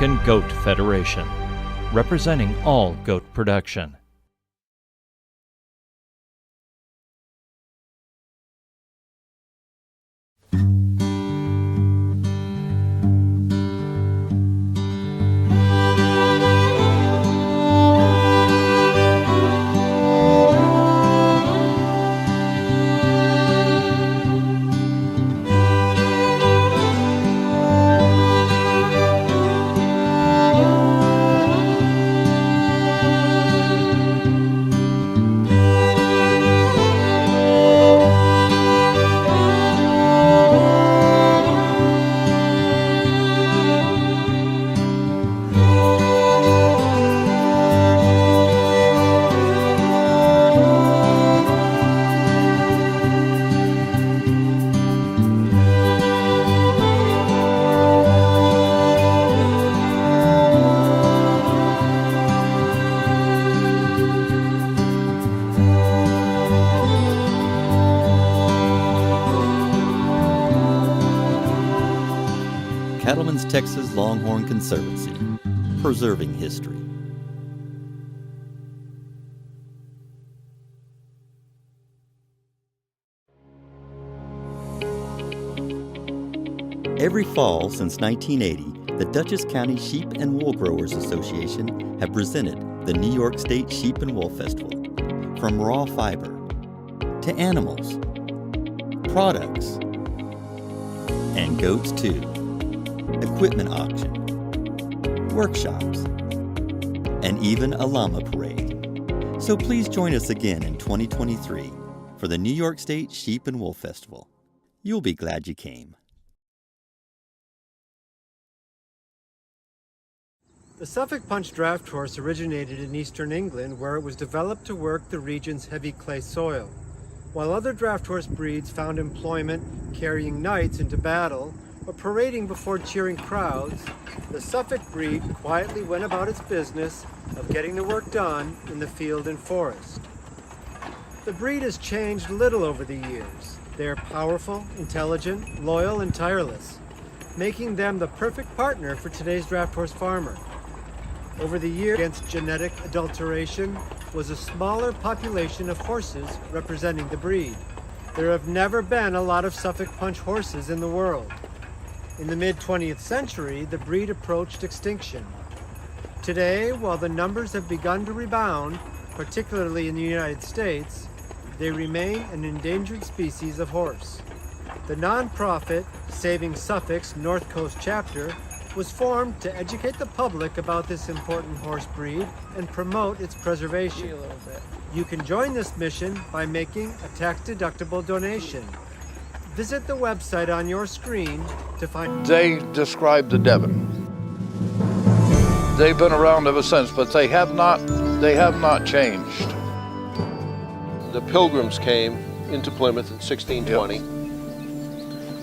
American Goat Federation, representing all goat production. Cattlemen's Texas Longhorn Conservancy, preserving history. Every fall since 1980, the Dutchess County Sheep and Wool Growers Association have presented the New York State Sheep and Wool Festival. From raw fiber to animals, products, and goats too. Equipment auction, workshops, and even a llama parade. So please join us again in 2023 for the New York State Sheep and Wool Festival. You'll be glad you came. The Suffolk Punch Draft Horse originated in eastern England, where it was developed to work the region's heavy clay soil. While other draft horse breeds found employment carrying knights into battle or parading before cheering crowds, the Suffolk breed quietly went about its business of getting the work done in the field and forest. The breed has changed little over the years. They are powerful, intelligent, loyal, and tireless, making them the perfect partner for today's draft horse farmer. Over the years, against genetic adulteration was a smaller population of horses representing the breed. There have never been a lot of Suffolk Punch horses in the world. In the mid-20th century, the breed approached extinction. Today, while the numbers have begun to rebound, particularly in the United States, they remain an endangered species of horse. The nonprofit Saving Suffolk's North Coast chapter was formed to educate the public about this important horse breed and promote its preservation. You can join this mission by making a tax-deductible donation. Visit the website on your screen to find... They describe the Devon. They've been around ever since, but they have not changed. The Pilgrims came into Plymouth in 1620.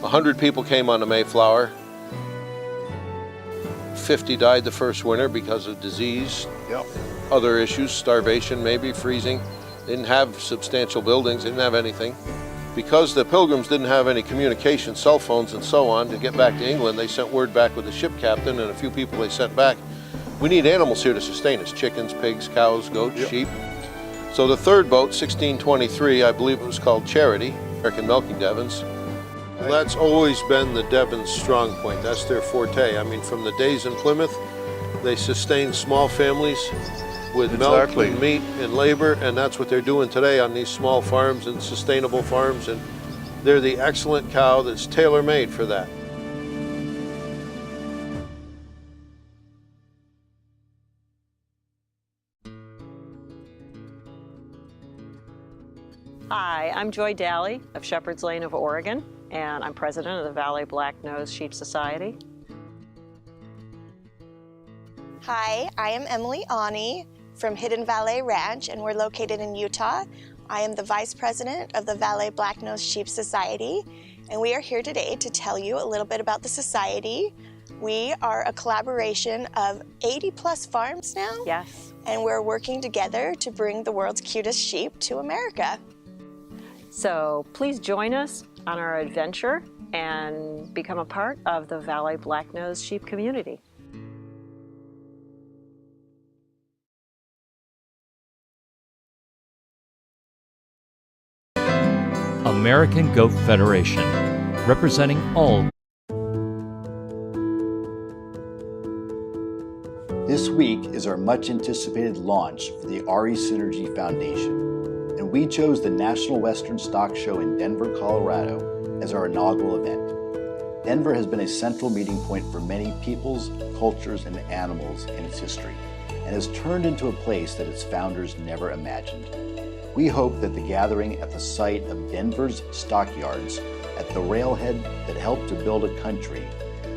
100 people came on the Mayflower. 50 died the first winter because of disease, other issues, starvation, maybe freezing. They didn't have substantial buildings, didn't have anything. Because the Pilgrims didn't have any communication, cell phones and so on, to get back to England, they sent word back with the ship captain and a few people they sent back. We need animals here to sustain us, chickens, pigs, cows, goats, sheep. So the third boat, 1623, I believe it was called Charity, American Milking Devons. Well, that's always been the Devon's strong point. That's their forte. I mean, from the days in Plymouth, they sustained small families with milk and meat and labor, and that's what they're doing today on these small farms and sustainable farms, and they're the excellent cow that's tailor-made for that. Hi, I'm Joy Daly of Shepherd's Lane of Oregon, and I'm president of the Valley Black-Nosed Sheep Society. Hi, I am Emily Ani from Hidden Valley Ranch, and we're located in Utah. I am the vice president of the Valley Black-Nosed Sheep Society, and we are here today to tell you a little bit about the society. We are a collaboration of 80+ farms now. Yes. And we're working together to bring the world's cutest sheep to America. So please join us on our adventure and become a part of the Valley Black-Nosed Sheep community. American Goat Federation, representing all. This week is our much anticipated launch for the RE Synergy Foundation, and we chose the National Western Stock Show in Denver, Colorado as our inaugural event. Denver has been a central meeting point for many peoples, cultures, and animals in its history, and has turned into a place that its founders never imagined. We hope that the gathering at the site of Denver's stockyards, at the railhead that helped to build a country,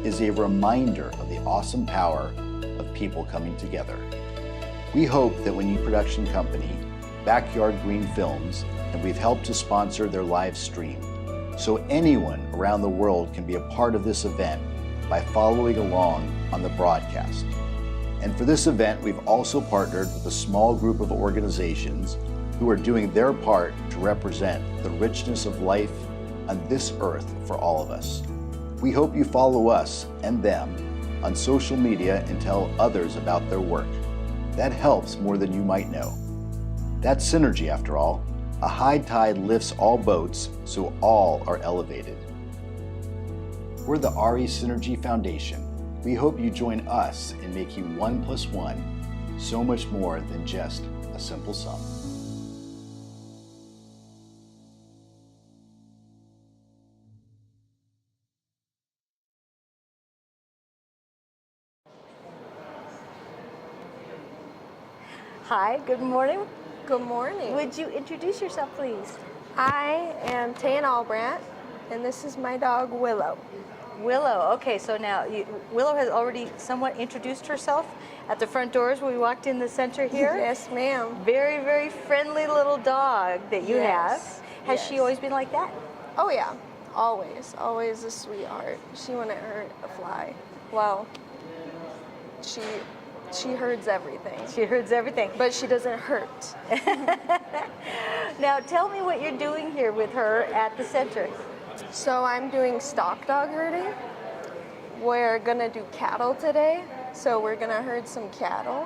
is a reminder of the awesome power of people coming together. We hope that when your production company, Backyard Green Films, and we've helped to sponsor their live stream, so anyone around the world can be a part of this event by following along on the broadcast. And for this event, we've also partnered with a small group of organizations who are doing their part to represent the richness of life on this earth for all of us. We hope you follow us and them on social media and tell others about their work. That helps more than you might know. That's synergy, after all. A high tide lifts all boats, so all are elevated. We're the RE Synergy Foundation. We hope you join us in making 1 + 1 so much more than just a simple sum. Hi, good morning. Good morning. Would you introduce yourself, please? I am Tan Albrandt, and this is my dog, Willow. Willow. Okay, so now Willow has already somewhat introduced herself at the front doors when we walked in the center here. Yes, ma'am. Very, very friendly little dog that you have. Has Yes. she always been like that? Oh, yeah. Always. Always a sweetheart. She wouldn't hurt a fly. Well, she herds everything. She herds everything. But she doesn't hurt. Now, tell me what you're doing here with her at the center. So I'm doing stock dog herding. We're gonna do cattle today. So we're gonna herd some cattle,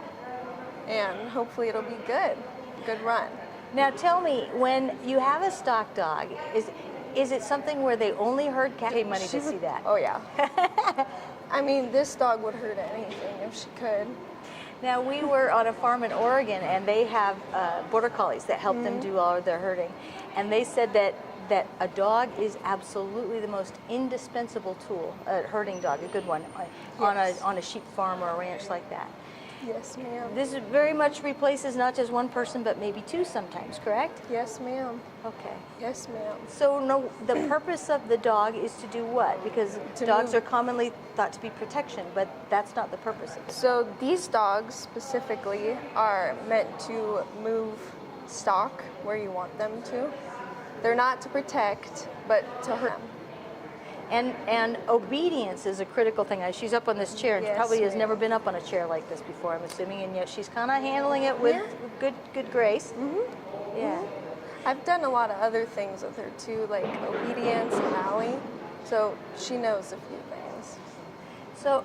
and hopefully it'll be good. Good run. Now, tell me, when you have a stock dog, is it something where they only herd cattle? Pay money to see that. Oh, yeah. I mean, this dog would hurt anything if she could. Now, we were on a farm in Oregon, and they have border collies that help them do all of their herding. And they said that a dog is absolutely the most indispensable tool, a herding dog, a good one, on a sheep farm or a ranch like that. Yes, ma'am. This very much replaces not just one person, but maybe two sometimes, correct? Yes, ma'am. Okay. Yes, ma'am. So no, the purpose of the dog is to do what? Because dogs are commonly thought to be protection, but that's not the purpose of it. So these dogs specifically are meant to move stock where you want them to. They're not to protect, but to herd. And obedience is a critical thing. She's up on this chair, and Yes, probably has ma'am. never been up on a chair like this before, I'm assuming, and yet she's kind of handling it with good grace. Mm-hmm. Yeah. I've done a lot of other things with her too, like obedience and Allie. So she knows a few things. So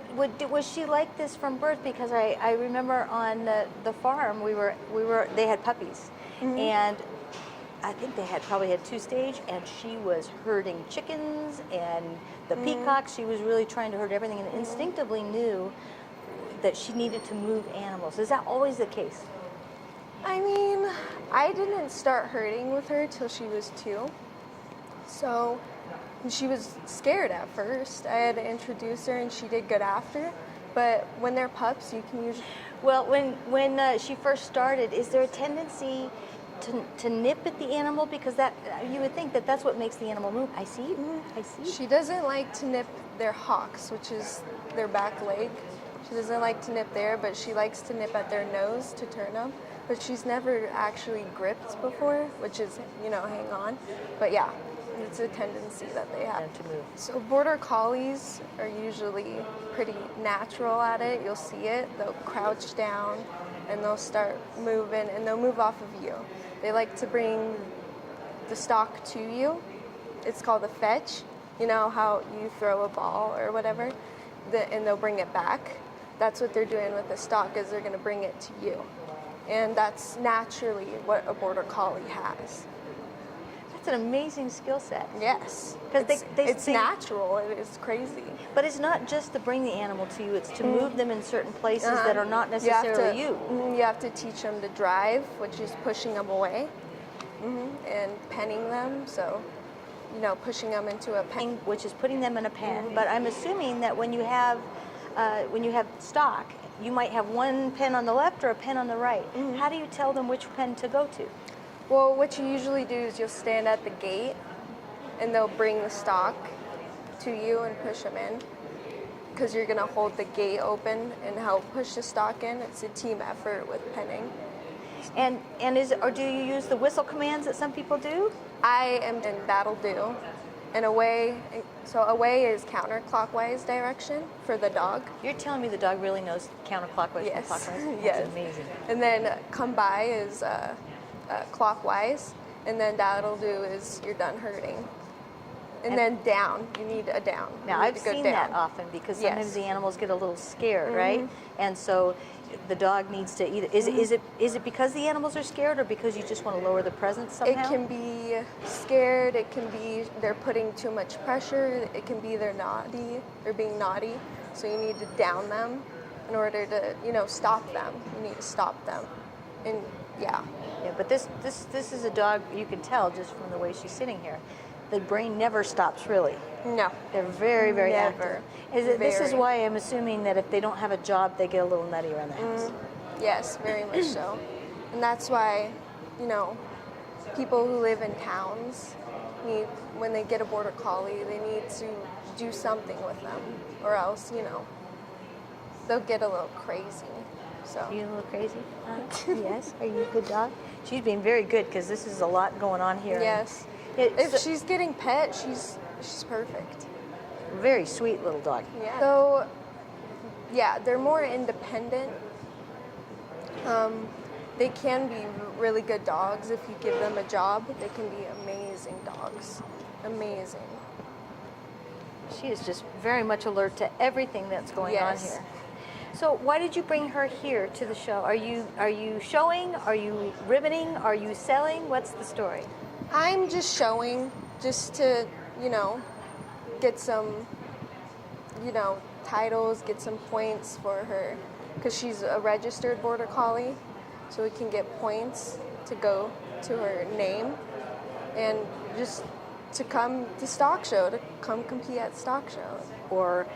was she like this from birth? Because I remember on the farm they had puppies, and I think they probably had 2-stage, and she was herding chickens and the peacocks. She was really trying to herd everything, and instinctively knew that she needed to move animals. Is that always the case? I mean, I didn't start herding with her till she was 2. So she was scared at first. I had to introduce her, and she did good after. But when they're pups, you can usually... Well, when she first started, is there a tendency to nip at the animal? Because that you would think that's what makes the animal move. I see. I see. She doesn't like to nip their hocks, which is their back leg. She doesn't like to nip there, but she likes to nip at their nose to turn them. But she's never actually gripped before, which is, hang on. But yeah, it's a tendency that they have to move. So border collies are usually pretty natural at it. You'll see it. They'll crouch down and they'll start moving, and they'll move off of you. They like to bring the stock to you. It's called a fetch. You know how you throw a ball or whatever, and they'll bring it back. That's what they're doing with the stock, is they're going to bring it to you. And that's naturally what a border collie has. That's an amazing skill set. Yes. Because it's natural. It is crazy. But it's not just to bring the animal to you, it's to move them in certain places that are not necessarily you. You have to teach them to drive, which is pushing them away, and penning them. So, you know, pushing them into a pen. Which is putting them in a pen. But I'm assuming that when you have stock, you might have one pen on the left or a pen on the right. How do you tell them which pen to go to? Well, what you usually do is you'll stand at the gate, and they'll bring the stock to you and push them in, because you're gonna hold the gate open and help push the stock in. It's a team effort with penning. And do you use the whistle commands that some people do? I am in that'll do. And away, so away is counterclockwise direction for the dog. You're telling me the dog really knows counterclockwise Yes. from clockwise? Yes. That's amazing. And then come by is clockwise, and then that'll do is you're done hurting. And then down, you need a down. Now, I've seen that often because sometimes the animals get a little scared, right? And so the dog needs to either, is it because the animals are scared or because you just want to lower the presence somehow? It can be scared, it can be they're putting too much pressure, it can be they're being naughty. So you need to down them in order to, you know, stop them. You need to stop them. And yeah. Yeah, but this is a dog, you can tell just from the way she's sitting here. The brain never stops, really. No. They're very, very Never. active. This is why I'm assuming that if they don't have a job, they get a little nutty around the house. Yes, very much so. And that's why, you know, people who live in towns when they get a border collie, they need to do something with them, or else, you know, they'll get a little crazy. So. Are you a little crazy? Yes. Are you a good dog? She's being very good because this is a lot going on here. Yes. If she's getting pet, she's perfect. Very sweet little dog. Yeah. So, yeah, they're more independent. They can be really good dogs if you give them a job. They can be amazing dogs. Amazing. She is just very much alert to everything that's going on here. So why did you bring her here to the show? Are you showing? Are you ribboning? Are you selling? What's the story? I'm just showing, just to, you know, get some, you know, titles, get some points for her, because she's a registered border collie, so we can get points to go to her name, and just to come to stock show, to come compete at stock show. Or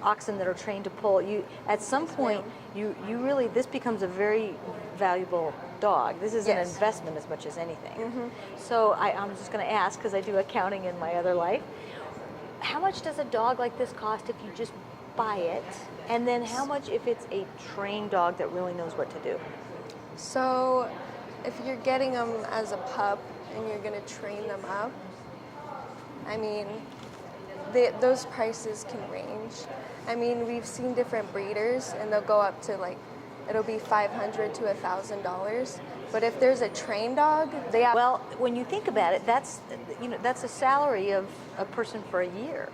oxen that are trained to pull. At some point, you really, this becomes a very valuable dog. This is an investment as much as anything. So I'm just going to ask, because I do accounting in my other life, how much does a dog like this cost if you just buy it? And then how much if it's a trained dog that really knows what to do? So if you're getting them as a pup and you're going to train them up, I mean, those prices can range. I mean, we've seen different breeders, and they'll go up to it'll be $500 to $1,000. But if there's a trained dog, they have. Well, when you think about it, that's a salary of a person for a year.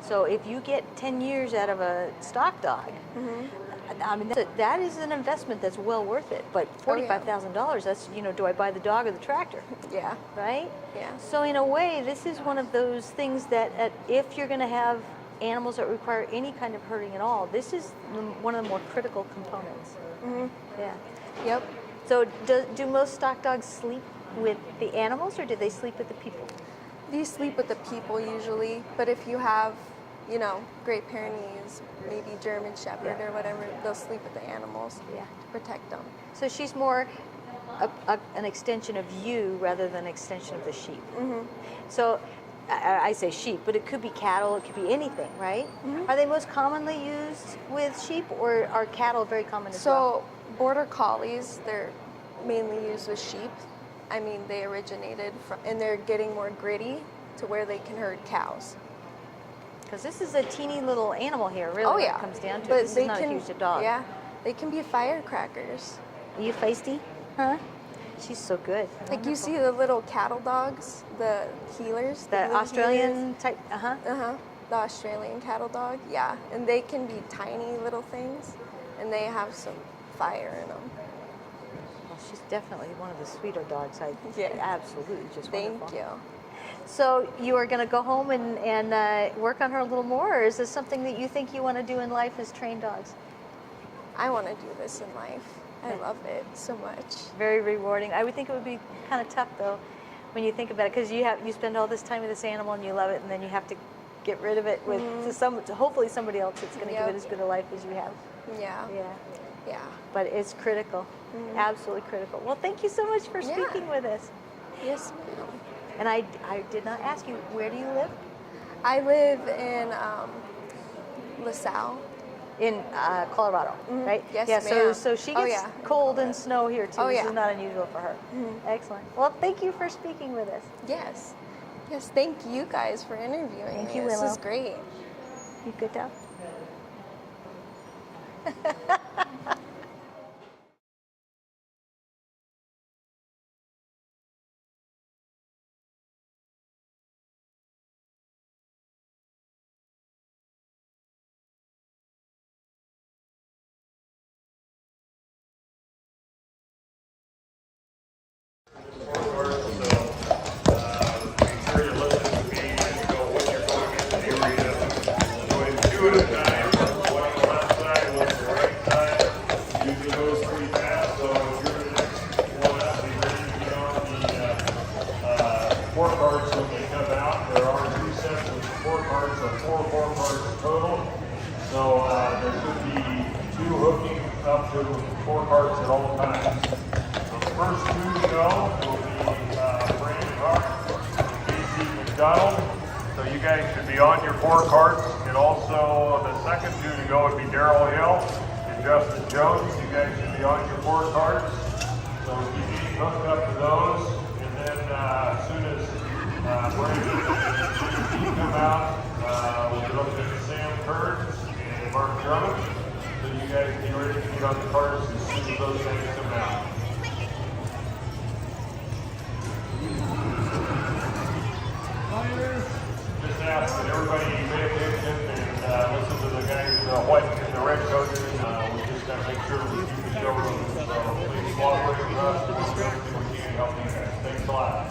So if you get 10 years out of a stock dog, I mean, that is an investment that's well worth it. But $45,000, that's, do I buy the dog or the tractor? Yeah. Right? Yeah. So in a way, this is one of those things that if you're going to have animals that require any kind of herding at all, this is one of the more critical components. Yeah. Yep. So do most stock dogs sleep with the animals, or do they sleep with the people? They sleep with the people usually, but if you have, Great Pyrenees, maybe German Shepherd or whatever, they'll sleep with the animals to protect them. So she's more an extension of you rather than an extension of the sheep. So I say sheep, but it could be cattle, it could be anything, right? Are they most commonly used with sheep, or are cattle very common as well? So border collies, they're mainly used with sheep. I mean, they originated from, and they're getting more gritty to where they can herd cows. Because this is a teeny little animal here, really, when it comes down to but it. This they is not can, a huge dog. Yeah, they can be firecrackers. Are you feisty? Huh? She's so good. Like you see the little cattle dogs, the healers. The Australian type, The Australian cattle dog, yeah. And they can be tiny little things, and they have some fire in them. Well, she's definitely one of the sweeter dogs. Yeah. Absolutely, just wonderful. Thank you. So you are going to go home and work on her a little more, or is this something that you think you want to do in life, is train dogs? I want to do this in life. I love it so much. Very rewarding. I would think it would be kind of tough though, when you think about it, because you spend all this time with this animal and you love it, and then you have to get rid of it with to hopefully somebody else that's going to give it as good a life as you have. Yeah. Yeah. Yeah. But it's critical, absolutely critical. Well, thank you so much for speaking with us. Yes, ma'am. And I did not ask you, where do you live? I live in LaSalle. In Colorado, right? Yes, yeah, ma'am. So she gets cold and snow here too. Oh, This yeah. is not unusual for her. Excellent. Well, thank you for speaking with us. Yes. Yes, thank you guys for interviewing Thank me. you, This Willow. is great. You good dog? Scorecards when they come out. There are 2 sets of scorecards, so 4 scorecards total. So there should be 2 hooking up to the scorecards at all times. So the first 2 to go will be Brandon Hart and Casey McDonald. So you guys should be on your scorecards. And also the second 2 to go would be Daryl Hill and Justin Jones. You guys should be on your scorecards. So keep getting hooked up to those. And then as soon as Brandon come out, we'll be looking at Sam Kurd and Mark Drummond. So you guys be ready to get on the cards as soon as those things come out. Just ask that everybody pay attention and listen to the guys, white and the red coaches. We just got to make sure we keep the show moving. So please cooperate with us. We'll do everything we can to help you guys. Thanks a lot.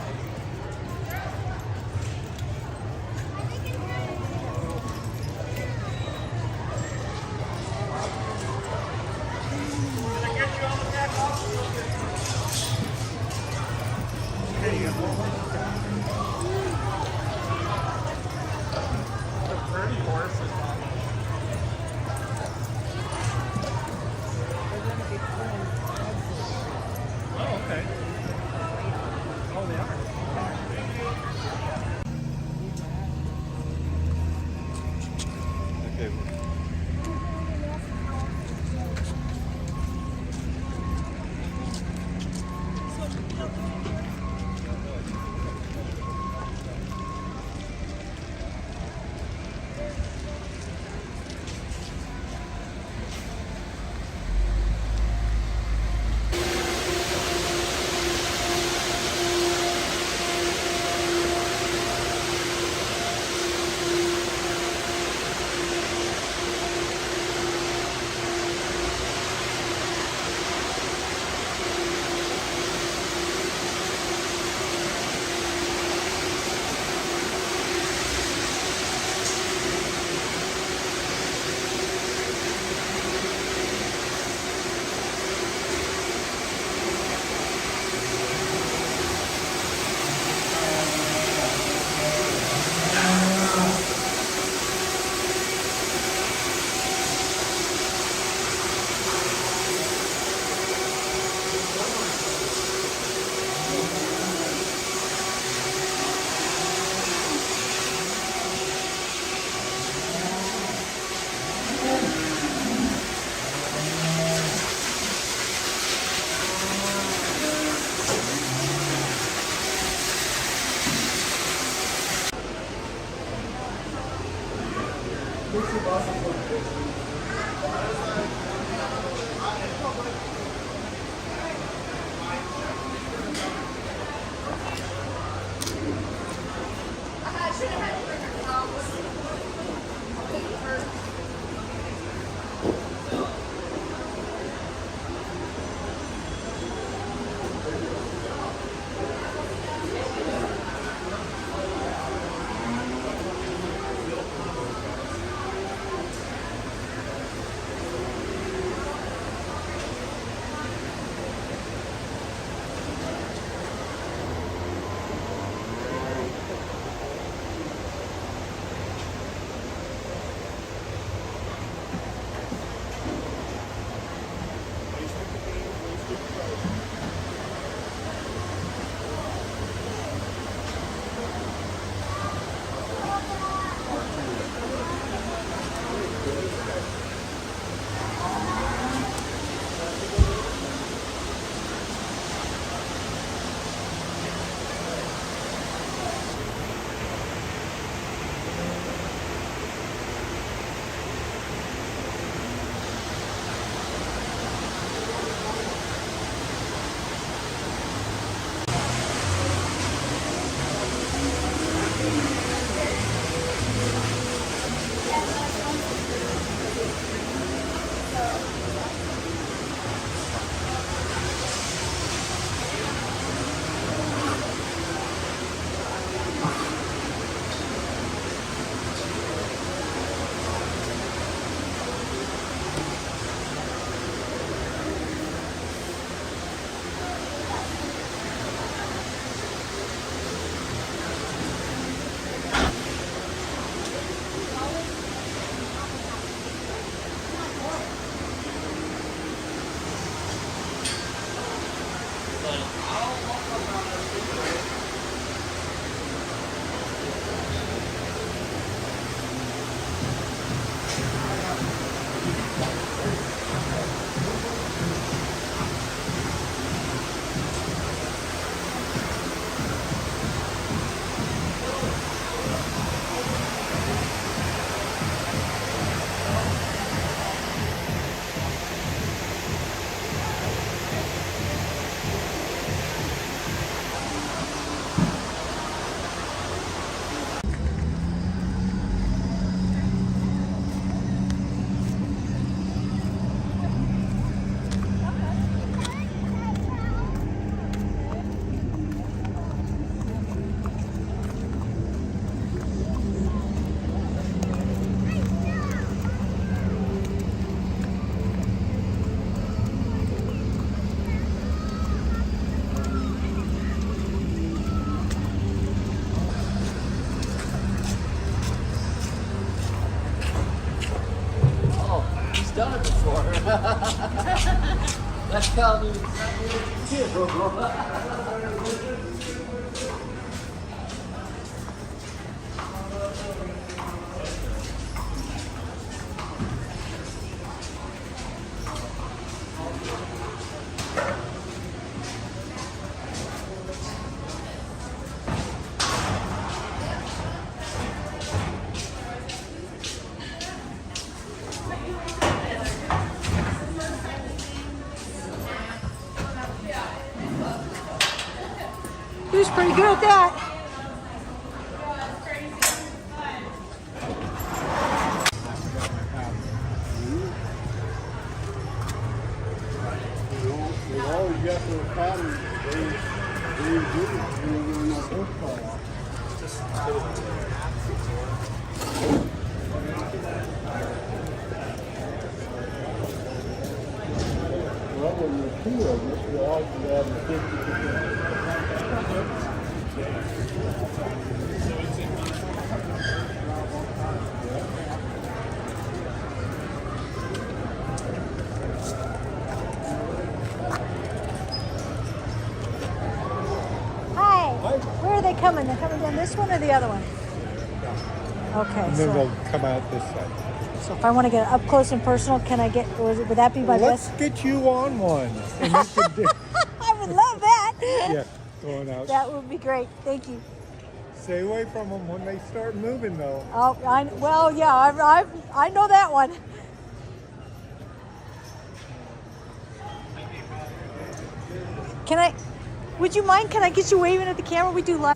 He was pretty good at that. We've always got those patterns. They do when that book fall off. Well, when there's two of us, we all should have the 50%. Where are they coming? They're coming down this one or the other one? Okay. And then they'll come out this side. So if I want to get up close and personal, can I get, or would that be my best? Let's get you on one. And you can do, I would love that. yeah, going out. That would be great. Thank you. Stay away from them when they start moving, though. Oh, well, yeah, I know that one. Would you mind, can I get you waving at the camera? We do live.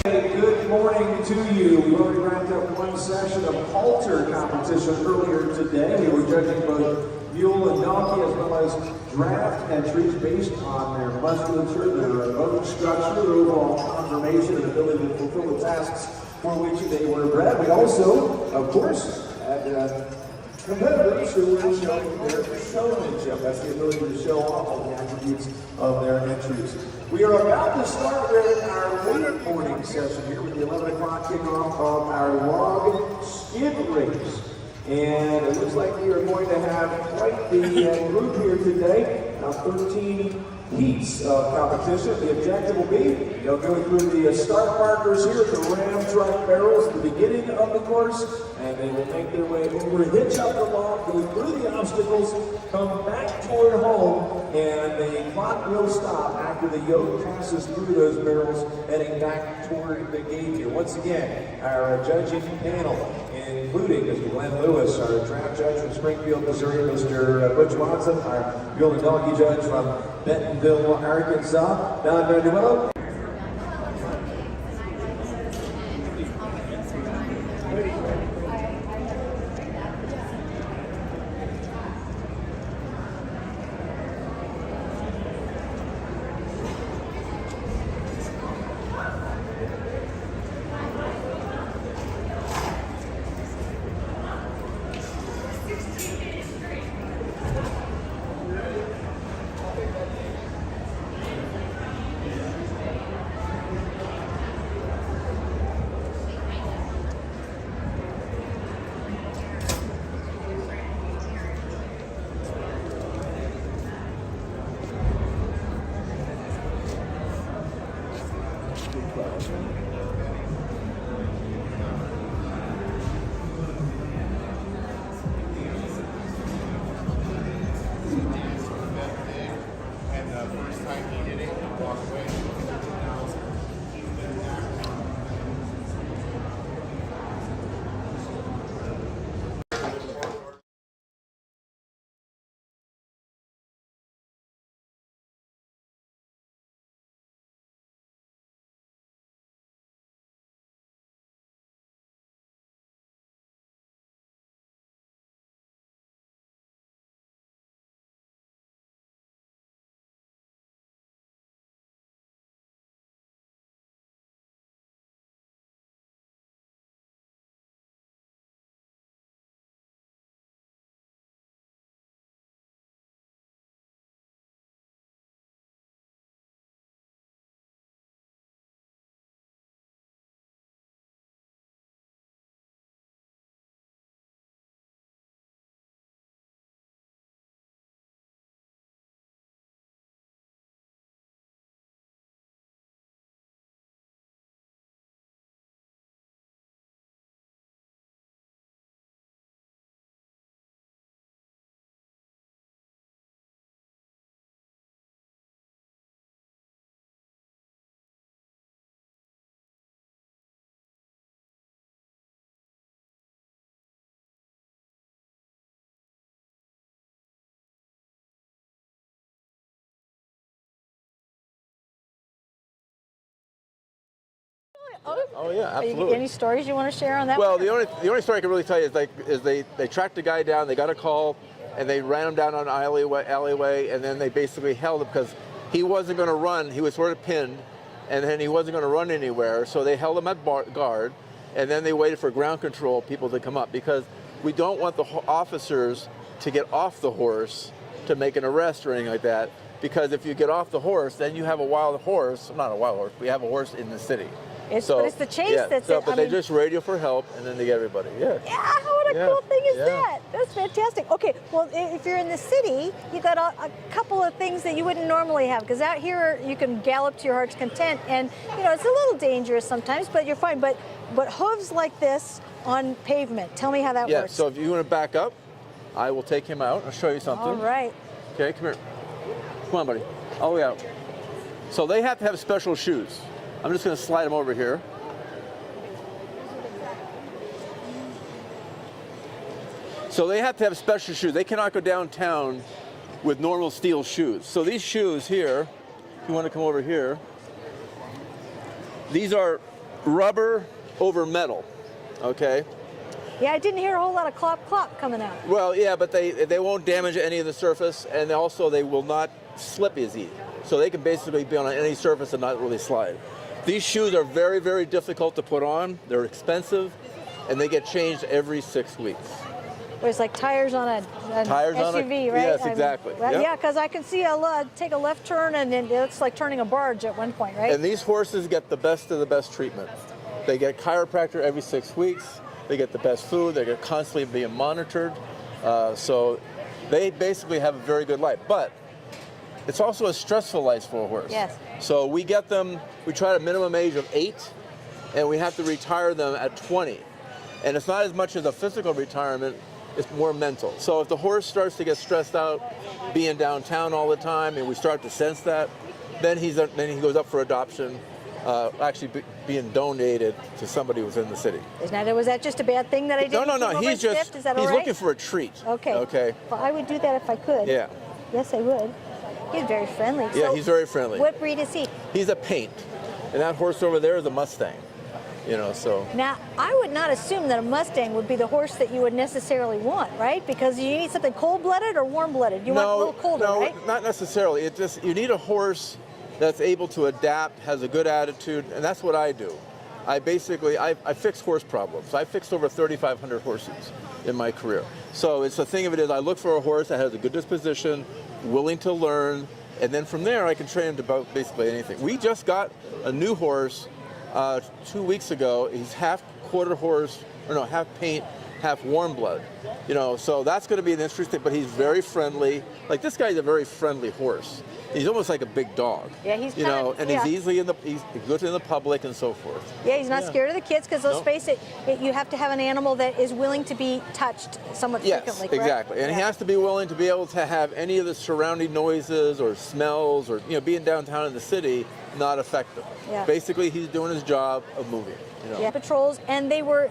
Good morning to you. We already wrapped up one session of halter competition earlier today. We were judging both mule and donkey as well as draft entries based on their musculature, their bone structure, their overall conformation and ability to fulfill the tasks for which they were bred. We also, of course, had competitors who were showing their showmanship. That's the ability to show off all the attributes of their entries. We are about to start with our late morning session here with the 11 o'clock kickoff of our log skid race. And it looks like we are going to have quite the group here today. 13 heats of competition. The objective will be, going through the start markers here at the Ram Truck Barrels at the beginning of the course, and they will make their way over, hitch up the log, go through the obstacles, come back toward home, and the clock will stop after the yoke passes through those barrels, heading back toward the gate here. Once again, our judging panel, including Mr. Glenn Lewis, our draft judge from Springfield, Missouri, Mr. Butch Watson, our mule and donkey judge from Bentonville, Arkansas, Don Manuel. Oh yeah, absolutely. Any stories you want to share on that? Well, the only story I can really tell you is they tracked a guy down. They got a call, and they ran him down on an alleyway, and then they basically held him because he wasn't going to run. He was sort of pinned, and then he wasn't going to run anywhere. So they held him at guard, and then they waited for ground control people to come up because we don't want the officers to get off the horse to make an arrest or anything like that. Because if you get off the horse, then you have a wild horse. Not a wild horse. We have a horse in the city. But it's the chase that's it. But they just radio for help, and then they get everybody. Yeah. Yeah, what a cool thing is that? That's fantastic. Okay, well, if you're in the city, you got a couple of things that you wouldn't normally have, because out here you can gallop to your heart's content, and it's a little dangerous sometimes, but you're fine. But hooves like this on pavement. Tell me how that works. Yeah. So if you want to back up, I will take him out. I'll show you something. All right. Okay, come here. Come on, buddy. All the way out. So they have to have special shoes. I'm just going to slide them over here. So they have to have special shoes. They cannot go downtown with normal steel shoes. So these shoes here, if you want to come over here, these are rubber over metal, okay? Yeah, I didn't hear a whole lot of clop clop coming out. Well, yeah, but they won't damage any of the surface, and also they will not slip as easy. So they can basically be on any surface and not really slide. These shoes are very, very difficult to put on. They're expensive, and they get changed every 6 weeks. Well, it's like tires on an SUV, right? Yes, exactly. Well, yeah, because I can see take a left turn, and then it looks like turning a barge at one point, right? And these horses get the best of the best treatment. They get chiropractor every 6 weeks. They get the best food. They get constantly being monitored. So they basically have a very good life. But it's also a stressful life for a horse. Yes. So we get them, we try a minimum age of 8, and we have to retire them at 20. And it's not as much as a physical retirement, it's more mental. So if the horse starts to get stressed out, being downtown all the time, and we start to sense that, then he goes up for adoption, being donated to somebody who's in the city. Was that just a bad thing that I did? No. He's just Is that all he's right? looking for a treat. Okay. Okay. Well, I would do that if I could. Yeah. Yes, I would. He's very friendly. Yeah, So he's very friendly. What breed is he? He's a paint, and that horse over there is a Mustang. You know, so. Now, I would not assume that a Mustang would be the horse that you would necessarily want, right? Because you need something cold-blooded or warm-blooded. You want a little colder, right? No, not necessarily. It just, you need a horse that's able to adapt, has a good attitude, and that's what I do. I fix horse problems. I fixed over 3,500 horses in my career. So it's the thing of it is I look for a horse that has a good disposition, willing to learn, and then from there I can train him to basically anything. We just got a new horse 2 weeks ago. He's half paint, half warm blood. You know, so that's going to be an interesting, but he's very friendly. Like this guy's a very friendly horse. He's almost like a big dog. Yeah, he's he's easily he's good in the public and so forth. Yeah, he's not scared of the kids because let's face it, you have to have an animal that is willing to be touched somewhat frequently, correct? Exactly. And he has to be willing to be able to have any of the surrounding noises or smells or, being downtown in the city not affect him. Yeah. Basically, he's doing his job of moving. Yeah, patrols, and they were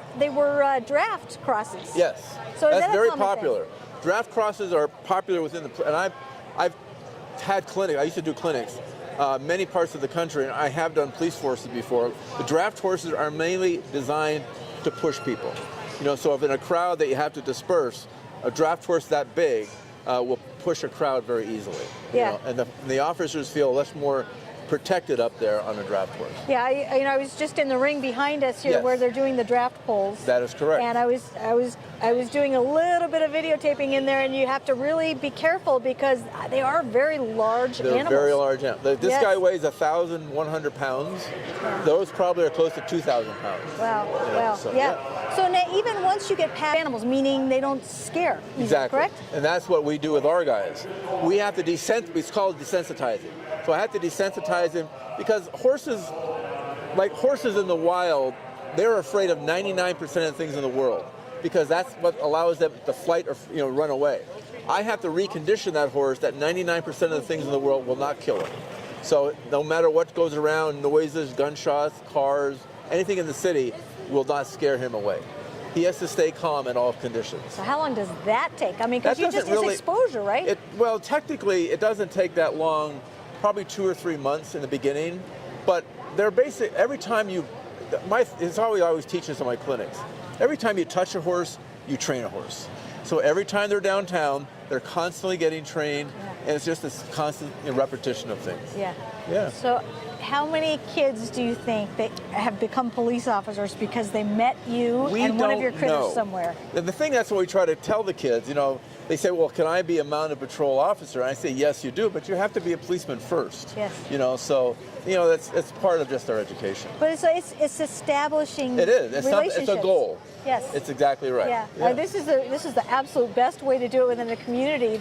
draft crosses. Yes. So that's very common popular. Thing? Draft crosses are popular within and I've had clinics. I used to do clinics many parts of the country, and I have done police forces before. The draft horses are mainly designed to push people. So if in a crowd that you have to disperse, a draft horse that big will push a crowd very easily. Yeah. And the officers feel less more protected up there on a draft horse. Yeah, I was just in the ring behind us here where they're doing the draft polls. That is correct. And I was doing a little bit of videotaping in there, and you have to really be careful because they are very large animals. They're very large animals. This guy weighs 1,100 pounds. Yeah. Those probably are close to 2,000 pounds. Wow. So now even once you get past animals, meaning they don't scare. Exactly. Correct? And that's what we do with our guys. We have to it's called desensitizing. So I have to desensitize him because horses in the wild, they're afraid of 99% of the things in the world because that's what allows them to fight or run away. I have to recondition that horse that 99% of the things in the world will not kill him. So no matter what goes around, noises, gunshots, cars, anything in the city will not scare him away. He has to stay calm in all conditions. So how long does that take? I mean, because it's exposure, right? Well, technically, it doesn't take that long. Probably 2 or 3 months in the beginning, but they're every time it's how we always teach this in my clinics. Every time you touch a horse, you train a horse. So every time they're downtown, they're constantly getting trained, and it's just this constant repetition of things. Yeah. So how many kids do you think that have become police officers because they met you and one of your critters somewhere? And the thing that's what we try to tell the kids, they say, well, can I be a mounted patrol officer? And I say, yes, you do, but you have to be a policeman first. Yes. So it's part of just our education. But it's establishing It is. relationships. It's a goal. Yes. It's exactly right. Yeah. This is the absolute best way to do it within the community.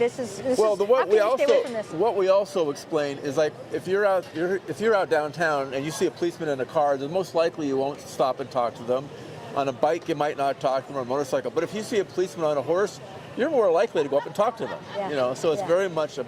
What we also explain is like if you're out downtown and you see a policeman in a car, then most likely you won't stop and talk to them. On a bike, you might not talk to them, or a motorcycle. But if you see a policeman on a horse, you're more likely to go up and talk to them. Yeah. So it's very much a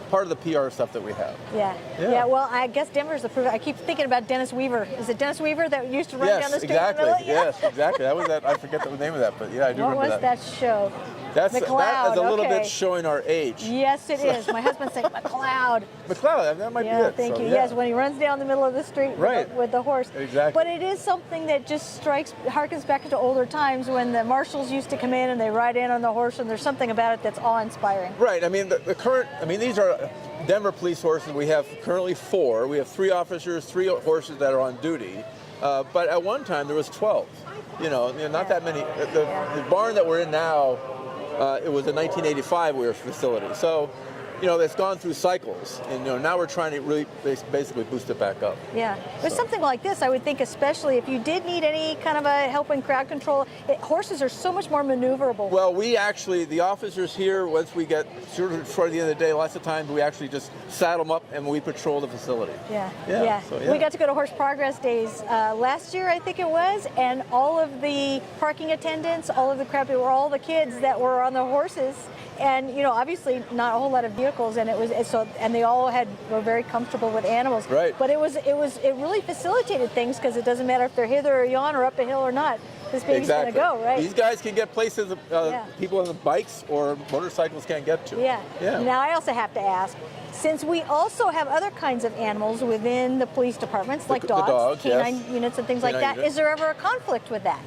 part of the PR stuff that we have. Yeah. Well, I guess Denver's the proof. I keep thinking about Dennis Weaver. Is it Dennis Weaver that used to run down the street? Yes, exactly. That was that. I forget the name of that, but I do remember that. What was that show? That is a little okay. bit showing our age. Yes, it is. My husband's saying McLeod. McLeod, that might be it. Thank you. Yes, when he runs down the middle of the street with the horse. Exactly. But it is something that just harkens back to older times when the marshals used to come in and they ride in on the horse, and there's something about it that's awe-inspiring. Right. I mean, these are Denver police horses. We have currently 4. We have 3 officers, 3 horses that are on duty. But at one time there was 12. Not that many. The barn that we're in now, it was a 1985 facility. So it's gone through cycles, and now we're trying to really basically boost it back up. Yeah, with something like this, I would think, especially if you did need any kind of a help in crowd control, horses are so much more maneuverable. Well, the officers here, once we get toward the end of the day, lots of times we actually just saddle them up and we patrol the facility. Yeah. So, We got to go to Horse Progress Days last year, I think it was, and all of the parking attendants, all of the crowd people, all the kids that were on the horses. And obviously not a whole lot of vehicles, and and they all were very comfortable with animals. Right. But it really facilitated things, because it doesn't matter if they're hither or yon or up a hill or not. This baby's exactly. going to go, right? These guys can get places people on the bikes or motorcycles can't get to. Yeah. Yeah. Now I also have to ask, since we also have other kinds of animals within the police departments, like dogs, canine units and things like that, is there ever a conflict with that?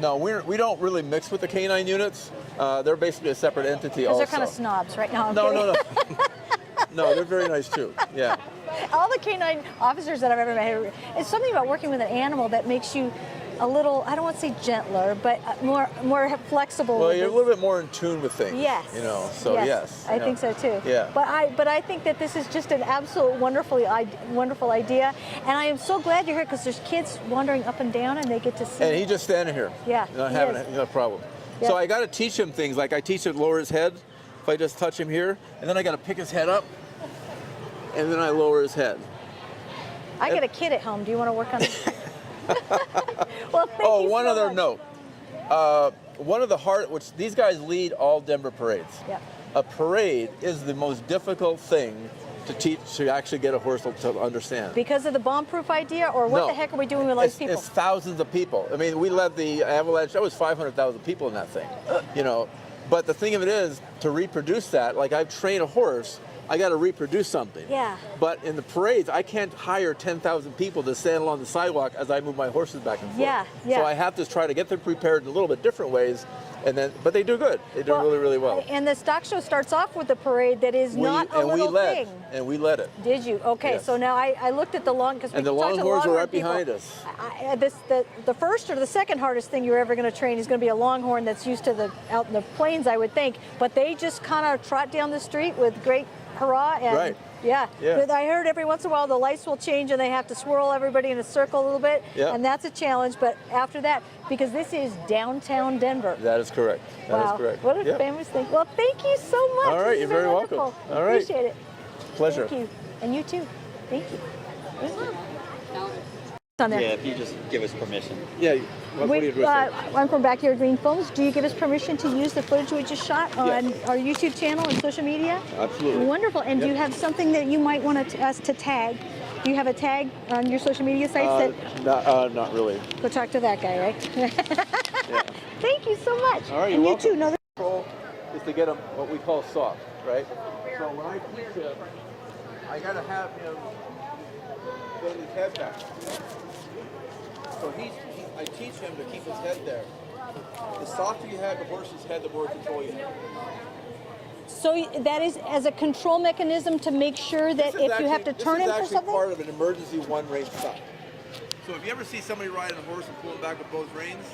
No, we don't really mix with the canine units. They're basically a separate entity Because also. they're kind of snobs, right? No, No. No, they're very nice too. Yeah. All the canine officers that I've ever met, it's something about working with an animal that makes you a little, I don't want to say gentler, but more flexible. Well, you're a little bit more in tune with things. Yes. So yes. I think so too. Yeah. But I think that this is just an absolute wonderful idea, and I am so glad you're here, because there's kids wandering up and down and they get to see. And he's just standing here. Yeah. Not having a problem. Yeah. So I got to teach him things. Like I teach him to lower his head. If I just touch him here, and then I got to pick his head up, and then I lower his head. I got a kid at home. Do you want to work on this? Well, thank you one so other much. note. One of the which these guys lead all Denver parades. Yep. A parade is the most difficult thing to teach, to actually get a horse to understand. Because of the bomb-proof idea, or what the heck are we doing with all these people? It's thousands of people. I mean, we led the avalanche. That was 500,000 people in that thing. But the thing of it is, to reproduce that, like I've trained a horse, I got to reproduce something. Yeah. But in the parades, I can't hire 10,000 people to stand along the sidewalk as I move my horses back and forth. Yeah. So I have to try to get them prepared in a little bit different ways, but they do good. They do really, really well. And the stock show starts off with a parade that is not a little thing. And we led it. Did you? Okay. Yes. So now I looked at the and the longhorns were right behind us. The first or the second hardest thing you're ever going to train is going to be a longhorn that's used to out in the plains, I would think. But they just kind of trot down the street with great hurrah. And right. Yeah. Yeah. I heard every once in a while the lights will change and they have to swirl everybody in a circle a little bit. Yeah. And that's a challenge. But after that, because this is downtown Denver. That is correct. That is correct. What a famous thing. Well, thank you so much. All right, This you're has been very welcome. wonderful. All right. Appreciate it. Pleasure. Thank you. And you too. Thank you. On there. Yeah, if you just give us permission. Yeah. What do you do? I'm from Backyard Green Films. Do you give us permission to use the footage we just shot on our YouTube channel and social media? Absolutely. Wonderful. And do you have something that you might want us to tag? Do you have a tag on your social media sites not really. Go talk to that guy, right? Yeah. Thank you so much. All right, and you're you too. welcome. Control is to get them what we call soft, right? So when I teach him, I got to have him get his head back. So I teach him to keep his head there. The softer you have the horse's head, the more control you have. So that is as a control mechanism to make sure that if you have to turn him for something? This is actually part of an emergency one-rein stop. So if you ever see somebody riding a horse and pulling back with both reins,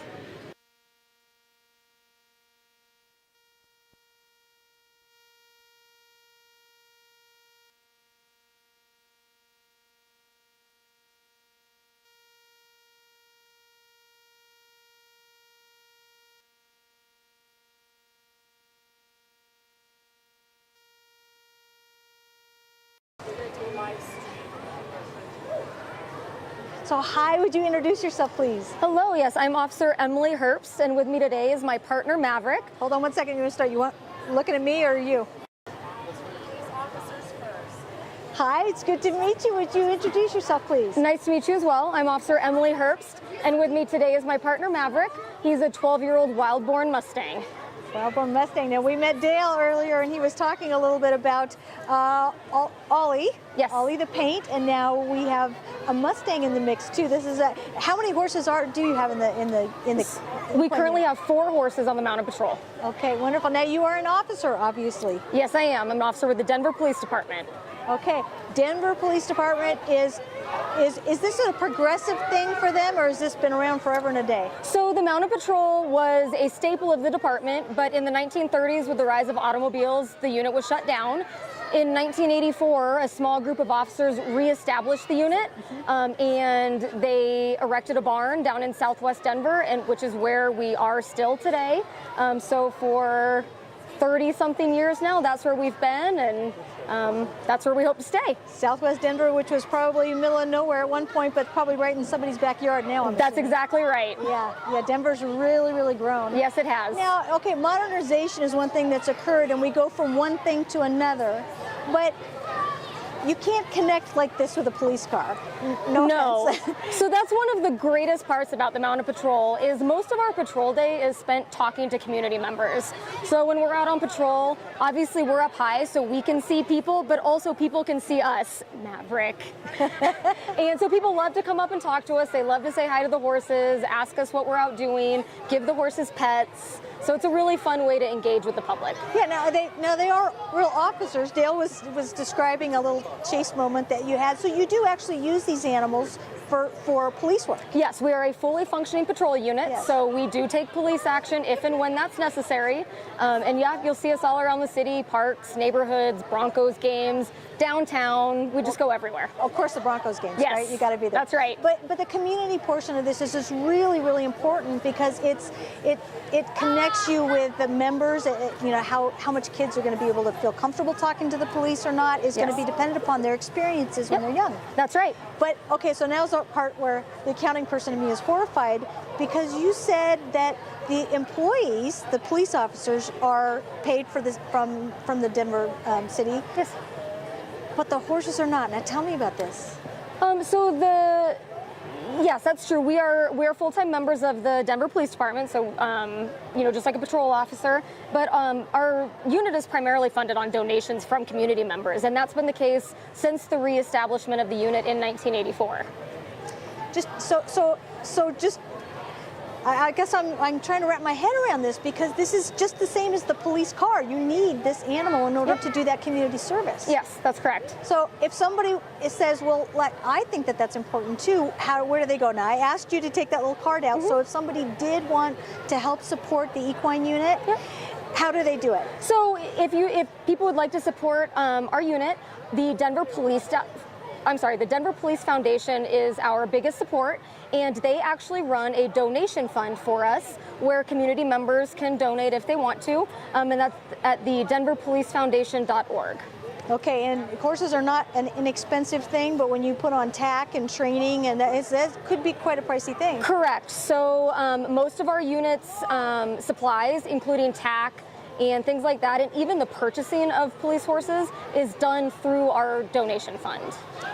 So hi, would you introduce yourself, please? Hello, yes, I'm Officer Emily Herbst, and with me today is my partner, Maverick. Hold on one second, you're gonna start. You want looking at me or you? Hi, it's good to meet you. Would you introduce yourself, please? Nice to meet you as well. I'm Officer Emily Herbst, and with me today is my partner, Maverick. He's a 12-year-old wild-born Mustang. Wild-born Mustang. Now, we met Dale earlier, and he was talking a little bit about Ollie. Yes. Ollie the paint, and now we have a Mustang in the mix too. This is how many horses do you have in the? We currently have 4 horses on the Mounted Patrol. Okay, wonderful. Now you are an officer, obviously. Yes, I am. I'm an officer with the Denver Police Department. Okay, Denver Police Department is this a progressive thing for them, or has this been around forever and a day? So the Mounted Patrol was a staple of the department, but in the 1930s, with the rise of automobiles, the unit was shut down. In 1984, a small group of officers reestablished the unit, and they erected a barn down in southwest Denver, and which is where we are still today. So for 30-something years now, that's where we've been, and that's where we hope to stay. Southwest Denver, which was probably middle of nowhere at one point, but probably right in somebody's backyard now. That's exactly right. Yeah, Denver's really, really grown. Yes, it has. Now, okay, modernization is one thing that's occurred, and we go from one thing to another, but you can't connect like this with a police car. No. offense. So that's one of the greatest parts about the Mounted Patrol is most of our patrol day is spent talking to community members. So when we're out on patrol, obviously we're up high so we can see people, but also people can see us, Maverick. And so people love to come up and talk to us. They love to say hi to the horses, ask us what we're out doing, give the horses pets. So it's a really fun way to engage with the public. Yeah, now they are real officers. Dale was describing a little chase moment that you had. So you do actually use these animals for police work. Yes, we are a fully functioning patrol unit, Yes. so we do take police action if and when that's necessary. And yeah, you'll see us all around the city, parks, neighborhoods, Broncos games, downtown. We just go everywhere. Of course, the Broncos games, yes, right? You got to be there. That's right. But the community portion of this is just really, really important because it connects you with the members. You know how much kids are going to be able to feel comfortable talking to the police or not is going to be dependent upon their experiences when they're young. That's right. But okay, so now's the part where the accounting person in me is horrified because you said that the employees, the police officers, are paid for this from the Denver city. Yes. But the horses are not. Now tell me about this. Yes, that's true. We are full-time members of the Denver Police Department, so just like a patrol officer. But our unit is primarily funded on donations from community members, and that's been the case since the reestablishment of the unit in 1984. I guess I'm trying to wrap my head around this because this is just the same as the police car. You need this animal in order to do that community service. Yes, that's correct. So if somebody says, well, I think that's important too, where do they go? Now, I asked you to take that little card out, so if somebody did want to help support the equine unit, how do they do it? So if people would like to support our unit, the Denver Police Foundation is our biggest support, and they actually run a donation fund for us where community members can donate if they want to, and that's at the denverpolicefoundation.org. Okay, and horses are not an inexpensive thing, but when you put on tack and training, and that could be quite a pricey thing. Correct. So most of our units' supplies, including tack, and things like that, and even the purchasing of police horses is done through our donation fund.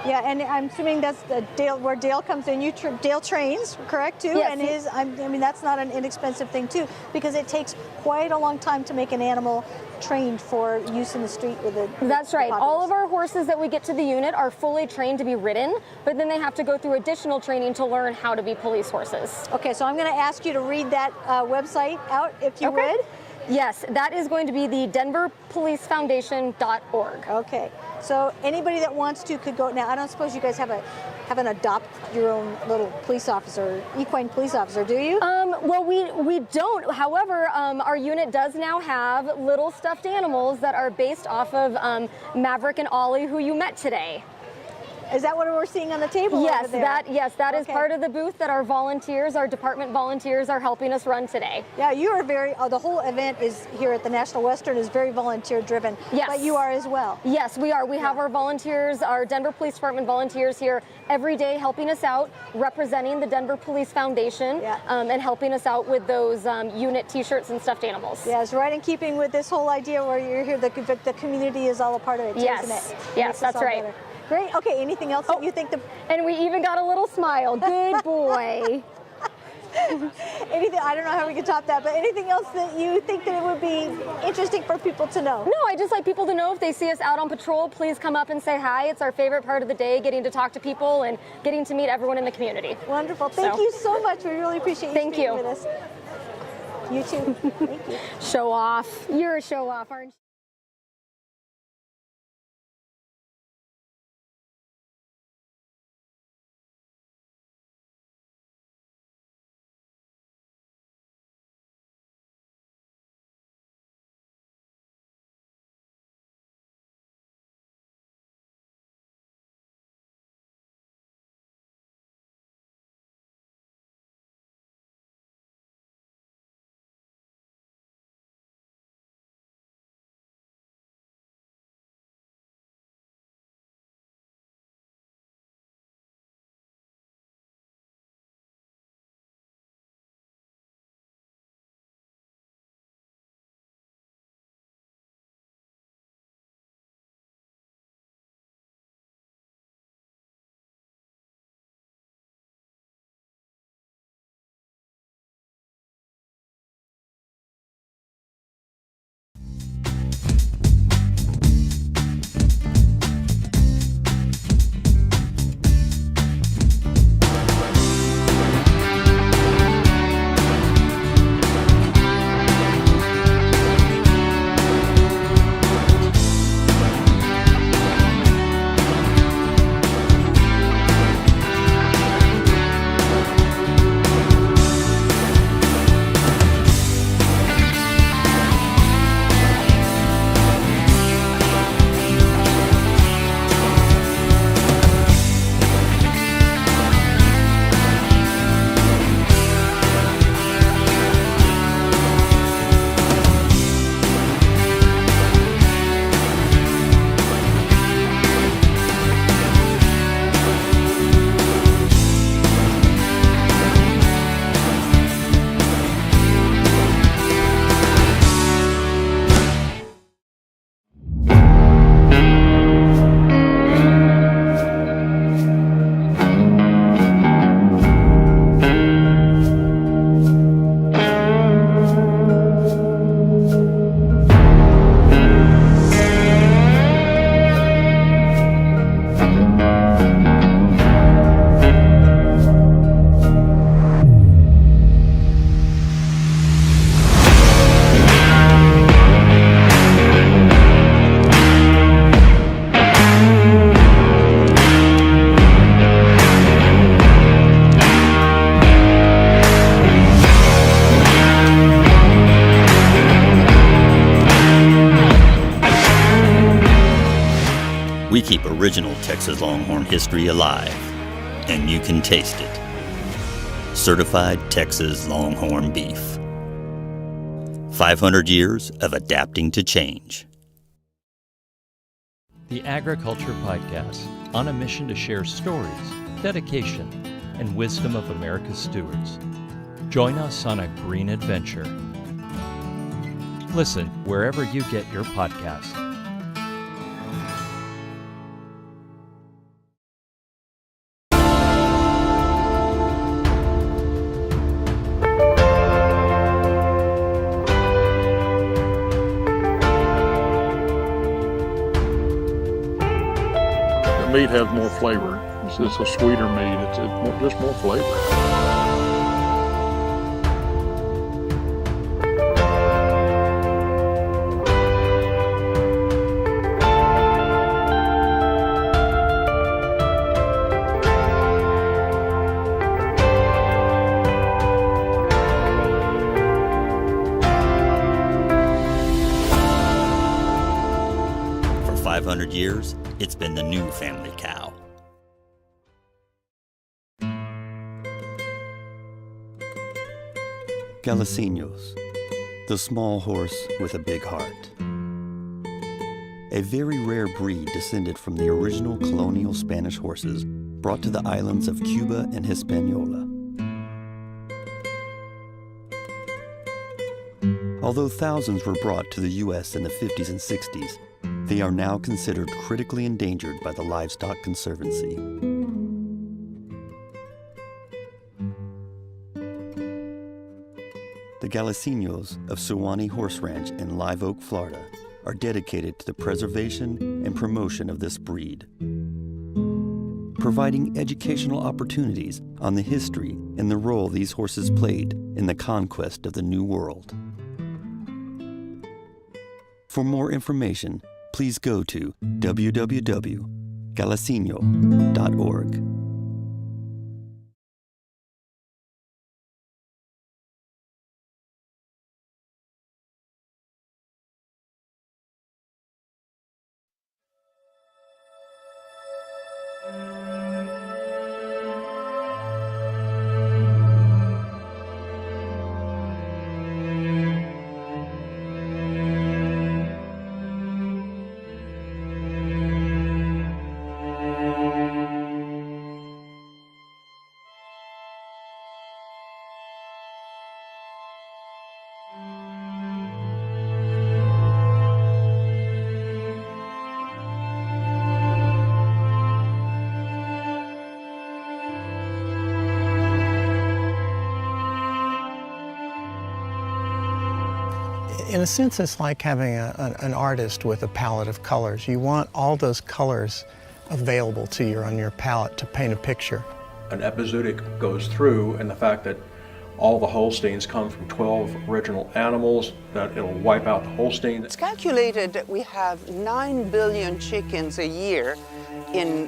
Yeah, and I'm assuming that's where Dale comes in. Dale trains, correct, too? Yes. And that's not an inexpensive thing, too, because it takes quite a long time to make an animal trained for use in the street with the That's right. All of our horses that we get to the unit are fully trained to be ridden, but then they have to go through additional training to learn how to be police horses. Okay, so I'm going to ask you to read that website out, if you would. Yes, that is going to be the denverpolicefoundation.org. Okay, so anybody that wants to could go. Now, I don't suppose you guys have an adopt your own little police officer, equine police officer, do you? Well, we don't. However, our unit does now have little stuffed animals that are based off of Maverick and Ollie, who you met today. Is that what we're seeing on the table? Yes, over there? that is part of the booth that our department volunteers are helping us run today. Yeah, you are the whole event is here at the National Western is very volunteer driven. Yes. But you are as well. Yes, we are. We have our volunteers, our Denver Police Department volunteers here every day helping us out, representing the Denver Police Foundation, and helping us out with those unit t-shirts and stuffed animals. Yeah, it's right in keeping with this whole idea where you're here, the community is all a part of it, yes. isn't it? Yes, that's right. Better. Great. Okay, anything else that you think And we even got a little smile. Good boy. Anything, I don't know how we can top that, but anything else that you think that it would be interesting for people to know? No, I just like people to know if they see us out on patrol, please come up and say hi. It's our favorite part of the day, getting to talk to people and getting to meet everyone in the community. Wonderful. Thank you so much. We really appreciate you speaking with us. You too. Thank you. Show off. You're a show off, aren't you? We keep original Texas Longhorn history alive, and you can taste it. Certified Texas Longhorn beef. 500 years of adapting to change. The Agriculture Podcast, on a mission to share stories, dedication, and wisdom of America's stewards. Join us on a green adventure. Listen wherever you get your podcasts. The meat has more flavor. It's a sweeter meat. It's just more flavor. For 500 years, it's been the new family cow. Galicinos, the small horse with a big heart. A very rare breed descended from the original colonial Spanish horses brought to the islands of Cuba and Hispaniola. Although thousands were brought to the U.S. in the 50s and 60s, they are now considered critically endangered by the Livestock Conservancy. The Galicinos of Suwannee Horse Ranch in Live Oak, Florida, are dedicated to the preservation and promotion of this breed, providing educational opportunities on the history and the role these horses played in the conquest of the New World. For more information, please go to www.galicino.org. In a sense, it's like having an artist with a palette of colors. You want all those colors available to you on your palette to paint a picture. An epizootic goes through, and the fact that all the Holsteins come from 12 original animals, that it'll wipe out the Holstein. It's calculated that we have 9 billion chickens a year in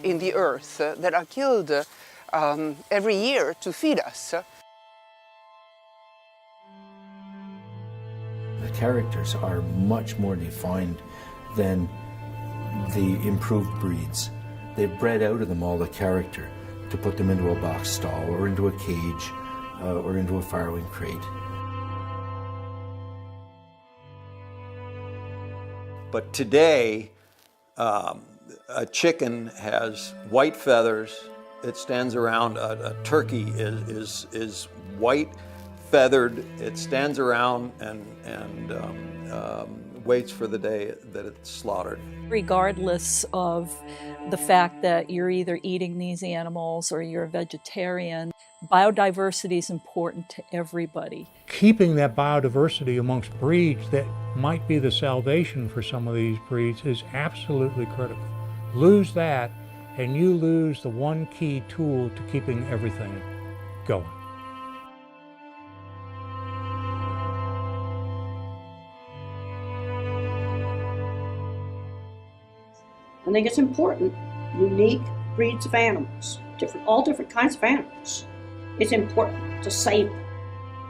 the earth that are killed every year to feed us. The characters are much more defined than the improved breeds. They've bred out of them all the character to put them into a box stall or into a cage or into a farrowing crate. But today, a chicken has white feathers. It stands around. A turkey is white feathered. It stands around and waits for the day that it's slaughtered. Regardless of the fact that you're either eating these animals or you're a vegetarian, biodiversity is important to everybody. Keeping that biodiversity amongst breeds that might be the salvation for some of these breeds is absolutely critical. Lose that, and you lose the one key tool to keeping everything going. I think it's important, unique breeds of animals, all different kinds of animals. It's important to save them,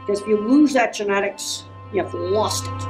because if you lose that genetics, you have lost it.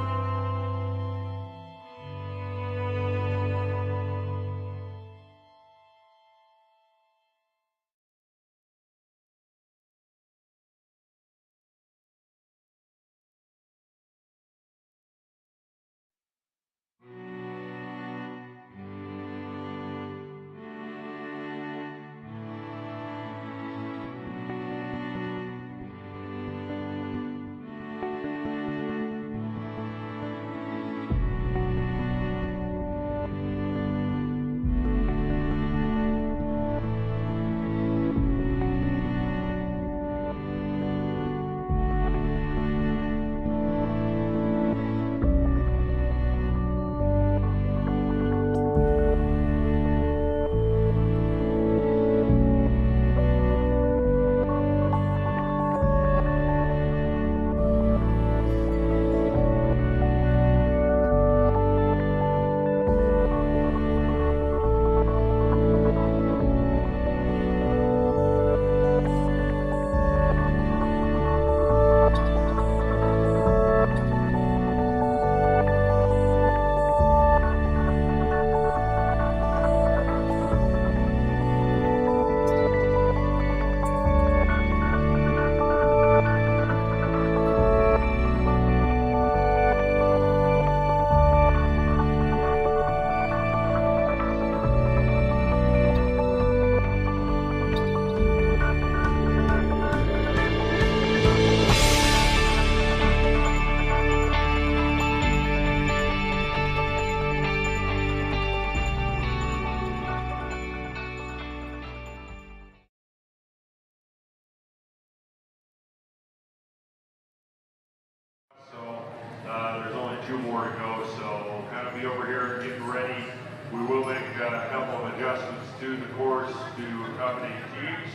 more to go, so we'll kind of be over here getting ready. We will make a couple of adjustments to the course to accommodate teams,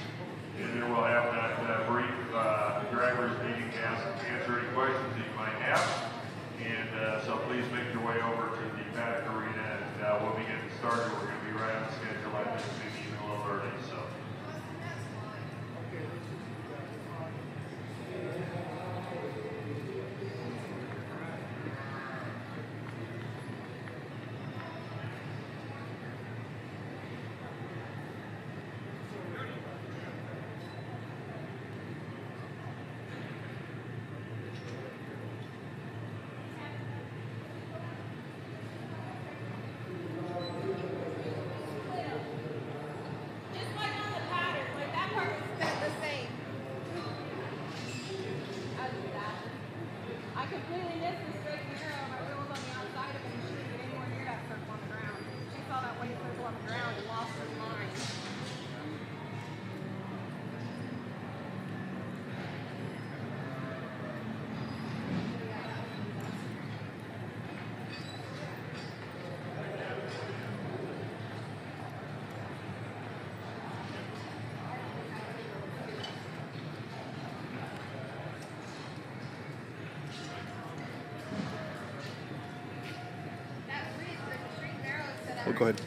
and then we'll have that brief drivers meeting to answer any questions that you might have. And so please make your way over to the paddock arena, and we'll be getting started. We're going to be right on schedule, I think, maybe even a little early. So. Oh, go ahead.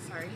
Sorry.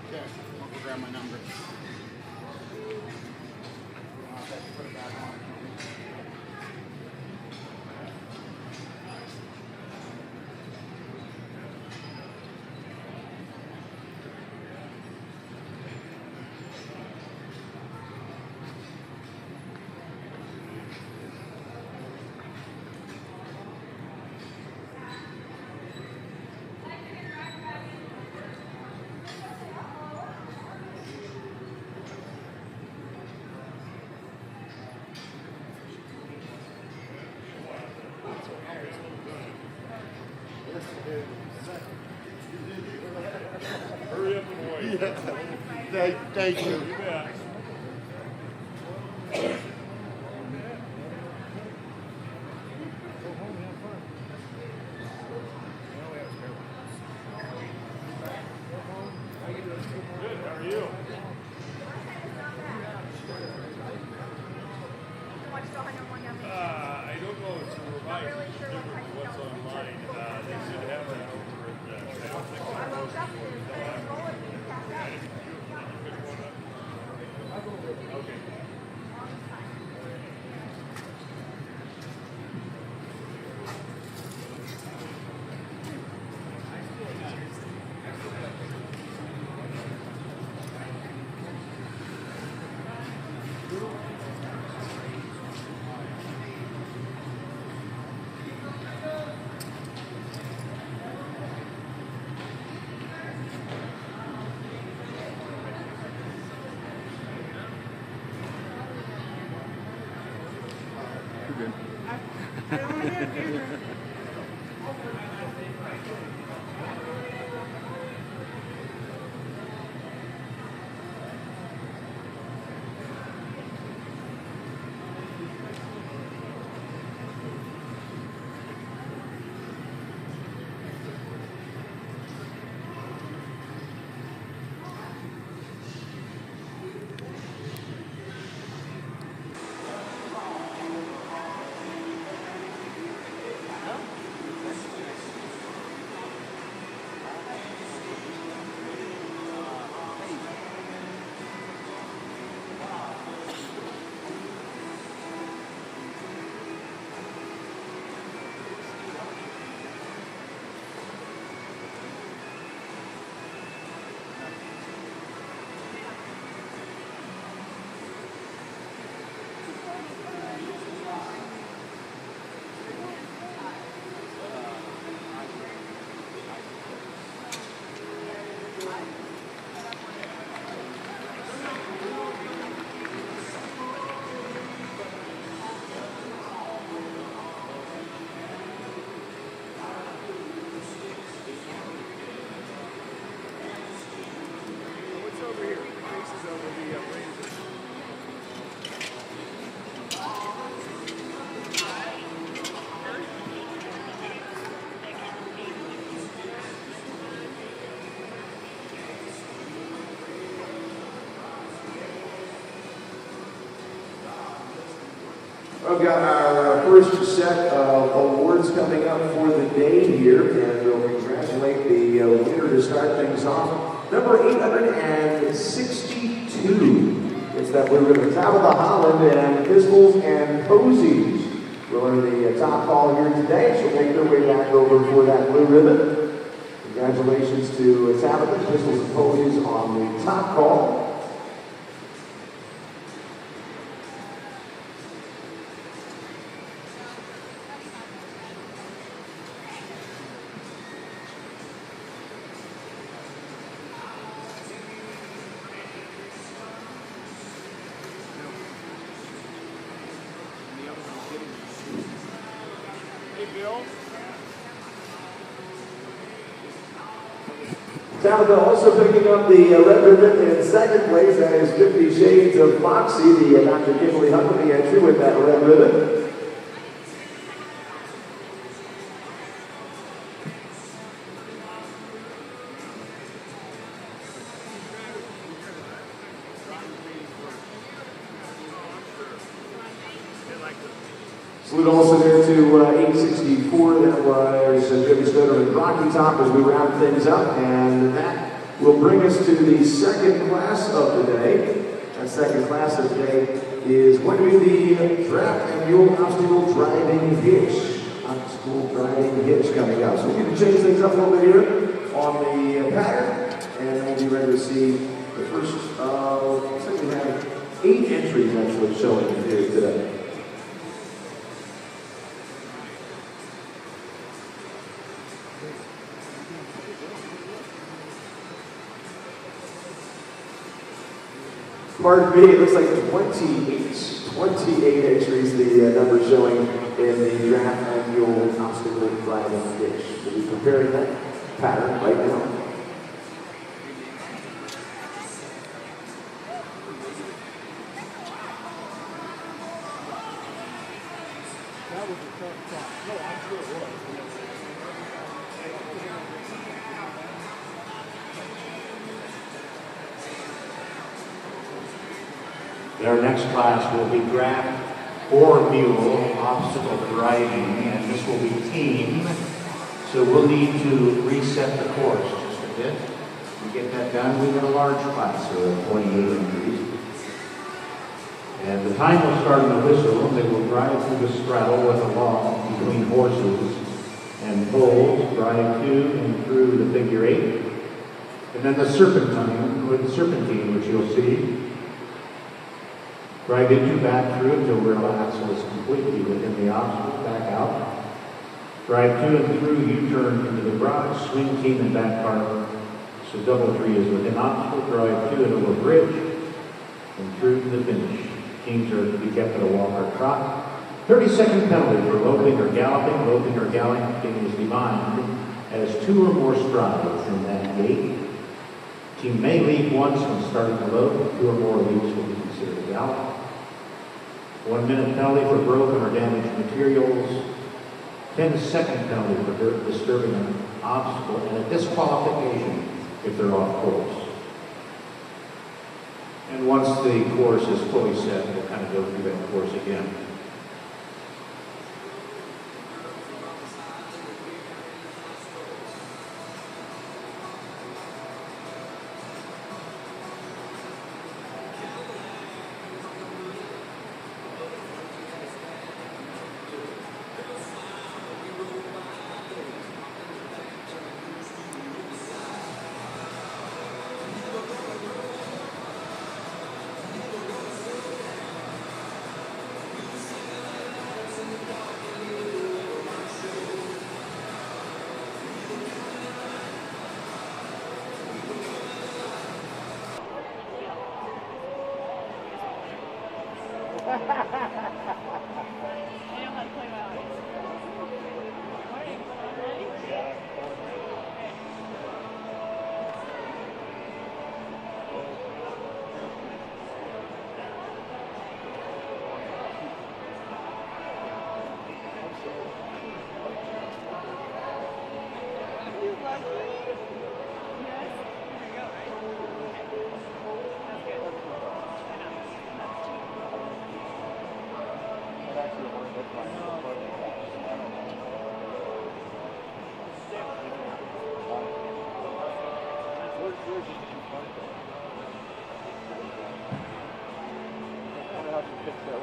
Okay, I'll go grab my number. Put it back on. Hurry up and wait. Yeah. Thank you. You bet. Good, how are you? I don't know, it's revised, it's different from what's online. They should have that over at I don't think they're posted for it. They'll have it. Pick one up. Okay. good. We've got our first set of awards coming up for the day here, and we'll congratulate the winner to start things off. Number 862. It's that blue ribbon. Tabitha Holland and Pistols and Posies will earn the top call here today. She'll make their way back over for that blue ribbon. Congratulations to Tabitha, Pistols and Posies on the top call. Tabitha also picking up the red ribbon in second place. That is 50 Shades of Foxy, the Dr. Kimberly Huckley entry with that red ribbon. Salute also there to 864, that was Jimmy Stoner and Rocky Top as we wrap things up, and that will bring us to the second class of the day. That second class of the day is going to be the Draft and Mule Obstacle Driving Hitch. Obstacle Driving Hitch coming up. So we're going to change things up a little bit here on the pattern, and we'll be ready to see the first, looks like we have 8 entries actually showing here today. Pardon me, it looks like 28 entries, the number showing in the Draft and Mule Obstacle Driving Hitch. We'll be preparing that pattern right now. That was a tough shot. No, I'm sure it was. Our next class will be Draft or Mule Obstacle Driving, and this will be team. So we'll need to reset the course just a bit. To get that done, we've got a large class, so 28 entries. And the time will start on the whistle. They will drive through the straddle with a log between horses and poles, drive to and through the figure 8. And then the serpentine, which you'll see. Drive into back through until rear axle is completely within the obstacle, back out. Drive to and through, U-turn into the garage, swing team and back car. So double tree is within obstacle, drive to and over bridge, and through to the finish. Teams are to be kept at a walk or trot. 30-second penalty for loping or galloping. Loping or galloping is defined as 2 or more strides in that gait. Team may leap once when starting to lope. 2 or more leaps will be considered a gallop. 1 minute penalty for broken or damaged materials. 10-second penalty for disturbing an obstacle, and a disqualification if they're off course. And once the course is fully set, we'll kind of go through that course again.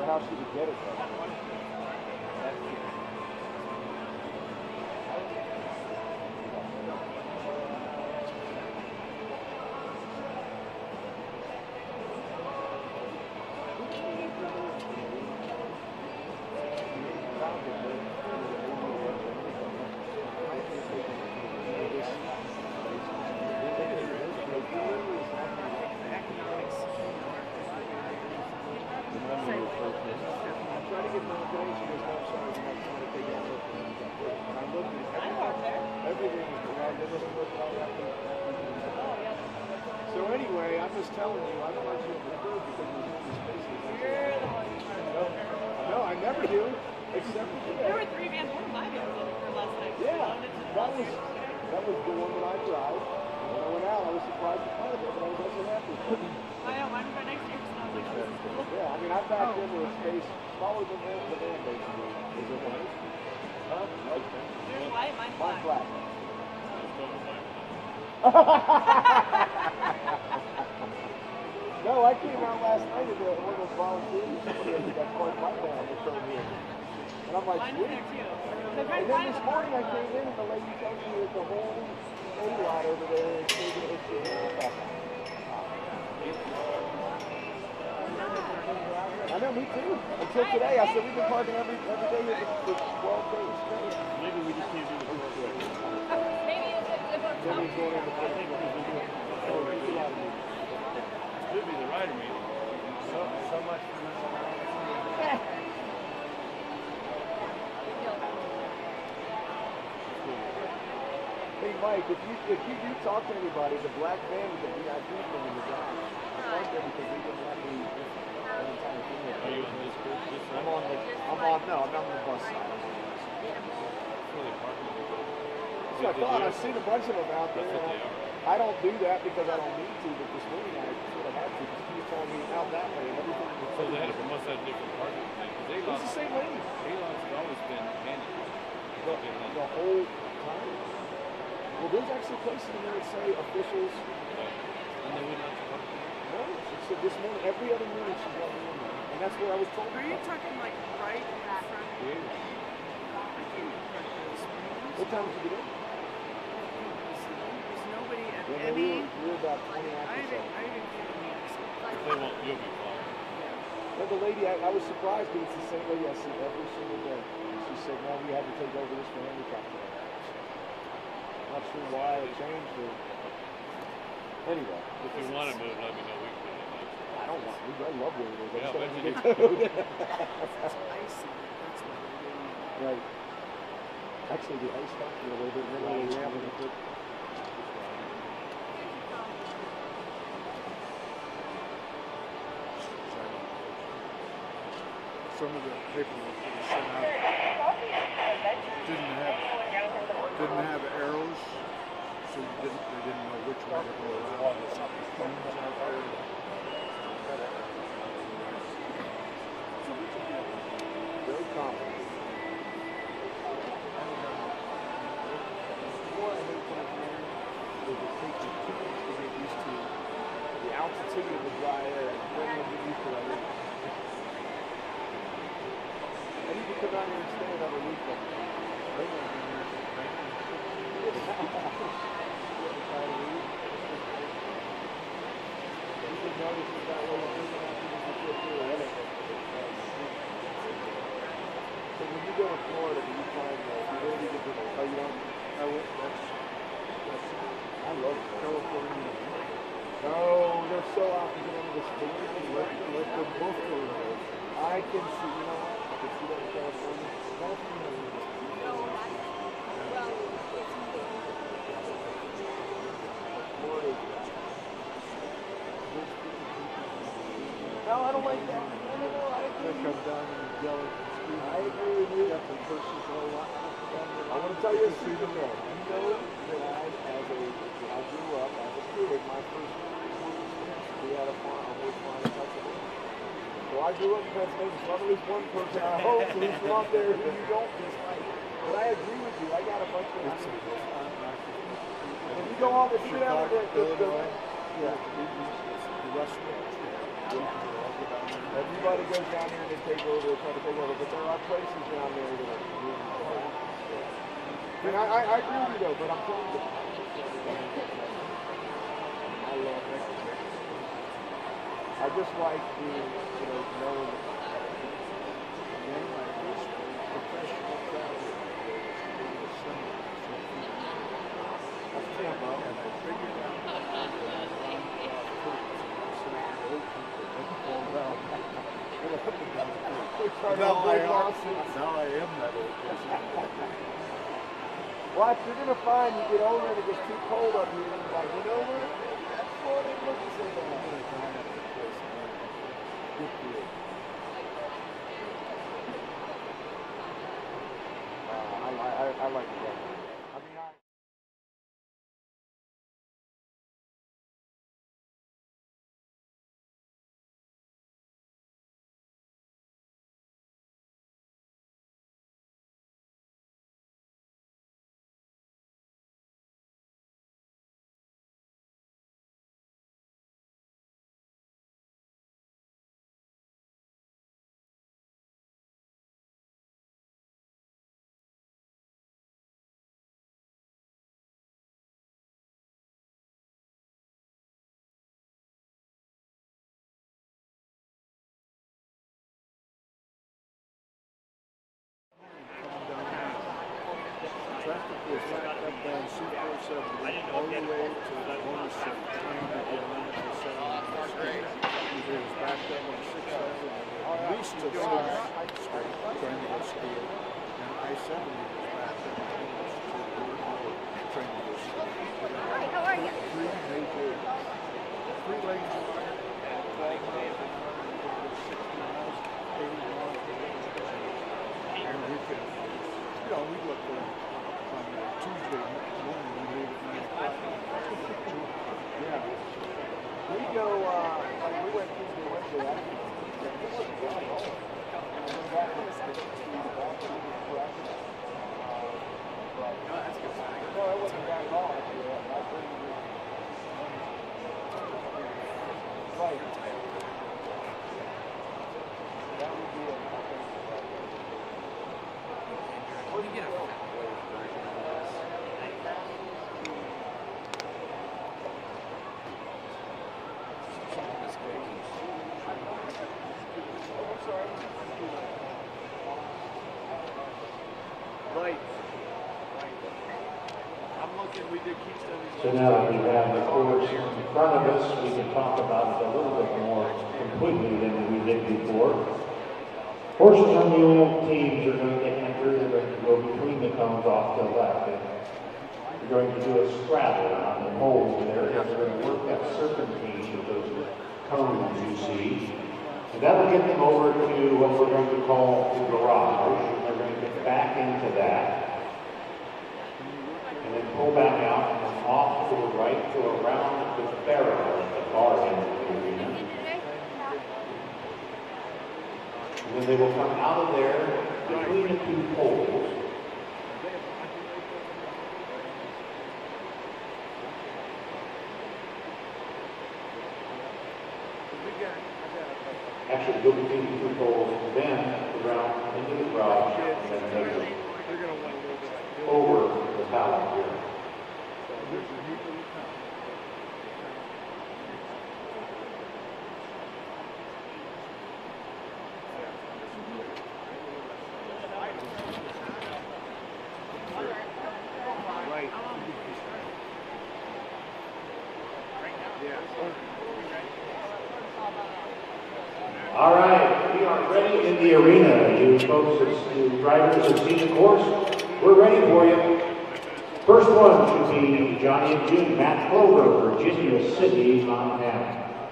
How should we get it though? So anyway, I'm just telling you, I don't want you to improve because you're doing this business. You're the one who's trying to No, I never do, except for today. There were 3 vans, one of my vans for last night. Yeah, that was the one that I drive. When I went out, I was surprised to find it, but I was also happy. I know, mine went next year, so I was like, this is cool. Yeah, I mean, I backed into a space smaller than the van, basically. Is it white? Huh? Okay. Yours white, mine's black. Mine's black. No, I came out last night and one of those volunteers, somebody that parked my van on the show here. And I'm like, Mine was there too. And then this morning I came in and the lady tells me that the whole A-lot over there is taking a issue. I know, me too. Until today, I said we've been parking every day here for 12 days straight. Maybe we just can't do the whole thing. Maybe if it's Then he's going in the thing. Should be the rider meeting. So much for Hey Mike, if you do talk to anybody, the black van with the VIP thing in the garage. I parked there because they didn't have any time to do it. Are you on this group? I'm on the bus side. So I thought I've seen a bunch of them out there. I don't do that because I don't need to, but this morning I sort of had to because he was telling me out that way and everything. So they had must have different parking things. It's the same lady. A-Lot's always been handicapped. The whole time. Well, there's actually places in there that say officials. And they would not park. No, she said this morning, every other morning she's letting me in there. And that's what I was told. Are you talking like right in front? Yeah. What time did you get in? There's nobody at Yeah, any. we were about 20 after so. I didn't get any. They won't, you'll be fine. But the lady, I was surprised, but it's the same lady I see every single day. And she said, no, we had to take over this for handicap today. Not sure why it changed or... Anyway. If you want to move, let me know. We can put it in. I don't want to. I love where it is. Yeah, I bet you get do. That's icy. That's Right. Actually, the ice hockey a little bit more. Some of the paperwork that was sent out didn't have arrows, so they didn't know which way to go around. There's some cones out there. Very common. The altitude of the dry air and when underneath it, and you could not even stand underneath them. You should notice that way of thinking after you get through it. So when you go to Florida, do you find that you really get to oh, you don't? I went, I love California. No, they're so opposite end of the spectrum. Let them both go there. I can see, you know what? I can see that in California. No, I don't like that. No, I agree. They come down and yell and scream. I agree with you. Got the persons all I want to tell you a secret though. You know that I grew up as a kid, my first experience, we had a farm, a horse farm in Pennsylvania. So I grew up in Pennsylvania, so at least one person I hope who's from up there who you don't dislike. But I agree with you, I got a bunch of if you go on, if you get out of everybody goes down there and they take over, they try to take over, but there are places down there that are really hard. And I agree with you though, but I'm telling you, I love Mexico. I just like knowing like this professional travel that's Tampa, and I figured out now I am that old person. Watch, you're going to find you get older and it gets too cold up here and you're like, you know what? That's what it looks like. I'm going to die at this place. Good for you. I like it. I mean, traffic was backed up down Seaport 70 all the way to the bonus trying to get on to 7th Street. It was backed up on 6th Avenue, at least to 7th Street, trying to go school. And I-70 was backed up almost to Woodward, trying to go school. Hi, how are you? 3 major, 3 lanes wide, 12 miles, 60 miles, 80 miles. And we could, we looked at Tuesday morning, we leave at 9 o'clock. Yeah. We go, we went Tuesday, Wednesday, it wasn't bad at all. No, it wasn't bad at all, actually. Right. That would be it. Where do you get a Right. I'm looking, we did Keystone. So now that we have the course in front of us, we can talk about it a little bit more completely than we did before. Horses and mule teams are going to enter. They're going to go between the cones off to the left. And you're going to do a straddle on the poles there. And they're going to work that serpentine with those cones you see. And that'll get them over to what we're going to call the garage. And they're going to get back into that. And then pull back out and then off to the right to around the barrel at the far end of the arena. And then they will come out of there between the two poles. Actually, go between the two poles, then around into the garage, and then over the pallet here. All right, we are ready in the arena. You folks, you drivers have seen the course. We're ready for you. First one should be Johnny and June, Matt Clover, Virginia City, Montana.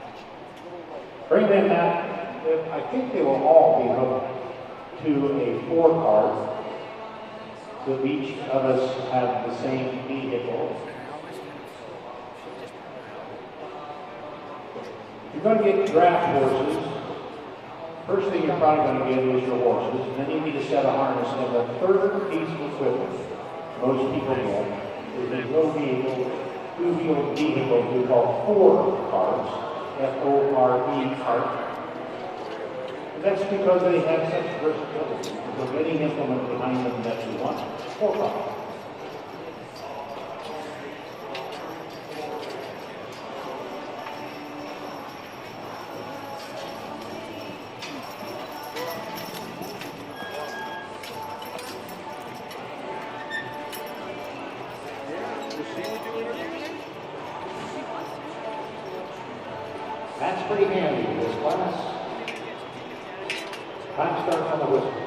Bring them, Matt. I think they will all be hooked to a 4-cart, so each of us have the same vehicle. You're going to get draft horses. First thing you're probably going to get is your horses, and then you need a set of harness. And the third piece of equipment most people get is a two-wheeled vehicle we call 4-carts, F-O-R-E cart. And that's because they have such versatility. So any implement behind them that you want, 4-carts. That's pretty handy in this class. Time starts on the whistle.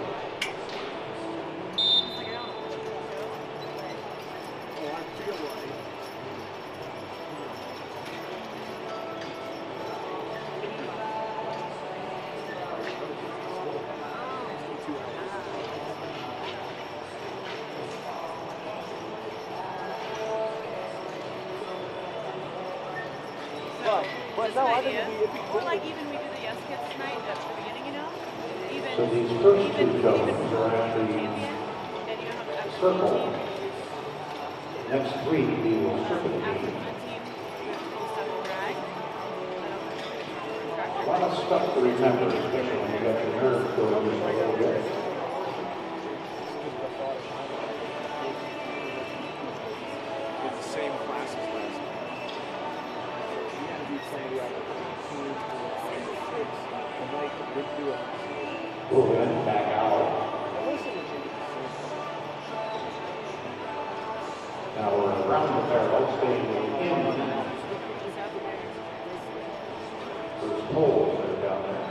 But no, I think it'd be cool. Or like even we did the yes kids tonight at the beginning, you know? Even, so these first two cones are actually circle. Next 3 we will circle. A lot of stuff to remember, especially when you got your nerves going just a little bit. It's the same class as last time. Pull in, back out. Now we're around the barrel, staying in. Those poles that are down there.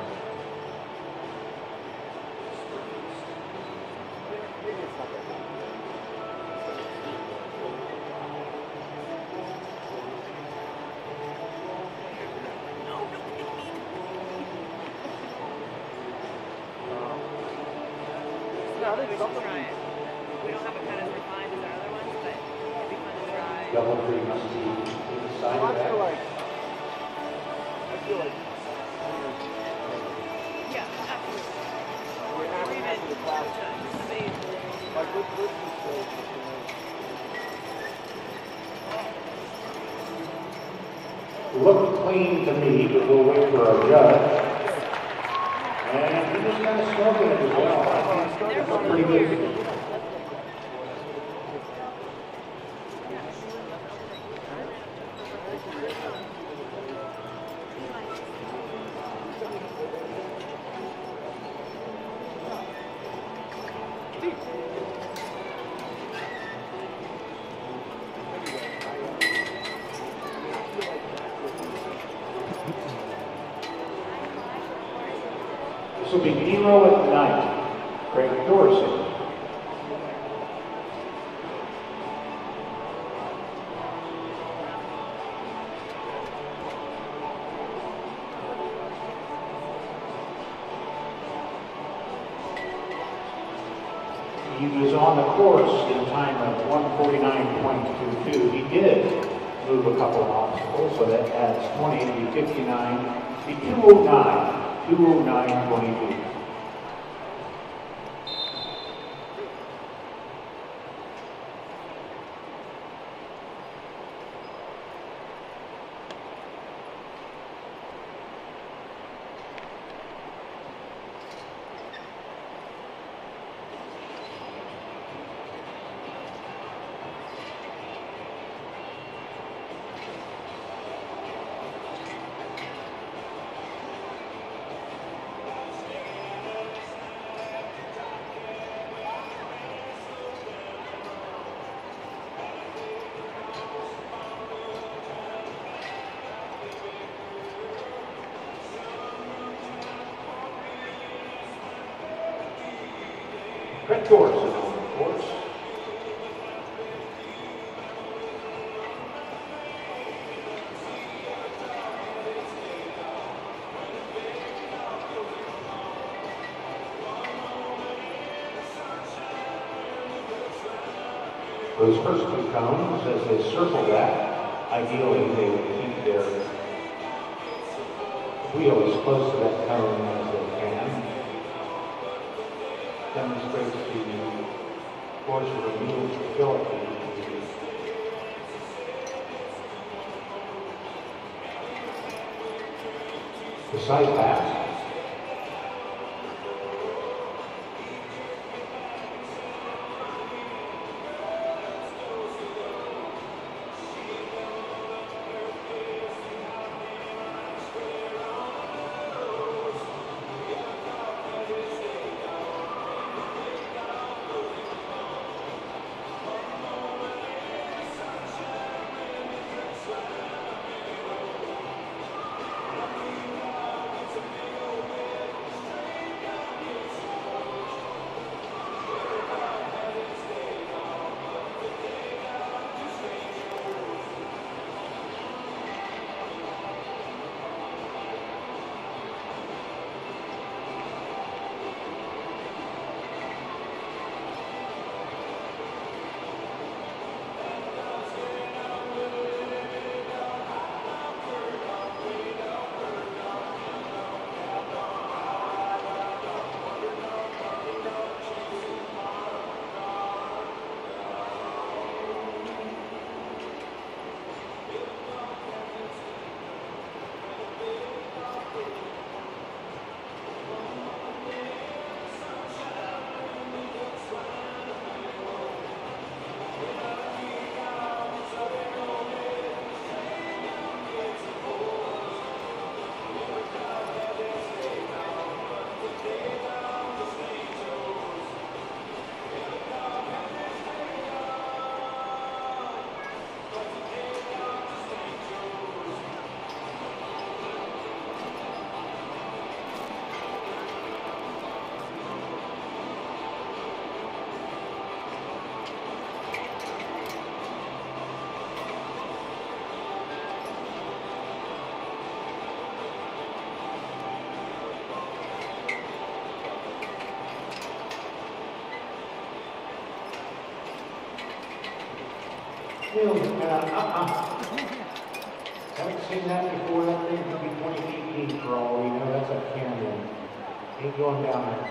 We should try it. We don't have it kind of refined as our other ones, but it'd be fun to try. Double 3 must be inside of that. I feel like yeah, absolutely. we're having after the class. Like let's Looked clean to me, but we'll wait for our judge. And he was kind of smoking it as well. I think it looked pretty good. This will Sleeping Hero at Night, Craig Dorsey. He was on the course in time of 1:49.22. He did move a couple of obstacles, so that adds 20 to be 59, be 209.22. Craig Dorsey on the course. Those first two cones, as they circle that, ideally they would keep their wheel as close to that cone as they can. Demonstrates the force of the wheel's ability to side pass. Haven't seen that before. That thing could be 20 feet deep for all we know. That's a canyon. Ain't going down there.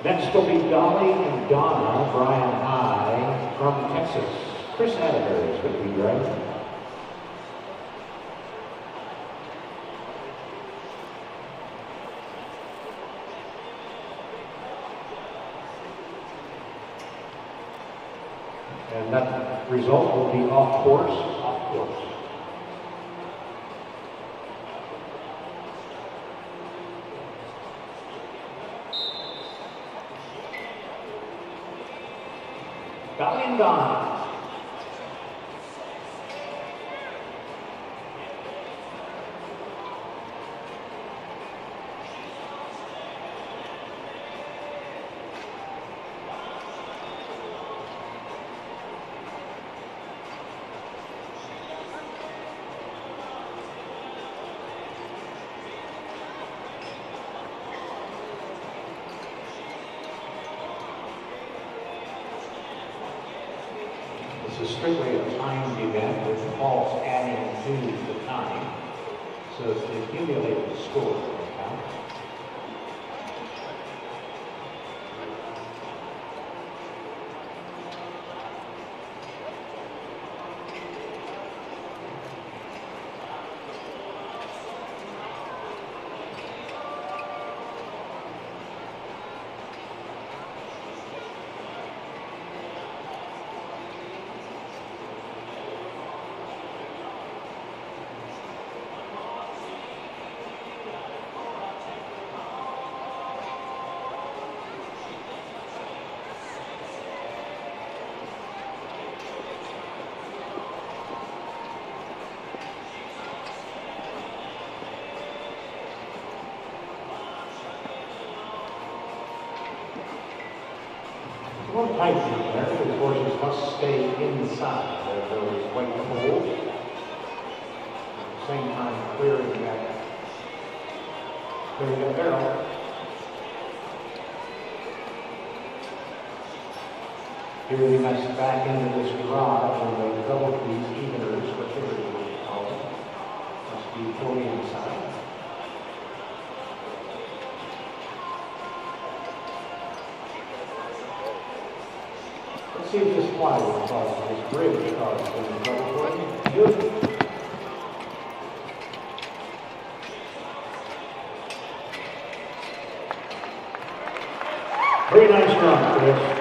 Next will be Dolly and Donna Brian High from Texas. Chris Atterbury is going to be driving. And that result will be off course, off course. Coming down. This is strictly a timed event with the balls adding to the time. So it's the accumulated score that counts. A little tight in there, the horses must stay inside. They're really quite cold. At the same time, clearing that barrel. Here we must back into this garage and they develop these eveners, whatever you call them. Must be fully inside. Let's see if this plywood causes this bridge causes any trouble for you. Good. Very nice run, Chris.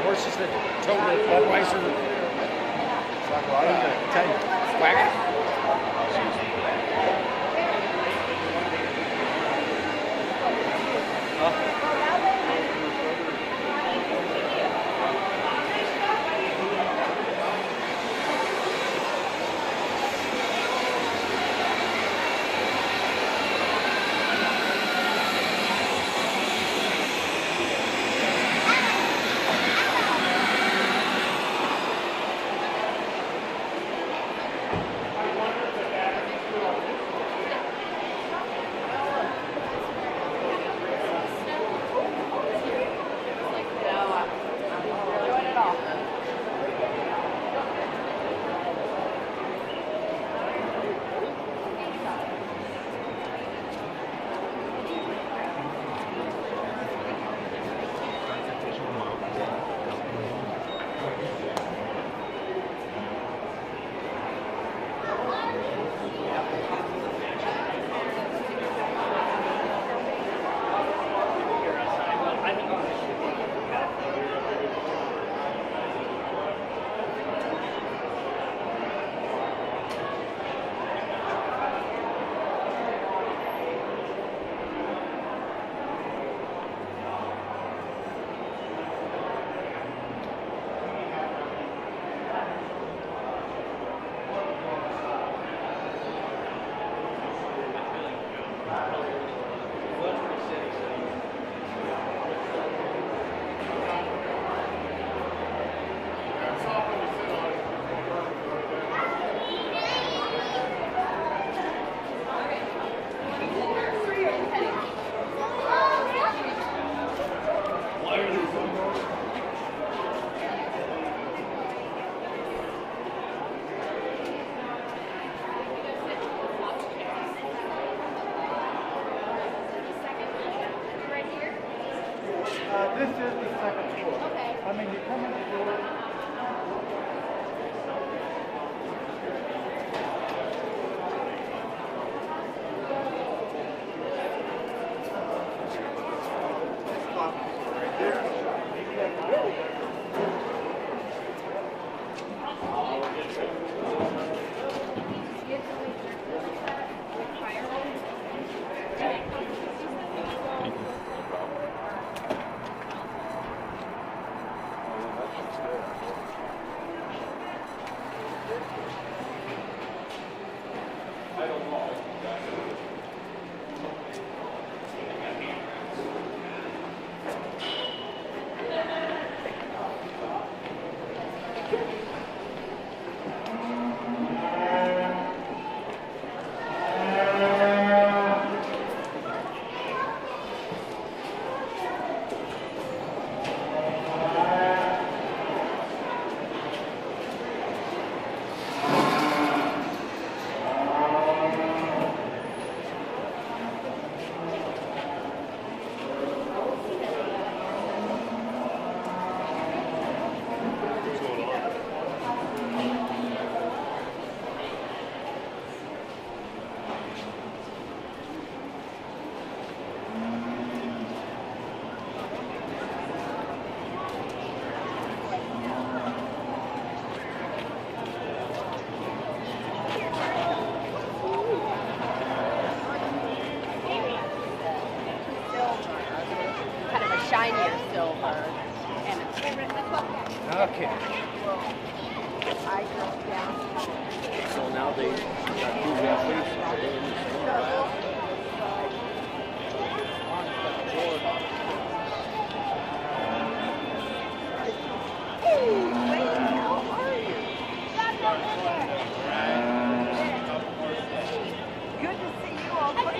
Horses that told me Budweiser. This is the second floor. Okay. I mean, you come in the door. Shinier silver. And Okay. So now they got two referees. good to see you all.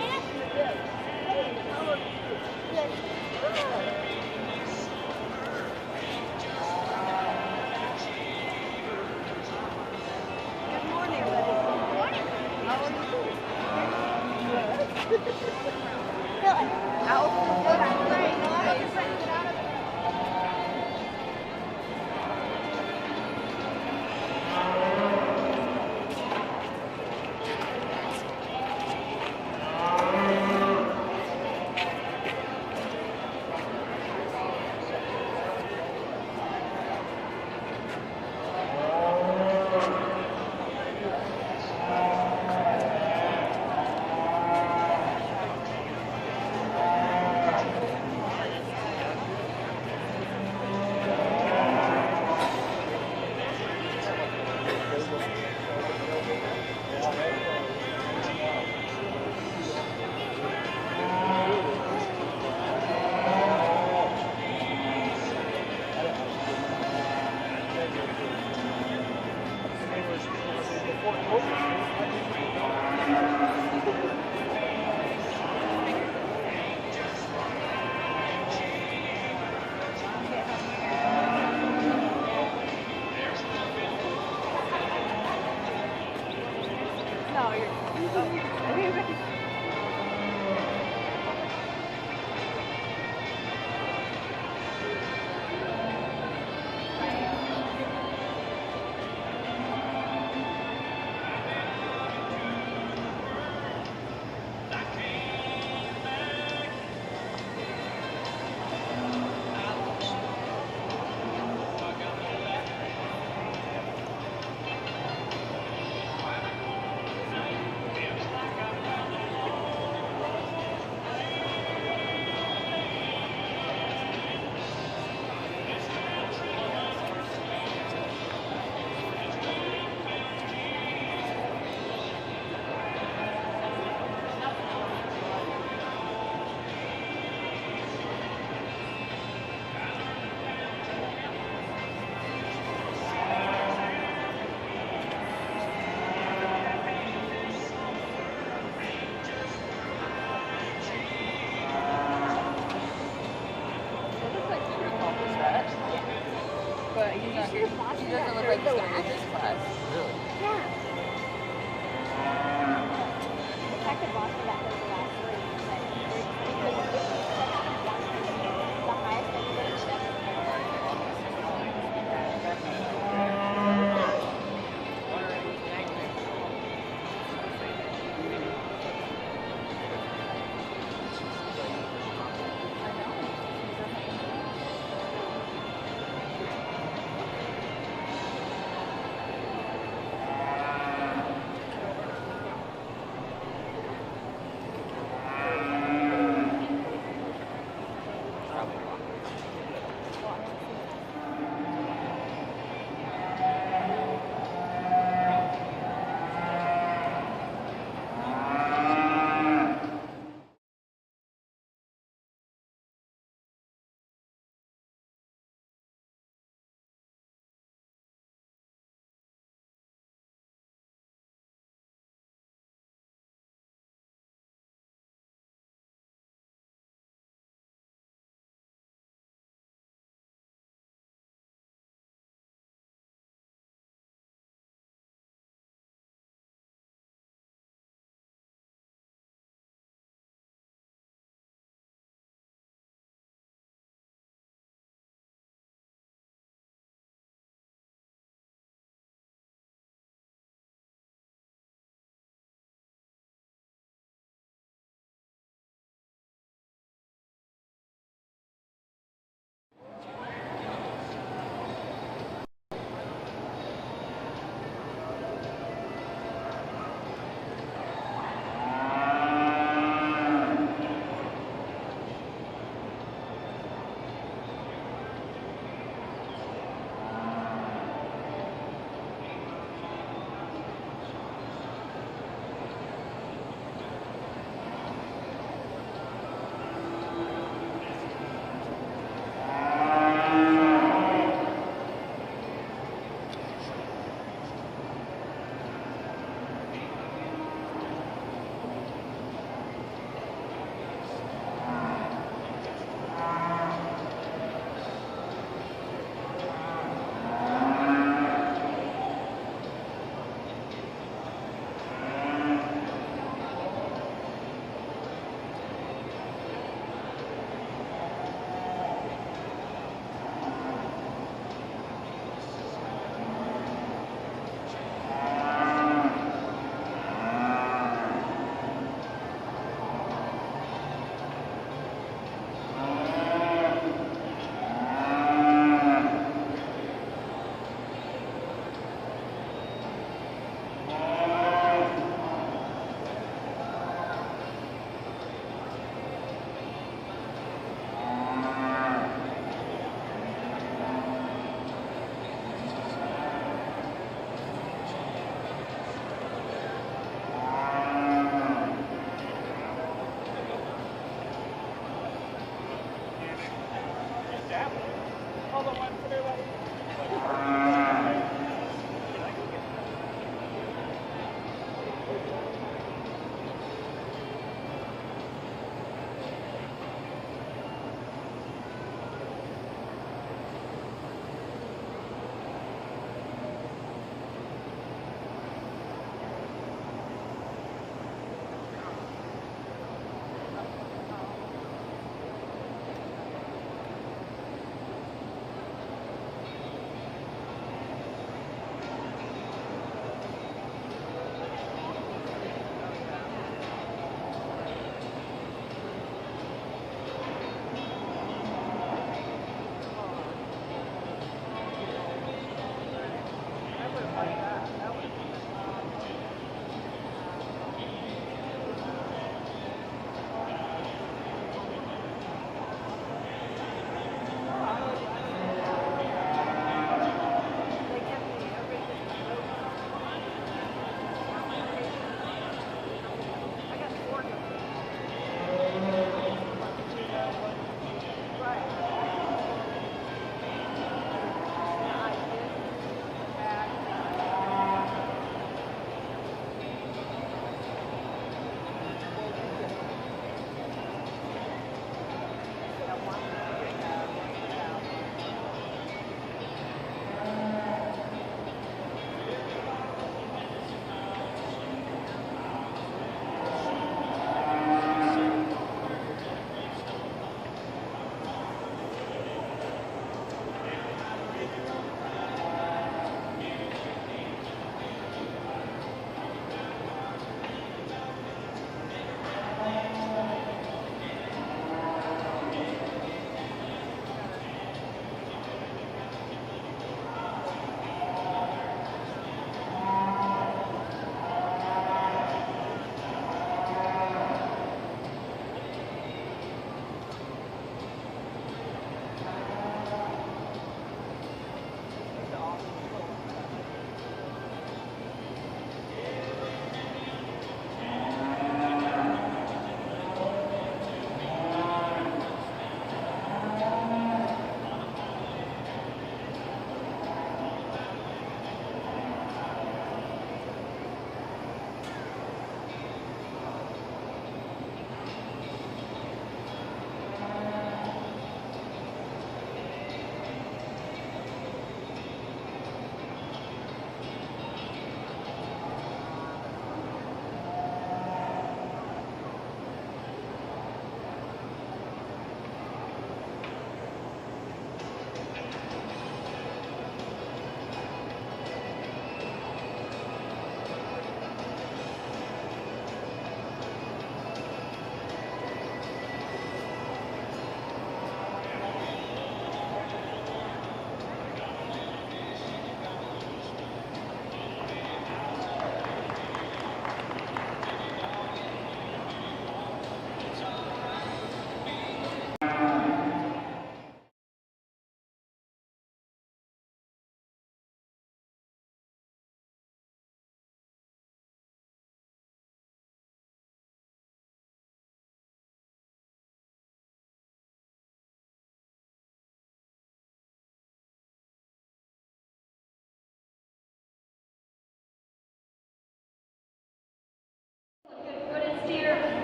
He doesn't look like he's going to get this class. Really? Yeah. Detective Boston got those the last 3, but the highest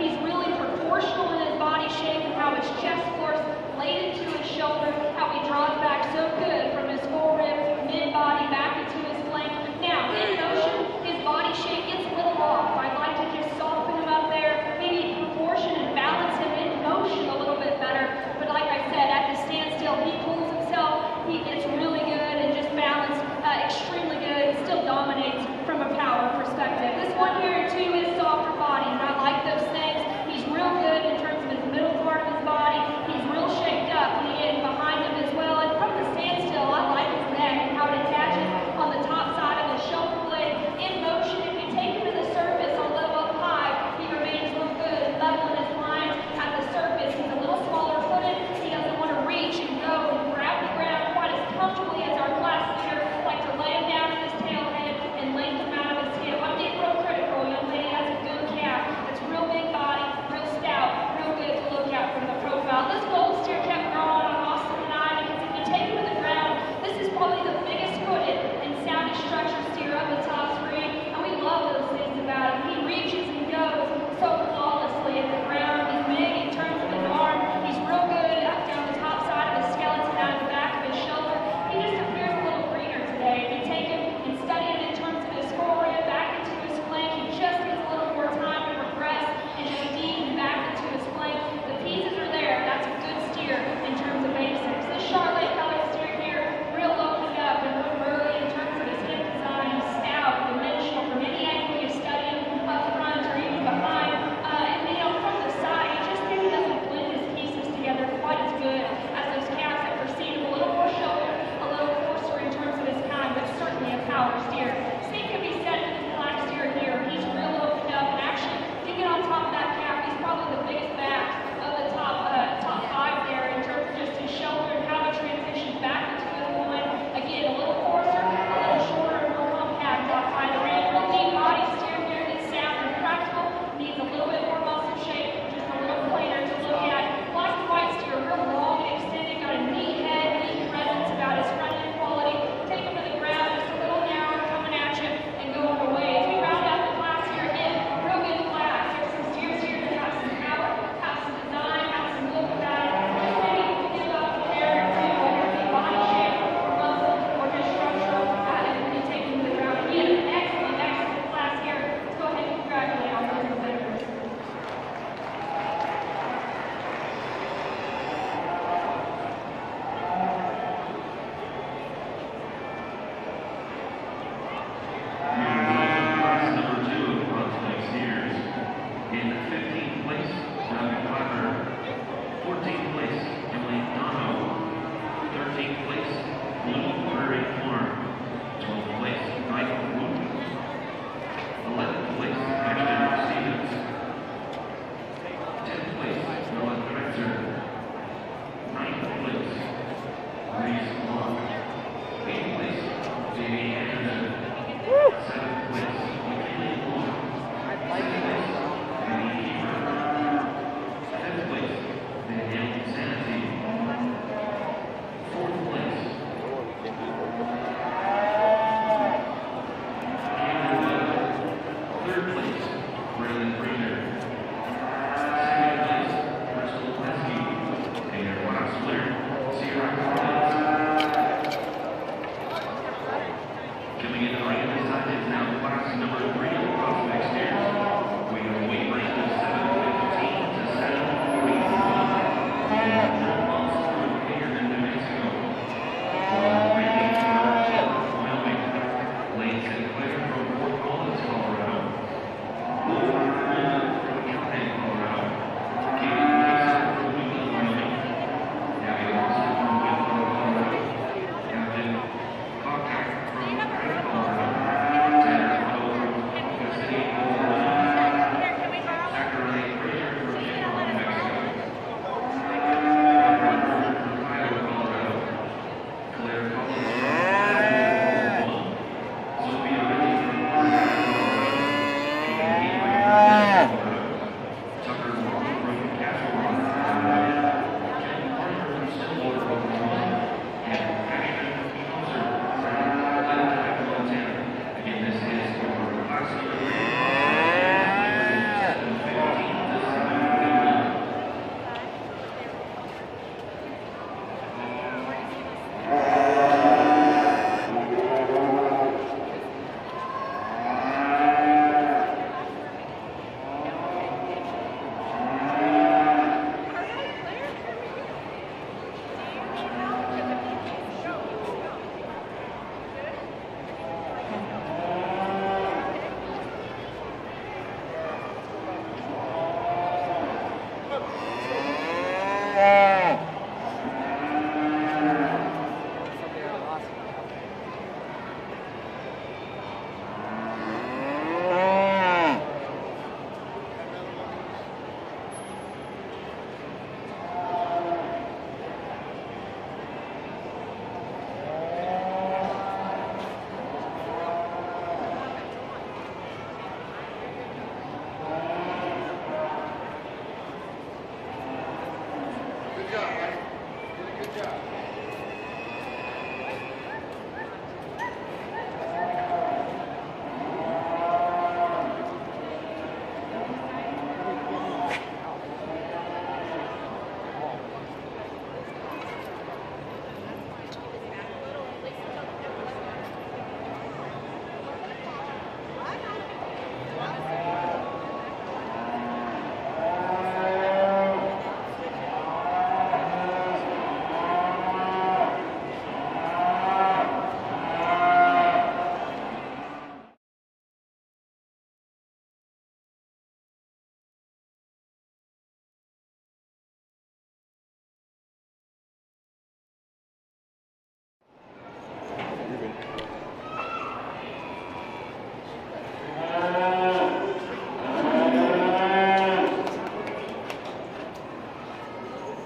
He's really proportional in his body shape and how his chest force laid into his shoulder, how he draws back so good from his forearm, mid-body back into his flank. Now, in motion, his body shape gets a little off. I'd like to just soften him up there, maybe proportion and balance him in motion a little bit better. But like I said, at the standstill, he pulls himself, he gets really good and just balanced extremely good, still dominates from a power perspective. This one here too is softer body, and I like those things. He's real good in terms of his middle part of his body. He's real shaped up when he gets behind the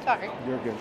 Sorry. You're good.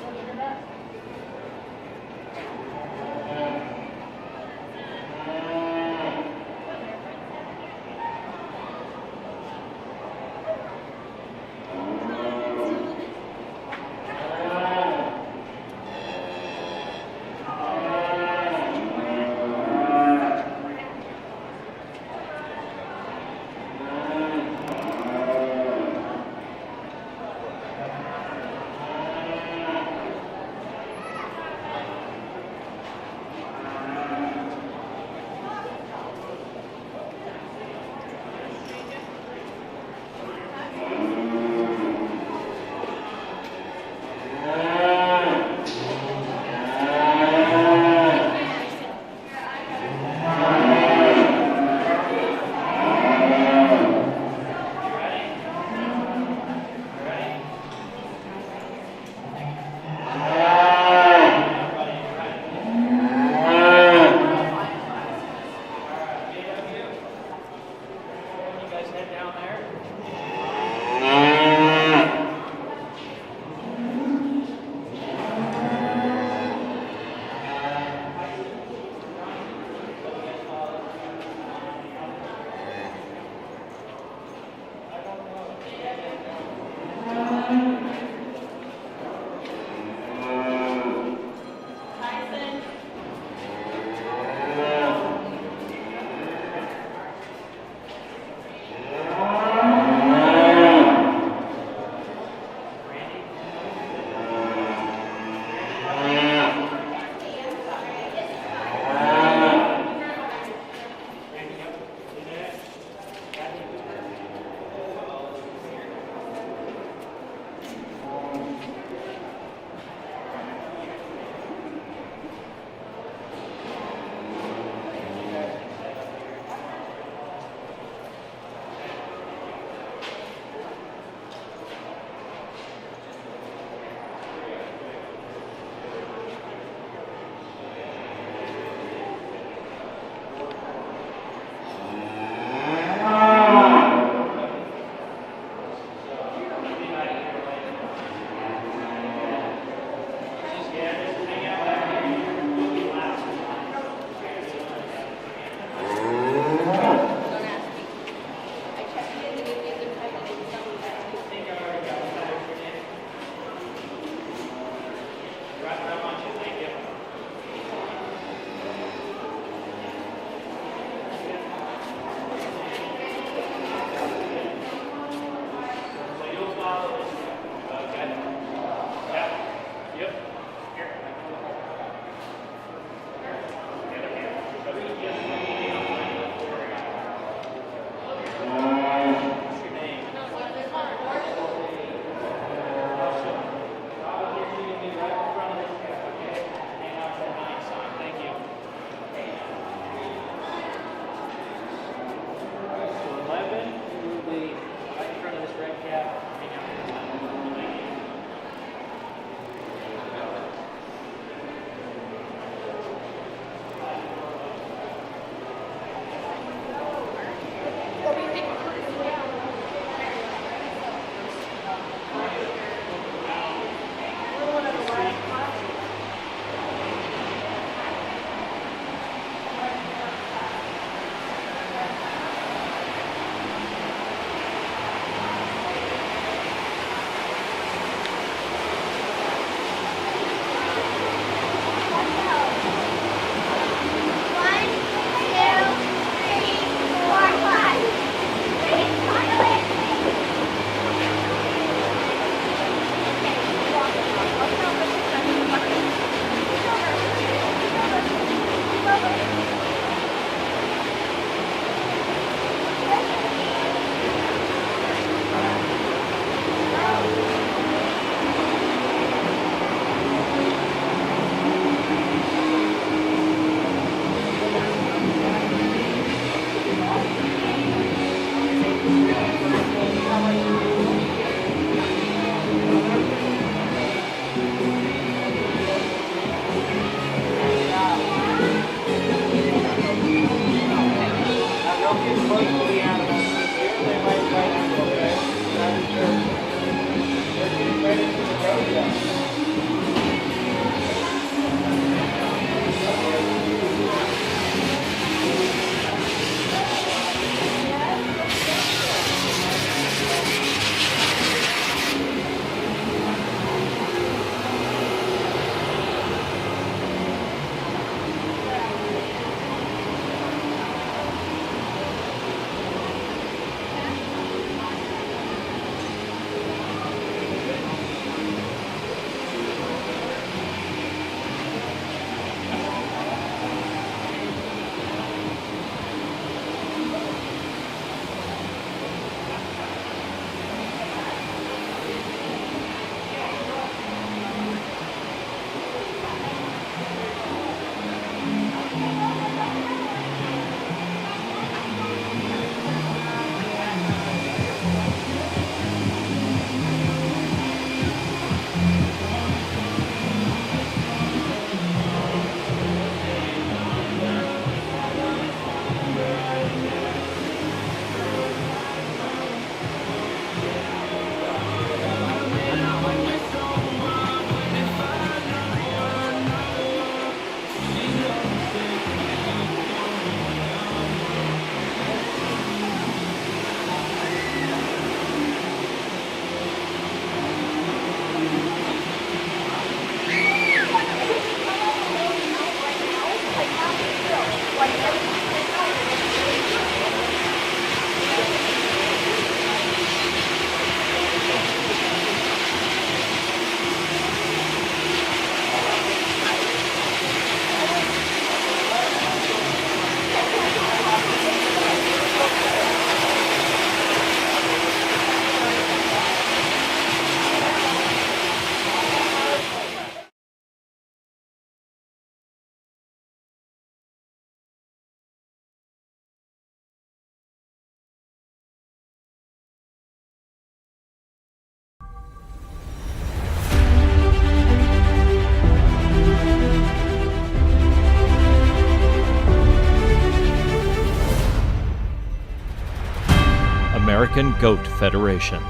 American Goat Federation,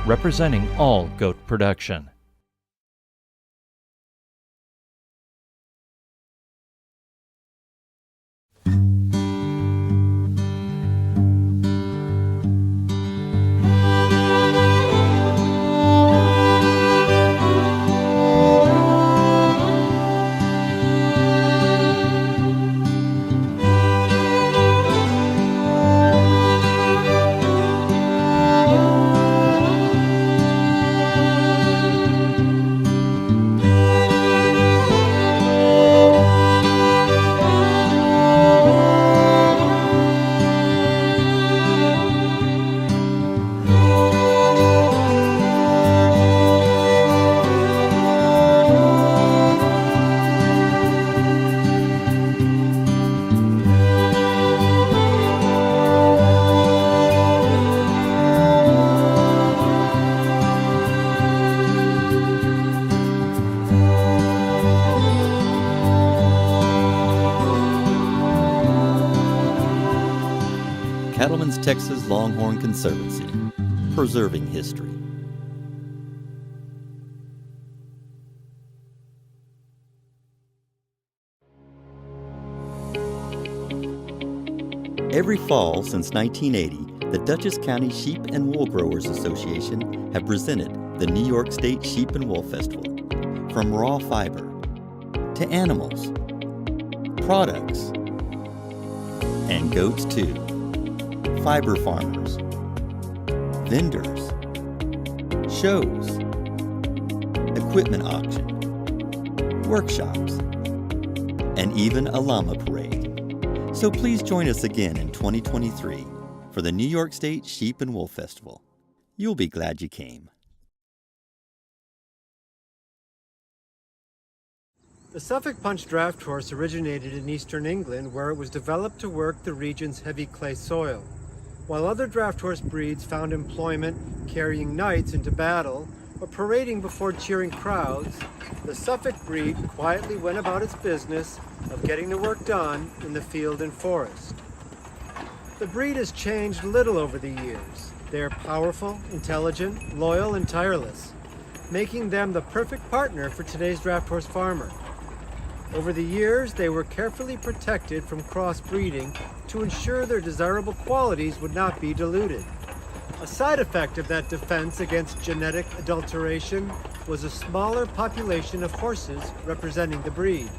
representing all goat production. Cattlemen's Texas Longhorn Conservancy, preserving history. Every fall since 1980, the Dutchess County Sheep and Wool Growers Association have presented the New York State Sheep and Wool Festival. From raw fiber to animals, products, and goats too. Fiber farmers, vendors, shows, equipment auction, workshops, and even a llama parade. So please join us again in 2023 for the New York State Sheep and Wool Festival. You'll be glad you came. The Suffolk Punch draft horse originated in eastern England, where it was developed to work the region's heavy clay soil. While other draft horse breeds found employment carrying knights into battle or parading before cheering crowds, the Suffolk breed quietly went about its business of getting the work done in the field and forest. The breed has changed little over the years. They are powerful, intelligent, loyal, and tireless, making them the perfect partner for today's draft horse farmer. Over the years, they were carefully protected from crossbreeding to ensure their desirable qualities would not be diluted. A side effect of that defense against genetic adulteration was a smaller population of horses representing the breed.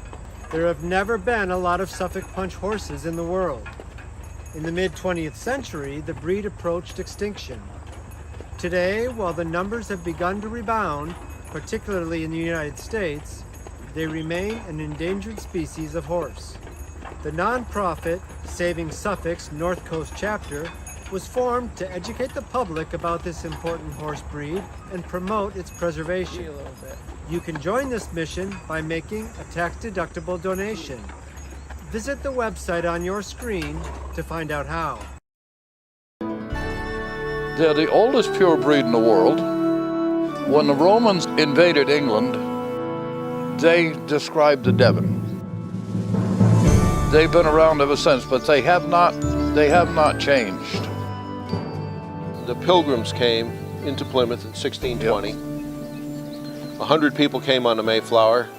There have never been a lot of Suffolk Punch horses in the world. In the mid-20th century, the breed approached extinction. Today, while the numbers have begun to rebound, particularly in the United States, they remain an endangered species of horse. The nonprofit Saving Suffolk's North Coast chapter was formed to educate the public about this important horse breed and promote its preservation. You can join this mission by making a tax-deductible donation. Visit the website on your screen to find out how. They're the oldest pure breed in the world. When the Romans invaded England, they described the Devon. They've been around ever since, but they have not changed. The Pilgrims came into Plymouth in 1620. Yep. 100 people came on the Mayflower.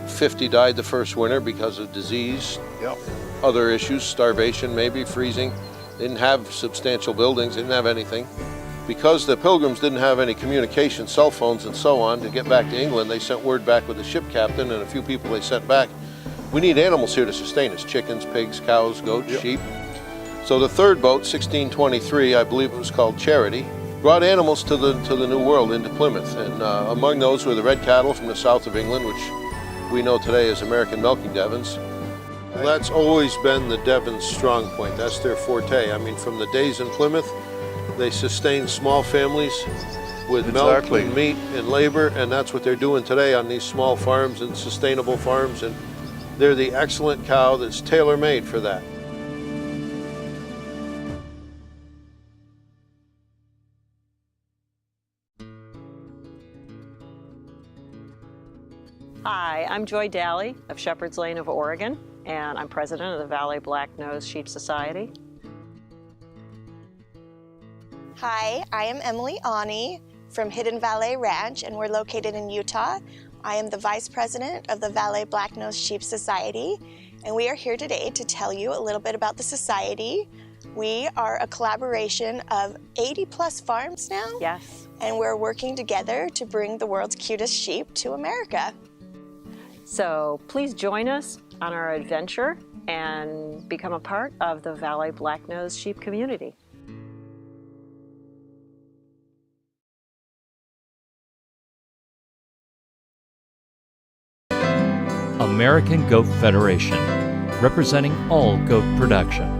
50 died the first winter because of disease, other issues, starvation, maybe freezing. They didn't have substantial buildings, didn't have anything. Because the Pilgrims didn't have any communication, cell phones and so on, to get back to England, they sent word back with the ship captain and a few people they sent back. We need animals here to sustain us, chickens, pigs, cows, goats, sheep. So the third boat, 1623, I believe it was called Charity, brought animals to the New World, into Plymouth. And among those were the red cattle from the south of England, which we know today as American milking Devons. Well, that's always been the Devon's strong point. That's their forte. I mean, from the days in Plymouth, they sustained small families with milk and meat and labor, and that's what they're doing today on these small farms and sustainable farms, and they're the excellent cow that's tailor-made for that. Hi, I'm Joy Daly of Shepherd's Lane of Oregon, and I'm president of the Valley Black-Nosed Sheep Society. Hi, I am Emily Ani from Hidden Valley Ranch, and we're located in Utah. I am the Vice President of the Valley Black-Nosed Sheep Society, and we are here today to tell you a little bit about the society. We are a collaboration of 80+ farms now. Yes. And we're working together to bring the world's cutest sheep to America. So please join us on our adventure and become a part of the Valley Black-Nosed Sheep community. American Goat Federation, representing all goat production.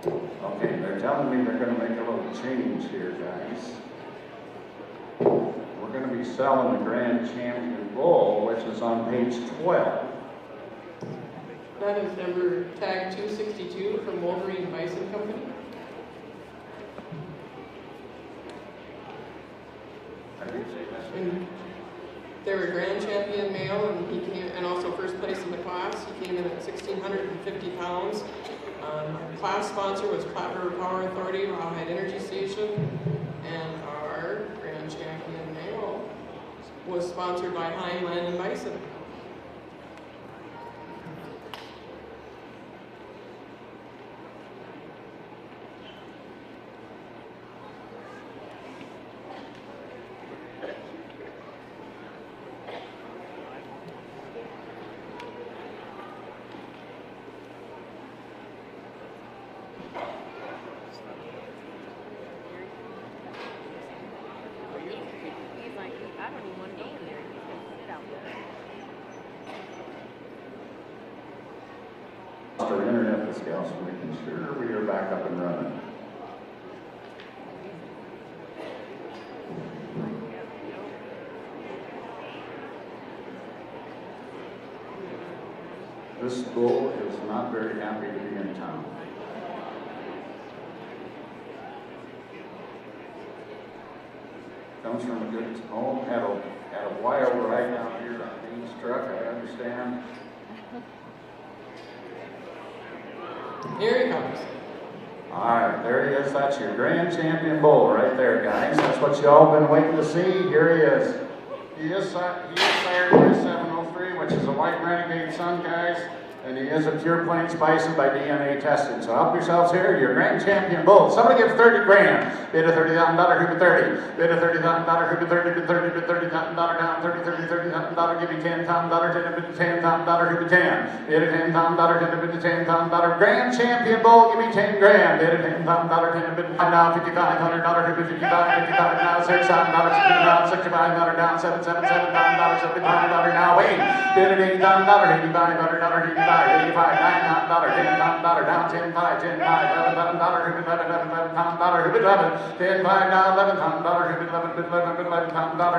Okay, they're telling me they're going to make a little change here, guys. We're going to be selling the Grand Champion Bull, which is on page 12. That is number tag 262 from Wolverine Bison Company. And they're a Grand Champion male, and he came, and also first place in the class. He came in at 1,650 pounds. Our class sponsor was Platte River Power Authority, Rawhide Energy Station, and our Grand Champion male was sponsored by Hein Land and Bison. He's like, I don't even want to go in there. He's going to sit out there. Our internet this gal, so making sure we are back up and running. This bull is not very happy to be in town. Comes from a good home, had a wild ride out here on Dean's truck, I understand. Here he comes. All right, there he is. That's your Grand Champion Bull right there, guys. That's what you all been waiting to see. Here he is. He is sired by 703, which is a white Renegade son, guys. and he is a Pure Plains bison by DNA testing. So help yourselves here. Your grand champion bull. Somebody give 30 grand. Bid a $30,000, who bid 30. Bid a $30,000, who bid 30, bid 30, bid $30,000 down, 30, $30,000, give me $10,000, bid $10,000, who bid 10. Bid a $10,000, bid $10,000. Grand champion bull, give me 10 grand. Bid a $10,000, bid now $5,500, who bid 55, 55 now, $6,000, now $65 down, $7,700 $75 now, wait. Bid a $80,000, $8,500, $85, $9,000, $10,000 down, $10,500, $11,000, who bid 11, $11,000, who bid 11, $10,500 now, $11,000, who bid 11, bid 11, bid $11,000,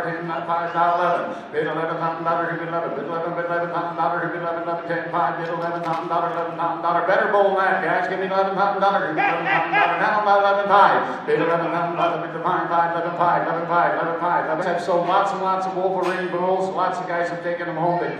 $10,500 now, 11, bid $11,000, who bid 11, bid 11, bid $11,000, who bid 11, $10,500, bid $11,000, $11,000, better bowl than that, guys, give me $11,000, who bid $11,000 now, $11,500, bid $11,000, bid $11,500, $11,500, $11,500, I've sold lots and lots of Wolverine bulls, lots of guys have taken them home, they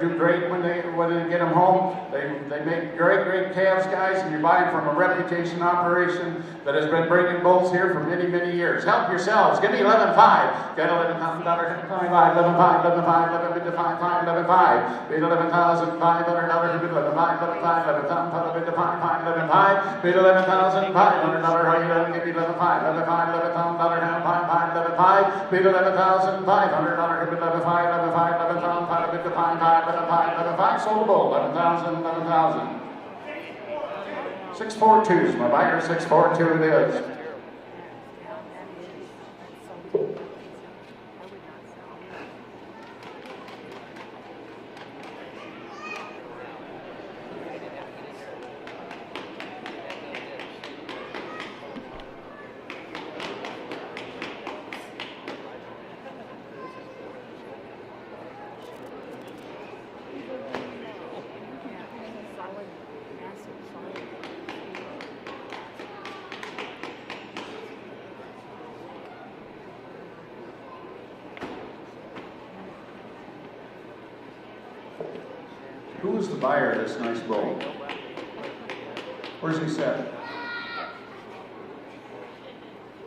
do great when they get them home. They make great calves, guys, and you're buying from a reputation operation that has been breaking bulls here for many, many years. Help yourselves. Give me $11,500. Get $11,000, $11,500, $11,500, bid to $5,500, $11,500, bid $11,500, bid $11,500, $11,500, bid to $5,500, $11,500, bid $11,500. How you let give me $11,500, $11,500 down, $5,500, $11,500, bid $11,500, bid $11,500, $11,500, bid to $5,500, $11,500, sold a bull, $11,000, $11,000. 642s, my buyer, 642 it is. Who is the buyer of this nice bull? Where's he set?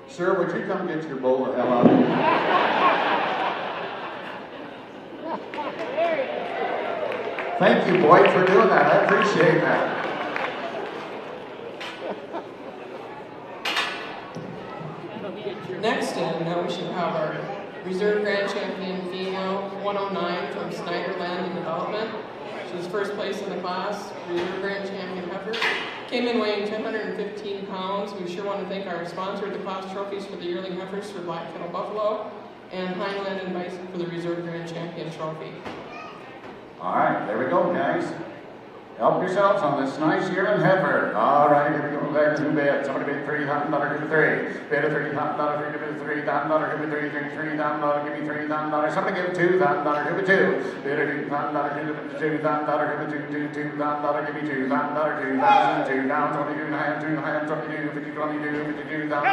Sir, would you come get your bull the hell out of here? Thank you, Boyd, for doing that. I appreciate that. Next in, now we should have our Reserve Grand Champion female, 109 from Snyder Land and Development. She was first place in the class, Reserve Grand Champion heifer. Came in weighing 1015 pounds. We sure want to thank our sponsor of the class trophies for the yearling heifers for Black Kettle Buffalo, and Highland and Bison for the Reserve Grand Champion trophy. All right, there we go, guys. Help yourselves on this nice yearling heifer. All right, here we go. There's who bid. Somebody bid $3,000, who bid 3. Bid a $3,000, who bid $3,000, who bid 3, $3,000, give me $3,000. Somebody give $2,000, who bid 2. Bid a $2,000, who bid $2,000, who bid $2,000, give me $2,000, 2,002, down 22 and a half, 2 and a half, 22, 50, 22, $52,000, 22 and a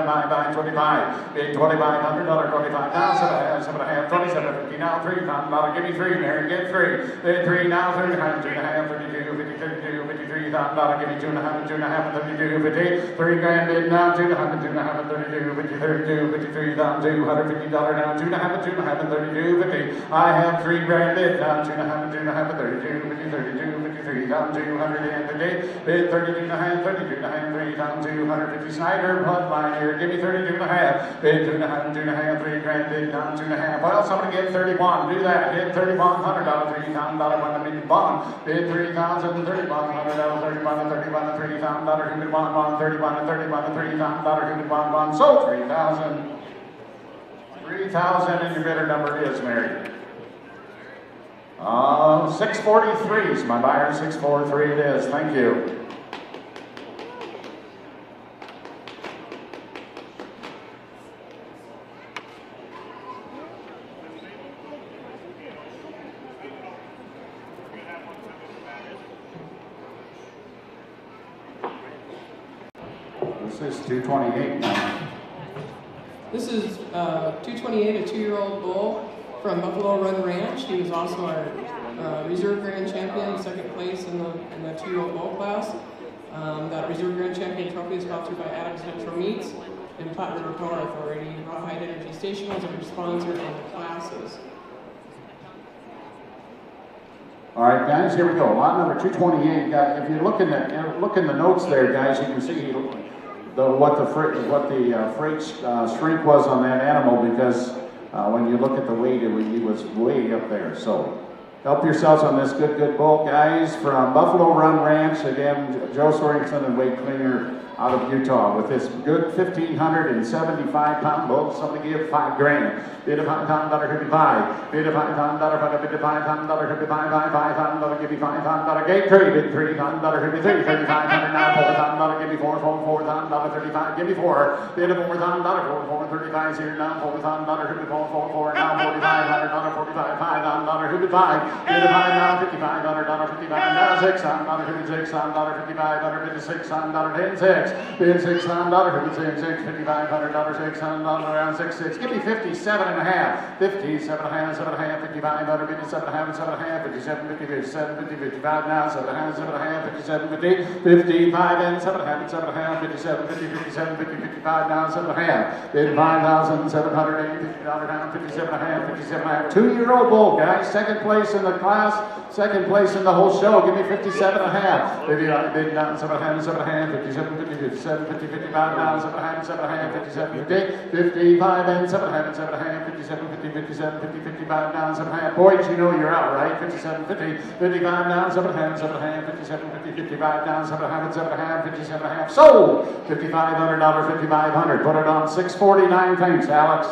half, buy 25. Bid $2,500, 25, now 7 and a half, 27.50, now $3,000, give me 3, Mary, get 3. Bid 3, now 3 and a half, 2 and a half, 32, 50, 32, $53,000, give me 2 and a half, 2 and a half, 32, 50, 3 grand bid now, 2 and a half, 2 and a half, 32, 50, 32, $53,250 down, 2 and a half, 2 and a half, 32, 50. I have 3 grand bid now, 2 and a half, 2 and a half, 32, 50, 32, $53,250, bid 32 and a half, 32 and a half, 3,250. Snyder bloodline here, give me 32 and a half, bid 2 and a half, 2 and a half, 3 grand bid down, 2 and a half. Well, somebody get 31, do that, hit $31,100, $3,000 $1 million bond, bid 3,000, $3,100, $31 to $31 to $3,000, who bid bond, $31 to $31 to $3,000, who bid bond, sold 3,000. 3,000 and your bidder number is Mary. 643s, my buyer, 643 it is, thank you. This is 228 now. This is 228, a 2-year-old bull from Buffalo Run Ranch. He was also our Reserve Grand Champion, second place in the 2-year-old bull class. That Reserve Grand Champion trophy is sponsored by Adams Metro Meats and Platte River Power Authority. Rawhide Energy Station was our sponsor on the classes. All right, guys, here we go. Lot number 228. If you look in the notes there, guys, you can see what the freight shrink was on that animal, because when you look at the weight, he was way up there. So help yourselves on this good bull, guys. From Buffalo Run Ranch, again, Joe Sorensen and Wade Klinger out of Utah with this good 1,575-pound bull. Somebody give $5 grand. Bid of $5.55. Bid of $5. Bid of $5. $5. Give me $5. Gate trade. Bid $3. Give me $3. $3,500 now. $4. Give me $4. $4. $35. Give me $4. Bid of $4. $4. $35 here now. $4. Give me $4. Now $4,500. $45. $5. Give me $5. Bid of $5 now. $5,500. $55 now. $6. Give me $6. $55. Bid of $6. $10. Bid $6, $6, $5,500, $600, around 6. Give me 57 and a half. 57 and a half, 7 and a half, 55, 57 and a half, 7 and a half, 57, 50, 57, 50, 55 now, 7 and a half, 7 and a half, 57, 50, 55 and 7 and a half, 7 and a half, 57, 50, 57, 50, 55 now, 7 and a half. Bid $5,780 now, 57 and a half, 57 and a half. 2-year-old bull, guys. Second place in the class, second place in the whole show. Give me 57 and a half. Bid down 7 and a half, 7 and a half, 57, 50, 57, 50, 55 now, 7 and a half, 7 and a half, 57, 50, 55 and 7 and a half, 7 and a half, 57, 50, 57, 50, 55 down, 7 and a half. Boys, you know you're out, right? 57, 50, 55 down, 7 and a half, 7 and a half, 57, 50, 55 down, 7 and a half, 7 and a half, 57 and a half. Sold! $5,500, $5,500. Put it on 649. Thanks, Alex.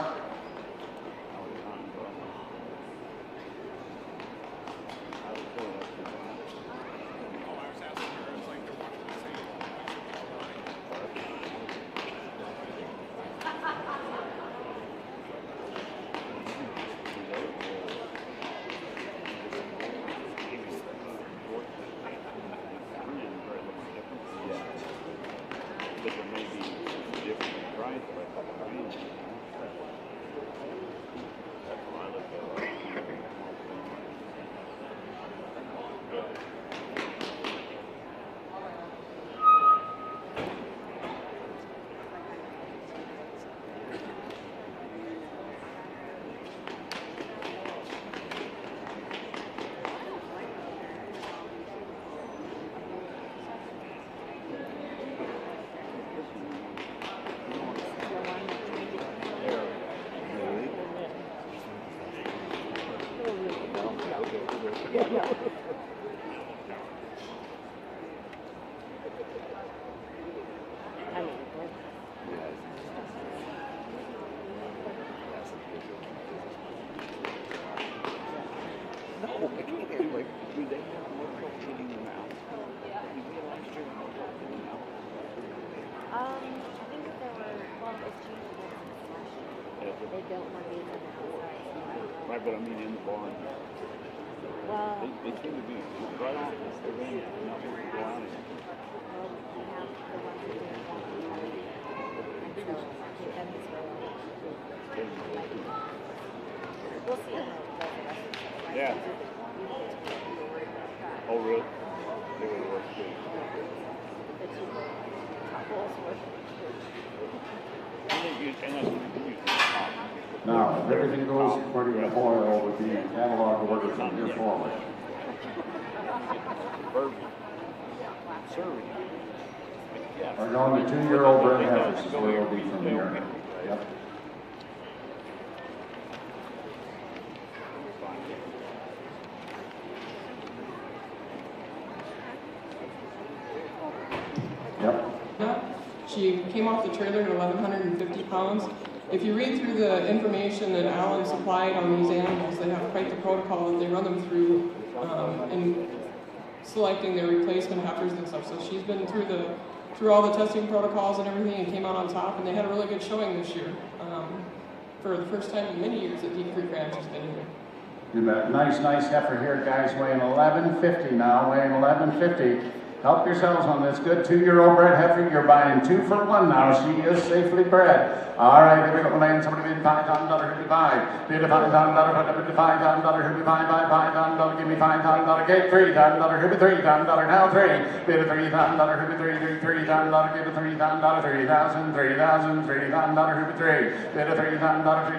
Right, but I mean in the barn. Well, they seem to be right on. They're going to not go around. Well, we have the ones that do it one and so I think that is we'll see how it goes the rest of the time. Yeah. Oh, really? They would work too. The two couples work. And that's what you do. Now, if everything goes according to Hoyle with the catalog order from here forward. We're going to 2-year-old Brent Heifers is where it'll be from here. Yep. Yep. She came off the trailer at 1,150 pounds. If you read through the information that Alan supplied on these animals, they have quite the protocol that they run them through in selecting their replacement heifers and stuff. So she's been through all the testing protocols and everything and came out on top, and they had a really good showing this year. For the first time in many years that Deep Creek Ranch has been here. You bet. Nice heifer here, guys, weighing 1150 now, weighing 1150. Help yourselves on this good 2-year-old bred heifer. You're buying 2 for 1 now. She is safely bred. All right, here we go. Land somebody bid $5,000, $55. Bid $5,000, $55,000, $55, $5,000. Give me $5,000. Get $3,000, $3,000. Now 3. Bid $3,000, $3,000. Give it $3,000, $3,000, $3,000, $3,000. Bid $3,000, $3,000.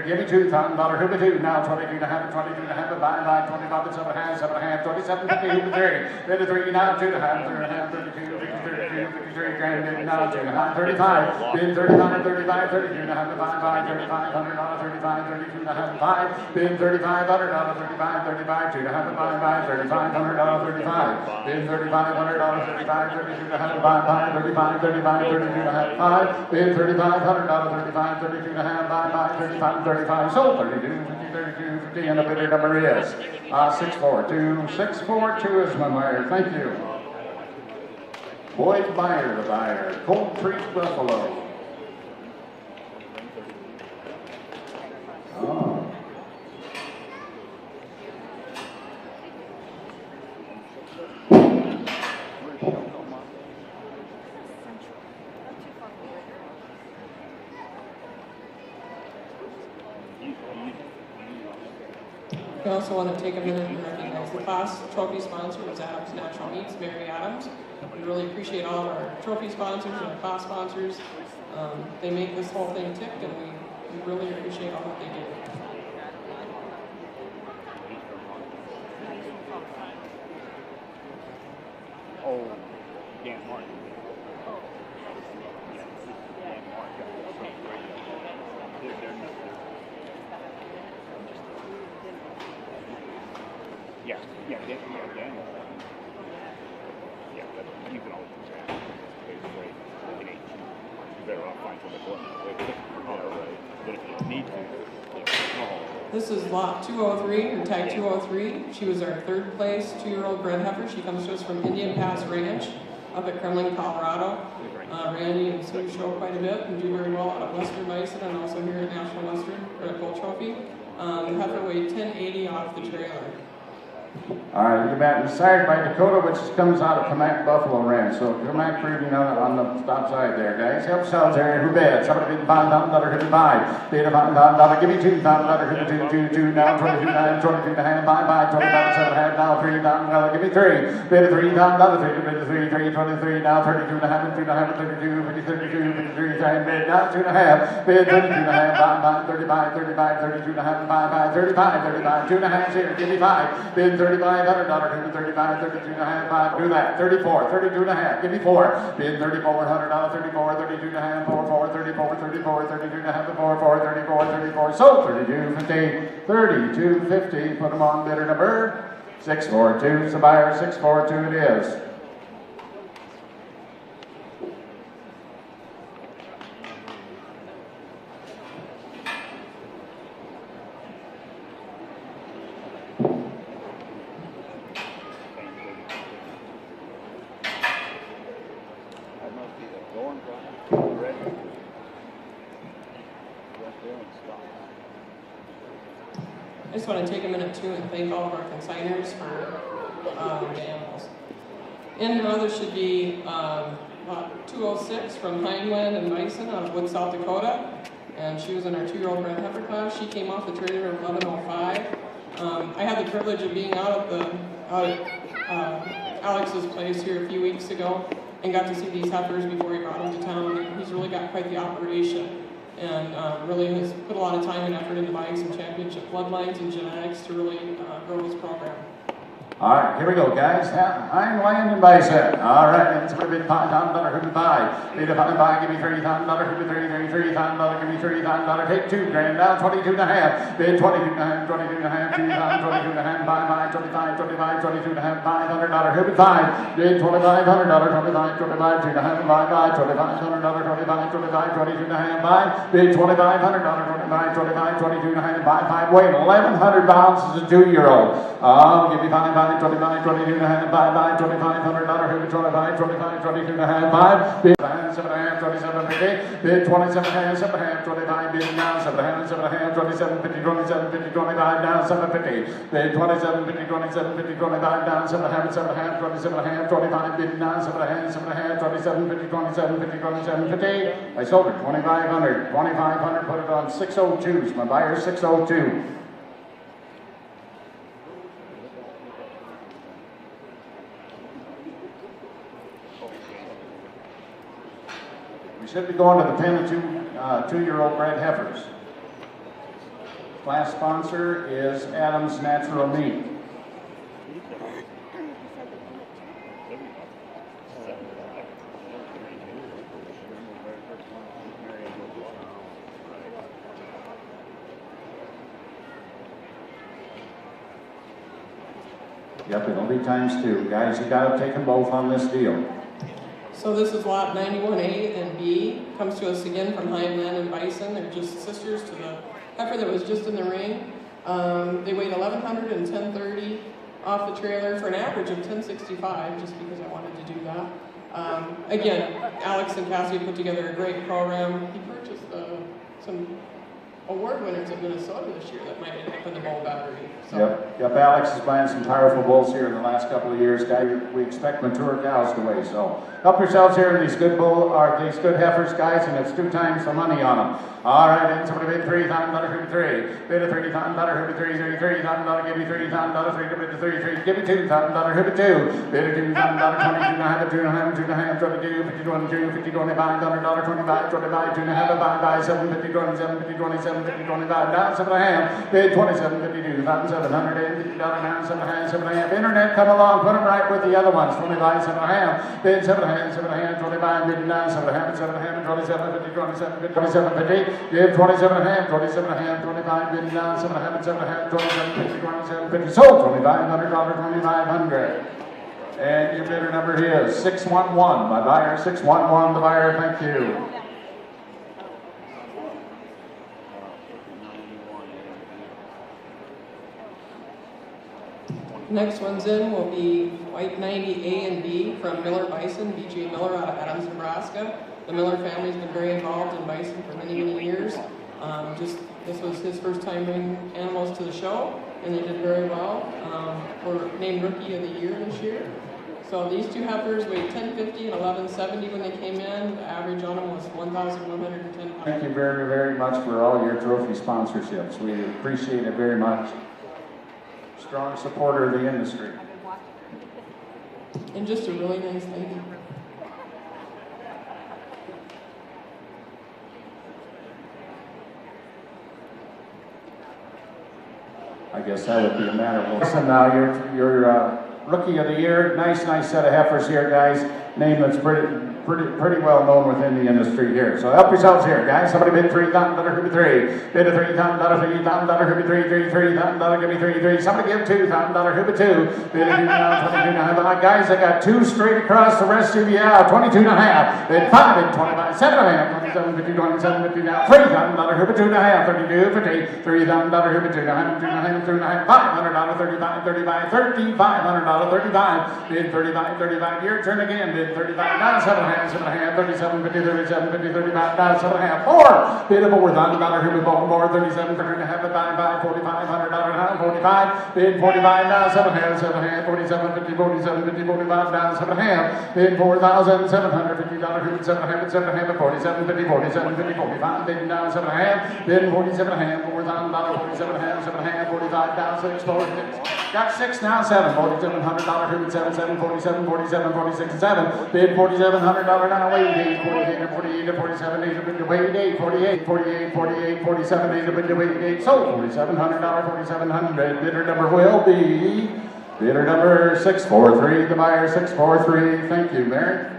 Give me $2,000, $2. Now 22 to have it, 22 to have it. Buy 25 and 7.5, 27, 50. 33, now 2 to have, 32, 53 grand, now 2 to have, 35, bid 35, 35, 32 to have, 5, 35, $100, 35, 32 to have, 5, bid $3,500, 35, 35, 2 to have, 5, $3,500, 35, bid $3,500, 35, 32 to have, 5, 35, 35, 32 to have, 5, bid $3,500, 35, 32 to have, 5, 35, 35, sold 32, 50, 32, 50, and the bidder number is 642, 642 is my buyer. Thank you. Boyd Buyer, the buyer. Cold Creek Buffalo. Oh. I also want to take a minute and recognize the class trophy sponsor was Adams Natural Meats, Mary Adams. We really appreciate all of our trophy sponsors and our class sponsors. They make this whole thing tick, and we really appreciate all that they do. Oh, Dan Martin. Dan Martin. Yeah, Dan. Yeah, but you can always do that. Basically, you're better off finding something but if you need to, This is lot 203, or tag 203. She was our 3rd place 2-year-old bred heifer. She comes to us from Indian Pass Ranch up at Kremling, Colorado. Randy and Sue show quite a bit and do very well out of Western Bison and also here at National Western Red Bull Trophy. The heifer weighed 1080 off the trailer. All right, you're back inside by Dakota, which comes out of Kamak Buffalo Ranch. So Kamak breeding on the stop side there, guys. Help yourselves there. Who bid? Somebody bid $5,000, $55. Bid $5,000. Give me $2,000, $2, now 22, 22 to hand, 5, 20,000, now $3,000. Give me 3. Bid $3,000, 3, 23, now 32 to have, 2 to have, 32, 50, 32, 53, bid now 2 to have. Bid 32 to have, 5, 35, 35, 32 to have, 5, 35, 35, 2 to have here. Give me 5. Bid $3,500, 35, 32 and a half, 5, do that, 34, 32 and a half, give me 4, bid $3,400, 34, 32 and a half, 4, 34, 34, 32 and a half, 4, 34, 34, sold, 32, 50, 32, 50, put them on bidder number 642, it's the buyer, 642 it is. I just want to take a minute too and thank all of our consigners for the animals. In her other should be lot 206 from Hindwind and Bison out of Wood, South Dakota. And she was in our 2-year-old bred heifer class. She came off the trailer at 11:05. I had the privilege of being out at Alex's place here a few weeks ago and got to see these heifers before he brought them to town. And he's really got quite the operation and really has put a lot of time and effort into buying some championship bloodlines and genetics to really grow his program. All right, here we go, guys. Hindland and Bison. All right, and somebody bid $5,000, who bid 5? Bid $5, give me $30,000, who bid $33,000, give me $30,000, take $2,000, now 22 and a half. Bid 22 and a half, 22 and a half, 2,000, 22 and a half, 5, 25, 25, 22 and a half, $500, who bid 5? Bid $2,500, 25, 25, 2 and a half, 5, $2,500, 25, 25, 22 and a half, 5. Bid $2,500, 25, 25, 22 and a half, 5, weight 1,100 pounds is a 2-year-old. Give me 5. 25, 25, 22 and a half, $5, $2,500 Hoover, 25, 25, 22 and a half, 5, bid 7 and a half, 27, 50, bid 27 and a half, 7 and a half, 25, bid down 7 and a half, 7 and a half, 27, 50, 27, 50, 25, down 7, 50, bid 27, 50, 27, 50, 25, down 7 and a half, 7 and a half, 27 and a half, 25, bid down 7 and a half, 7 and a half, 27, 50, 27, 50, 27, 50. I sold it 2,500, 2,500, put it on 602s. My buyer 602. We should be going to the pen of two-year-old bred heifers. Class sponsor is Adams Natural Meat. Yep, it'll be ×2. Guys, you got to take them both on this deal. So this is lot 91A and B. Comes to us again from Highland and Bison. They're just sisters to the heifer that was just in the ring. They weighed 1,100 and 1030 off the trailer for an average of 1065, just because I wanted to do that. Again, Alex and Cassie put together a great program. He purchased some award winners of Minnesota this year that might end up in the bull battery. So. Yep, Alex is buying some powerful bulls here in the last couple of years. Guys, we expect mature cows to weigh, so help yourselves here in these good these good heifers, guys, and it's 2 times the money on them. All right, and somebody bid $3,000, $3, bid a $30,000, $3, $33,000, give me $3,000, $3, give me $2,000, $2, bid a $2,000, $22.5, $2.5, $22, $52, $52, $25, $25, $25, $2.5, buy, $750, $27, $50, $27, $50, $25, down 7.5, bid $27, $52, $750 down 7.5, 7.5. Internet, come along, put them right with the other ones. 25, 7.5, bid 7.5, 7.5, 25, bid down 7.5, 7.5, 27, 50, 27, 50, 27, 50, bid 27.5, 27.5, 25, bid down 7.5, 7.5, 27, 50, 27, 50, sold $2,500, $2,500. And your bidder number is 611. My buyer 611. The buyer, thank you. Next one's in will be White 90A and B from Miller Bison, B.J. Miller out of Adams, Nebraska. The Miller family's been very involved in bison for many, many years. This was his first time bringing animals to the show, and they did very well. Were named Rookie of the Year this year. So these two heifers weighed 1050 and 1170 when they came in. The average on them was 1,110 pounds. Thank you very, very much for all your trophy sponsorships. We appreciate it very much. Strong supporter of the industry. And just a really nice lady. I guess that would be a matter of listen now. Your Rookie of the Year, nice set of heifers here, guys. Name that's pretty well known within the industry here. So help yourselves here, guys. Somebody bid $3,000, Hooby 3. Bid a $3,000, $3,000, Hooby 3, $3,000, give me 3. Somebody give $2,000, Hooby 2. Bid a $2,500. Guys, I got 2 straight across the rest of you. Yeah, 22.5. Bid 5, bid 25, 7.5, 27, 50, 27, 50 now. $3,000, Hooby 2.5, 32, 50, $3,000, Hooby 2.5, 2.5, 2.5, $500, 35, 35, $3,500, 35. Bid 35, 35. Your turn again. Bid 35, down 7.5, 7.5, 37, 50, 37, 50, 35, down 7.5, 4. Bid a $4,000, Hooby more, 37, 30.5, 55, $4,500 down 45. Bid 45, down 7.5, 7.5, 47, 50, 47, 50, 45, down 7.5. Bid $4,750, Hooby 7.5, 7.5, 47, 50, 47, 50, 45. Bid down 7.5. Bid 47.5, $4,000, 47.5, 7.5, 45, down 6, 4, 6. Got 6 now, 7, $4,700, Hooby 7, 7, 47, 47, 46, 7. Bid $4,700 now, weight 8, 48, 48, 47, 8, weight 8, 48, 48, 48, 47, 8, weight 8, sold $4,700, $4,700. Bidder number will be bidder number 643. The buyer 643. Thank you, Mary.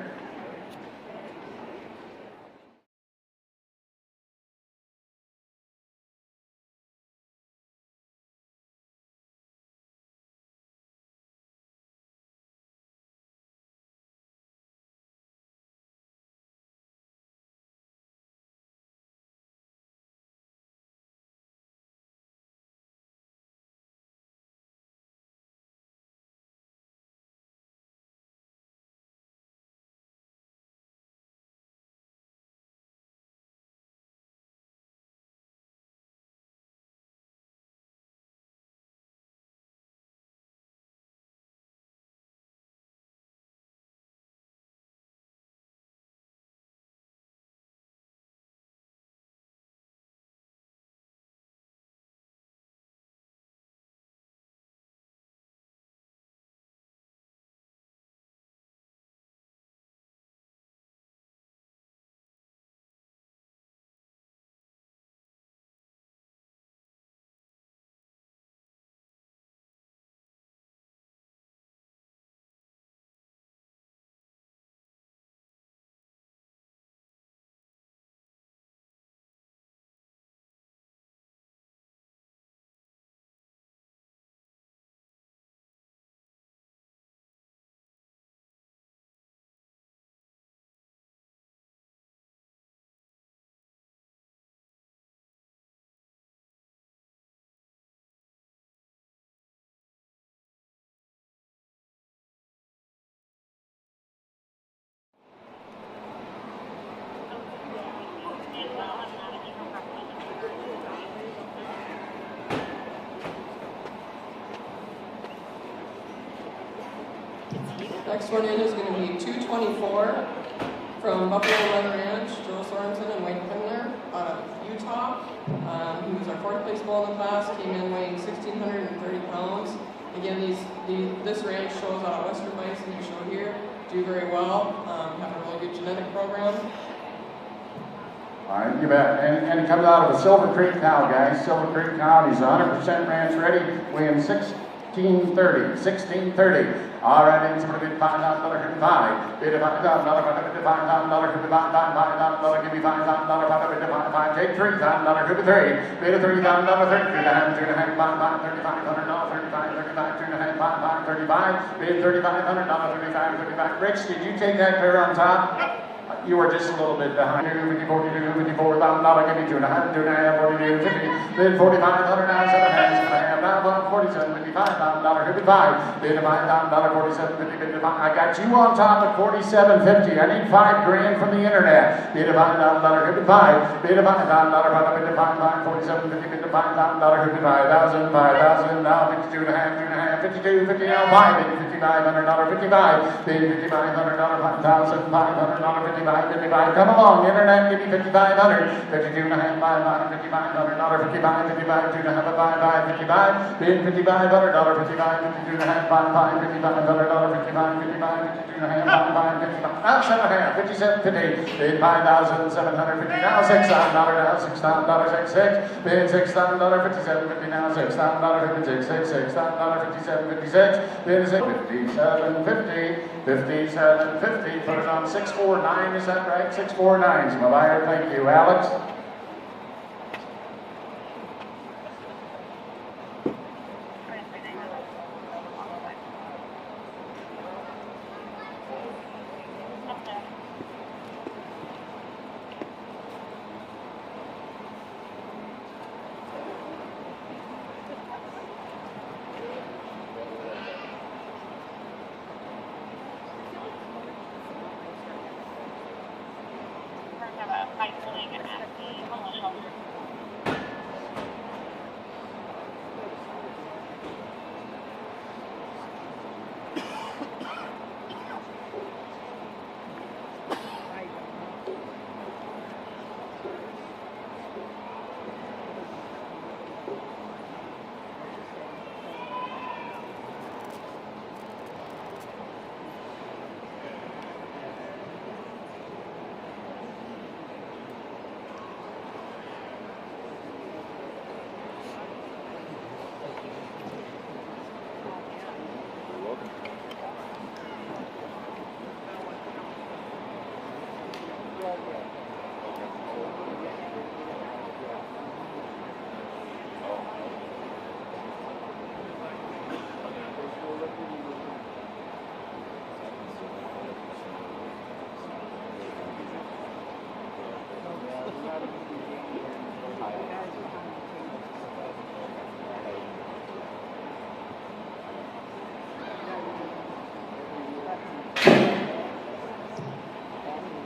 Next one in is going to be 224 from Buffalo Run Ranch, Joe Sorensen and Wayne Pindler out of Utah. He was our 4th place bull in the class, came in weighing 1,630 pounds. Again, this ranch shows out of Western Bison you show here, do very well, have a really good genetic program. All right, you bet. And he comes out of a Silver Creek cow, guys. Silver Creek cow, he's 100% ranch ready, weighing 1630. All right, and somebody bid $5,000, bid $5, bid $5,000, bid $5,000, bid $5,000, give me $5,000, bid $5,000, take $3,000, could be $3, bid $3,000, $3,500, $2,500, $35, $35, bid $3,500, $35, Rich, did you take that clear on top? You were just a little bit behind. 50, 42, $54,000, give me $2,500, $2,500, 42, 50, bid $4,500, now $7,500, now $47, $55,000, $55, bid $5,000, $47, $50, bid $5,000. I got you on top at $47.50. I need $5,000 from the internet. Bid $5,000, $55, bid $5,000, bid $5,000, $47, $50, bid $5,000, $55,000, $5,000, now $52.5, $52, $50, now $5, bid $5,500, $55, bid $5,500, $5,000, $500, $55. 55, come along, internet, give me 5,500, 52.5, $5,500, $5,500, $55, 55, 2.5, $5,500, 55, bid $5,500, $55, 52.5, $5,500, $5,500, 55, 55, 52.5, $5,500, 55, now $7,500, 57.50, bid $5,750, now $6,000, now $6,000, 66, bid $6,000, 57.50, now $6,000, 56, $6,000, 57.56, bid $57.50, 57.50, put it on 649, is that right? 649 is my buyer. Thank you, Alex.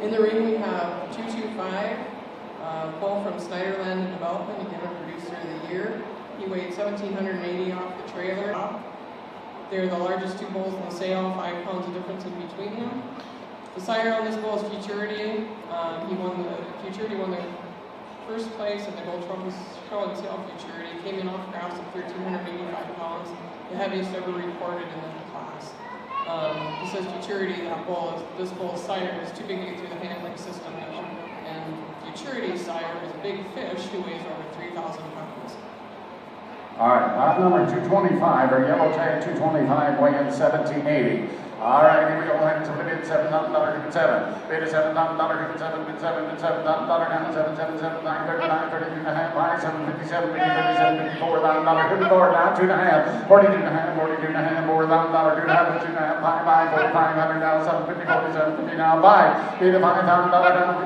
In the ring we have 225, bull from Snyderland Development, again a producer of the year. He weighed 1,780 off the trailer. They're the largest two bulls in the sale, 5 pounds of difference in between them. The sire on this bull is Futurity. Futurity won the first place at the Gold Trophy Show and Sale. Futurity came in off grass at 1,385 pounds, the heaviest ever recorded in the class. He says Futurity, this bull's sire is too big to get through the handling system, and Futurity's sire is a big fish who weighs over 3,000 pounds. All right, lot number 225, or yellow tag 225, weighing 1,780. All right, here we go. Somebody bid $7,000, bid $7. Bid $7,000, bid $7, bid $7, bid $7,000, now $7,779, 39, 32.5, buy $757, bid $57, $54,000, $54,000, now $2.5, $42.5, $42.5, $4,000, $2.5, buy $4,500, now $750, $47, now buy. Bid $5,000, now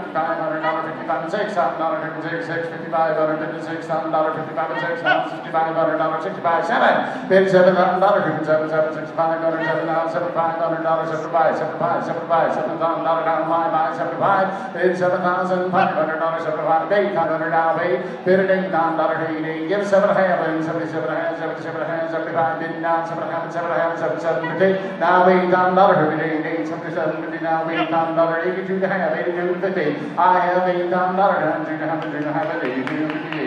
$5,500, $55, $6,000, $56, $5,500, $56,000, $55, $6, now $6,500, $65, $7. Bid $7,000, $7,765, $7,500, $75, $75, $75, $7,000 down, $5, $75, bid $7,500, $75, $8,000 now paid, bid at $8,000, $80, give $7.5, $77.5, $77.5, $75, bid down $7.5, $7.5, $7, $7.50. Now $8, $8.77.50. Now $8, $82 and a half, $82.50. I have $8, down $2 and a half, $2 and a half, $82.50,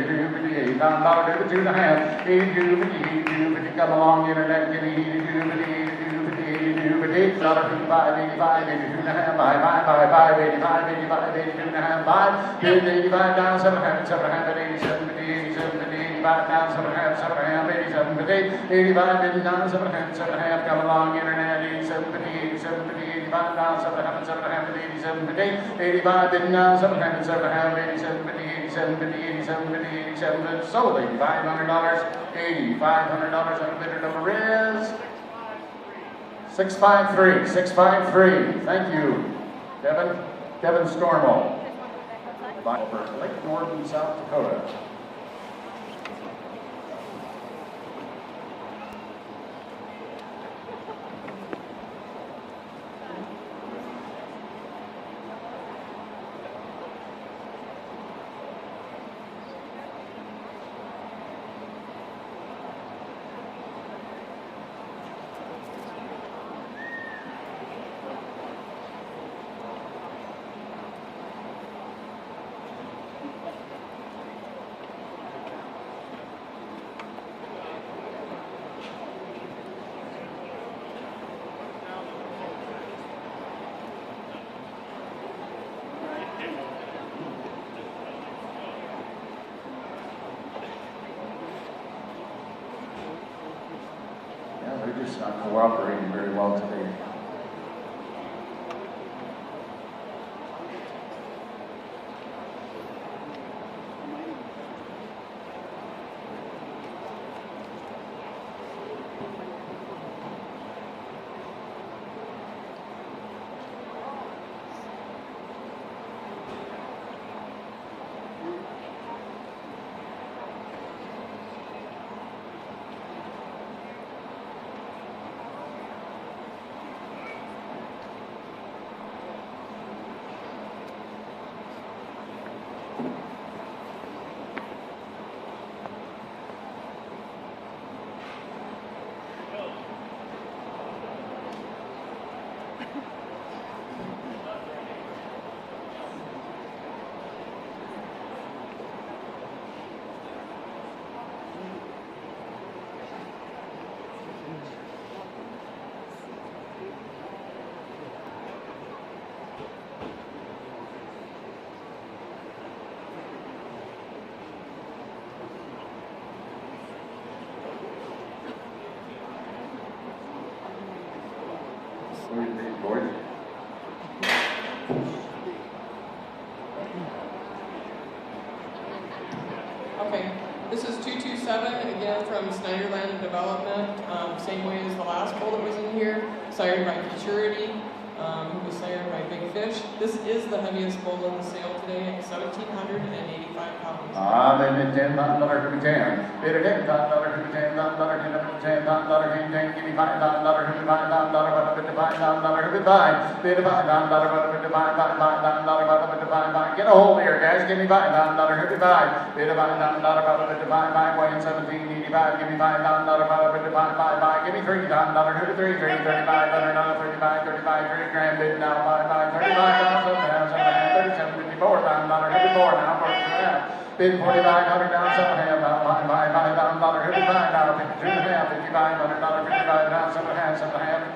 $82.50, $82 and a half, $82.50. Come along, internet, give me $82.50. $85, $85, $82 and a half, $5, $85, $82 and a half, $5, $85 down, $7.50, $7.50, $87.50, $87.50, $85 down, $7.50, $7.50, $85 down, $7.50, $7.50, come along, internet, $87.50, $87.50, $85 down, $7.50, $7.50, $85 down, $7.50, $7.50, $87.50, $87.50, $87.50, $87.50, sold $500, $500, unlimited number is 653, 653. Thank you, Kevin Stormo. For Lake Norton, South Dakota. They're just not cooperating very well today. Okay, this is 227, again from Snyderland Development, same way as the last bull that was in here, sired by Futurity, who was sired by Big Fish. This is the heaviest bull in the sale today at 1,785 pounds. Then $10, $10, bid a $10, $10, $10, $10, $10, give me $5, $55, bid a $5, get a hold here, guys, give me $5, bid a $5, weighing 1785, give me $5, give me $3, $3, $35, $35, $3 bid now, $5, $35, $37, $54 now, bid $4,500 down, $7.5, $5, $55, $52.5, $5,500, $55 down, $7.5,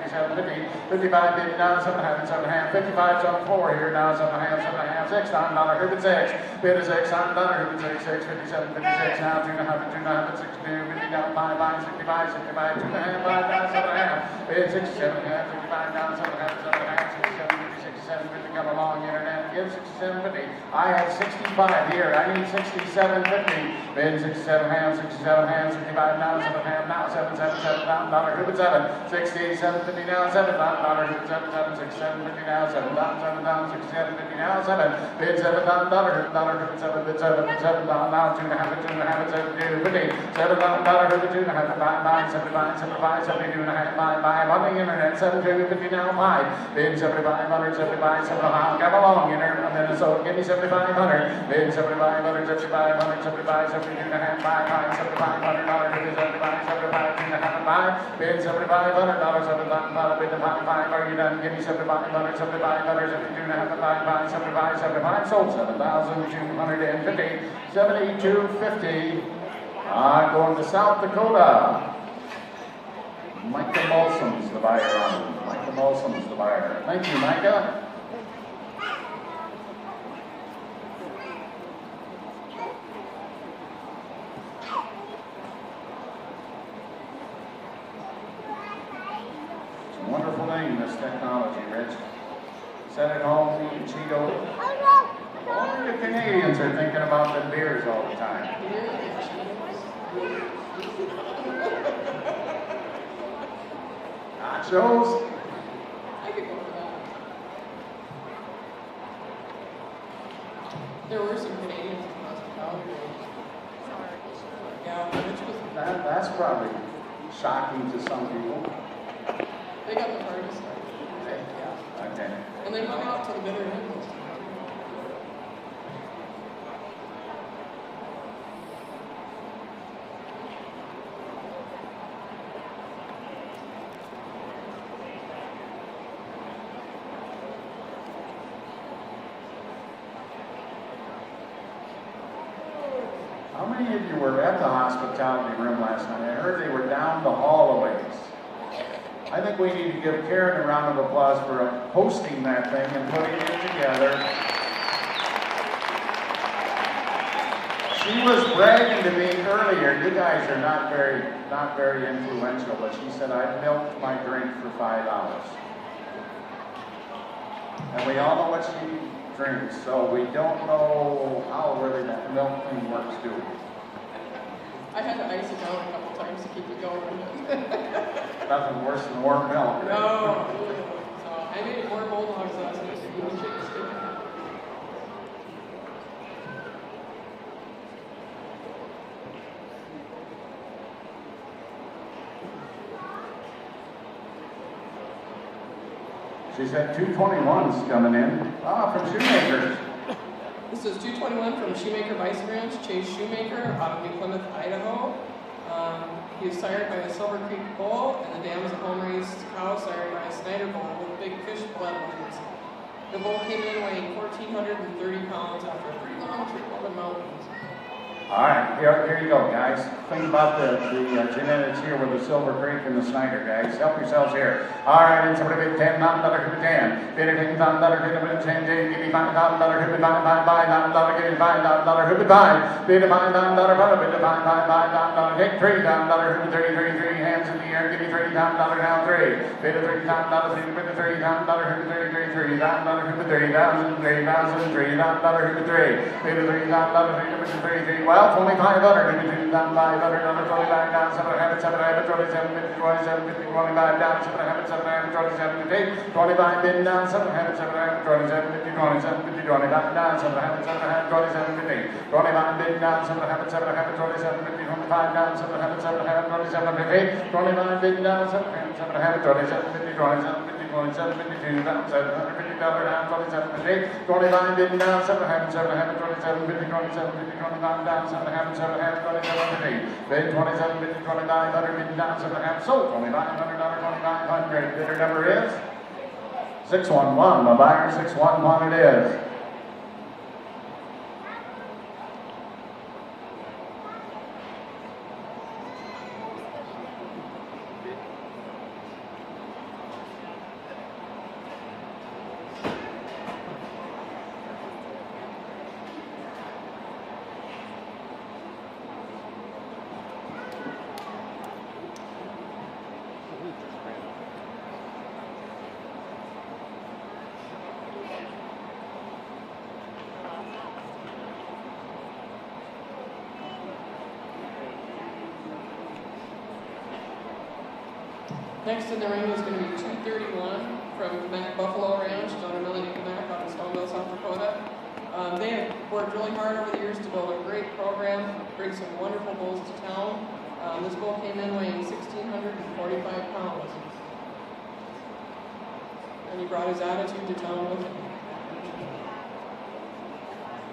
$57.50, $55 bid down, $7.5, $7.5, $55's on the floor here now, $7.5, $6, $6, bid is $6, $6, $57, $56 now, $2.5, $62, $50 down, $5, $65, $65, $2.5, $5 down, $7.5, bid $67.5, $55 down, $7.5, $67, $57, $50, come along, internet, give $67.50. I have 65 here, I need 67.50. Bid 67.5, 67.5, 65 now, 7.5 now, 7.77 down, $7, 67.50 now, $7, $7, 67.50 now, $7 down, 67.50 now, 7. Bid $7, $7, bid 7 down now, 2.5, 2.5, 7, $2.50, $7, $2.5, 75, 72.5, $5 on the internet, 7.50 now, 5. Bid 75, 75, 75, come along, winner of Minnesota. Give me 7,500. Bid 7,500, 7,500, 75, 72 and a half, 5, $7,500. Give me 75, 75, 2 and a half, 5. Bid $7,500, 7,500. Bid 5. Are you done? Give me 7,500, 7,500, 72 and a half, 5, 75, 75. Sold 7,250. 72.50. Going to South Dakota. Micah Molson's the buyer on it. Micah Molson's the buyer. Thank you, Micah. It's a wonderful thing, this technology, Rich. Set at home, eat Cheetos. All the Canadians are thinking about the beers all the time. Nachos. I could go for that. There were some Canadians in hospitality. Yeah, which was That's probably shocking to some people. they got the party started. Yeah. Okay. And they hung out to the bitter end. How many of you were at the hospitality room last night? I heard they were down the hall a ways. I think we need to give Karen a round of applause for hosting that thing and putting it together. She was bragging to me earlier, you guys are not very influential, but she said, I milked my drink for $5. And we all know what she drinks, so we don't know how really that milk thing works, do we? I had to ice it down a couple times to keep it going. Nothing worse than warm milk. No. So I made more bulldogs last night than even chicken steak. She said 221's coming in. From Shoemaker's. This is 221 from Shoemaker Bison Ranch, Chase Shoemaker, out of New Plymouth, Idaho. He was sired by a Silver Creek bull, and the dam is a home-raised cow sired by a Snyder bull with big fish bloodlines. The bull came in weighing 1,430 pounds after a pretty long trip over the mountains. All right, here you go, guys. Think about the genetics here with the Silver Creek and the Snyder, guys. Help yourselves here. All right, and somebody bid $10, $10. Bid $10, $10, give me $5, $5, $5, give me $5, $5, bid $5, bid $5, take $3, $33, hands in the air, give me $30 now, 3. Bid $30, bid $30, $33, $30,000, $3,000, $3,000, $3,000, bid $30, well, 2,500, give me $2,500, $25 down, 700, 700, 27, 50, 27, 50, 25 down, 700, 700, 27, 50, 25 bid down, 700, 700, 27, 50, 27, 50, 25 down, 700, 700, 27, 50, 25 bid down, 700, 700, 27, 50, 25 down, 700, 700, 27, 50, 25 bid down, 700, 700, 27, 50, 27, 50, 27, 52 down, $750 down, 27, 50, 25 bid down, 700, 700, 27, 50, 27, 50, 25 down, 700, 700, 27, 50, bid 27, 50, 2,500, bid down, 700, sold, $2,500, 2,500, bidder number is 611, the buyer 611 it is. Next in the ring is going to be 231 from Mac Buffalo Ranch, down in Melody Mac out in Stoneville, South Dakota. They have worked really hard over the years to build a great program, bring some wonderful bulls to town. This bull came in weighing 1,645 pounds. And he brought his attitude to town with him.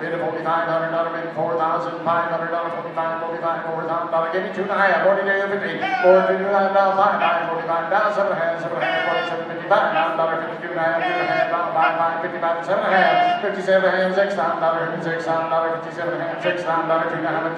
bid of $4,500, bid $4,500, $45, $4,000, give me 2.5, $42.50, $42,500, $45, $7.5, $47.55, $52.5, $55, $55, $7.5, $57.5, $6,000, $56,000, $57.5, $6,000, $2.5,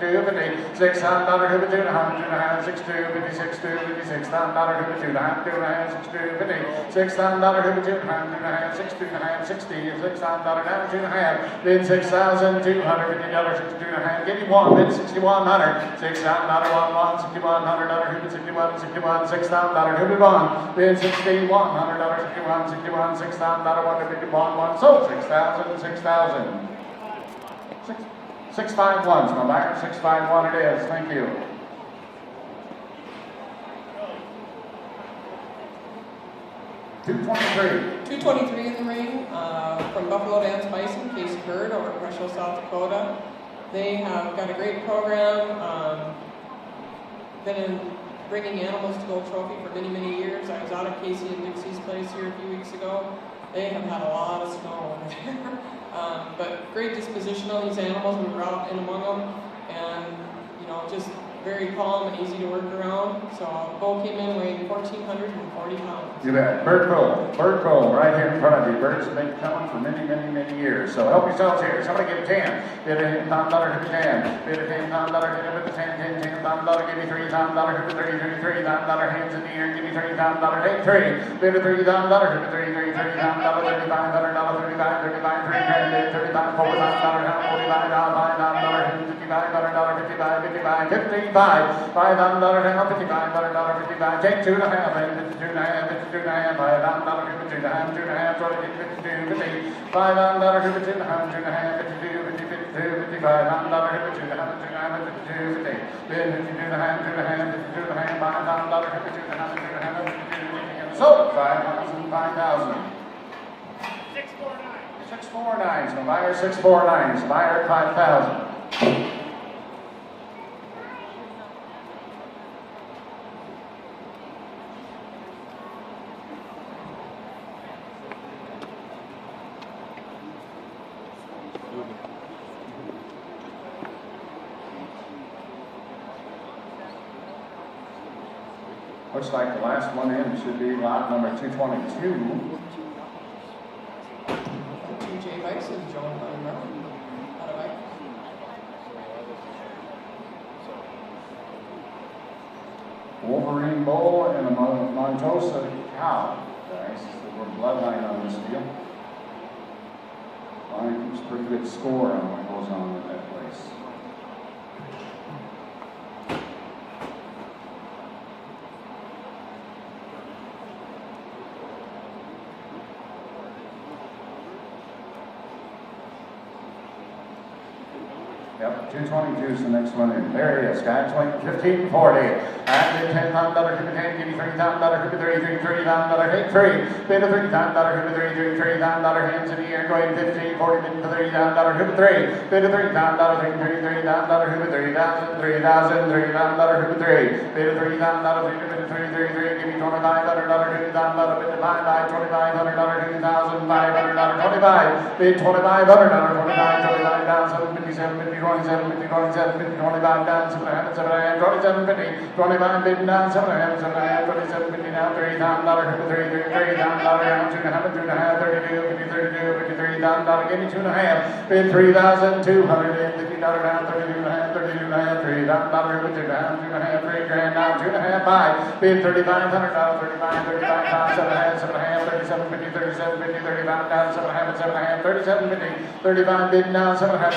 $62.50, $6,000, $2.5, $62, $56,000, $56,000, $2.5, $2.5, $62.50, $6,000, $2.5, $62.5, $60, $6,000 down, $2.5, bid $6,250, $62.5, give me one, bid $6,100, $6,000, $6,100, bid $61, $6,000, who bid one, bid $6,100, $61, $6,000, one to bid one, sold, $6,000, $6,000. 651, so my buyer, 651 it is, thank you. $223 in the ring from Buffalo Dance Bison, Casey Bird over at Rushville, South Dakota. They have got a great program. Been in bringing animals to Gold Trophy for many, many years. I was out at Casey and Dixie's place here a few weeks ago. They have had a lot of snow over there. But great disposition on these animals. We were out in among them, and just very calm and easy to work around. So Bo came in weighing 1,440 pounds. You bet. Bird Cole, right here in front of you. Birds have been coming for many, many, many years. So help yourselves here. Somebody get a 10. Bid a $10, hit the 10. Bid a $10, hit it with the 10, $10,000, give me $3,000, hit the $3,000, hands in the air, give me $3,000, take 3. Bid a $3,000, hit the $3,000, $3,500, $35, 3 grand, bid $35, $4,000, $45, $5,000, $55, $55, $55, $55, $55, $5,000 down, $55, $55, take 2.5, $52.5, $52.5, $5,000, $52.5, $2.5, $52, $50, $5,000, $52.5, $2.5, $52, $52, $55, $5,000, $52.5, $2.5, $52, $50, bid $52.5, $2.5, $52.5, $5,000, $52.5, $2.5, $52, sold, $5,000, $5,000. 649, so buyer 649, so buyer 5,000. Looks like the last one in should be lot number 222. TJ Bison, John Brown. Out of Ike. Wolverine bull and a Montosa cow. Nice. We're bloodline on this deal. Line keeps pretty good score on what goes on with that place. Yep, 222 is the next one in. There it is, guys. 1540. I bid $10,000, give me 10, give me $3,000, give me $33, $30,000, take 3. Bid a $3,000, give me $33, hands in the air, going 15, 40, bid for $30,000, give me 3. Bid a $3,000, take $30,000, give me $3,000, $3,000, $3,000, give me 3. Bid a $3,000, give me $2,500, $2,000, bid a $2,500, $2,500, $2,500, bid $2,500, $25 down, 757, 27, 50, 27, 50, 25 down, 7, 27, 50, 25 bid down, 7, 27, 50 down, $3,000, $3,000 down, 2.5, 32, 50, 32, $53,000, give me 2.5, bid $3,250 down, 32.5, 32.5, $3,000, with 2.5, 3 grand down, 2.5, 5, bid $3,500, 35, 35, 7.5, 37, 50, 37, 50, 35 down, 7.5, 37, 50, 35 bid down, 7.5,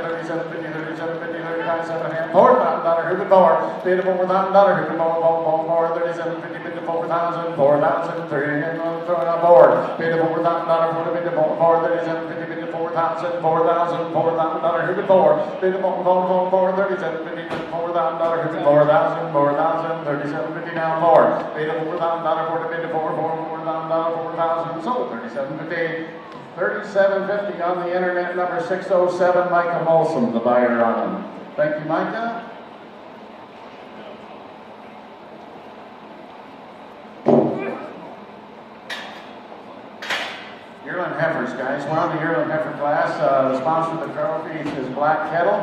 37, 50, 37, 50, 35, 7.5, $4,000, who bid $4, bid $4,000, who bid $4, 3750, bid $4,000, 4,003, and throwing on board, bid $4,000, for the bid $4, 3750, bid $4,000, 4,000, $4,000, who bid $4, bid $4, 3750, bid $4,000, who bid $4,000, 4,000, 3750 down 4, bid $4,000, for the bid $4, $4,000, 4,000, sold 3750. 3750 on the internet, number 607, Micah Molson, the buyer on them. Thank you, Micah. Yearling heifers, guys. We're on the yearling heifer class. The sponsor of the trophy is Black Kettle.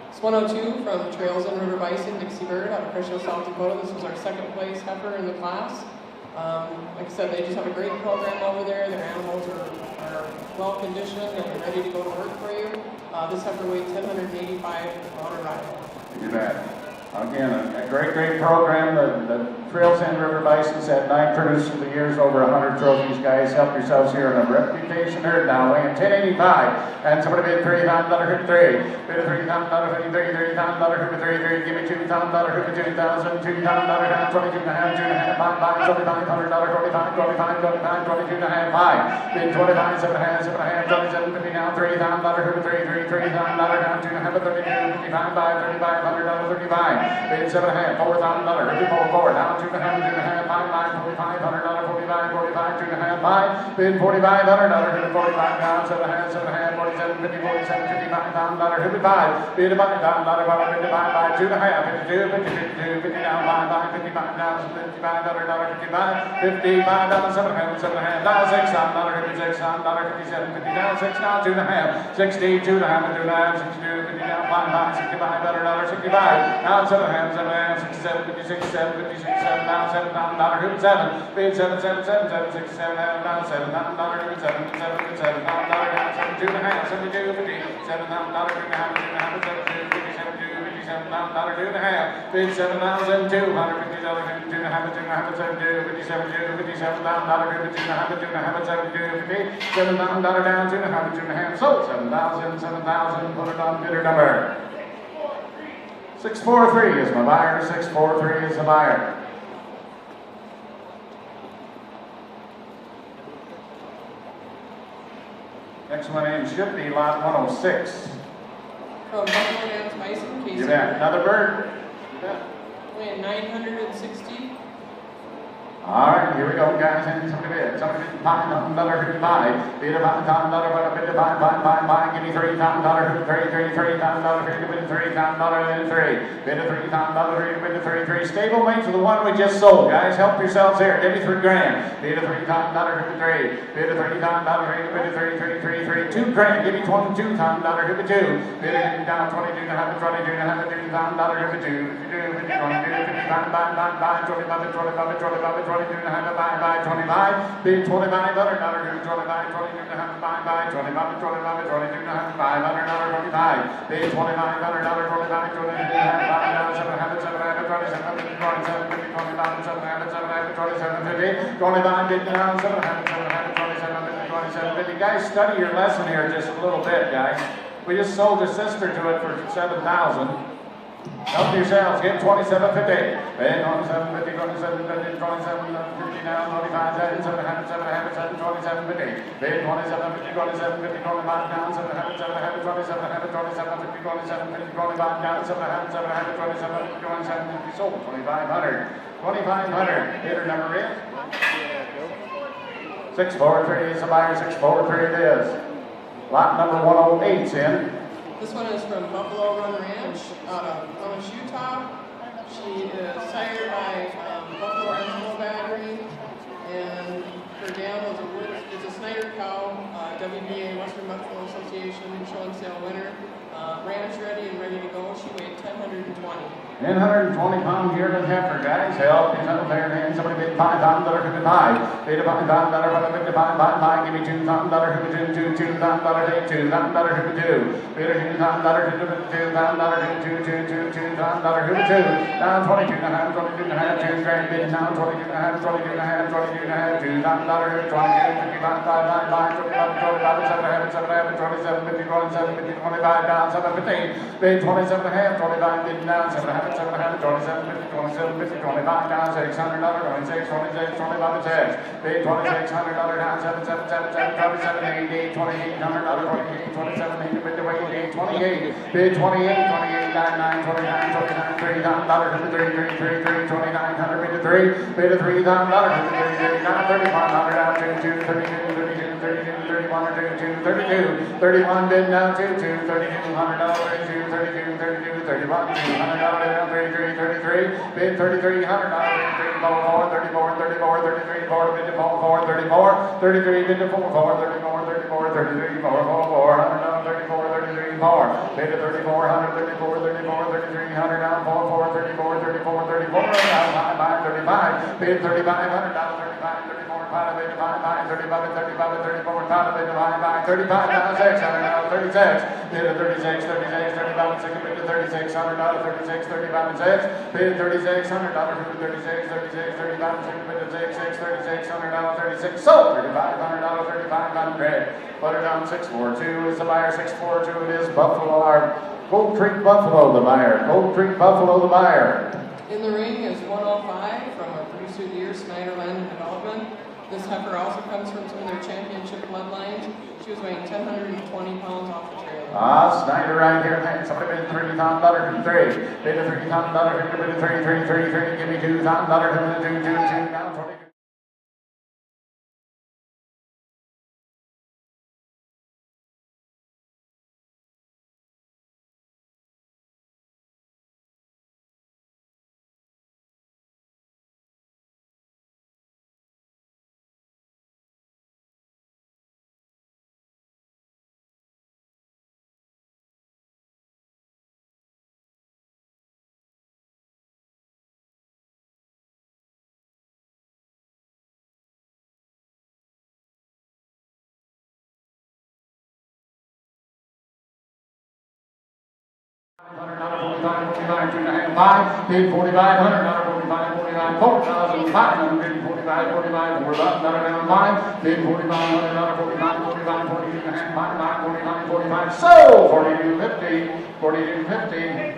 It's 102 from Trails and River Bison, Dixie Bird out of Crushville, South Dakota. This was our second place heifer in the class. Like I said, they just have a great program over there. Their animals are well conditioned and ready to go to work for you. This heifer weighed 1085 on arrival. You bet. Again, a great program. The Trails and River Bison's had 9 produced through the years, over 100 trophies. Guys, help yourselves here on a reputation herd now, weighing 1085. And somebody bid $3,000 hoop 3. Bid $3,000 hoop 3, $3,000 hoop 3, give me $2,000 hoop 2,000, $2,000 down 22 and a half, 2 and a half, 5, $2,500, 25, 25, 25, 22 and a half, 5. Bid 25, 7 and a half, 7 and a half, 27.50 now, $3,000 hoop 3, $3,000 down 2 and a half, 32, 55, $3,500, 35. Bid 7 and a half, $4,000, hoop 4, down 2 and a half, 2 and a half, 5, $4,500, 45, 45, 2 and a half, 5. Bid $4,500, hoop 45 down, 7 and a half, 7 and a half, 47, 50, 47, $55,000, hoop 5. Bid $5,000, bid by 2 and a half, 52, 52, 50 down, 5, 55 down, $5,500, 55, 55 down, 7 and a half, 7 and a half, down $6,000, hoop 6,000, 57, 50 down, 6 down, 2 and a half, 60, 2 and a half, 2 and a half, 62, 50 down, 5, $65,000, 65, down 7 and a half, 7 and a half, 67, 56, 7, 56, 7, down $7,000, hoop 7, bid 7, 7, 7, 7, 6, 7, down $7,000, hoop 7, 7, $7,000 down 72 and a half, 72, 50, $7,000, 2 and a half, 2 and a half, 72, 57, $57,000, 2 and a half, bid $7,250, 2 and a half, 2 and a half, 72, 57, $57,000, 2 and a half, 2 and a half, 72, 50, $7,000 down, 2 and a half, 2 and a half, sold 7,000, 7,000, put it on bidder number 643 is my buyer, 643 is the buyer. Next one in should be lot 106. From Buffalo down to Bison, Casey. You bet. Another bird. You bet. Weighing 960. All right, here we go, guys. And somebody bid $5,000, hoop 5. Bid $5,000, bid $5, give me $3,000, hoop 3, $3,000, bid $3,000, then 3. Bid $3,000, bid $3, stable mate to the one we just sold, guys. Help yourselves here. Give me $3,000. Bid $3,000, hoop 3. Bid $3,000, bid $3, 2 grand. Give me $22,000, hoop 2. Bid it down 22 and a half, $2,000, hoop 2. 22 and a half, 25, bid $2,500, $25, 22 and a half, 22 and a half, 25, 25, 25, 22 and a half, $500, 25, bid $2,500, 25, 22 and a half, 7 and a half, 7 and a half, 27, 27, 50, 25, 7 and a half, 7 and a half, 27, 50, 25, bid down, 7 and a half, 7 and a half, 27, 27, 50. Guys, study your lesson here just a little bit, guys. We just sold your sister to it for $7,000. Help yourselves, get 27.50. Bid 27.50, 27.50, 27.50 now, 25, 7 and a half, 7 and a half, 27.50. Bid 27.50, 27.50, 25 down, 7 and a half, 7 and a half, 27 and a half, 27.50, 27.50, 25 down, 7 and a half, 7 and a half, 27.50, 27.50, sold 2,500. 2,500. Bidder number is 643 is the buyer, 643 it is. Lot number 108's in. This one is from Buffalo Run Ranch out of Columbus, Utah. She is sired by Buffalo Animal Battery, and her dam is a Snyder cow, WBA, Western Buffalo Association, show and sale winner. Ranch ready and ready to go. She weighed 1,020. In 120-pound yearling heifer, guys, help me settle there, and somebody bid $5,000 who bid $5. Bid $5,000, bid $5, give me $2,000 who bid $2,000, take $2,000 who bid $2. Bid $2,000 who bid $2,000 who bid $2,000 who bid $2. Now 22 and a half, 2 grand bid now, 22 and a half, 2,000 who bid $20, 55, 5, 25, 7, 27, 50, 27, 50, 25, down 7, 15. Bid 27 and a half, 25 bid now, 7 and a half. 700, 27, 50, 27, 50, 25, down $600, 26, 26, 25, 6. Bid $2,600, down 7, 7, 7, 7, 27, 88, $2,800, 28, 27, 80, bid 28, bid 28, 28, 99, 29, 29, $3,000, bid 3, 3, 3, 3, 2,900, bid 3, bid $3,000, bid 3, 39, 3,500, down 2, 32, 32, 32, 31, 32, 32, 31, bid now 2, 2, $3,200, 32, 32, 32, 31, $200, 33, 33, bid $3,300, 33, 34, 34, 34, 33, 4, bid 4, 34, 33, bid 4, 4, 34, 34, 33, 4, 4, $100, 34, 33, 4, bid 34, 34, 34, 3300, down 4, 4, 34, 34, 34, down 5, 35, bid $3,500, 35, 34, 5, bid 5, 35, 35, 34, 5, bid 5, 35, down 600, now 36, bid 36, 36, 35, 6, bid $3,600, 36, 35, 6, bid $3,600, 36, 36, 35, 6, bid 6, $3,600, 36, sold $3,500, 3,500. Put it down 642 is the buyer, 642 it is Buffalo, our Gold Creek Buffalo the buyer, Gold Creek Buffalo the buyer. In the ring is 105 from our producer of the year, Snyderland Development. This heifer also comes from some of their championship bloodlines. She was weighing 1,020 pounds off the trailer. Snyder right here, thanks. Somebody bid $3,000 from 3. Bid $3,000, bid 3, 3, 3, 3, give me $2,000, bid 2, 2, 2, now 20. $5, bid $4,500, 45, 49, 4,500, 45, 45, we're up, down 5, bid $4,500, 45, 45, 42 and a half, 45, 45, so 42.50, 42.50.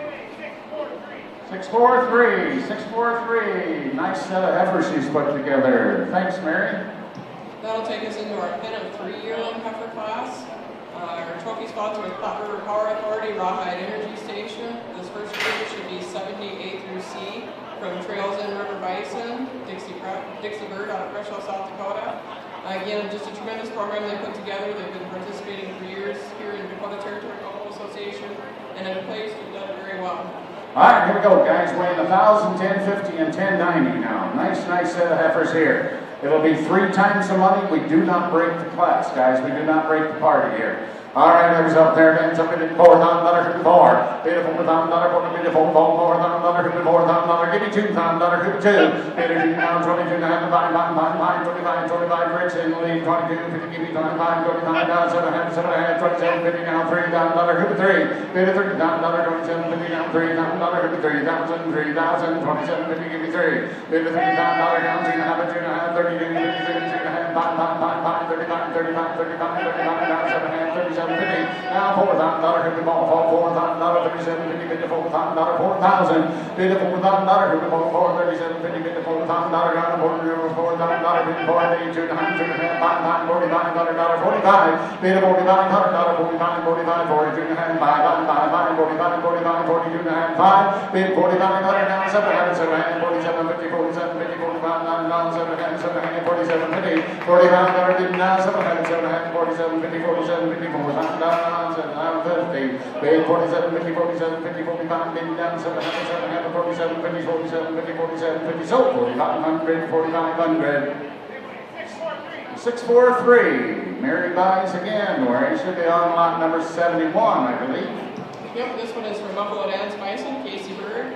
643, 643. Nice set of heifers she's put together. Thanks, Mary. That'll take us into our pen of 3-year-old heifer class. Our trophy sponsor is Platte River Power Authority, Rawhide Energy Station. This first group should be 70A through C from Trails in River Bison, Dixie Bird out of Fresno, South Dakota. Again, just a tremendous program they put together. They've been participating for years here in Dakota Territory Golf Association and at a place who've done it very well. All right, here we go, guys. Weighing 1,000, 1050, and 1090 now. Nice set of heifers here. It'll be 3 times the money. We do not break the class, guys. We do not break the party here. All right, here's up there, then. Somebody bid $4,000 who bid 4. Bid $4,000, bid $4,000, give me $2,000 who bid 2. Bid it down 22 and a half, 25, 25, Rich in the lead, 22, 50, give me 25, 25, down 7 and a half, 27, 50, now $3,000 who bid 3. Bid $30,000, 27, 50, now $3,000 who bid 3,000, 3,000, 27, 50, give me 3. Bid $30,000 down 2 and a half, 2 and a half, 32, 50, 2 and a half, 5, 35, 35, 35, 35, down 7 and a half, 37. Now $4,000 who bid $4,000, 37, 50, bid $4,000, 4,000, bid $4,000 who bid $4,000, 37, 50, bid $4,000, down $4,000, bid $4,000, 2 and a half, 5, 45, $45, bid $4,500, 45, 45, 42 and a half, 5, 45, 45, 42 and a half, 5, bid $4,500, down 7, 47, 50, 47, 50, 45, down 7, 47, 50, $45 bid now 7, 47, 50, 47, 54. Down 50, bid 47, 50, 47, 50, 45, bid down 7, 47, 50, 47, 50, 47, 50, sold 4,500, 4,500. 643, Mary buys again, where it should be on lot number 71, I believe. Yep, this one is from Buffalo Dance Bison, Casey Bird.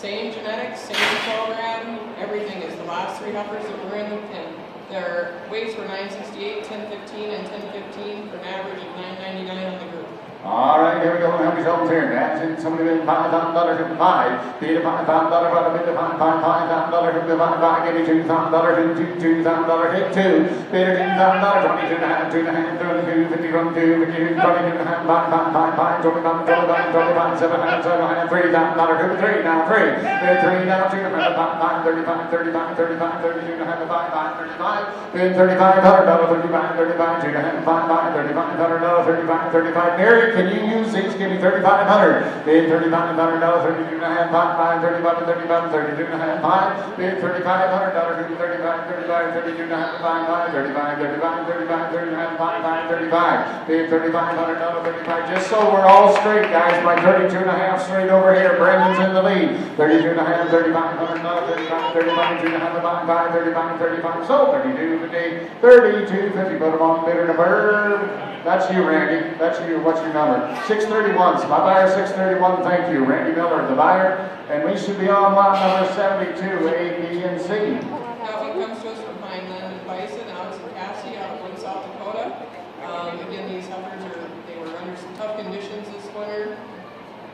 Same genetics, same program, everything is the last 3 heifers that were in the pen. Their weights were 968, 1015, and 1015 for an average of 999 on the group. All right, here we go. Help yourself here. That's in somebody with $5,000 hit the $5. Beat a $5,000, but a bit of $5,000 hit the $5. Give me $2,000 hit $2,000 hit 2. Beat a $2,000, 22 and a half, 2 and a half, 32, 50, 22, 52, 22 and a half, 5, 25, 25, 7 and a half, 7 and a half, $3,000 hit the 3. Now 3. Bid 3 now 2 and a half, 5, 35, 35, 35, 32 and a half, 5, 35. Bid $3,500, 35, 35, 2 and a half, 5, $3,500, 35, 35. Mary, can you use these? Give me $3,500. Bid $3,500, 32 and a half, 5, 35, 35, 32 and a half, 5. Bid $3,500, 35, 35, 32 and a half, 5, 35, 35, 35, 30 and a half, 5, 35. Bid $3,500, 35. Just so we're all straight, guys. My 32 and a half straight over here. Brendan's in the lead. 32 and a half, $3,500, 35, 35, 2 and a half, 5, 35, 35. So 32, 50, 32, 50. Put them on bidder to verb. That's you, Randy. That's you. What's your number? 631. So my buyer 631. Thank you, Randy Miller, the buyer. And we should be on lot number 72, A, B, and C. Now he comes to us from Pineland and Bison, Alex and Cassie out of Wood, South Dakota. Again, these heifers they were under some tough conditions this winter,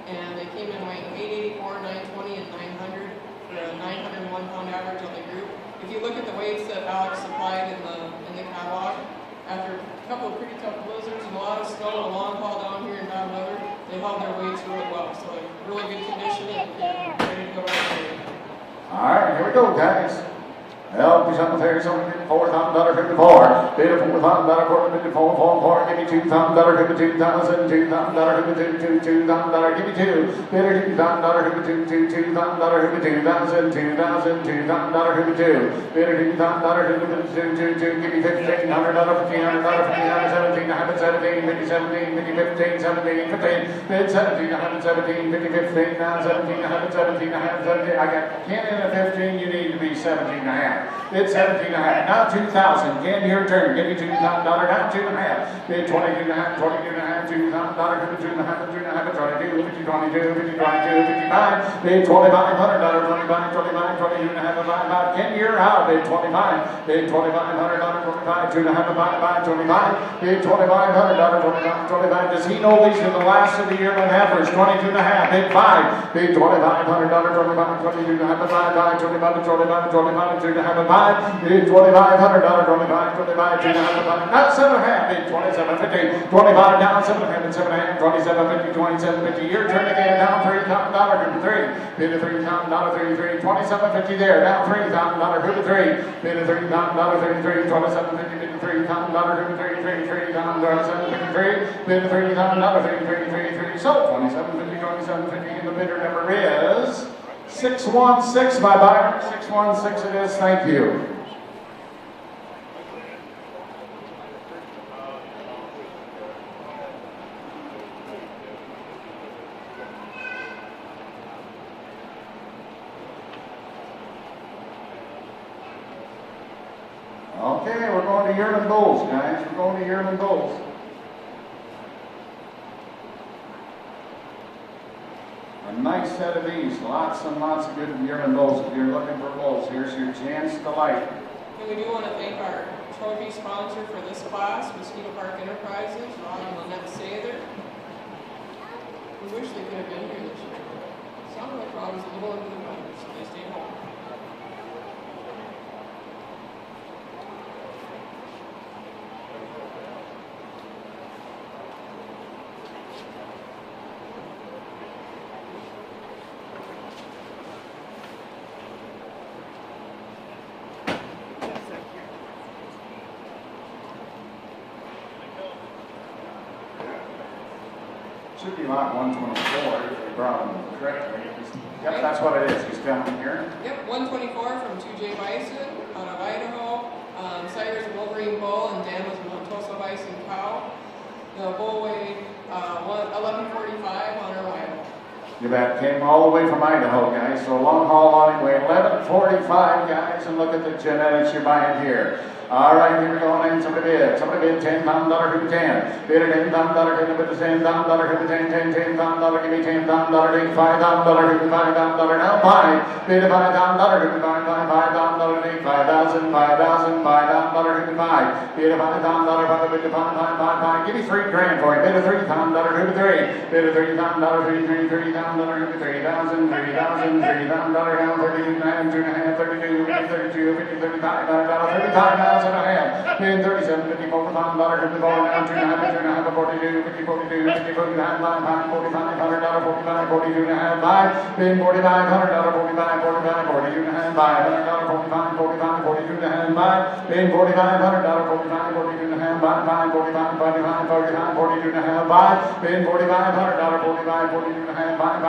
and they came in weighing 884, 920, and 900 for a 901 pound average on the group. If you look at the weights that Alex supplied in the catalog, after a couple of pretty tough blizzards and a lot of snow, a long haul down here in bad weather, they held their weights really well. So they're in really good condition and ready to go right away. All right, here we go, guys. Help me something there, something $4,000 hit the 4. Bid a $4,000 quarter, bid a 4. Give me $2,000, hit the 2,000, $2,000 hit the 2, $2,000, give me 2. Bid a $2,000, hit the 2, $2,000 hit the 2,000, $2,000, $2,000 hit the 2. Bid a $2,000, hit the 2, give me $1,500, $1,500, $1,500, 17, I have it 17, 50, 17, 50, 15, 17, 15. Bid 17, I have it 17, 50, 15, now 17, I have it 17, I have it 17. I got 10 and a 15, you need to be 17 and a half. Bid 17 and a half. Now 2,000. Again, your turn. Give me $2,000. Now 2 and a half. Bid 22 and a half. 22 and a half. $2,000. Give me 2 and a half. 2 and a half. 22. 50, 22. 50, 22. 55. Bid $2,500. 25. 25. 22 and a half. 5. Ken, you're out. Bid 25. Bid $2,500. 25. 2 and a half. 5. 25. Bid $2,500. 25. 25. Does he know these are the last of the year on average? 22 and a half. Bid 5. Bid $2,500. 25. 22 and a half. 5. 25. 25. 25. 2 and a half. 5, bid $2,500, 25, 25, 2 and a half, not 7 and a half, bid 27.50, 25 down, 7 and a half, and 7 and a half, 27.50, 27.50. Your turn again, down $3,000, 3, bid a $3,000, 33, 27.50 there, down $3,000, 3, bid a $3,000, 33, 27.50, bid a $3,000, 33, $3,000, bid a $3,000, 33, so 27.50, 27.50, and the bidder number is 616, my buyer. 616 it is. Thank you. Okay, we're going to yearling bulls, guys. We're going to yearling bulls. A nice set of these, lots and lots of good yearling bulls. If you're looking for bulls, here's your chance to light. And we do want to thank our trophy sponsor for this class, Mosquito Park Enterprises, Ron and Lynette Sather. We wish they could have been here this year. It sounded like Ron was a little under the weather, so they stayed home. Should be lot 124 if you brought them correctly. Yep, that's what it is. He's coming here. Yep, 124 from 2J Bison out of Idaho. Cyrus Wolverine Bull and Dan was Montosa Bison Cow. The bull weighed 1145 on arrival. You bet. Came all the way from Idaho, guys. So long haul on anyway. 1145, guys, and look at the genetics you're buying here. All right, here we go. And somebody bid $10 who 10. Bid it $10 who bid the $10 who 10, $10 give me $10 take $5 who $5 now 5. Bid $5 who $5 take 5,000 who 5. Bid $5 bid $5 give me $3,000 for it. Bid $3,000 who 3. Bid $3,000 $3,000 who 3,000 $3,000 down 32 2.5 32 32 50 $35 and a half. Bid $37 $54 $54 down 2.5 42 50 42 50 49 $45 $45 42 and a half 5. Bid $45 $45 42 and a half $5 $45 45 42 and a half 5. Bid $45 $45 42 and a half 5 45 45 45 42 and a half 5. Bid $45 $45 42 and a half 5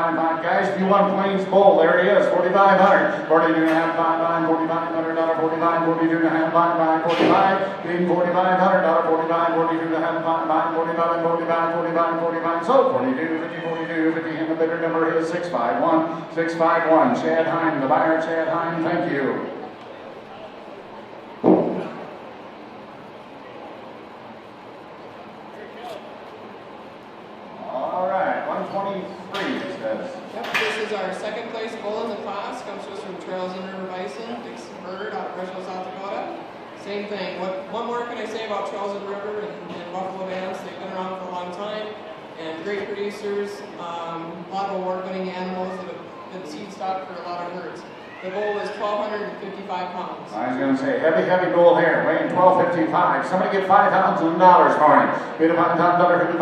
guys, if you want Plains Bull, there he is, 4,500, 42 and a half, 5 $4,500, 45, 42 and a half, 5 45, being $4,500, 45, 42 and a half, 5 45, 45, 45, 45, so 42, 50, 42, 50, and the bidder number is 651, 651, Chad Hine, the buyer, Chad Hine, thank you. All right, 123, it says. Yep, this is our second place bull in the class. Comes to us from Trails and River Bison, Dixon Bird out of Fresno, South Dakota. Same thing. What more can I say about Trails and River and Buffalo Dance? They've been around for a long time and great producers. A lot of award-winning animals that have been seed stock for a lot of herds. The bull is 1,255 pounds. I was going to say, heavy bull here, weighing 1,255. Somebody get $5,000 for him. Bid $5,000 $55.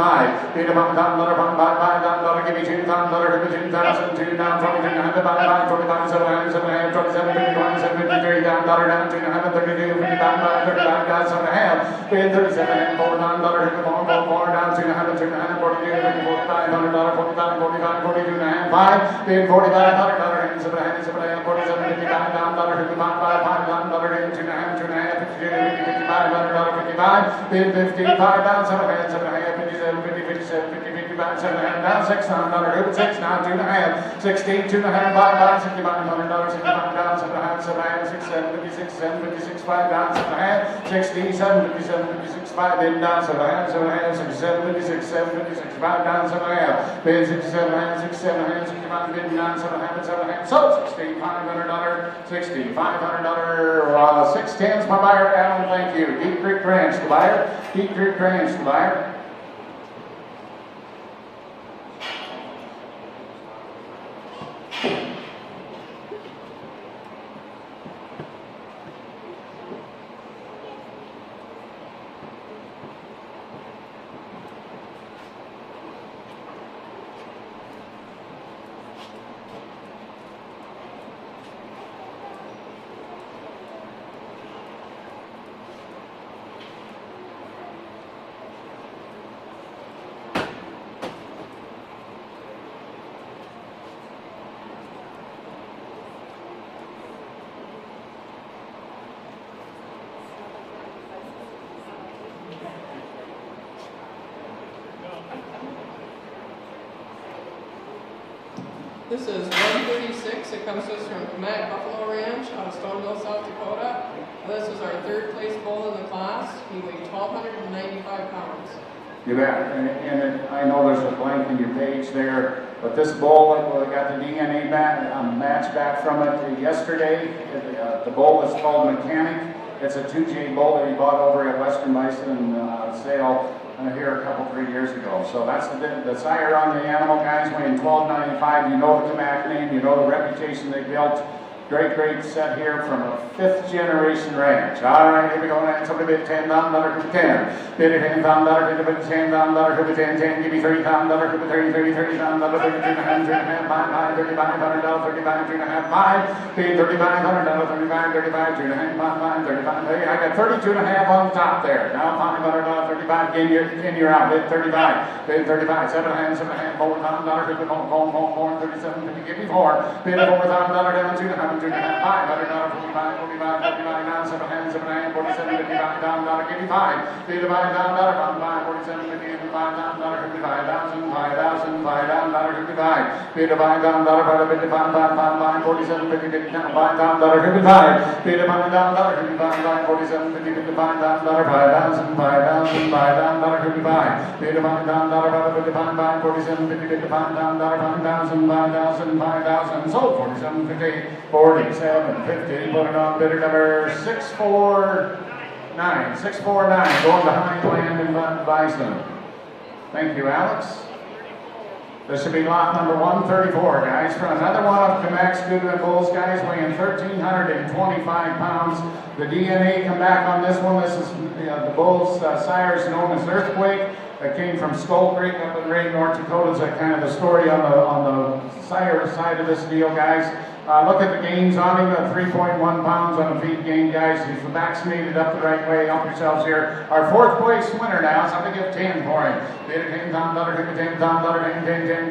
Bid $5,000 $5,000, give me $2,000 $2,000, $2 down, 22 and a half, 45, 7 27, 51, 73 down, down, 2 and a half, 32, 55, 35, guys, 7 and a half. Bid $37 and $4,000, $4 down, 2 and a half, 2 and a half, 42, $45, $45, 45, 42 and a half, 5. Bid $4,500, 7 and a half, 7 and a half, 47. $55 $55 $2 and a half, 2 and a half, 52, $55 $55. Bid $55 down, 7 and a half, 7 and a half, 57, 50, 57, 50, 55, 7 and a half down, $600, 6 now, 2 and a half, 16, 2 and a half, $5, $65, $65 down, 7 and a half, 7 and a half, 6, 7, 56, 7, 56, 5 down, 7 and a half, 16, 7, 57, 56, 5 bid down, 7 and a half, 7 and a half, 67, 56, 7, 56, 5 down, 7 and a half, bid 67 and a half, 67 and a half, 65 bid down, 7 and a half, 7 and a half, so $6,500. $6,500, 610's my buyer, Alan, thank you. Deep Creek Ranch, the buyer. Deep Creek Ranch, the buyer. This is 136. It comes to us from Matt Buffalo Ranch out of Stoneville, South Dakota. This is our third place bull in the class. He weighed 1,295 pounds. You bet. And I know there's a blank in your page there, but this bull, we got the DNA match back from it yesterday. The bull is called Mechanic. It's a 2J bull that he bought over at Western Bison sale here a couple, 3 years ago. So that's the sire on the animal, guys, weighing 1,295. You know the Kamak name, you know the reputation they built. Great set here from a 5th generation ranch. All right, here we go. And somebody bid $10 who 10. Bid it $10, bid $10 who 10, give me $3,000 who 30, $30,000, 32 and a half, 5, $3,500, 35, 2 and a half, 5. Bid $3,500, 35, 35, 2 and a half, 5, 35. Hey, I got 32 and a half on the top there. Now $500, 35, in you're out. Bid 35, bid 35, 7 and a half, $4,000 who home, 35, $37.50, give me 4. Bid $4,000 down, $2.5, $2.5, $500, $45, now 7 hands, 7 hands, $47.50, $5,000, give me 5. Bid $5,000, $47.50, give me $5,000, $55,000, $5,000, $55. Bid $5,000, $5,555, $47.50, $5,000, $55. Bid $5,000, $55, $47.50, $55,000, $5,000, $5,000, $55. Bid $5,000, $55, $47.50, $55,000, $5,000, $5,000, sold $47.50, $47.50. Put it on bidder number 649. 649 going behind land in Bison. Thank you, Alex. This should be lot number 134, guys, for another one of Quebec's Goodwin Bulls, guys, weighing 1,325 pounds. The DNA come back on this one. This is the Bulls' sires known as Earthquake. That came from Skull Creek up in Ray, North Dakota. Is kind of the story on the sire side of this deal, guys. Look at the gains on him, 3.1 pounds on the feet gain, guys. He's vaccinated up the right way. Help yourselves here. Our 4th place winner now, so I'm going to give 10 for him. Bid $10,000, give me $10,000, 10,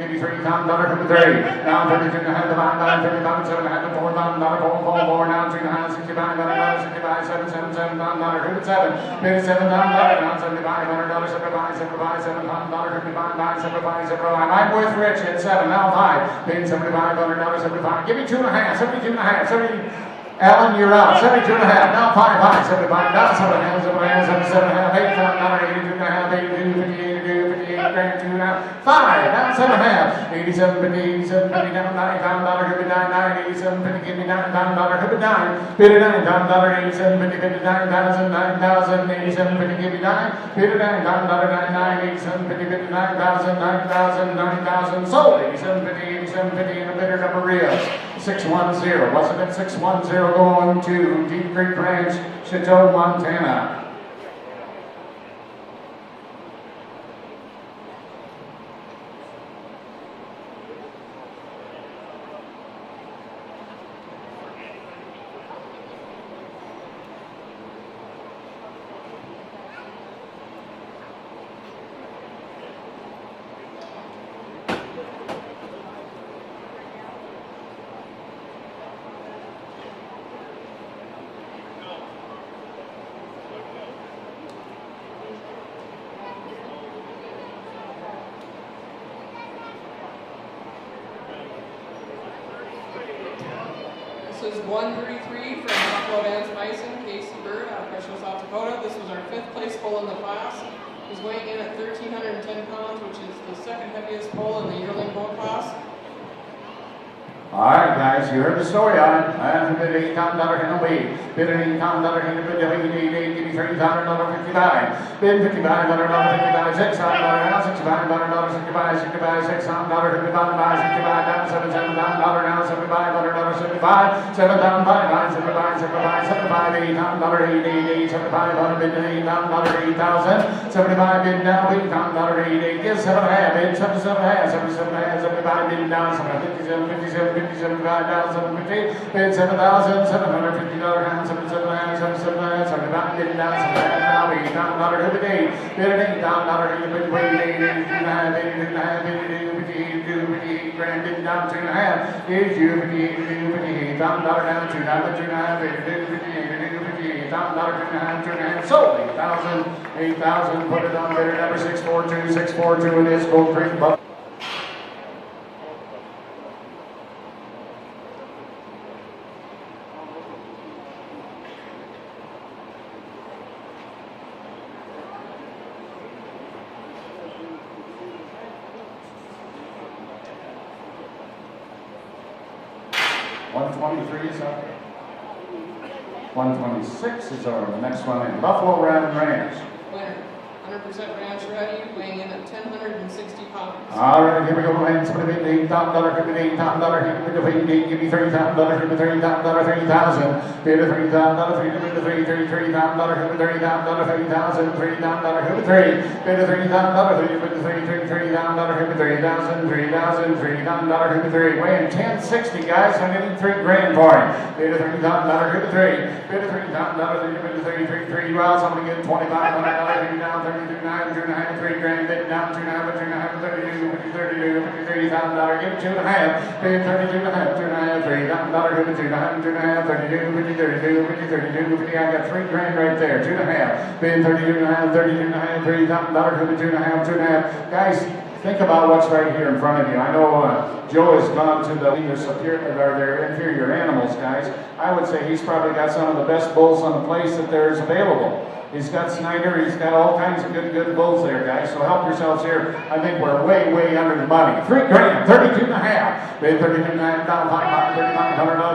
give me $3,000, give me 30. Now 32 and a half, divide by 30,000, 7 and a half, $4,000, 4, now 2 and a half, $65, $65, $7, $7, $7, 7. Bid $7,000, now $75, $100, $75, $7,000, $75, $75, I'm with Rich at 7, now 5. Bid $75, $100, $75. Give me 2 and a half, 72 and a half, 70. Alan, you're out. 72 and a half. Now 5 high, 75. Now 7 and a half, 7 and a half, 77 and a half, 8, $7, 82 and a half, 82, 58, 58 grand, 2 and a half, 5. Now 7 and a half. 87, 50, 87, 50, down $90,000, could be 9, 87, 50, give me $9,000, could be 9. Bid $9,000, 87, 50, 59,000, 9,000, 87, 50, give me 9. Bid $9,000, 99, 87, 50, 59,000, 9,000, 90,000, sold. 87, 50, 87, 50, and a bidder number Rios. 610. Wasn't it 610 going to Deep Creek Ranch, Chateau, Montana? This is 133 from Buffalo Vance Bison, Casey Bird out of Gresham, South Dakota. This was our 5th place bull in the class. He's weighing in at 1,310 pounds, which is the 2nd heaviest bull in the yearling bull class. All right, guys, you heard the story on it. I bid $8,000 in a week. Bid $8,000 in a bid give me $3,000, $55. Bid $5,500, $55, $6,000 now, $6,500, $65, $6,000, $55, $65, down $7,000 now, $7,500, $75, $7,500, $75, $75, $8,000, $8,000 bid $8,000, $8,000, 75 bid now, $8,000, $8,000, give 7.5, bid 77.5, 77.5, 75 bid down, 57, 57, 55,750, bid $7,750 down, 77.5, 77.5, 75 bid down, 7.5 now, $8,000, bid $8,000, $8,000, 82 grand, bid down 2.5, bid you $58,000 down, $2.5, sold $8,000, put it on bidder number 642, 642, it is Gold Creek Buck. $123 is up. $126 is over. The next one in Buffalo Run Ranch. Winner, 100% ranch ready, weighing in at 1,060 pounds. All right, here we go. Ranch, put it in $8,000, give me $8,000, give me $30,000, give me $30,000, $30,000, bid $30,000, $33,000, give me $30,000, $30,000, $30,000, give me $3, bid $30,000, give me $30,000, $3,000, give me $3, weighing 1,060, guys. I'm getting $3 grand for him. Bid $30,000, give me $3, bid $30,000, give me $33,000, well, so I'm going to get $2,500, give me down $30,000, $3 grand, bid down $2.5, $32, $33,000, give it $2.5, bid $32.5, $2.5, $3,000, give it $2.5, $32, $32, I got $3 grand right there, $2.5, bid $32.5, $32.5, $3,000, give it $2.5, guys. Think about what's right here in front of you. I know Joe has gone to their inferior animals, guys. I would say he's probably got some of the best bulls on the place that there is available. He's got Snyder, he's got all kinds of good bulls there, guys. So help yourselves here. I think we're way under the money. $3 grand, 32.5. Bid $32.5, down $500,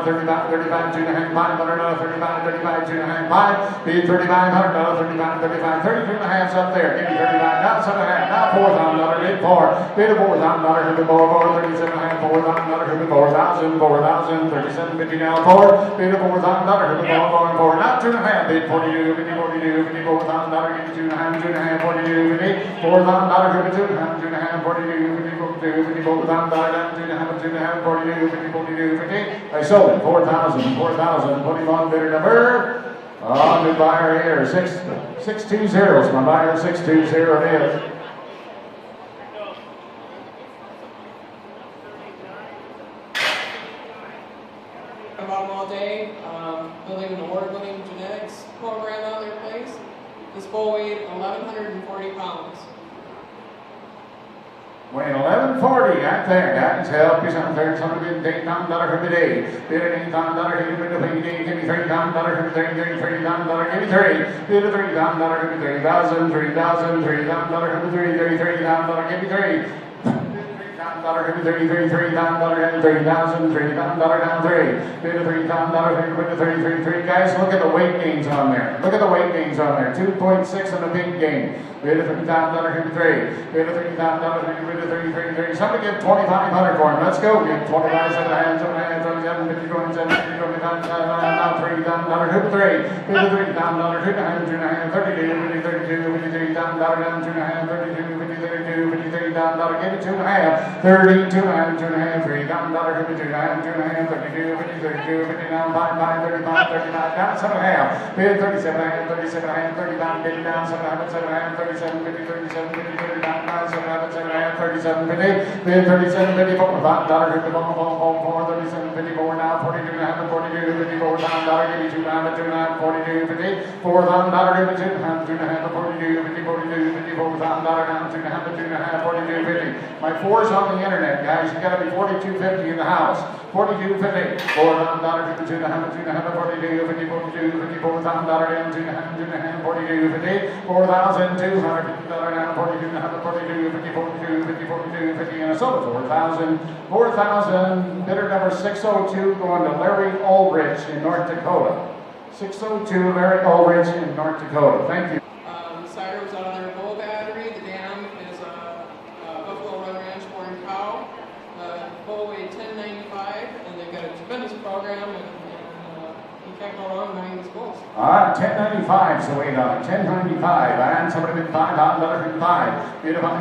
$35, $2.5, $500, $35, $2.5, bid $3,500, $35, $32.5's up there. Give me $35, down $7.5, now $4,000, bid $4, bid $4,000, bid $4, $37.5, $4,000, bid $4,000, $37.50 now $4, bid $4,000, bid $4, not $2.5, bid $42, $42. $4,000, give me $2.5, $42, $4,000, give me $2.5, $42, $4,000 down $2.5, $42, $42. I sold it, $4,000, 21 bidder number. New buyer here, 620 is my buyer, 620 it is. About them all day, building an award-winning genetics program on their place. This bull weighed 1,140 pounds. Weighing 1140, right there, guys. Help you some $8,000 per day. Bid $8,000, give me $3,000, give me $3,000, give me $3,000, give me $3,000, bid $3,000, give me $3,000, $3,000, $3,000, give me $3,000, give me $3,000. $3,000, $33,000, $30,000, $3,000 down $3. Bid $3,000, bid $33,000. Guys, look at the weight gains on there. Look at the weight gains on there. 2.6 in the big gain. Bid $3,000, give me $3. Bid $3,000, bid $33,000. Somebody get $2,500 for him. Let's go. Get 25, 7 hands, 37, 50, 27, 50, 25, now $3,000, who $3. Bid $3,000, $2.5, $2.5, $32, $33,000 down $2.5, $32, $32, $33,000. Give it $2.5. $32.5, $2.5, $3,000, $2.5, $32, $32, $50 down, $5, $35, $35 down, $7.5. Bid $37.5, $37.5, $35, bid down, $7.5, $7.5, $37, $50, $37, $50, $39, $7.5, $7.5, $37, $50, bid $37, $54, $5, $37, $54 now, $42.5, $42, $54,000, give me $2.5, $2.5, $42, $50, $4,000, give me $2.5, $2.5, $42, $50, $42, $54,000 down, $2.5, $2.5, $42, $50. My four's on the internet, guys. You got to be $42.50 in the house. $42.50. $4,000, give me $2.5, $2.5, $42, $50, $42, $54,000 down, $2.5, $42, $50, $4,250 down, $42.5, $42, $50, $42, $50, $42, $50, and I sold it for $4,000. Bidder number 602 going to Larry Aldrich in North Dakota. 602 Larry Aldrich in North Dakota. Thank you. Cider was out on their bull battery. The dam is Buffalo Run Ranch Born Cow. Bull weighed 1095, and they've got a tremendous program, and you can't go wrong buying these bulls. All right, 1095 is the weight on it. 1095. And somebody bid $5,000, $5. Bid $5,000,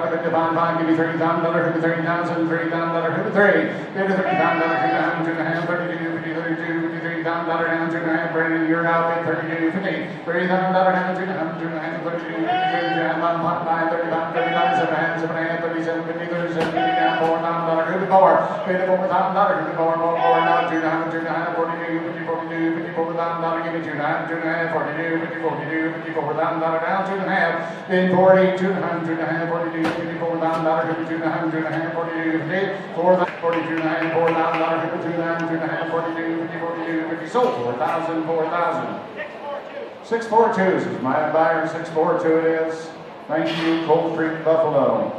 bid $5,000, give me $30,000, give me $30,000, $30,000, give me $3. Bid $30,000, $2.5, $32, $33,000 down, $2.5. Brandon, you're out. Bid $32, $50. $30,000 down, $2.5, $2.5, $32, $33,000, $5, $35, $39, $7.5, $37, $50, $37, $50 down, $4,000, give me $4. Bid $4,000, give me $4, now $2.5, $2.5, $42, $50, $42, $54,000, give me $2.5, $2.5, $42, $50, $54,000 down, $2.5. Bid $40, $2.5, $2.5, $42, $54,000, give me $2.5, $2.5, $42, $50, $4,000, $42.5, $4,000, give me $2.5, $2.5, $42, $50, $42, $50, sold $4,000, $4,000. 642 is my buyer, 642 it is. Thank you, Cold Creek, Buffalo.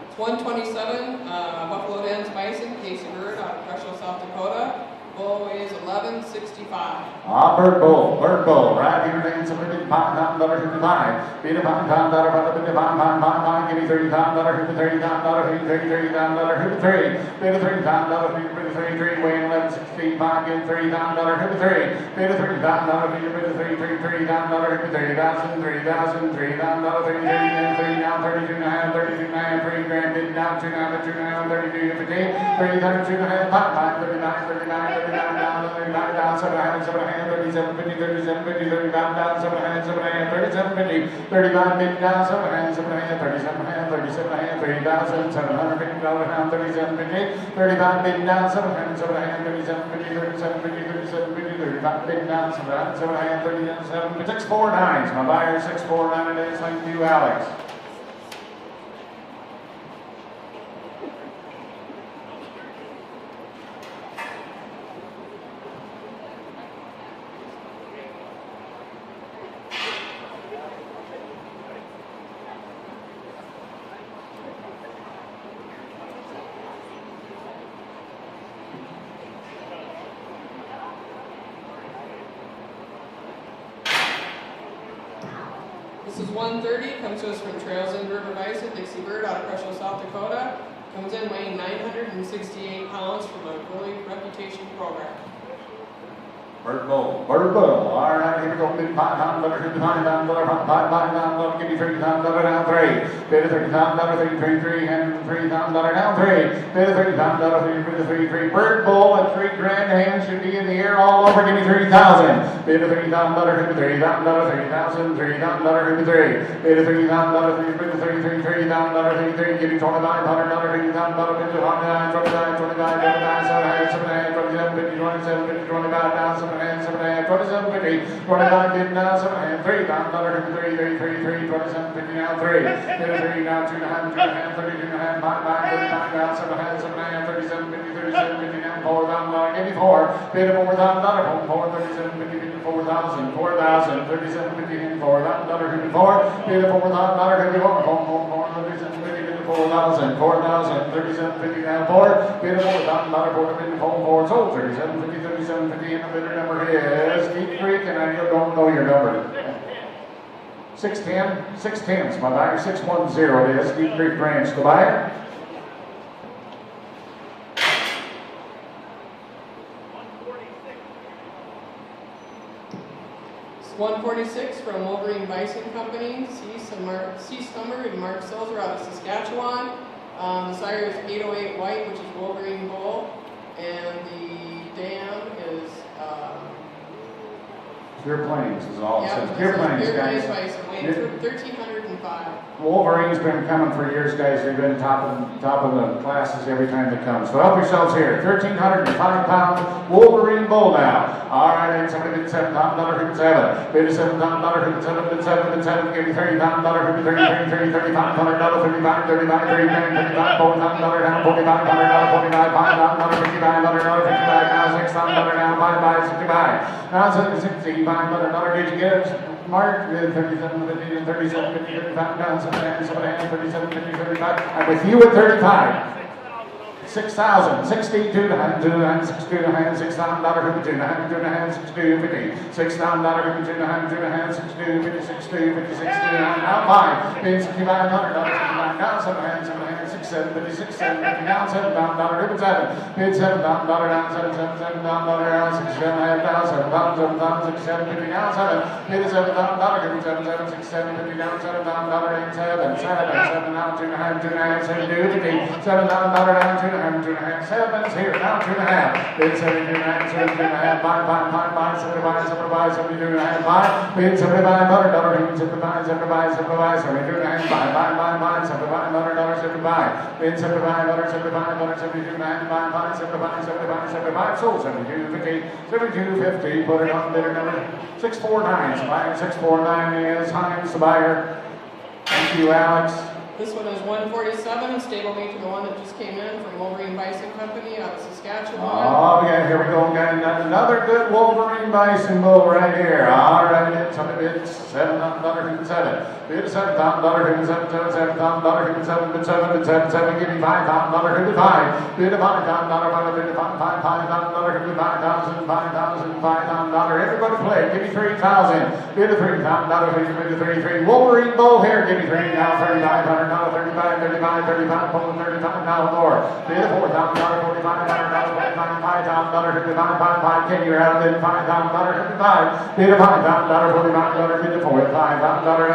It's 127, Buffalo Dens Bison, Casey Bird out of Presho, South Dakota. Bull weighs 1165. Bird Bull, right here, Dan, somebody bid $5,000, $5.55. Bid a $5, bid a $5, give me $30, hit the $30, hit $30, hit the $3. Bid a $30, bid a $33, weighing 11.65, get $30, hit the $3. Bid a $30, bid a $33, hit the $30,000, $30,000, $30,000, $30, now 32 and a half, 32 and a half, $3 grand, bid down 2 and a half, 2 and a half, 32, 50, 30, 32 and a half, 5, 39, 39, 39 down, 39 down, 7 and a half, 7 and a half, 37, 50, 37, 50, 35 down, 7 and a half, 7 and a half, 37, 50, 35, bid down, 7 and a half, 7 and a half, 37 and a half, 37 and a half, $30,750 down, 37, 50, 35, bid down, 7 and a half, 7 and a half, 37, 50, 37, 50, 37, 50, 35, bid down, 7 and a half, 7 and a half, 37, 649, my buyer 649 it is. Thank you, Alex. This is 130, comes to us from Trails and River Bison, Dixie Bird out of Crushville, South Dakota. Comes in weighing 968 pounds from a early reputation program. Bird Bull. All right, here we go. Bid $5, $55, $5, give me $30,000 down 3. Bid $30,000, 33, and $3,000 down 3. Bid $30,000, 33. Bird Bull at $3 grand. Hands should be in the air all over. Give me $30,000. Bid $30,000, $30,000, $30,000, $30,000, $33. Bid $30,000, bid $33, $30,000, $33. Give me $2,500, $30,000, bid $29, 29, 29, 29, 7, 27, 50, 27, 50, 25 down, 7 and 7 and 27, 50, 25 bid now, 7 and $3,000, 33, 33, 27, 50 now 3. Bid a 3 now, 2 and a half, 2 and a half, 32 and a half, 5, 35 down, 7 and 7 and 37, 50, 37, 50 now, $4,000, give me 4. Bid a $4,000, 4, 37, 50, 50, 4,000, 4,000, 37, 50, and $4,000, 54. Bid a $4,000, 54, 4, 37, 50, 4,000, 4,000, 37, 50 now 4. Bid a $4,000, 4, 50, 4, sold 37, 50, 37, 50, and the bidder number is Deep Creek, and I don't know your number. 610, 610 is my buyer, 610 it is, Deep Creek Ranch, the buyer. 146 from Wolverine Bison Company, C. Summer and Mark Selzer out of Saskatchewan. The sire is 808 White, which is Wolverine Bull, and the dam is Pure Plains is all it yeah, says. Pure Plains, guys. Bison, weighing 1,305. Wolverine's been coming for years, guys. They've been top of the classes every time they come. So help yourselves here. 1,305 pound Wolverine Bull now. All right, and somebody bid $7,000, who 7. Bid a $7,000, who 7, bid 7, bid 7. Give me $30,000, who 30, $35, $35, $35, $35, $35, $35, $4,000 down, $4,500, $45, $5,000, $55, now $6,000 down, $5, $65. Now $65. $500 did you get? Mark, 37, 50, and 37, 50, 35 down, 7 and 37, 50, 35. I'm with you at 35. 6,000, 62 to hand, 2 to hand, 62 to hand, $6,000 50, 2 to hand, 2 to hand, 62, 50, $6,000 50, 2 to hand, 2 to hand, 62, 50, 62, 50, 62 to hand, now 5, bid $6,500, 69 down, 7 hands, 7 hands, 6, 7, 50, 6, 7, 50 down, $7,000, 7, bid $7,000 down, 7, $7,000 down, 6, 7, down, 7,000, 6, 7, 50 down, 7, bid $7,000, 7, 7, 6, 7, 50 down, $7,000, 7, 7 down, 2 to hand, 2 to hand, 72, 50, $7,000 down, 2 to hand, 2 to hand, 7's here, now 2 to hand, bid 72 to hand, 72 to hand, 5, 75, 75, 72 to hand, 5, bid $7,500, 75, 75, 75, 72 to hand, 5, $7,500, 75, bid $7,500, 75, 72 to hand, 5, 75, 75, 75, sold 72, 50, 72, 50, put it on bidder number 649, buyer 649 is Hines, the buyer. Thank you, Alex. This one is 147, stablemate to the one that just came in from Wolverine Bison Company out of Saskatchewan. Oh, yeah, here we go again. Another good Wolverine Bison bull right here. All right, it's on the bid, $7,700, bid $7,000, bid $7,000, bid $7,000, give me $5,000, bid $5,000, bid $5,000, bid $5,000, bid $5,000, everybody play, give me $3,000, bid $3,000, bid $3,000, Wolverine bull here, give me $3,000, now $3,500, now $35, pulling $35, now more, bid $4,000, $4,500, $5,000, $55, can you out of it, $5,000, $55, bid $5,000, $45, bid $4,000, $5,000,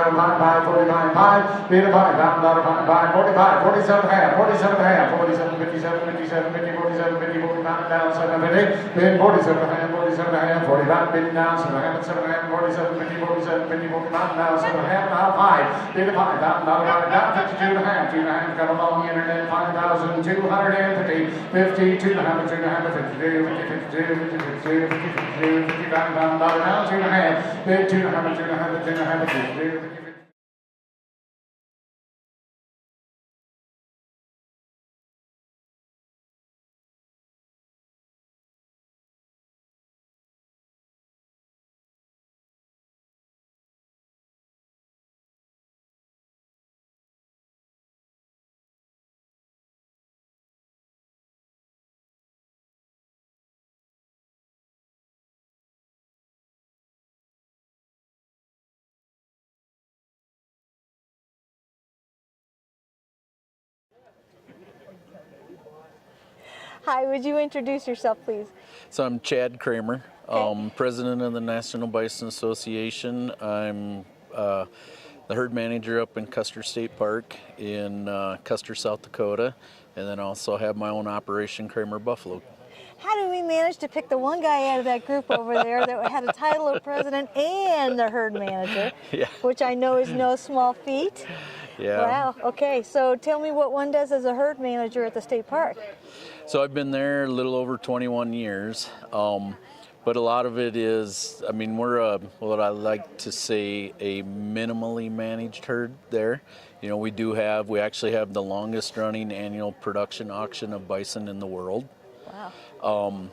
$45, bid $5,000, $5,000, $45, 47 half, 47 half, 47, 57, 57, 50, 47, 50, 49, down 750, bid 47 half, 47 half, 45, bid down 7 half, 7 half, 47, 50, 47, 50, 49, down 7 half, now 5, bid $5,000, down 52 and a half, 2 and a half, got along the internet, 5,250, 50, 2 and a half, 2 and a half, 52, 50, 52, 50, 52, 50, 52, $55,000, now 2 and a half, bid 2 and a half, 2 and a half, 2 and a half, 52, 50. Hi, would you introduce yourself, please? So I'm Chad Kramer, president of the National Bison Association. I'm the herd manager up in Custer State Park in Custer, South Dakota, and then also have my own operation, Kramer Buffalo. How did we manage to pick the one guy out of that group over there that had a title of president and the herd manager, which I know is no small feat? Yeah. Wow, okay, so tell me what one does as a herd manager at the state park. So I've been there a little over 21 years, but a lot of it is, I mean, we're what I like to say, a minimally managed herd there. You know, we actually have the longest running annual production auction of bison in the world. Wow.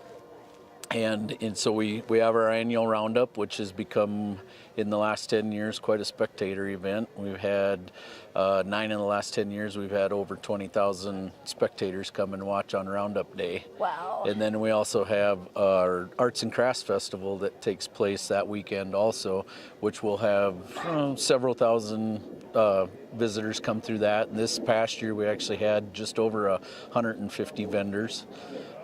And so we have our annual roundup, which has become, in the last 10 years, quite a spectator event. We've had 9 in the last 10 years, we've had over 20,000 spectators come and watch on Roundup Day. Wow. And then we also have our Arts and Crafts Festival that takes place that weekend also, which will have several thousand visitors come through that. And this past year we actually had just over 150 vendors.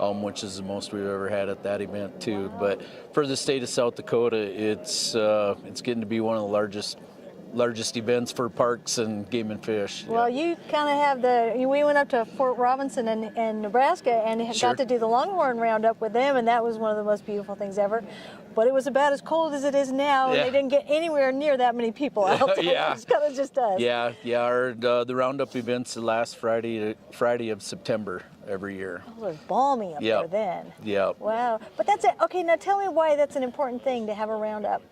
Which is the most we've ever had at that event too. But for the state of South Dakota, it's getting to be one of the largest events for parks and game and fish. Well, you kind of have we went up to Fort Robinson in Nebraska and got to do the Longhorn Roundup with them, and that was one of the most beautiful things ever. But it was about as cold as it is now, and they didn't get anywhere near that many people out. So it's kind of just us. Yeah. The Roundup event's the last Friday of September every year. Oh, it was balmy up there then. Yeah. Wow. But that's it. Okay, now tell me why that's an important thing to have a roundup.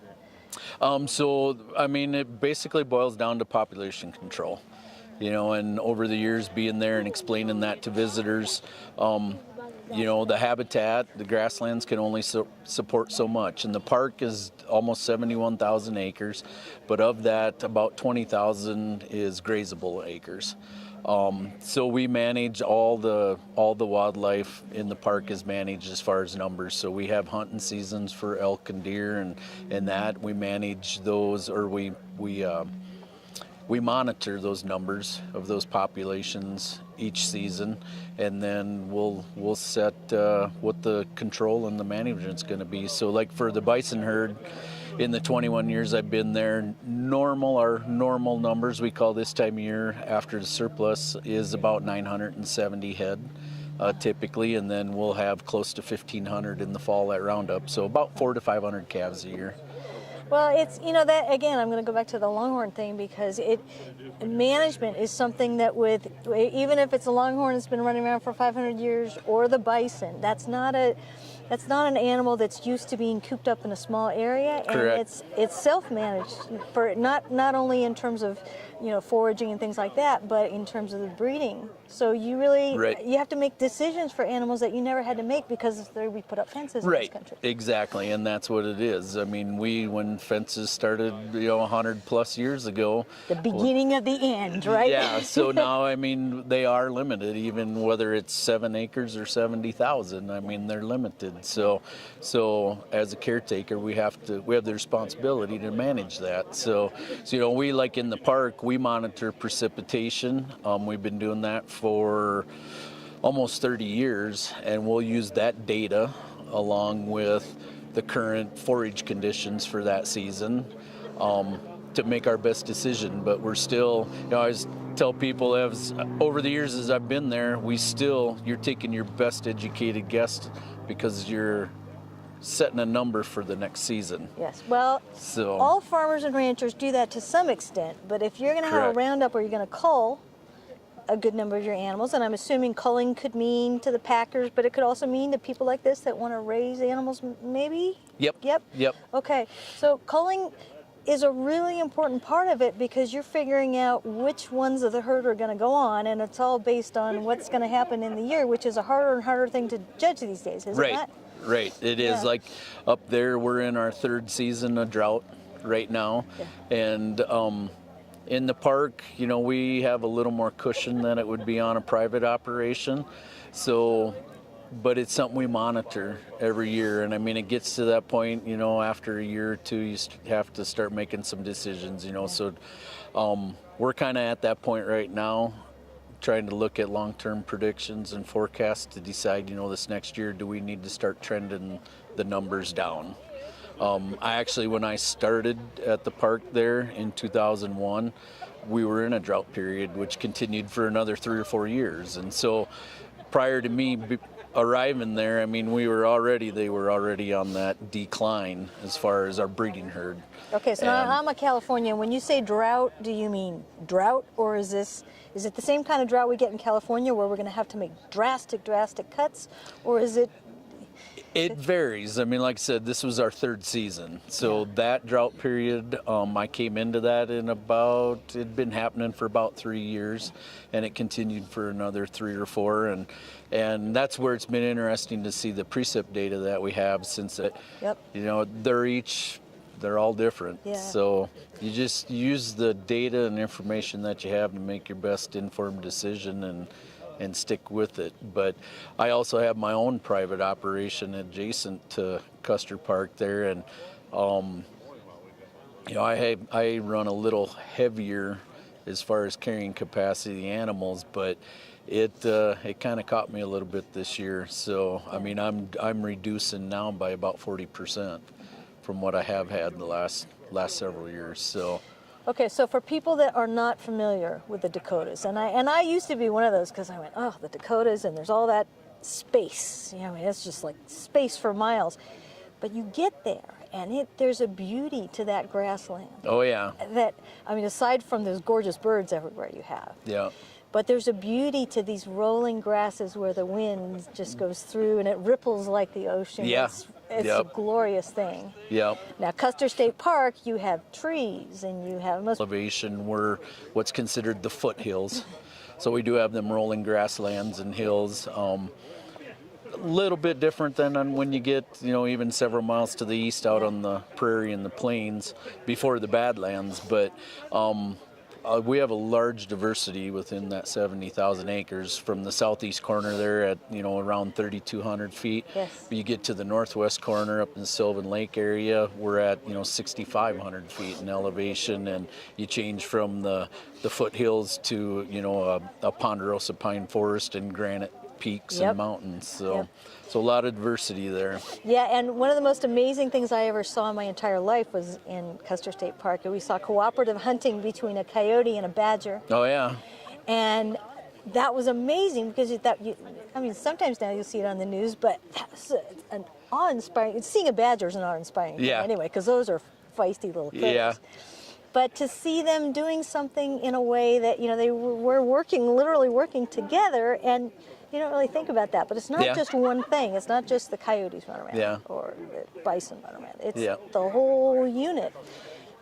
So, I mean, it basically boils down to population control, you know, and over the years being there and explaining that to visitors, you know, the habitat, the grasslands can only support so much. And the park is almost 71,000 acres, but of that, about 20,000 is grazable acres. So we manage all the wildlife in the park is managed as far as numbers. So we have hunting seasons for elk and deer and that we manage those, or we monitor those numbers of those populations each season, and then we'll set what the control and the management's going to be. So like for the bison herd, in the 21 years I've been there, our normal numbers we call this time of year after the surplus is about 970 head typically, and then we'll have close to 1,500 in the fall at Roundup, so about 400 to 500 calves a year. Well, it's, you know, that again, I'm going to go back to the Longhorn thing, because management is something that even if it's a Longhorn that's been running around for 500 years or the bison, that's not That's not an animal that's used to being cooped up in a small area, and Correct. it's self-managed for not only in terms of foraging and things like that, but in terms of the breeding. So you really you have to make decisions for animals that you never had to make because we put up fences in this country. Exactly, and that's what it is. I mean, when fences started 100 plus years ago, the beginning of the end, right? Yeah, so now, I mean, they are limited, even whether it's 7 acres or 70,000. I mean, they're limited. So as a caretaker, we have the responsibility to manage that. So we, like in the park, we monitor precipitation. We've been doing that for almost 30 years, and we'll use that data along with the current forage conditions for that season to make our best decision. But we're still, I always tell people, over the years as I've been there, you're taking your best educated guess because you're setting a number for the next season. Yes, well, all farmers and ranchers do that to some extent, but if you're going to have a roundup where you're going to cull a good number of your animals, and I'm assuming culling could mean to the packers, but it could also mean to people like this that want to raise animals, maybe? Yep. Okay, so culling is a really important part of it because you're figuring out which ones of the herd are going to go on, and it's all based on what's going to happen in the year, which is a harder and harder thing to judge these days, isn't it? Right. It is. Like up there, we're in our 3rd season of drought right now, and in the park, we have a little more cushion than it would be on a private operation. So, but it's something we monitor every year, and I mean, it gets to that point, after a year or two, you have to start making some decisions, So, we're kind of at that point right now, trying to look at long-term predictions and forecasts to decide, this next year, do we need to start trending the numbers down? When I started at the park there in 2001, we were in a drought period, which continued for another 3 or 4 years. And so prior to me arriving there, I mean, they were already on that decline as far as our breeding herd. Okay, so now I'm a Californian. When you say drought, do you mean drought, or is it the same kind of drought we get in California where we're going to have to make drastic cuts, or is it? It varies. I mean, like I said, this was our 3rd season. So that drought period, I came into that it'd been happening for about 3 years, and it continued for another 3 or 4. And that's where it's been interesting to see the precip data that we have, since they're all different. Yeah. So you just use the data and information that you have to make your best informed decision and stick with it. But I also have my own private operation adjacent to Custer Park there, and I run a little heavier as far as carrying capacity of the animals, but it kind of caught me a little bit this year. So I mean, I'm reducing now by about 40% from what I have had the last several years. So. Okay, so for people that are not familiar with the Dakotas, and I used to be one of those because I went, oh, the Dakotas, and there's all that space. I mean, it's just like space for miles. But you get there, and there's a beauty to that grassland. Oh, yeah. Aside from those gorgeous birds everywhere you have. Yeah. But there's a beauty to these rolling grasses where the wind just goes through and it ripples like the ocean. Yeah. It's a glorious thing. Yep. Now, Custer State Park, you have trees and you have elevation. We're what's considered the foothills. So we do have them rolling grasslands and hills. A little bit different than when you get, even several miles to the east out on the prairie and the plains before the Badlands. But we have a large diversity within that 70,000 acres from the southeast corner there at, around 3,200 feet. Yes. You get to the northwest corner up in the Sylvan Lake area, we're at, 6,500 feet in elevation, and you change from the foothills to, a ponderosa pine forest and granite peaks and mountains. So a lot of diversity there. Yeah, and one of the most amazing things I ever saw in my entire life was in Custer State Park. We saw cooperative hunting between a coyote and a badger. Oh, yeah. And that was amazing because sometimes now you'll see it on the news, but that was an awe-inspiring. Seeing a badger is an awe-inspiring thing anyway, because those are feisty little things. Yeah. But to see them doing something in a way that, they were literally working together, and you don't really think about that, but it's not Yeah. just one thing. It's not just the coyotes run around Yeah. or the bison run around. It's Yeah. the whole unit.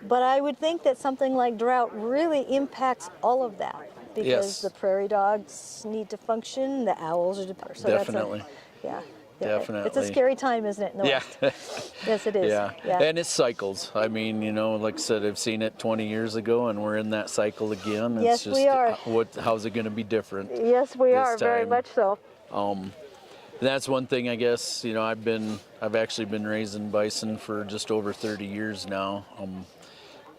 But I would think that something like drought really impacts all of that because Yes. the prairie dogs need to function, the owls are dependent. So Definitely. Yeah. Definitely. It's a scary time, isn't it? In the Yeah. West? Yes, it is. Yeah. Yeah. And it's cycles. I mean, you know, like I said, I've seen it 20 years ago, and we're in that cycle again. It's Yes, just, we are. How's it going to be different? Yes, we this are, very time? much so. That's one thing, I guess. You know, I've actually been raising bison for just over 30 years now.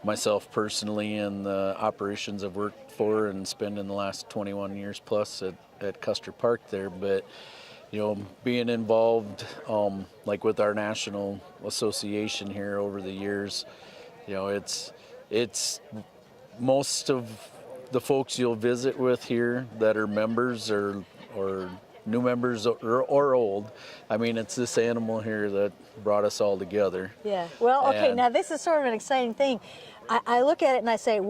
Myself personally, and the operations I've worked for and spending the last 21 years plus at Custer Park there. But you know, being involved like with our national association here over the years, you know, it's most of the folks you'll visit with here that are members or new members or old. I mean, it's this animal here that brought us all together. Yeah. Well, okay, And- now this is sort of an exciting thing. I look at it and I say,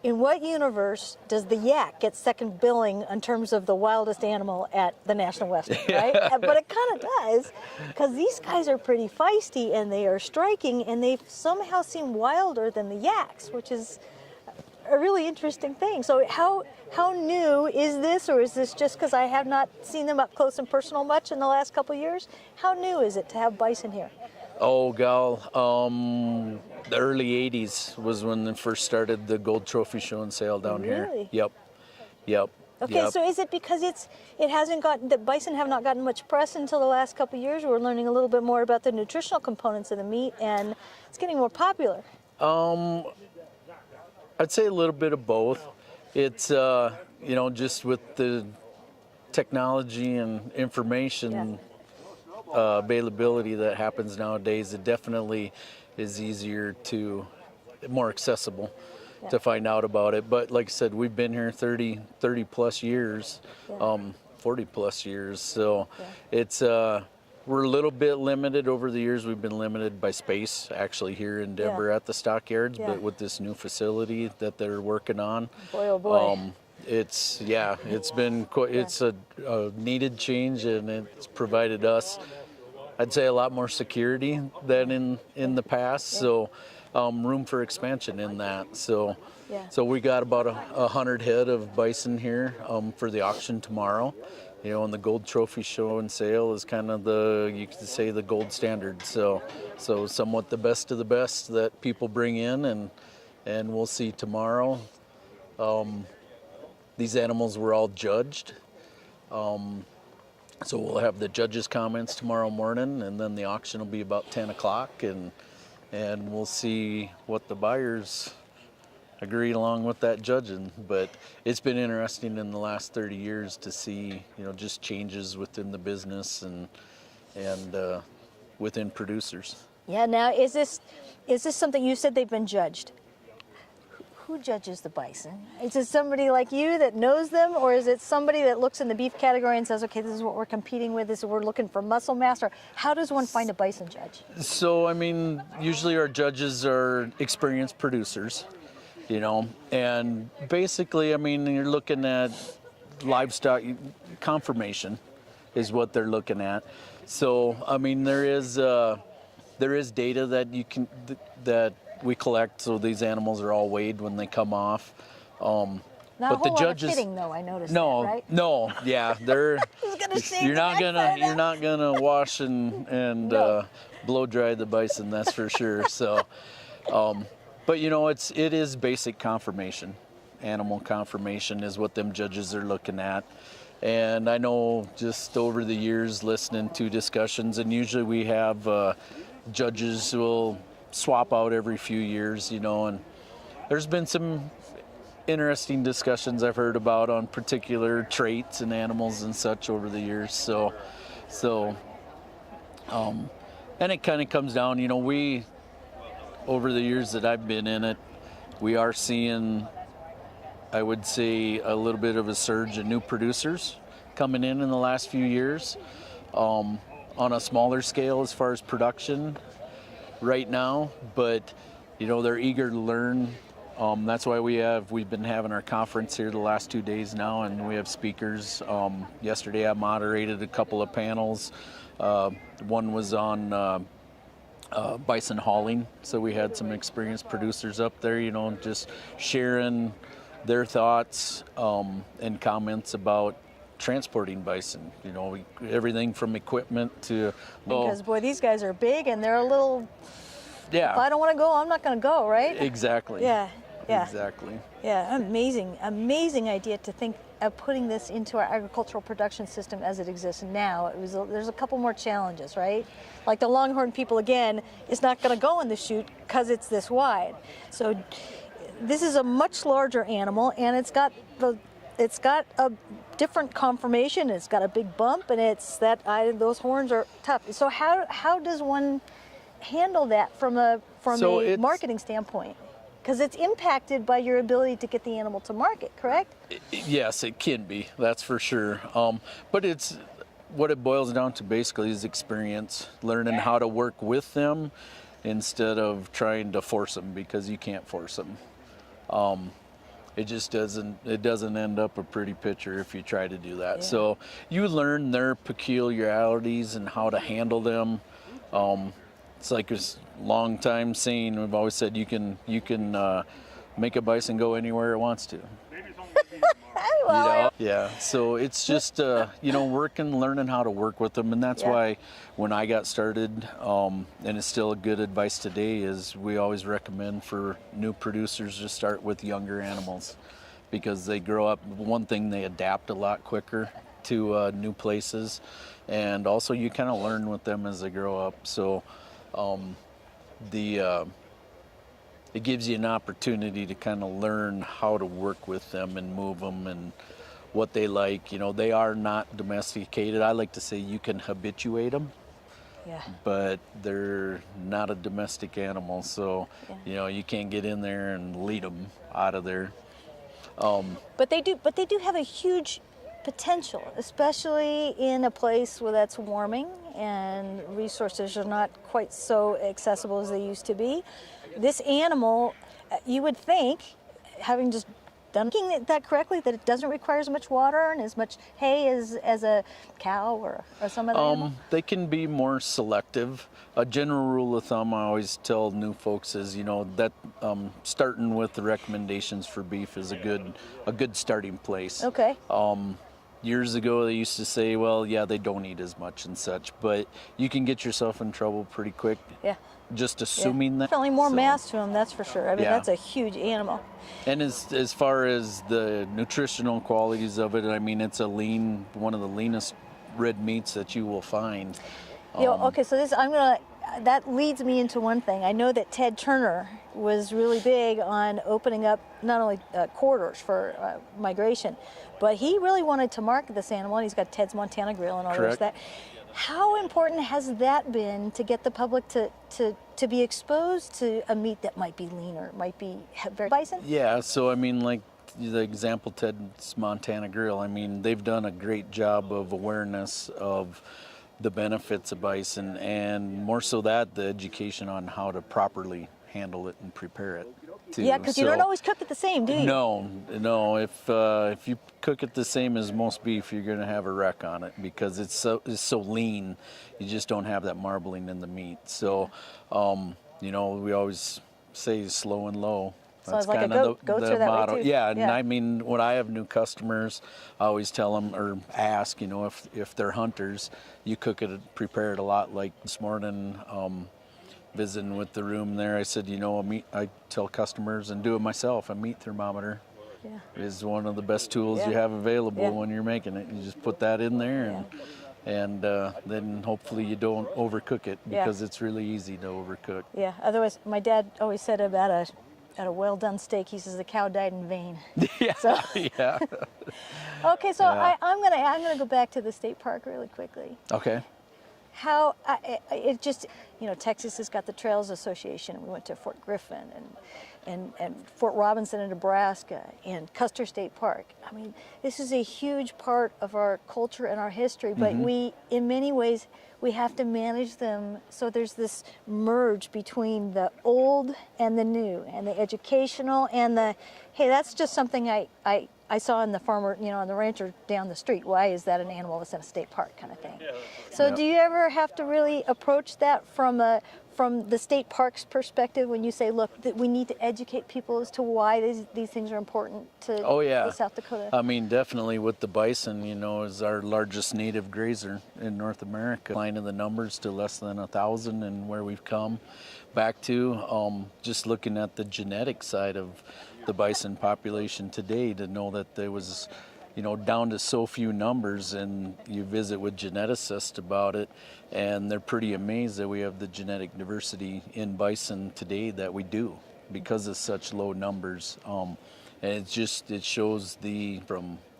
in what universe does the yak get second billing in terms of the wildest animal at the National Western, right? But it kind of does, because these guys are pretty feisty and they are striking, and they somehow seem wilder than the yaks, which is a really interesting thing. So how new is this, or is this just because I have not seen them up close and personal much in the last couple of years? How new is it to have bison here? Oh, gal, the early 80s was when they first started the Gold Trophy Show and Sale down here. Really? Yep. Okay, so is it because it hasn't gotten, the bison have not gotten much press until the last couple of years? We're learning a little bit more about the nutritional components of the meat, and it's getting more popular. I'd say a little bit of both. It's, you know, just with the technology and information availability that happens nowadays, it definitely is easier to, more accessible to find out about it. But like I said, we've been here 30 plus years, 40 plus years. So it's, we're a little bit limited over the years. We've been limited by space actually here in Denver at the stockyards, but with this new facility that they're working on, boy, oh boy. it's been it's a needed change, and it's provided us, I'd say, a lot more security than in the past. So room for expansion in that. So so we got about 100 head of bison here for the auction tomorrow. You know, and the Gold Trophy Show and Sale is kind of you could say the gold standard. So somewhat the best of the best that people bring in, and we'll see tomorrow. These animals were all judged. So we'll have the judges' comments tomorrow morning, and then the auction will be about 10 o'clock, and we'll see what the buyers agree along with that judging. But it's been interesting in the last 30 years to see, you know, just changes within the business and within producers. Yeah, now is this something, you said they've been judged? Who judges the bison? Is it somebody like you that knows them, or is it somebody that looks in the beef category and says, okay, this is what we're competing with, this is what we're looking for muscle mass, or how does one find a bison judge? So, I mean, usually our judges are experienced producers, you know, and basically, I mean, you're looking at livestock conformation is what they're looking at. So, I mean, there is data that you can that we collect. So these animals are all weighed when they come off. Not but a whole lot of fitting, though. I noticed. No, that, right? no, yeah, they're. You're not gonna wash and blow dry the bison. That's for sure. So, but you know, it is basic conformation. Animal conformation is what them judges are looking at. And I know just over the years listening to discussions, and usually we have judges who will swap out every few years, you know, and there's been some interesting discussions I've heard about on particular traits and animals and such over the years. So and it kind of comes down, you know, over the years that I've been in it, we are seeing, I would say, a little bit of a surge in new producers coming in the last few years, on a smaller scale as far as production right now, but you know, they're eager to learn That's why we've been having our conference here the last 2 days now, and we have speakers. Yesterday I moderated a couple of panels. One was on bison hauling, so we had some experienced producers up there, you know, just sharing their thoughts and comments about transporting bison. You know, everything from equipment to... Because, boy, these guys are big and they're a little... Yeah. If I don't want to go, I'm not going to go, right? Exactly. Yeah. Yeah. Exactly. Yeah, amazing idea to think of putting this into our agricultural production system as it exists now. There's a couple more challenges, right? Like the longhorn people, again, is not going to go in the chute because it's this wide. So this is a much larger animal, and it's got a different conformation. It's got a big bump, and those horns are tough. So how does one handle that from a marketing standpoint? Because it's impacted by your ability to get the animal to market, correct? Yes, it can be. That's for sure. But what it boils down to basically is experience, learning how to work with them instead of trying to force them, because you can't force them. It just doesn't end up a pretty picture if you try to do that. Yeah. So you learn their peculiarities and how to handle them. It's like a long time saying, we've always said you can make a bison go anywhere it wants to. Yeah, so it's just learning how to work with them, and that's why when I got started, and it's still good advice today, is we always recommend for new producers to start with younger animals, because they grow up. One thing, they adapt a lot quicker to new places, and also you kind of learn with them as they grow up. So it gives you an opportunity to kind of learn how to work with them and move them and what they like. You know, they are not domesticated. I like to say you can habituate them, but they're not a domestic animal. So, you know, you can't get in there and lead them out of there. But they do have a huge potential, especially in a place where that's warming and resources are not quite so accessible as they used to be. This animal, you would think, having just done that correctly, that it doesn't require as much water and as much hay as a cow or some other animal? They can be more selective. A general rule of thumb I always tell new folks is, you know, that starting with the recommendations for beef is a good starting place. Okay. Years ago, they used to say, well, yeah, they don't eat as much and such, but you can get yourself in trouble pretty quick. Yeah. Just assuming that. Definitely more mass to them, that's for sure. I mean, that's a huge animal. And as far as the nutritional qualities of it, I mean, it's one of the leanest red meats that you will find. Okay, so that leads me into one thing. I know that Ted Turner was really big on opening up not only corridors for migration, but he really wanted to market this animal. And he's got Ted's Montana Grill and all of that. How important has that been to get the public to be exposed to a meat that might be leaner, might be very bison? Yeah, so I mean, like the example, Ted's Montana Grill, I mean, they've done a great job of awareness of the benefits of bison, and more so that the education on how to properly handle it and prepare it too. Yeah, because you don't always cook it the same, do you? No. If you cook it the same as most beef, you're going to have a wreck on it, because it's so lean. You just don't have that marbling in the meat. So, you know, we always say slow and low. That's like kind of the motto. Yeah, and I mean, when I have new customers, I always tell them or ask, you know, if they're hunters, you prepare it a lot. Like this morning, visiting with the room there, I said, you know, I tell customers, and do it myself, a meat thermometer is one of the best tools you have available when you're making it. You just put that in there, and then hopefully you don't overcook it, because it's really easy to overcook. Yeah, otherwise, my dad always said about a well-done steak, he says the cow died in vain. Yeah, so. Yeah. Okay, so I'm gonna go back to the state park really quickly. Okay. how it just, you know, Texas has got the Trails Association. We went to Fort Griffin and Fort Robinson in Nebraska and Custer State Park. I mean, this is a huge part of our culture and our history, but we, in many ways, we have to manage them so there's this merge between the old and the new, and the educational and the, hey, that's just something I saw in the farmer, you know, on the rancher down the street. Why is that an animal that's in a state park kind of thing? So do you ever have to really approach that from the state parks perspective when you say, look, that we need to educate people as to why these things are important to South Dakota? I mean, definitely with the bison, you know, is our largest native grazer in North America. Line of the numbers to less than 1,000 and where we've come back to, just looking at the genetic side of the bison population today, to know that there was, you know, down to so few numbers, and you visit with geneticists about it, and they're pretty amazed that we have the genetic diversity in bison today that we do because of such low numbers. And it shows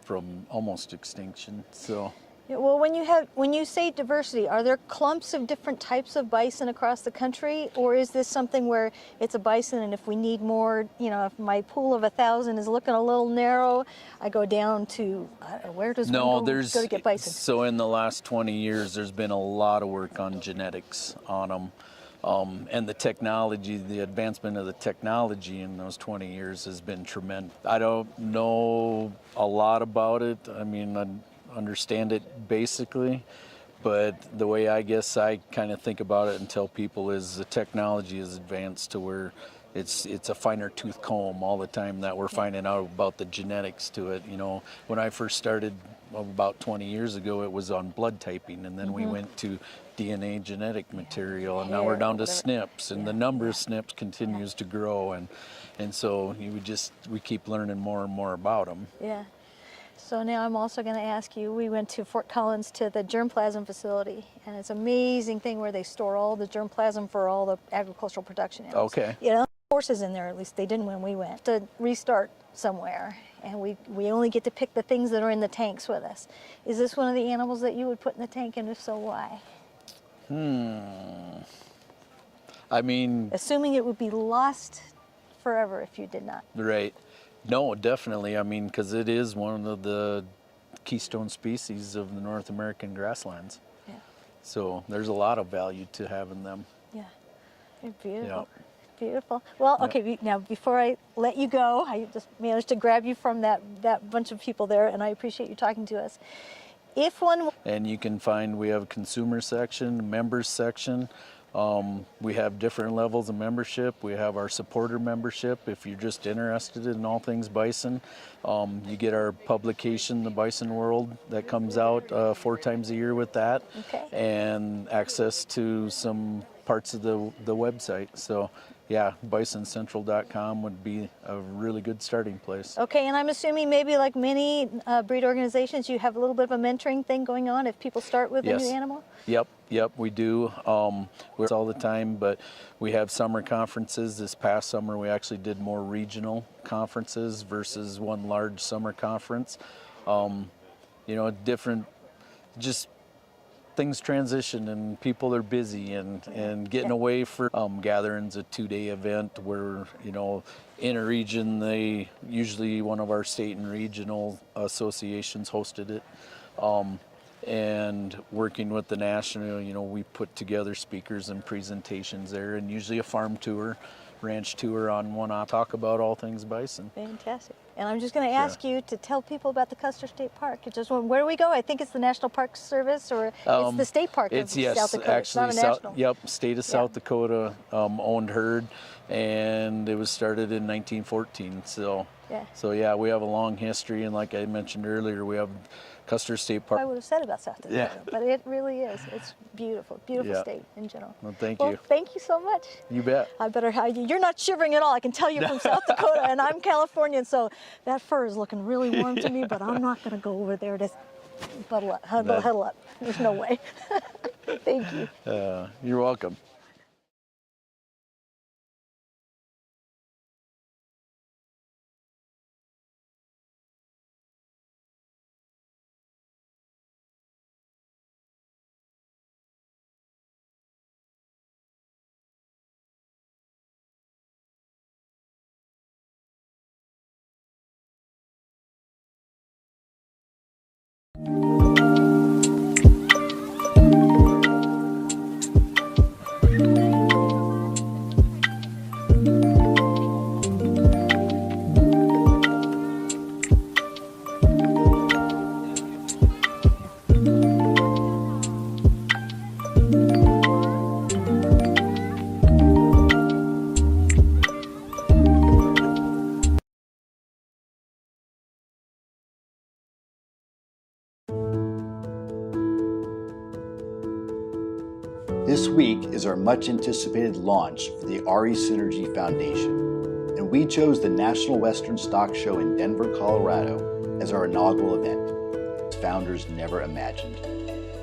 from almost extinction. So. Yeah, well, when you say diversity, are there clumps of different types of bison across the country, or is this something where it's a bison, and if we need more, you know, if my pool of 1,000 is looking a little narrow, I go down to where does one go to get bison? So in the last 20 years, there's been a lot of work on genetics on them. And the technology, the advancement of the technology in those 20 years has been tremendous. I don't know a lot about it. I mean, I understand it basically, but the way I guess I kind of think about it and tell people is the technology is advanced to where it's a finer tooth comb all the time that we're finding out about the genetics to it. You know, when I first started about 20 years ago, it was on blood typing, and then we went to DNA genetic material, and now we're down to SNPs, and the number of SNPs continues to grow, and so we keep learning more and more about them. Yeah. So now I'm also going to ask you, we went to Fort Collins to the germplasm facility, and it's an amazing thing where they store all the germplasm for all the agricultural production animals. Okay. You know, horses in there, at least they didn't when we went, to restart somewhere, and we only get to pick the things that are in the tanks with us. Is this one of the animals that you would put in the tank, and if so, why? I mean... Assuming it would be lost forever if you did not. Right. No, definitely. I mean, because it is one of the keystone species of the North American grasslands. Yeah. So there's a lot of value to having them. Yeah. They're beautiful. Yep. Beautiful. Well, okay, now before I let you go, I just managed to grab you from that bunch of people there, and I appreciate you talking to us. If one... And you can find, we have a consumer section, members section. We have different levels of membership. We have our supporter membership. If you're just interested in all things bison, you get our publication, The Bison World, that comes out 4 times a year with that, and access to some parts of the website. So yeah, bisoncentral.com would be a really good starting place. Okay, and I'm assuming maybe like many breed organizations, you have a little bit of a mentoring thing going on if people start with a new animal? Yep, we do. We're all the time, but we have summer conferences. This past summer, we actually did more regional conferences versus one large summer conference. You know, different, just things transition and people are busy and getting away for gatherings, a 2-day event where, you know, in a region, they usually one of our state and regional associations hosted it. And working with the national, you know, we put together speakers and presentations there, and usually a farm tour, ranch tour on one off, talk about all things bison. Fantastic. And I'm just going to ask you to tell people about the Custer State Park. It's just where do we go? I think it's the National Park Service, or it's the state park of South Dakota. Actually, it's not a national. Yep, state of South Dakota owned herd, and it was started in 1914. So yeah, we have a long history, and like I mentioned earlier, we have Custer State Park. I would have said about South Dakota, but it really is. It's beautiful, beautiful state in general. Well, thank you. Thank you so much. You bet. I better have you. You're not shivering at all. I can tell you're from South Dakota, and I'm Californian, so that fur is looking really warm to me, but I'm not going to go over there to huddle up. There's no way. Thank you. You're welcome. This week is our much anticipated launch for the RE Synergy Foundation, and we chose the National Western Stock Show in Denver, Colorado as our inaugural event. Founders never imagined.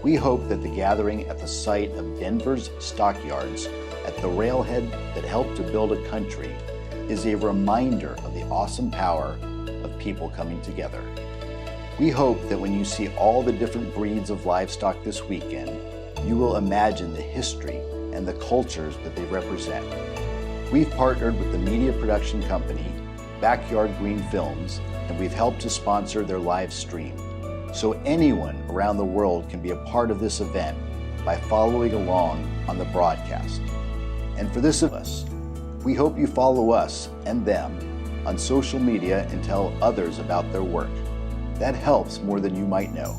We hope that the gathering at the site of Denver's stockyards at the railhead that helped to build a country is a reminder of the awesome power of people coming together. We hope that when you see all the different breeds of livestock this weekend, you will imagine the history and the cultures that they represent. We've partnered with the media production company Backyard Green Films, and we've helped to sponsor their live stream. So anyone around the world can be a part of this event by following along on the broadcast. And for this of us, we hope you follow us and them on social media and tell others about their work. That helps more than you might know.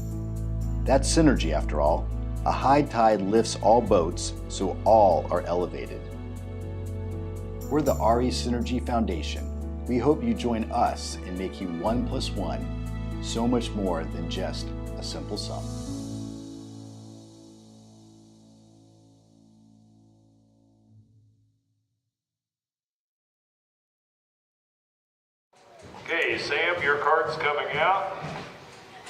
That's synergy, after all. A high tide lifts all boats, so all are elevated. We're the RE Synergy Foundation. We hope you join us in making 1 + 1 so much more than just a simple sum. Okay, Sam, your card's coming out.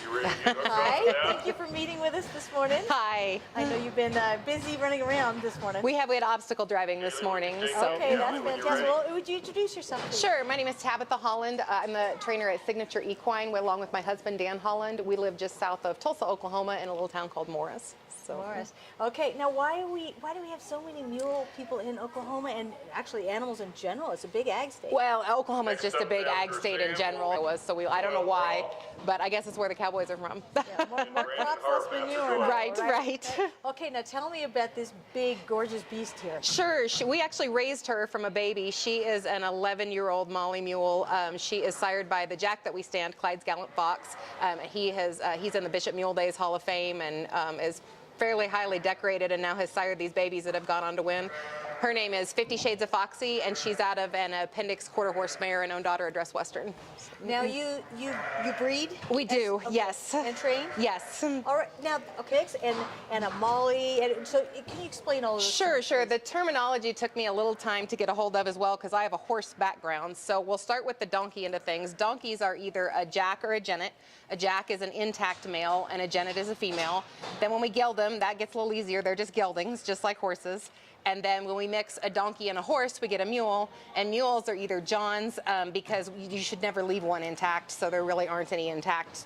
You ready to go? Hi, thank you for meeting with us this morning. Hi. I know you've been busy running around this morning. We had obstacle driving this morning. So. Okay, that's fantastic. Well, would you introduce yourself, please? Sure. My name is Tabitha Holland. I'm the trainer at Signature Equine, along with my husband, Dan Holland. We live just south of Tulsa, Oklahoma, in a little town called Morris. So. Morris. Okay, now why do we have so many mule people in Oklahoma, and actually animals in general? It's a big ag state. Well, Oklahoma is just a big ag state in general. It was, so I don't know why, but I guess it's where the cowboys are from. Yeah, more crops, less manure. Right. Okay, now tell me about this big, gorgeous beast here. Sure. We actually raised her from a baby. She is an 11-year-old Molly mule. She is sired by the Jack that we stand, Clyde's Gallant Fox. He's in the Bishop Mule Days Hall of Fame and is fairly highly decorated, and now has sired these babies that have gone on to win. Her name is 50 Shades of Foxy, and she's out of an appendix quarter horse mare and own daughter of Dress Western. Now you breed? We do, okay. yes. And train? Yes. All right. Now, okay, and a Molly. And so, can you explain all of this? Sure. The terminology took me a little time to get a hold of as well, because I have a horse background. So we'll start with the donkey end of things. Donkeys are either a jack or a jennet. A jack is an intact male, and a jennet is a female. Then when we geld them, that gets a little easier. They're just geldings, just like horses. And then when we mix a donkey and a horse, we get a mule. And mules are either Johns, because you should never leave one intact, so there really aren't any intact.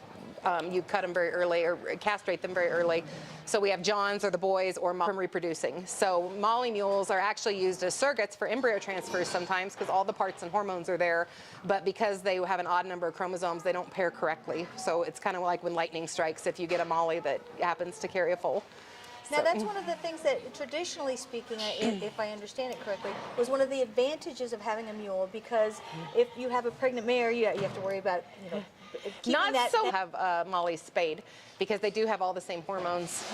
You cut them very early or castrate them very early. So we have Johns or the boys or from reproducing. So Molly mules are actually used as surrogates for embryo transfers sometimes, because all the parts and hormones are there, but because they have an odd number of chromosomes, they don't pair correctly. So it's kind of like when lightning strikes if you get a Molly that happens to carry a foal. Now, that's one of the things that, traditionally speaking, if I understand it correctly, was one of the advantages of having a mule, because if you have a pregnant mare, you have to worry about, keeping have Molly's spayed, because they do have all the same hormones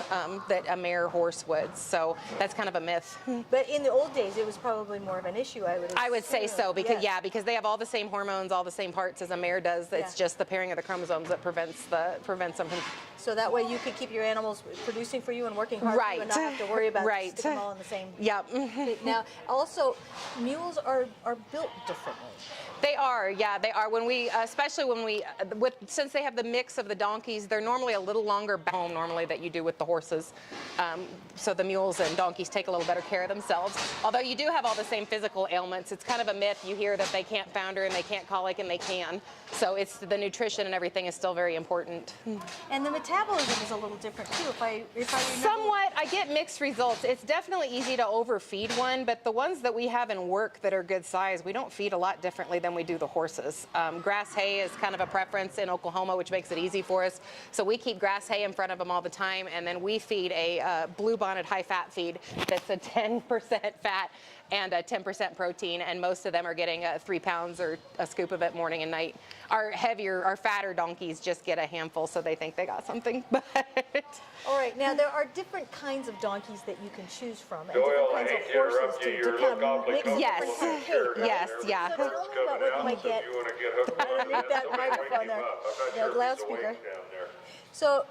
that a mare horse would. So that's kind of a myth. But in the old days, it was probably more of an issue, I would assume. I would say so, because because they have all the same hormones, all the same parts as a mare does. It's just the pairing of the chromosomes that prevents them from. So that way you could keep your animals producing for you and working hard for you and not have to worry about sticking them all in the same. Yep. Now, also, mules are built differently. They are, they are. Especially since they have the mix of the donkeys, they're normally a little longer back home normally that you do with the horses. So the mules and donkeys take a little better care of themselves. Although you do have all the same physical ailments. It's kind of a myth. You hear that they can't founder and they can't colic, and they can. So it's the nutrition and everything is still very important. And the metabolism is a little different too, if I remember. Somewhat. I get mixed results. It's definitely easy to overfeed one, but the ones that we have in work that are good size, we don't feed a lot differently than we do the horses. Grass hay is kind of a preference in Oklahoma, which makes it easy for us. So we keep grass hay in front of them all the time, and then we feed a blue-bonnet high-fat feed that's a 10% fat and a 10% protein, and most of them are getting 3 pounds or a scoop of it morning and night. Our fatter donkeys just get a handful, so they think they got something. All right, now there are different kinds of donkeys that you can choose from, and Doyle, different kinds of horses to kind of mix different kinds of cake, right? Yes, yeah. So tell me about what you might get. Underneath that microphone there, the loudspeaker. So,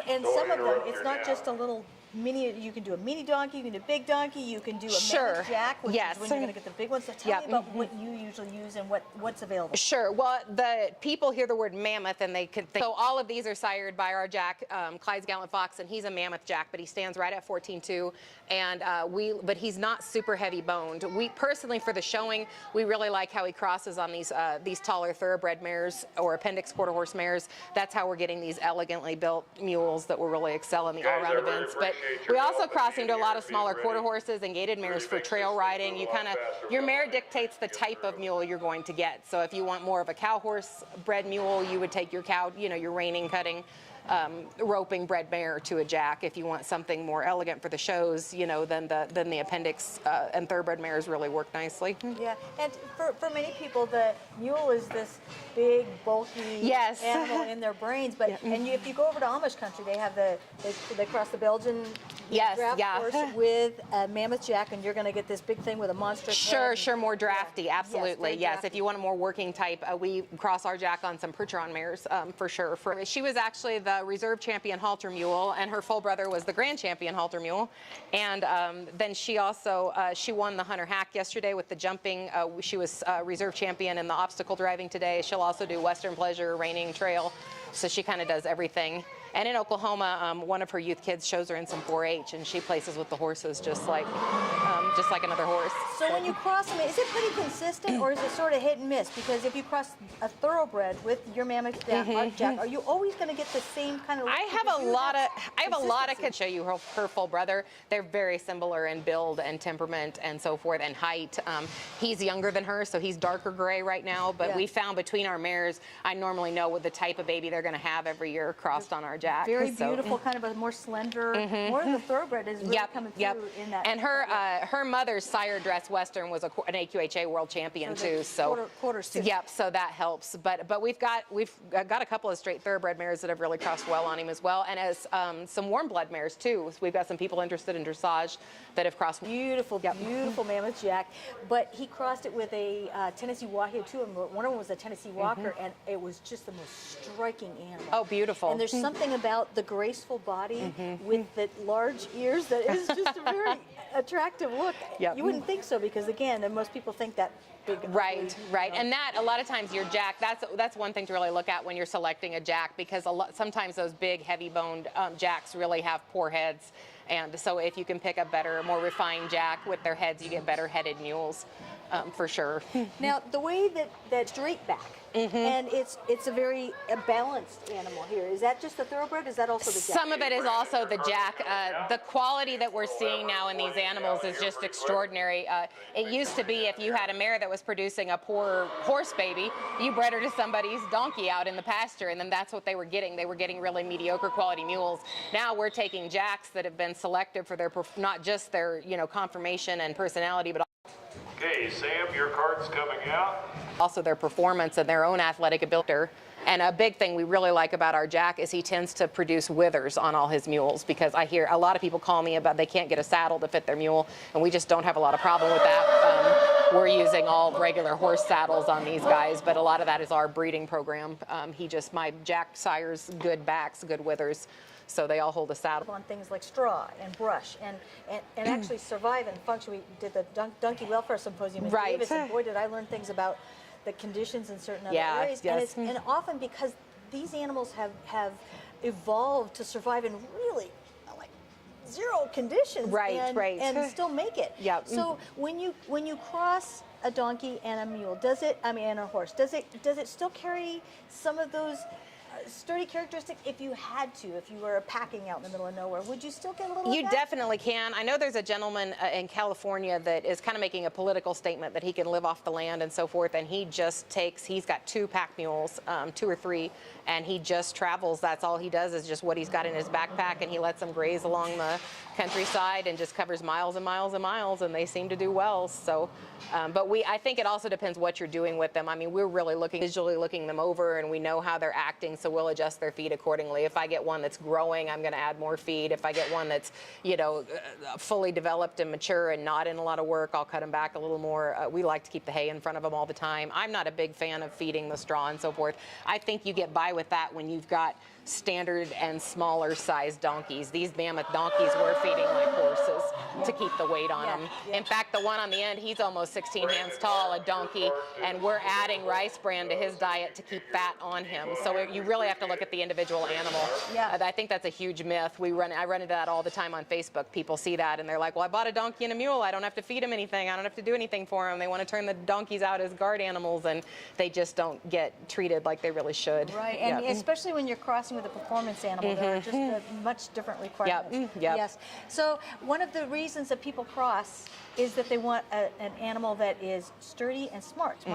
and some of them, it's not just a little you can do a mini donkey, you can do a big donkey, you can do a mammoth jack, which is when you're going to get the big ones. So tell me about what you usually use and what's available. Sure. Well, the people hear the word mammoth and they could think. So all of these are sired by our jack, Clyde's Gallant Fox, and he's a mammoth jack, but he stands right at 14.2, and but he's not super heavy boned. We personally, for the showing, we really like how he crosses on these taller thoroughbred mares or appendix quarter horse mares. That's how we're getting these elegantly built mules that will really excel in the all-around events. But we also cross into a lot of smaller quarter horses and gaited mares for trail riding. Your mare dictates the type of mule you're going to get. So if you want more of a cow horse bred mule, you would take your cow, your reining, cutting, roping bred mare to a jack. If you want something more elegant for the shows, then the appendix and thoroughbred mares really work nicely. Yeah, and for many people, the mule is this big, bulky animal in their brains. But if you go over to Amish country, they have they cross the Belgian draft horse with a mammoth jack, and you're going to get this big thing with a monstrous head. Sure, more drafty, absolutely. Yes, if you want a more working type, we cross our jack on some Percheron mares for sure. She was actually the reserve champion halter mule, and her full brother was the grand champion halter mule. And then she also she won the Hunter Hack yesterday with the jumping. She was reserve champion in the obstacle driving today. She'll also do Western Pleasure, reining, trail. So she kind of does everything. And in Oklahoma, one of her youth kids shows her in some 4-H, and she places with the horses just like another horse. So when you cross them, is it pretty consistent, or is it sort of hit and miss? Because if you cross a thoroughbred with your mammoth jack, are you always going to get the same kind of? I have a lot of kids show you her full brother. They're very similar in build and temperament and so forth, and height. He's younger than her, so he's darker gray right now. But we found between our mares, I normally know what the type of baby they're going to have every year crossed on our jack. Very beautiful, kind of a more slender, more of the thoroughbred is really coming through in that. And her mother's sire dress Western was an AQHA world champion too. So quarters too. Yep, so that helps. But we've got a couple of straight thoroughbred mares that have really crossed well on him as well, and as some warm blood mares too. So we've got some people interested in dressage that have crossed. Beautiful mammoth jack. But he crossed it with a Tennessee Walker too, and one of them was a Tennessee Walker, and it was just the most striking animal. Oh, beautiful. And there's something about the graceful body with the large ears that is just a very attractive look. Yep. You wouldn't think so, because again, most people think that big. Right. And that, a lot of times your jack, that's one thing to really look at when you're selecting a jack, because sometimes those big, heavy-boned jacks really have poor heads. And so if you can pick a better, more refined jack with their heads, you get better-headed mules, for sure. Now, the way that straight back, and it's a very balanced animal here. Is that just the thoroughbred? Is that also the jack? Some of it is also the jack. The quality that we're seeing now in these animals is just extraordinary. It used to be if you had a mare that was producing a poor horse baby, you bred her to somebody's donkey out in the pasture, and then that's what they were getting. They were getting really mediocre quality mules. Now we're taking jacks that have been selected for their, not just their, conformation and personality, but Okay, Sam, your card's coming out. also their performance and their own athletic ability. And a big thing we really like about our jack is he tends to produce withers on all his mules, because I hear a lot of people call me about they can't get a saddle to fit their mule, and we just don't have a lot of problem with that. We're using all regular horse saddles on these guys, but a lot of that is our breeding program. My jack sires good backs, good withers, so they all hold a saddle. On things like straw and brush and actually survive and function. We did the Donkey Welfare Symposium in Davis, and boy, did I learn things about the conditions in certain other areas. Yes. And often because these animals have evolved to survive in really like zero conditions, and still make it. Yep. So when you cross a donkey and a mule, and a horse, does it still carry some of those sturdy characteristics? If you had to, if you were packing out in the middle of nowhere, would you still get a little You of that? definitely can. I know there's a gentleman in California that is kind of making a political statement that he can live off the land and so forth, and he's got 2 pack mules, 2 or 3, and he just travels. That's all he does, is just what he's got in his backpack, and he lets them graze along the countryside and just covers miles and miles and miles, and they seem to do well. So, but I think it also depends what you're doing with them. I mean, we're really visually looking them over, and we know how they're acting, so we'll adjust their feed accordingly. If I get one that's growing, I'm going to add more feed. If I get one that's, fully developed and mature and not in a lot of work, I'll cut them back a little more. We like to keep the hay in front of them all the time. I'm not a big fan of feeding the straw and so forth. I think you get by with that when you've got standard and smaller sized donkeys. These mammoth donkeys were feeding like horses to keep the weight on them. In fact, the one on the end, he's almost 16 hands tall, a donkey, and we're adding rice bran to his diet to keep fat on him. So you really have to look at the individual animal. Yeah. I think that's a huge myth. I run into that all the time on Facebook. People see that and they're like, well, I bought a donkey and a mule. I don't have to feed him anything. I don't have to do anything for him. They want to turn the donkeys out as guard animals, and they just don't get treated like they really should. Right, and especially when you're crossing with a performance animal, there are just much different requirements. Yep. Yes. So one of the reasons that people cross is that they want an animal that is sturdy and smart. So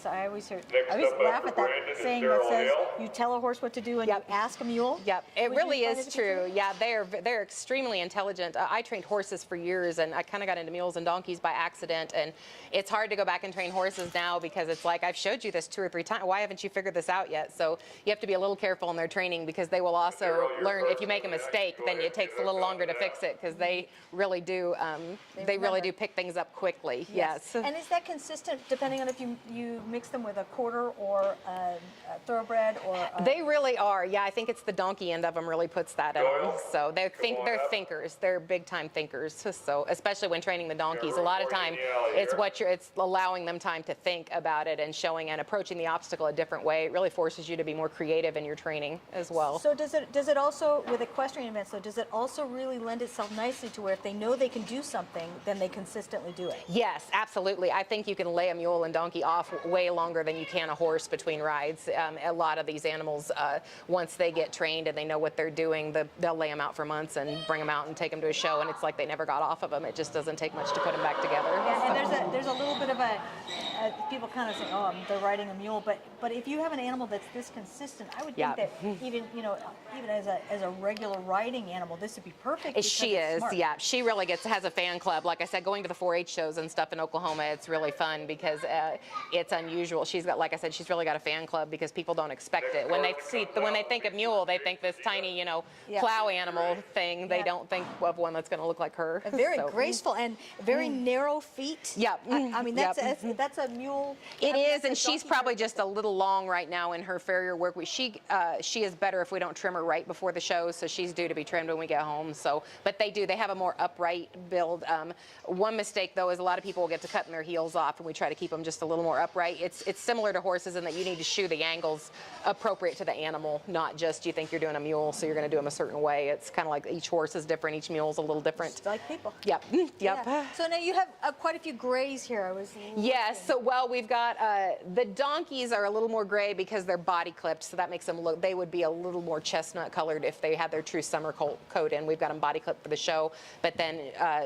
I always laugh at that saying that says you tell a horse what to do and you ask a mule. Yep, it really is true. Yeah, they're extremely intelligent. I trained horses for years, and I kind of got into mules and donkeys by accident. And it's hard to go back and train horses now because it's like, I've showed you this 2 or 3 times. Why haven't you figured this out yet? So you have to be a little careful in their training because they will also learn. If you make a mistake, then it takes a little longer to fix it because they really do. They really do pick things up quickly. Yes. And is that consistent depending on if you mix them with a quarter or a thoroughbred or? They really are. Yeah, I think it's the donkey end of them really puts that in them. So they're thinkers. They're big time thinkers. So especially when training the donkeys, a lot of time it's allowing them time to think about it and showing and approaching the obstacle a different way. It really forces you to be more creative in your training as well. So does it also, with equestrian events, though, does it also really lend itself nicely to where if they know they can do something, then they consistently do it? Yes, absolutely. I think you can lay a mule and donkey off way longer than you can a horse between rides. A lot of these animals, once they get trained and they know what they're doing, they'll lay them out for months and bring them out and take them to a show, and it's like they never got off of them. It just doesn't take much to put them back together. Yeah, and there's a little bit of people kind of say, oh, they're riding a mule, but if you have an animal that's this consistent, I would think that even as a regular riding animal, this would be perfect. She is, yeah. She really has a fan club. Like I said, going to the 4-H shows and stuff in Oklahoma, it's really fun because it's unusual. She's got, like I said, she's really got a fan club because people don't expect it. When they think of mule, they think this tiny, plow animal thing. They don't think of one that's going to look like her. Very graceful and very narrow feet. Yep. I mean, that's a mule. It is, and she's probably just a little long right now in her farrier work week. She is better if we don't trim her right before the show, so she's due to be trimmed when we get home. So, but they have a more upright build. One mistake though is a lot of people will get to cutting their heels off, and we try to keep them just a little more upright. It's similar to horses in that you need to shoe the angles appropriate to the animal, not just you think you're doing a mule, so you're going to do them a certain way. It's kind of like each horse is different, each mule is a little different. It's like people. Yep. Yep. Yeah. So now you have quite a few grays here. Yes. So we've got the donkeys are a little more gray because they're body clipped, so that makes them look. They would be a little more chestnut colored if they had their true summer coat in. We've got them body clipped for the show, but then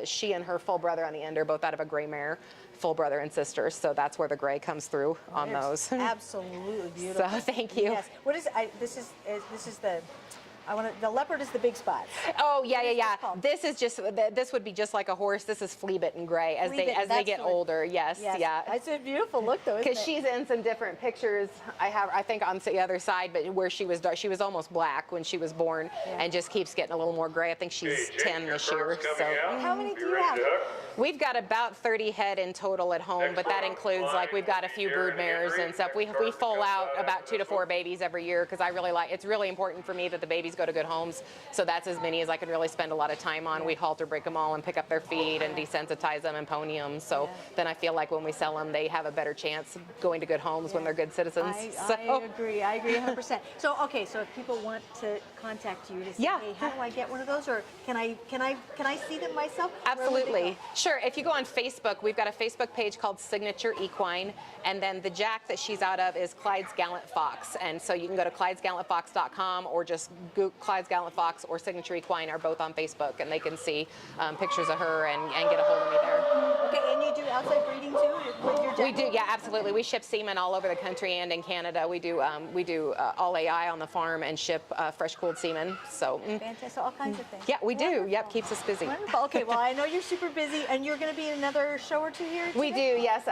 she and her full brother on the end are both out of a gray mare. Full brother and sister, so that's where the gray comes through on those. Absolutely beautiful. So thank you. Yes. What is this is the the leopard is the big spot. Oh yeah. This would be just like a horse. This is flea bitten gray as they get older. Yes. Yeah. It's a beautiful look though. Because she's in some different pictures. I think on the other side, but where she was dark, she was almost black when she was born, and just keeps getting a little more gray. I think she's 10 this year. So how many do you have? We've got about 30 head in total at home, but that includes we've got a few brood mares and stuff. We full out about 2 to 4 babies every year because it's really important for me that the babies go to good homes. So that's as many as I can really spend a lot of time on. We halter break them all and pick up their feed and desensitize them and pony them. So then I feel like when we sell them, they have a better chance of going to good homes when they're good citizens. I agree 100%. So if people want to contact you to say, hey, how do I get one of those, or can I see them myself? Absolutely. Sure. If you go on Facebook, we've got a Facebook page called Signature Equine, and then the jack that she's out of is Clyde's Gallant Fox. And so you can go to clydesgallantfox.com or just Google Clyde's Gallant Fox or Signature Equine are both on Facebook, and they can see pictures of her and get a hold of me there. Okay, and you do outside breeding too with your jack? We do, yeah, absolutely. We ship semen all over the country and in Canada. We do all AI on the farm and ship fresh cooled semen. So fantastic, all kinds of things. Yeah, we do. Yep, keeps us busy. Wonderful. Okay, well I know you're super busy, and you're going to be in another show or two here today? We do, yes.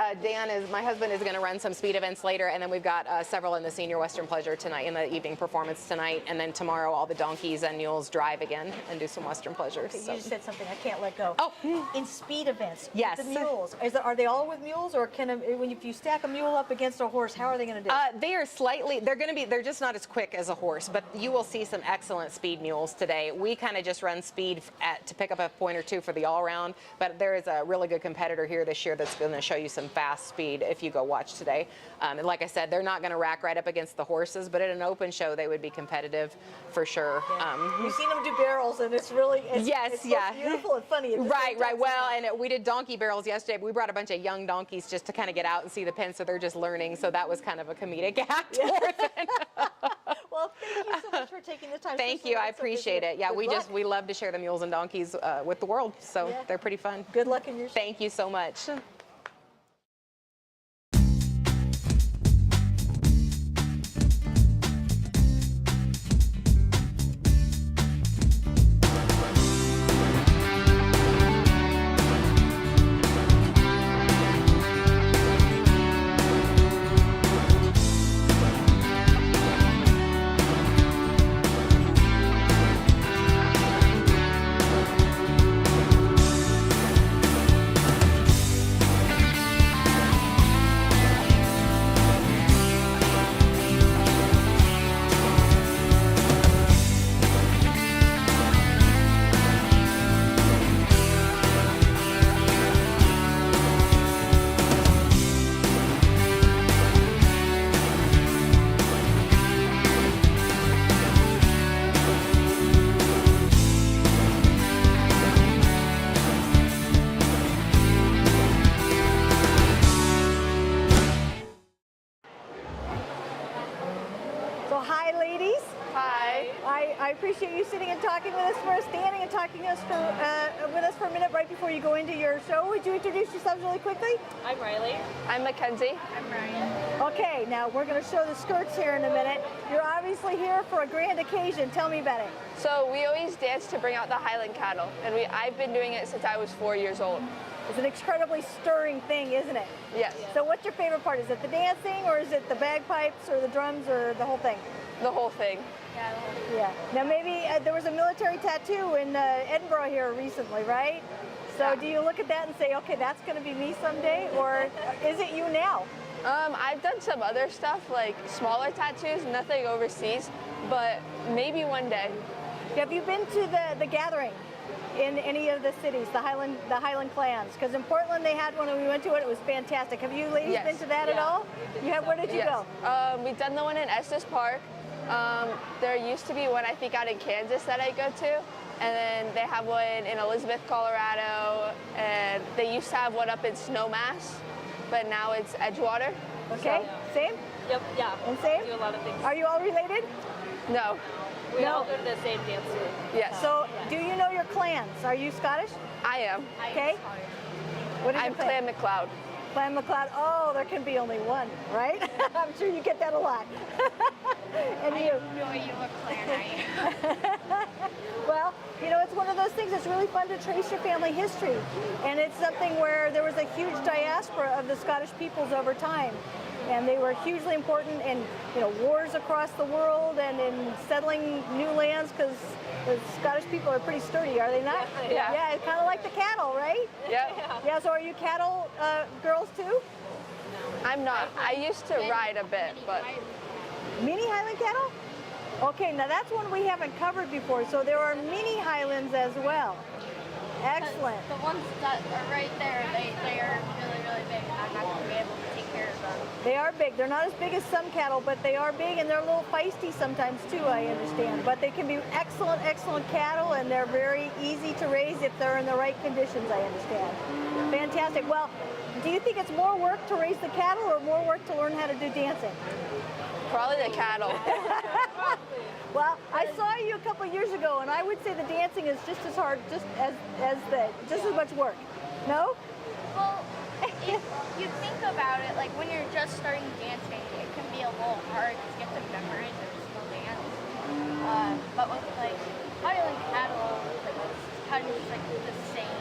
My husband is going to run some speed events later, and then we've got several in the Senior Western Pleasure tonight, in the evening performance tonight, and then tomorrow all the donkeys and mules drive again and do some Western pleasures. You just said something I can't let go. Oh, in speed events, yes, the mules. Are they all with mules, or if you stack a mule up against a horse, how are they going to do? They are slightly. They're just not as quick as a horse, but you will see some excellent speed mules today. We kind of just run speed to pick up a point or two for the all-round, but there is a really good competitor here this year that's going to show you some fast speed if you go watch today. And like I said, they're not going to rack right up against the horses, but at an open show they would be competitive for sure. You've seen them do barrels, and it's really it's beautiful and funny. Right. Well, and we did donkey barrels yesterday. But we brought a bunch of young donkeys just to kind of get out and see the pen, so they're just learning. So that was kind of a comedic act. Well, thank you so much for taking the time. Thank you. I appreciate it. Yeah, we love to share the mules and donkeys with the world, so they're pretty fun. Good luck in your show. Thank you so much. I appreciate you sitting and talking with us standing and talking with us for a minute right before you go into your show. Would you introduce yourselves really quickly? I'm Riley. I'm Mackenzie. I'm Ryan. Okay, now we're going to show the skirts here in a minute. You're obviously here for a grand occasion. Tell me about it. So we always dance to bring out the Highland cattle, and I've been doing it since I was 4 years old. It's an incredibly stirring thing, isn't it? Yes. So what's your favorite part? Is it the dancing, or is it the bagpipes, or the drums, or the whole thing? The whole thing. Yeah, the whole thing. Yeah. Now maybe there was a military tattoo in Edinburgh here recently, right? So do you look at that and say, okay, that's going to be me someday, or is it you now? I've done some other stuff, like smaller tattoos, nothing overseas, but maybe one day. Have you been to the gathering in any of the cities, the Highland clans? Because in Portland they had one and we went to it. It was fantastic. Have you ladies been to that at all? You have. Where did you go? We've done the one in Estes Park. There used to be one, I think, out in Kansas that I go to. And then they have one in Elizabeth, Colorado. And they used to have one up in Snowmass, but now it's Edgewater. Okay, so. Same? Yep, yeah. And same? We do a lot of things. Are you all related? No. We all go to the same dance group. Yes. So, do you know your clans? Are you Scottish? I am. Okay. What is I'm your clan? Clan MacLeod. Clan MacLeod. Oh, there can be only one, right? I'm sure you get that a lot. And I you? have no idea what clan I am. Well, you know, it's one of those things that's really fun to trace your family history. And it's something where there was a huge diaspora of the Scottish peoples over time. And they were hugely important in, you know, wars across the world and in settling new lands, because the Scottish people are pretty sturdy, are they not? Yeah. Yeah, it's kind of like the cattle, right? Yep. Yeah, so are you cattle girls too? I'm not. I used to ride a bit, but... Mini Highland cattle? Okay, now that's one we haven't covered before, so there are mini Highlands as well. Excellent. The ones that are right there, they are really, really big. I'm not going to be able to take care of them. They are big. They're not as big as some cattle, but they are big, and they're a little feisty sometimes too, I understand. But they can be excellent, excellent cattle, and they're very easy to raise if they're in the right conditions, I understand. Fantastic. Well, do you think it's more work to raise the cattle or more work to learn how to do dancing? Probably the cattle. Well, I saw you a couple of years ago, and I would say the dancing is just as hard, just as much work. No? Well, if you think about it, like when you're just starting dancing, it can be a little hard to get to memorize every single dance. But with like Highland cattle, like it's kind of just like the same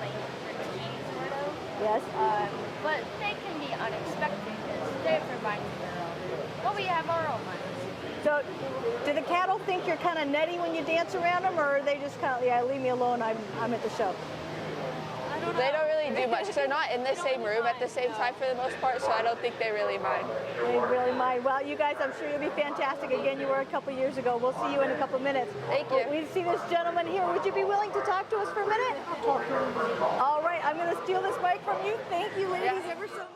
like routine sort of. Yes. But they can be unexpected because they have their minds of their own. But we have our own minds. So, do the cattle think you're kind of nutty when you dance around them, or are they just kind of, yeah, leave me alone, I'm at the show? They don't really do much. They're not in the same room at the same time for the most part, so I don't think they really mind. They really mind. Well, you guys, I'm sure you'll be fantastic. Again, you were a couple years ago. We'll see you in a couple minutes. Thank you. We see this gentleman here. Would you be willing to talk to us for a minute? All right, I'm going to steal this mic from you. Thank you, ladies, ever so much.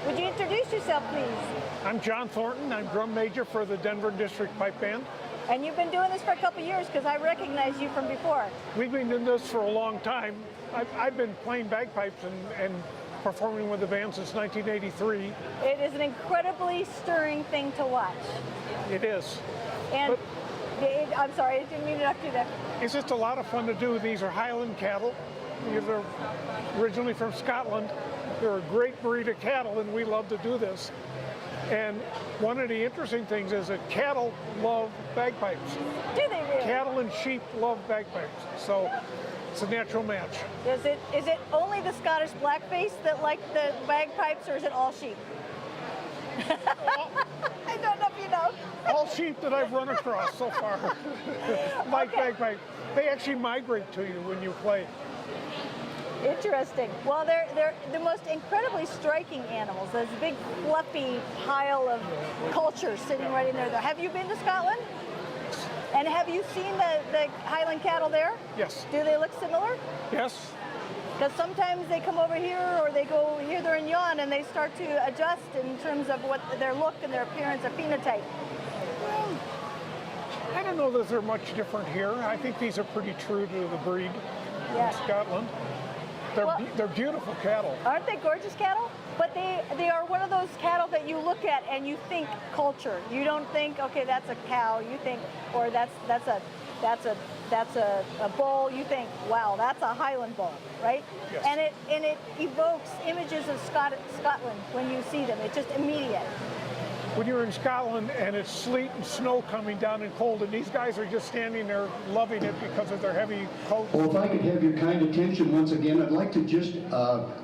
Would you introduce yourself, please? I'm John Thornton. I'm drum major for the Denver District Pipe Band. And you've been doing this for a couple years, because I recognize you from before. We've been doing this for a long time. I've been playing bagpipes and performing with the band since 1983. It is an incredibly stirring thing to watch. It is. And I'm sorry, I didn't mean to interrupt you there. It's just a lot of fun to do. These are Highland cattle. These are originally from Scotland. They're a great breed of cattle, and we love to do this. And one of the interesting things is that cattle love bagpipes. Do they really? Cattle and sheep love bagpipes, so it's a natural match. Is it only the Scottish blackface that like the bagpipes, or is it all sheep? I don't know if you know. All sheep that I've run across so far like bagpipes. They actually migrate to you when you play. Interesting. Well, they're the most incredibly striking animals. There's a big fluffy pile of culture sitting right in there. Have you been to Scotland? And have you seen the Highland cattle there? Yes. Do they look similar? Yes. Because sometimes they come over here, or they go here, there, and yon, and they start to adjust in terms of what their look and their appearance, their phenotype. Well, I don't know that they're much different here. I think these are pretty true to the breed in Scotland. They're beautiful cattle. Aren't they gorgeous cattle? But they are one of those cattle that you look at and you think culture. You don't think, okay, that's a cow. You think, or that's a bull. You think, wow, that's a Highland bull, right? Yes. And it evokes images of Scotland when you see them. It's just immediate. When you're in Scotland and it's sleet and snow coming down and cold, and these guys are just standing there loving it because of their heavy coats. Well, if I could have your kind attention once again, I'd like to just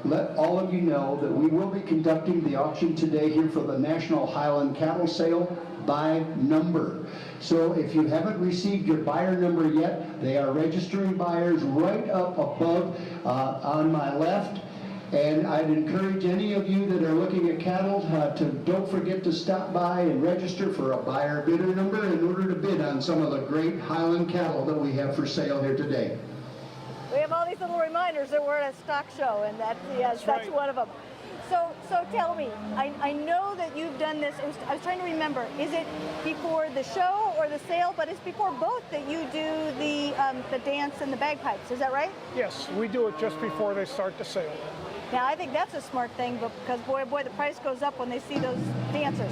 let all of you know that we will be conducting the auction today here for the National Highland Cattle Sale by number. So if you haven't received your buyer number yet, they are registering buyers right up above on my left. And I'd encourage any of you that are looking at cattle to don't forget to stop by and register for a buyer bidder number in order to bid on some of the great Highland cattle that we have for sale here today. We have all these little reminders that we're at a stock show, and that's one of them. So tell me, I know that you've done this. I was trying to remember. Is it before the show or the sale? But it's before both that you do the dance and the bagpipes. Is that right? Yes, we do it just before they start the sale. Now, I think that's a smart thing, because boy, the price goes up when they see those dancers.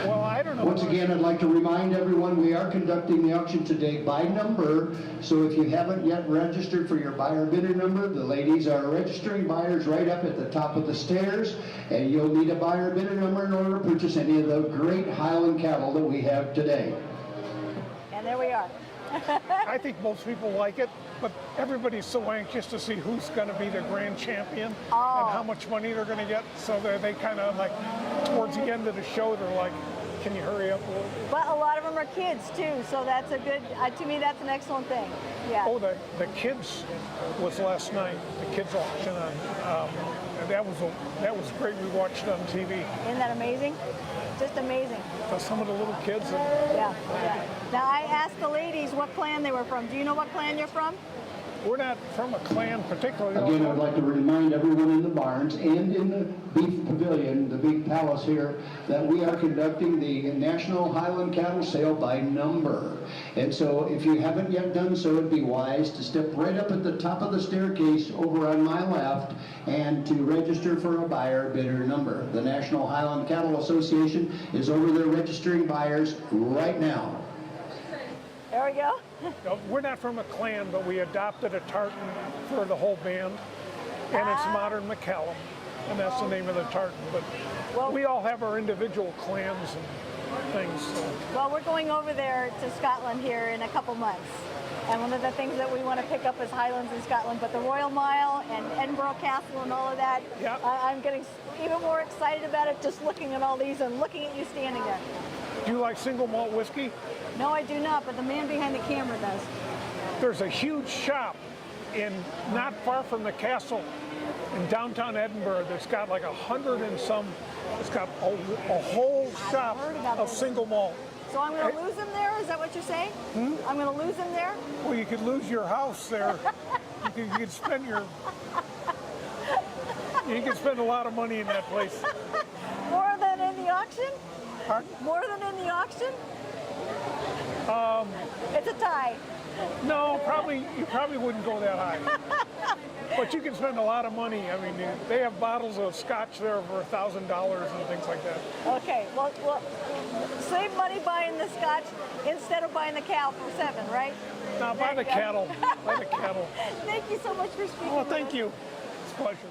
Well, I don't know. Once again, I'd like to remind everyone we are conducting the auction today by number. So if you haven't yet registered for your buyer bidder number, the ladies are registering buyers right up at the top of the stairs, and you'll need a buyer bidder number in order to purchase any of the great Highland cattle that we have today. And there we are. I think most people like it, but everybody's so anxious to see who's going to be the grand champion and how much money they're going to get. So they kind of like, towards the end of the show, they're like, can you hurry up a little bit? But a lot of them are kids too, so that's a good, to me, that's an excellent thing. Yeah. Oh, the kids was last night, the kids auction and that was great. We watched it on TV. Isn't that amazing? Just amazing. Some of the little kids. Yeah. Now, I asked the ladies what clan they were from. Do you know what clan you're from? We're not from a clan particularly. Again, I'd like to remind everyone in the barns and in the beef pavilion, the big palace here, that we are conducting the National Highland Cattle Sale by number. And so if you haven't yet done so, it'd be wise to step right up at the top of the staircase over on my left and to register for a buyer bidder number. The National Highland Cattle Association is over there registering buyers right now. There we go. We're not from a clan, but we adopted a tartan for the whole band, and it's Modern McCallum, and that's the name of the tartan. But we all have our individual clans and things. So. Well, we're going over there to Scotland here in a couple months. And one of the things that we want to pick up is Highlands in Scotland, but the Royal Mile and Edinburgh Castle and all of that, I'm getting even more excited about it just looking at all these and looking at you standing there. Do you like single malt whiskey? No, I do not, but the man behind the camera does. There's a huge shop not far from the castle in downtown Edinburgh that's got like 100 and some, it's got a whole shop of single malt. So I'm going to lose them there? Is that what you're saying? I'm going to lose them there? Well, you could lose your house there. you could spend you could spend a lot of money in that place. More than in the auction? Pardon? More than in the auction? It's a tie. No, you probably wouldn't go that high. But you can spend a lot of money. I mean, they have bottles of scotch there for $1,000 and things like that. Okay, well, save money buying the scotch instead of buying the cow for $7, right? No, buy the cattle. Buy the cattle. Thank you so much for speaking. Well, thank you. It's a pleasure.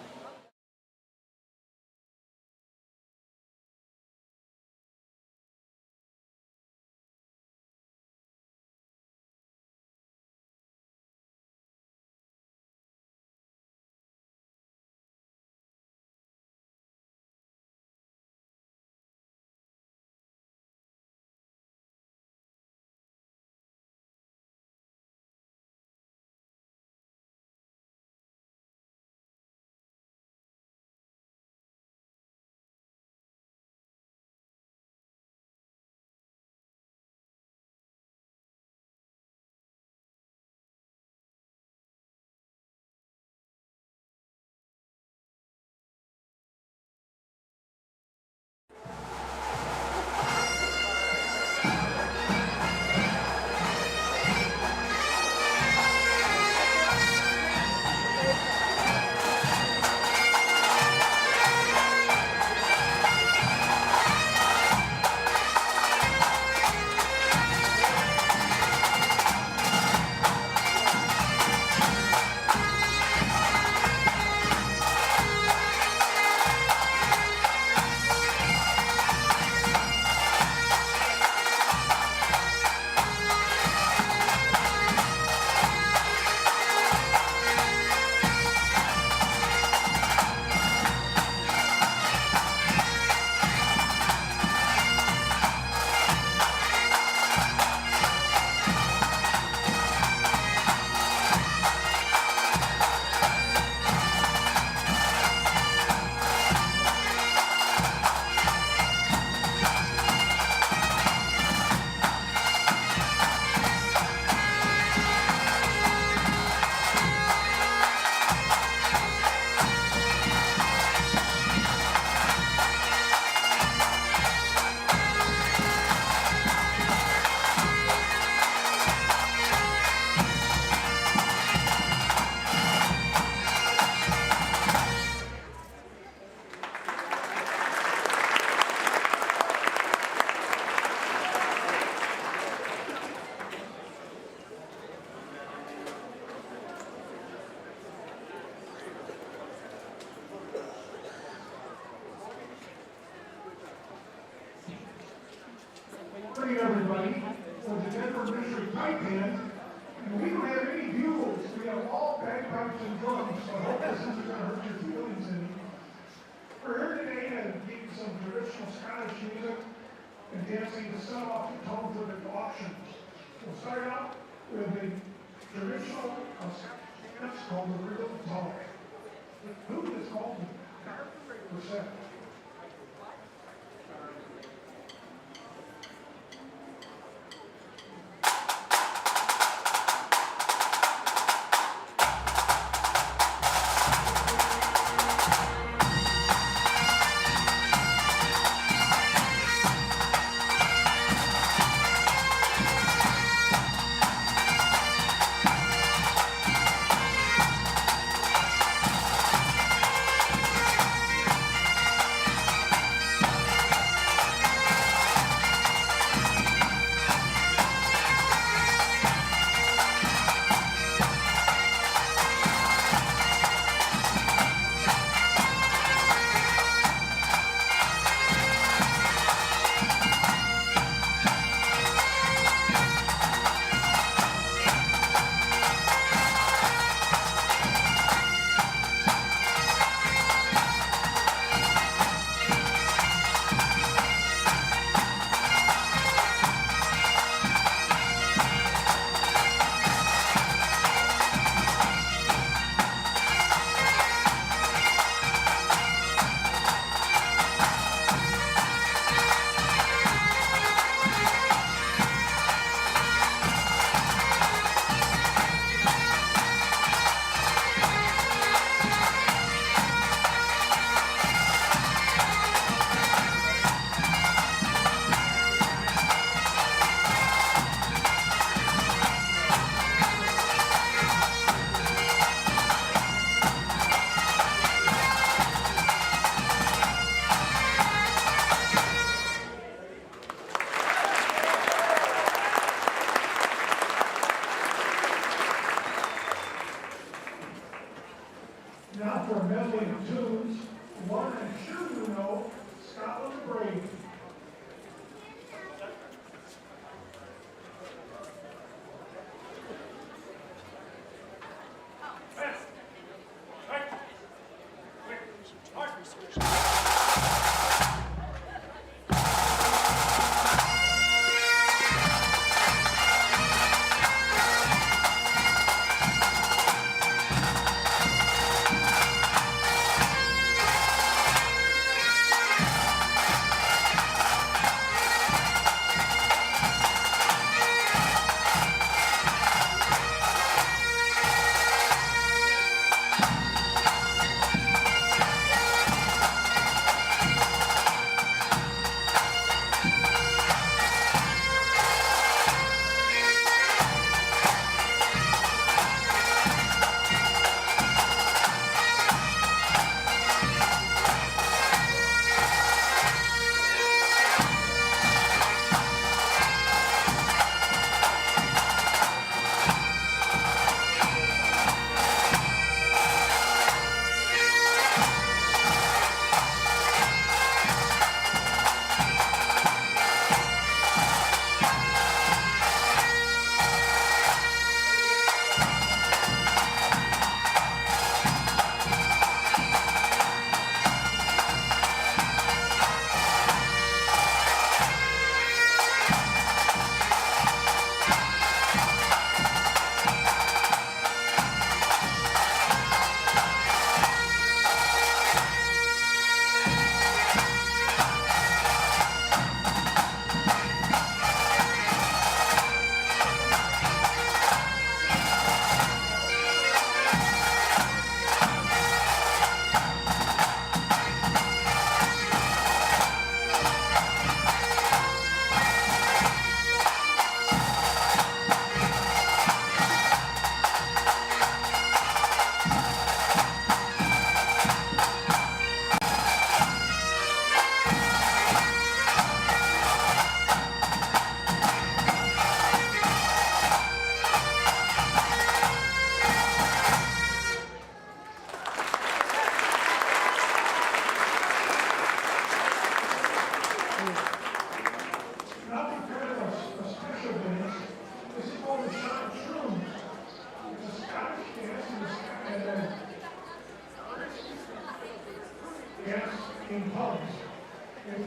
Morning, everybody. For the Denver District Pipe Band, we don't have any bugles. We have all bagpipes and drums, so I hope this isn't going to hurt your feelings any. We're here today to give you some traditional Scottish music and dancing to set off the tone for the auctions. We'll start out with a traditional Scottish dance called the Reel Talk. The hoop is called the percent.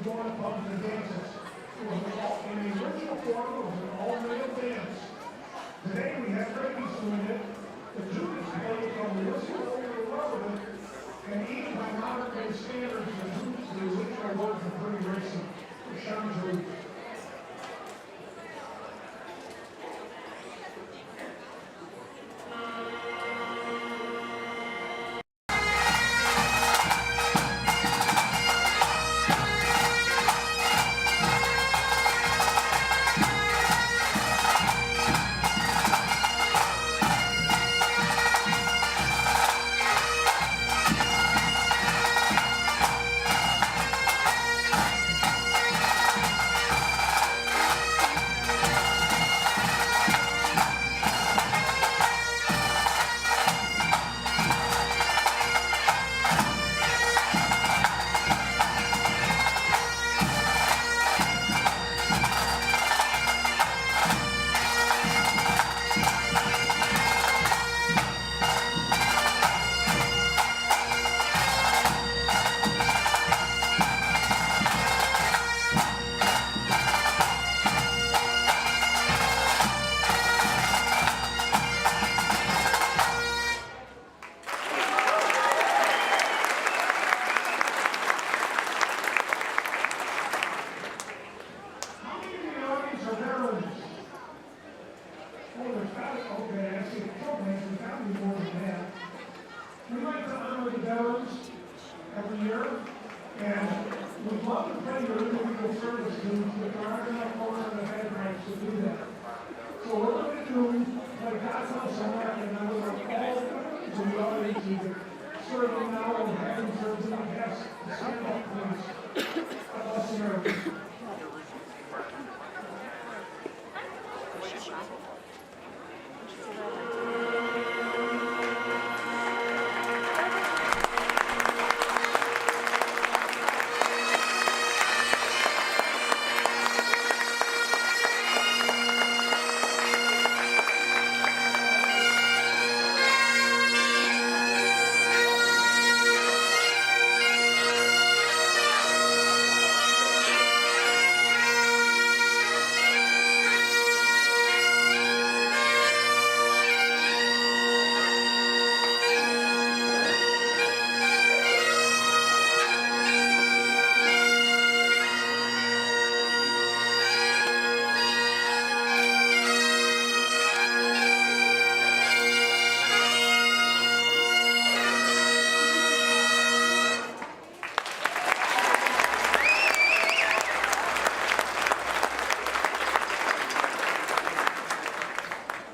going upon the dances. It was in the original form, it was an all-male dance. Today we have ladies doing it. The Judas plays on the original road, and even by modern day standards, the original words are pretty racing. It sounds really. We like to honor the veterans every year, and we'd love to pay your individual service dues, but there aren't enough corner in the headlights to do that. So we're going to do, like God knows somewhere, and I would like all to the audience either serving now and having served in the past. Stand up, please. God bless America.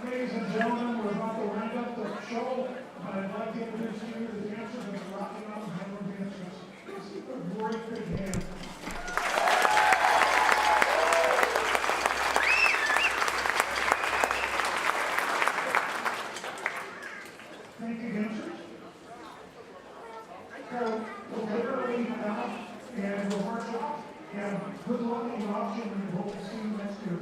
Ladies and gentlemen, we're about to wind up the show, but I'd like to introduce you to the dancers of the Rocky Mountain Highland Dancers. Let's give a great big hand. Thank you, dancers. So, we'll literally out and we'll march off. And good luck in the auction, and we hope to see you next year.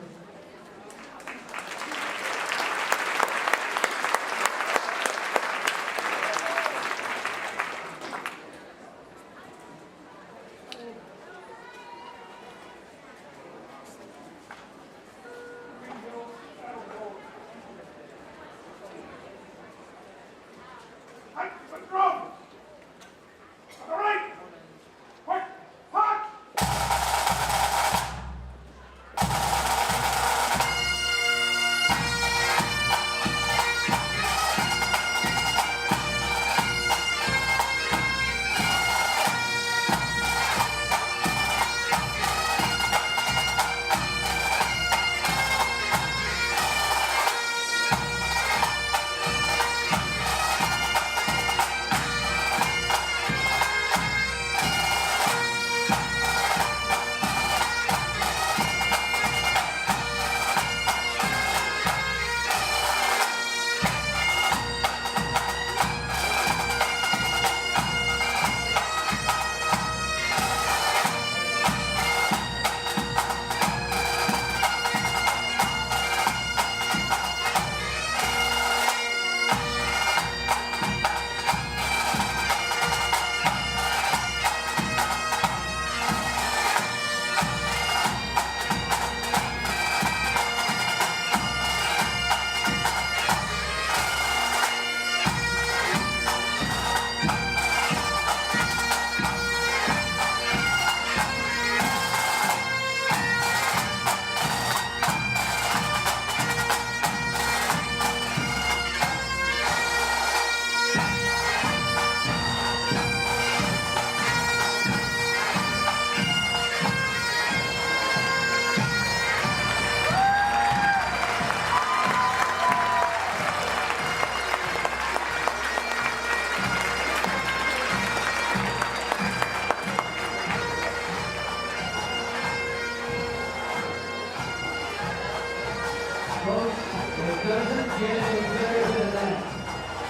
get any better than that.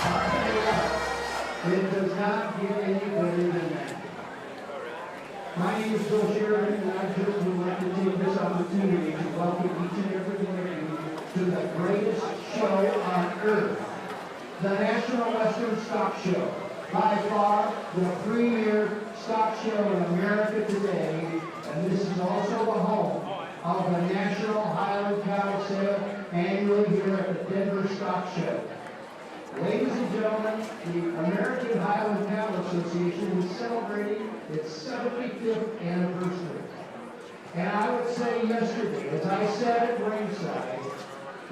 I'll tell you what, it does not get any better than that. My name is Bill Sheridan, and I just would like to take this opportunity to welcome each and every one of you to the greatest show on earth, the National Western Stock Show. By far, the premier stock show in America today, and this is also the home of the National Highland Cattle Sale annually here at the Denver Stock Show. Ladies and gentlemen, the American Highland Cattle Association is celebrating its 75th anniversary. And I would say yesterday, as I sat at ringside,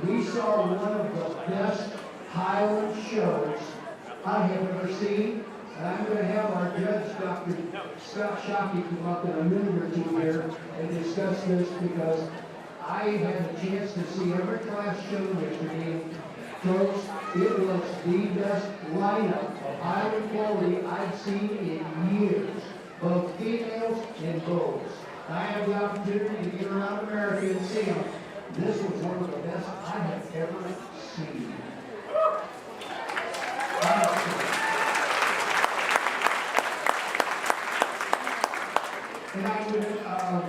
we saw one of the best Highland shows I have ever seen. And I'm going to have our judge, Dr. Scott Shockey, come up in a minute or two here and discuss this, because I had a chance to see every class show yesterday. Folks, it was the best lineup of Highland quality I've seen in years, both females and bulls. I had the opportunity to get around America and see them. This was one of the best I have ever seen. And I would,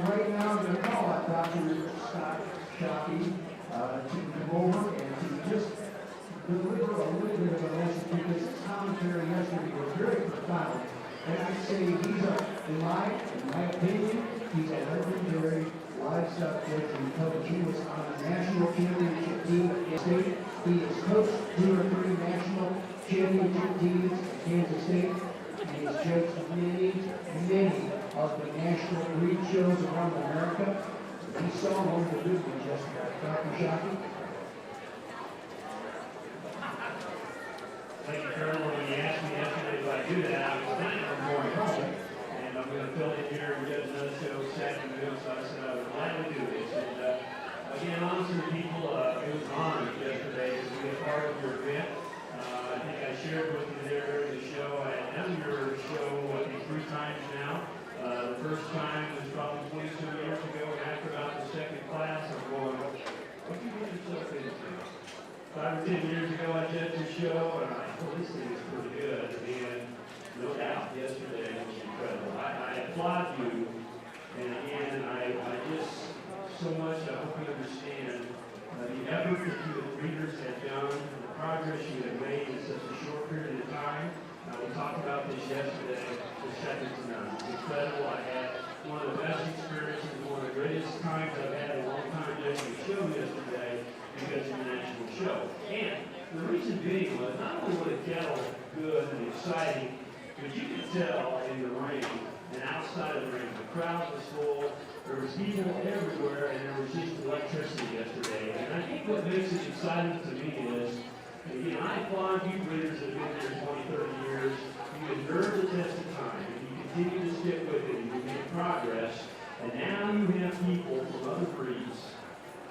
right now, I'm going to call out Dr. Scott Shockey to come over and to just deliver a little bit of a message, because his commentary yesterday was very profound. And I'd say he's in my opinion, he's a legendary livestock judge because he was on a national championship team at State. He has coached 2 or 3 national championship teams at Kansas State. He has judged many of the national breed shows around America. He saw one of the good ones yesterday. Dr. Shockey? Thank you, Colonel. When you asked me yesterday if I do that, I was thinking of going home. And I'm going to fill in here and get another show this afternoon, so I said I would gladly do this. And again, honestly, people, it was an honor yesterday to be a part of your event. I think I shared with you there during the show. I had done your show, I think, 3 times now. The first time was probably 22 years ago, and after about the second class, I'm going, what did you get yourself into? 5 or 10 years ago, I judged your show, and I thought, this thing is pretty good. And no doubt, yesterday was incredible. I applaud you, and again, I just so much, I hope you understand the effort that you as readers have done, the progress you have made in such a short period of time. We talked about this yesterday, the second to none. It's incredible. I had one of the best experiences, one of the greatest times I've had in a long time judging a show yesterday because of the national show. And the reason being was not only was the cattle good and exciting, but you could tell in the ring and outside of the ring, the crowd was full. There was people everywhere, and there was just electricity yesterday. And I think what makes it exciting to me is, again, I applaud you breeders that have been here 20, 30 years. You endured the test of time, and you continue to stick with it, and you make progress. And now you have people from other breeds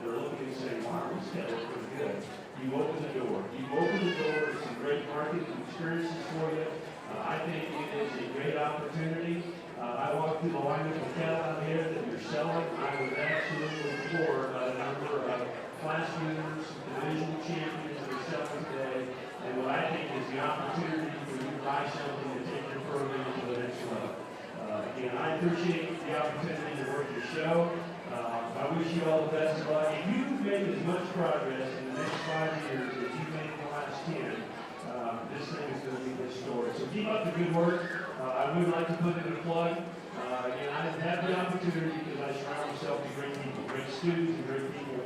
that are looking and saying, wow, this cattle is pretty good. You open the door. You open the door to some great marketing experiences for you. I think it is a great opportunity. I walked through the lineup of cattle out here that you're selling. I was absolutely floored by the number of class winners, division champions that are selling today, and what I think is the opportunity for you to buy something and take your program to the next level. Again, I appreciate the opportunity to work your show. I wish you all the best of luck. If you've made as much progress in the next 5 years as you made in the last 10, this thing is going to be historic. So keep up the good work. I would like to put in a plug. Again, I have the opportunity because I surround myself with great people, great students, and great people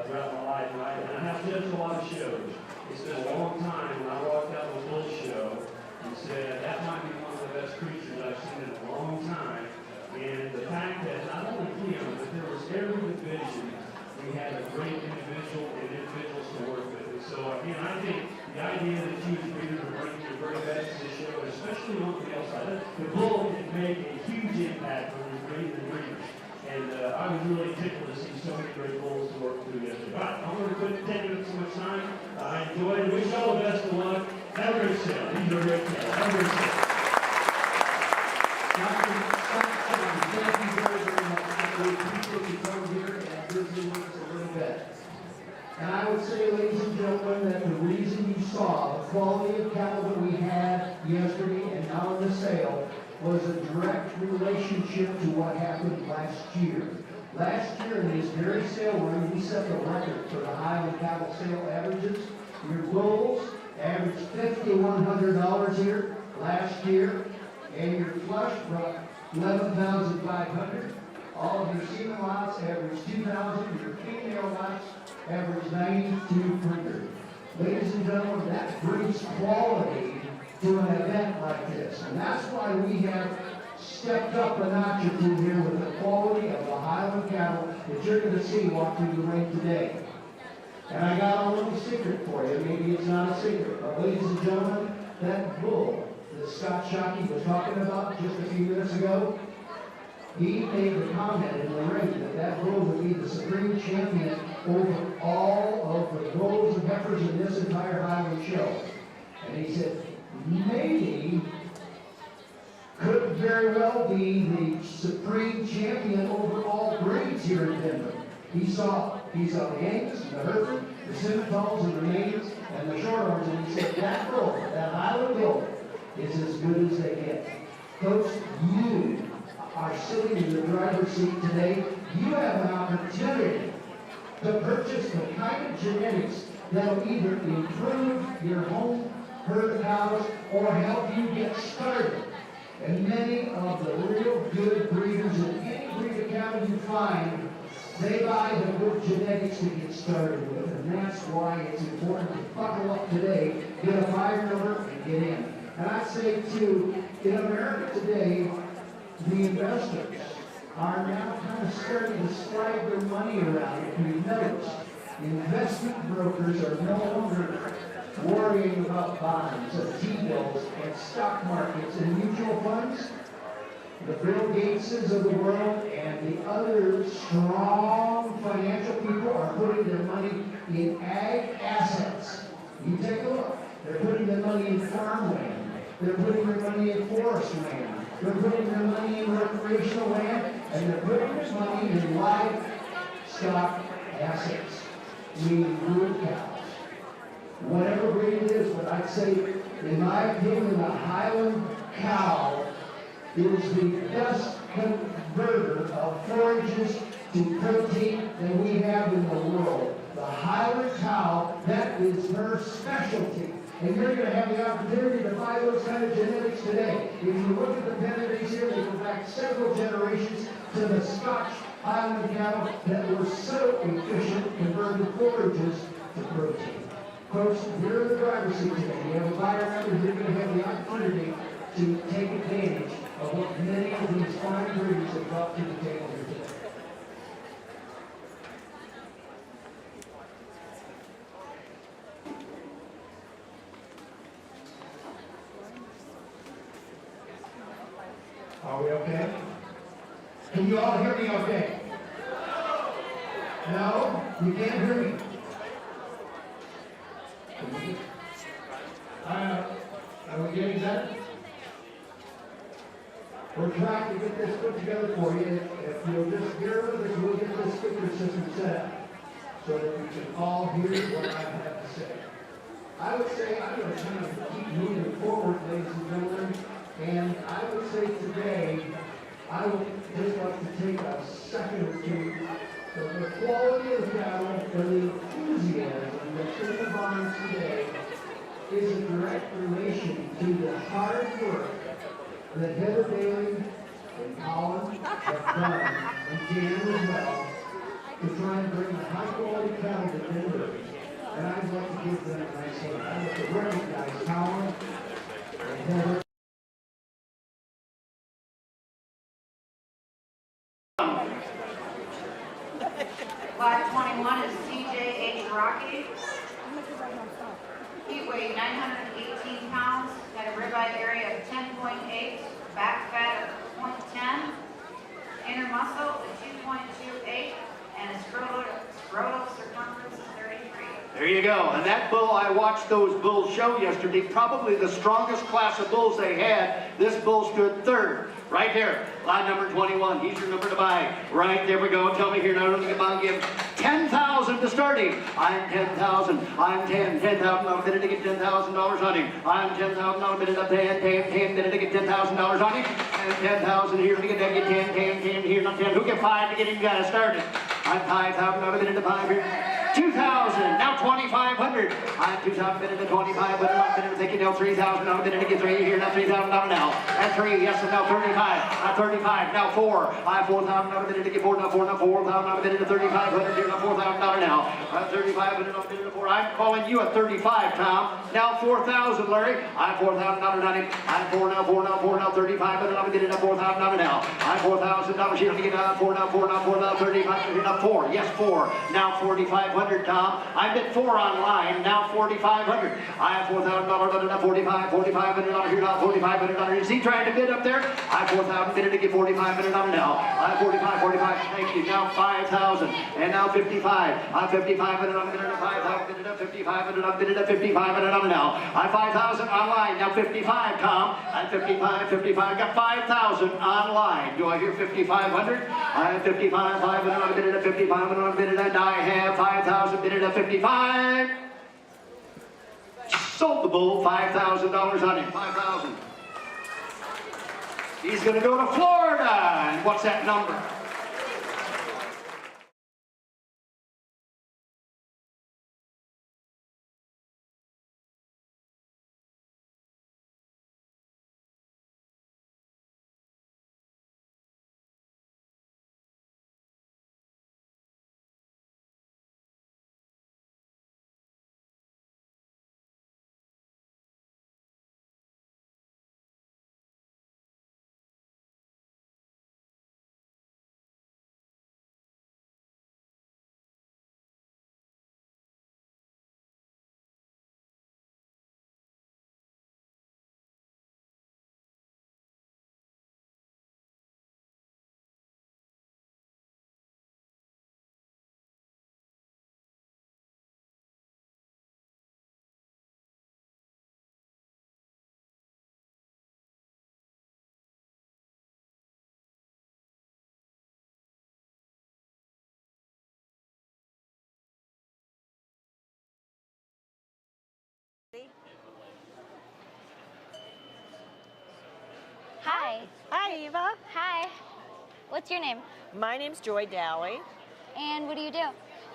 throughout my life. Right? And I have judged a lot of shows. It's been a long time when I walked out of a bull show and said, that might be one of the best creatures I've seen in a long time. And the fact that not only him, but there was every division, we had a great individual and individuals to work with. And so again, I think the idea that you as readers are bringing your very best to the show, especially on the outside, the bull can make a huge impact on your breeders and breeders. And I was really tickled to see so many great bulls to work through yesterday. But I'm going to quit taking up so much time. I enjoyed it. Wish you all the best of luck. Have a great sale. These are great sales. Have a great sale. Thank you very, very much. We appreciate you coming here and visiting with us a little bit. And I would say, ladies and gentlemen, that quality of cattle that we had yesterday and now in the sale was a direct relationship to what happened last year. Last year in this very sale run, we set the record for the Highland cattle sale averages. Your bulls averaged $5,100 here last year, and your flush brought $11,500. All of your semen lots averaged $2,000. Your female lots averaged $9,200. Ladies and gentlemen, that brings quality to an event like this, and that's why we have stepped up a notch or two here with the quality of the Highland cattle that you're going to see walk through the ring today. And I got a little secret for you. Maybe it's not a secret, but ladies and gentlemen, that bull that Scott Shockey was talking about just a few minutes ago, he made the comment in the ring that that bull would be the supreme champion over all of the bulls and heifers in this entire Highland show. And he said, maybe could very well be the supreme champion over all breeds here in Denver. He saw the Angus, the Hereford, the Simmetones, and the Maidens, and the Shorthorns, and he said, that bull, that Highland bull, is as good as they get. Folks, you are sitting in the driver's seat today. You have an opportunity to purchase the kind of genetics that will either improve your home herd of cows or help you get started. And many of the real good breeders in any breed of cattle you find, they buy the good genetics to get started with. And that's why it's important to buckle up today, get a buyer number, and get in. And I say too, in America today, the investors are now kind of starting to slide their money around. If you've noticed, investment brokers are no longer worrying about bonds and T-bills and stock markets and mutual funds. The Bill Gateses of the world and the other strong financial people are putting their money in ag assets. You take a look. They're putting their money in farmland. They're putting their money in forest land. They're putting their money in recreational land. And they're putting their money in livestock assets, meaning good cows. Whatever breed it is, but I'd say, in my opinion, the Highland cow is the best converter of forages to protein that we have in the world. The Highland cow, that is her specialty. And you're going to have the opportunity to buy those kind of genetics today. If you look at the pedigrees here, they go back several generations to the Scotch Highland cattle that were so efficient converting forages to protein. Folks, you're in the driver's seat today. You have a buyer member, you're going to have the opportunity to take advantage of what many of these fine breeders have brought to the table here today. Are we okay? Can you all hear me okay? No? You can't hear me? Are we getting that? We're trying to get this put together for you. If you'll just bear with us, we'll get this speaker system set up so that we can all hear what I have to say. I would say I'm going to kind of keep moving forward, ladies and gentlemen, and I would say today, I would just like to take a second or two. The quality of the cattle and the enthusiasm that's in the barns today is a direct relation to the hard work that Heather Bailey and Colin have done, and Dan as well, to try and bring the high quality cattle to Denver. And I'd like to give them a nice hand. I'd like to recognize Colin and Heather. Lot 21 is CJH Rocky. He weighed 918 pounds, had a ribeye area of 10.8, back fat of 0.10, inner muscle of 2.28, and his scrotal circumference is 33. There you go. And that bull, I watched those bulls show yesterday, probably the strongest class of bulls they had. This bull stood third. Right here, lot number 21. He's your number to buy. Right there we go. Tell me here, now I'm going to give $10,000 to starting. I'm 10,000. I'm 10,000 on a minute to get $10,000 on him. I'm 10,000 on a minute up 10 minute to get $10,000 on him. And 10,000 here to get 10 here, not 10. Who get 5 to get him started? I'm 5,000 on a minute to 5 here. 2,000, now 2,500. I'm 2,000 minute to 2,500 on a minute to take it now 3,000 on a minute to get 3 here, now 3,000 on now. And 3, yes, and now 35. 35, now 4. I'm 4,000 on a minute to get 4, now 4, now 4,000 on a minute to 3,500 here, now 4,000 now. 3,500 on a minute to 4. I'm calling you at 35, Tom. Now 4,000, Larry. I'm 4,000 on him. I'm 4 now, 4 now, 4 now, 3,500 on a minute to 4,000 now. I'm $4,000 here to get 4 now, 4 now, 4 now, 3,500 now 4. Yes, 4. Now 4,500. Tom. I bid 4 online, now 4,500. I have $4,000 now 4,500 here, now 4,500. Is he trying to bid up there? I have 4,000 bid to get 4,500 now. I have 45, thank you. Now 5,000, and now 55. I'm 5,500 on a minute, 5,000 bid up, 5,500 on bid up, 5,500 on now. I have 5,000 online, now 55, Tom. I'm 55, got 5,000 online. Do I hear 5,500? I have 5,500 on a minute, 5,500 on a minute, and I have 5,000 bid at 55. Sold the bull, $5,000 on him, 5,000. He's going to go to Florida. And what's that number? Hi. Hi, Eva. Hi. What's your name? My name's Joy Daly. And what do you do?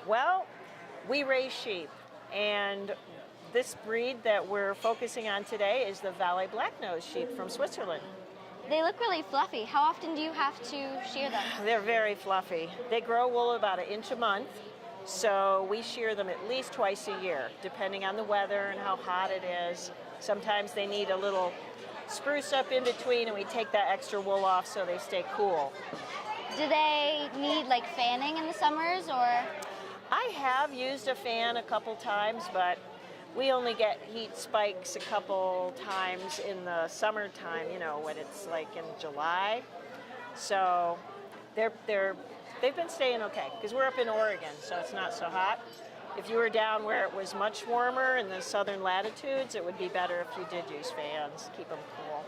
Well, we raise sheep, and this breed that we're focusing on today is the Valais Black-Nosed sheep from Switzerland. They look really fluffy. How often do you have to shear them? They're very fluffy. They grow wool about 1 inch a month, so we shear them at least twice a year, depending on the weather and how hot it is. Sometimes they need a little spruce up in between, and we take that extra wool off so they stay cool. Do they need like fanning in the summers, or? I have used a fan a couple times, but we only get heat spikes a couple times in the summertime, you know, when it's like in July. So they've been staying okay, because we're up in Oregon, so it's not so hot. If you were down where it was much warmer in the southern latitudes, it would be better if you did use fans, keep them cool.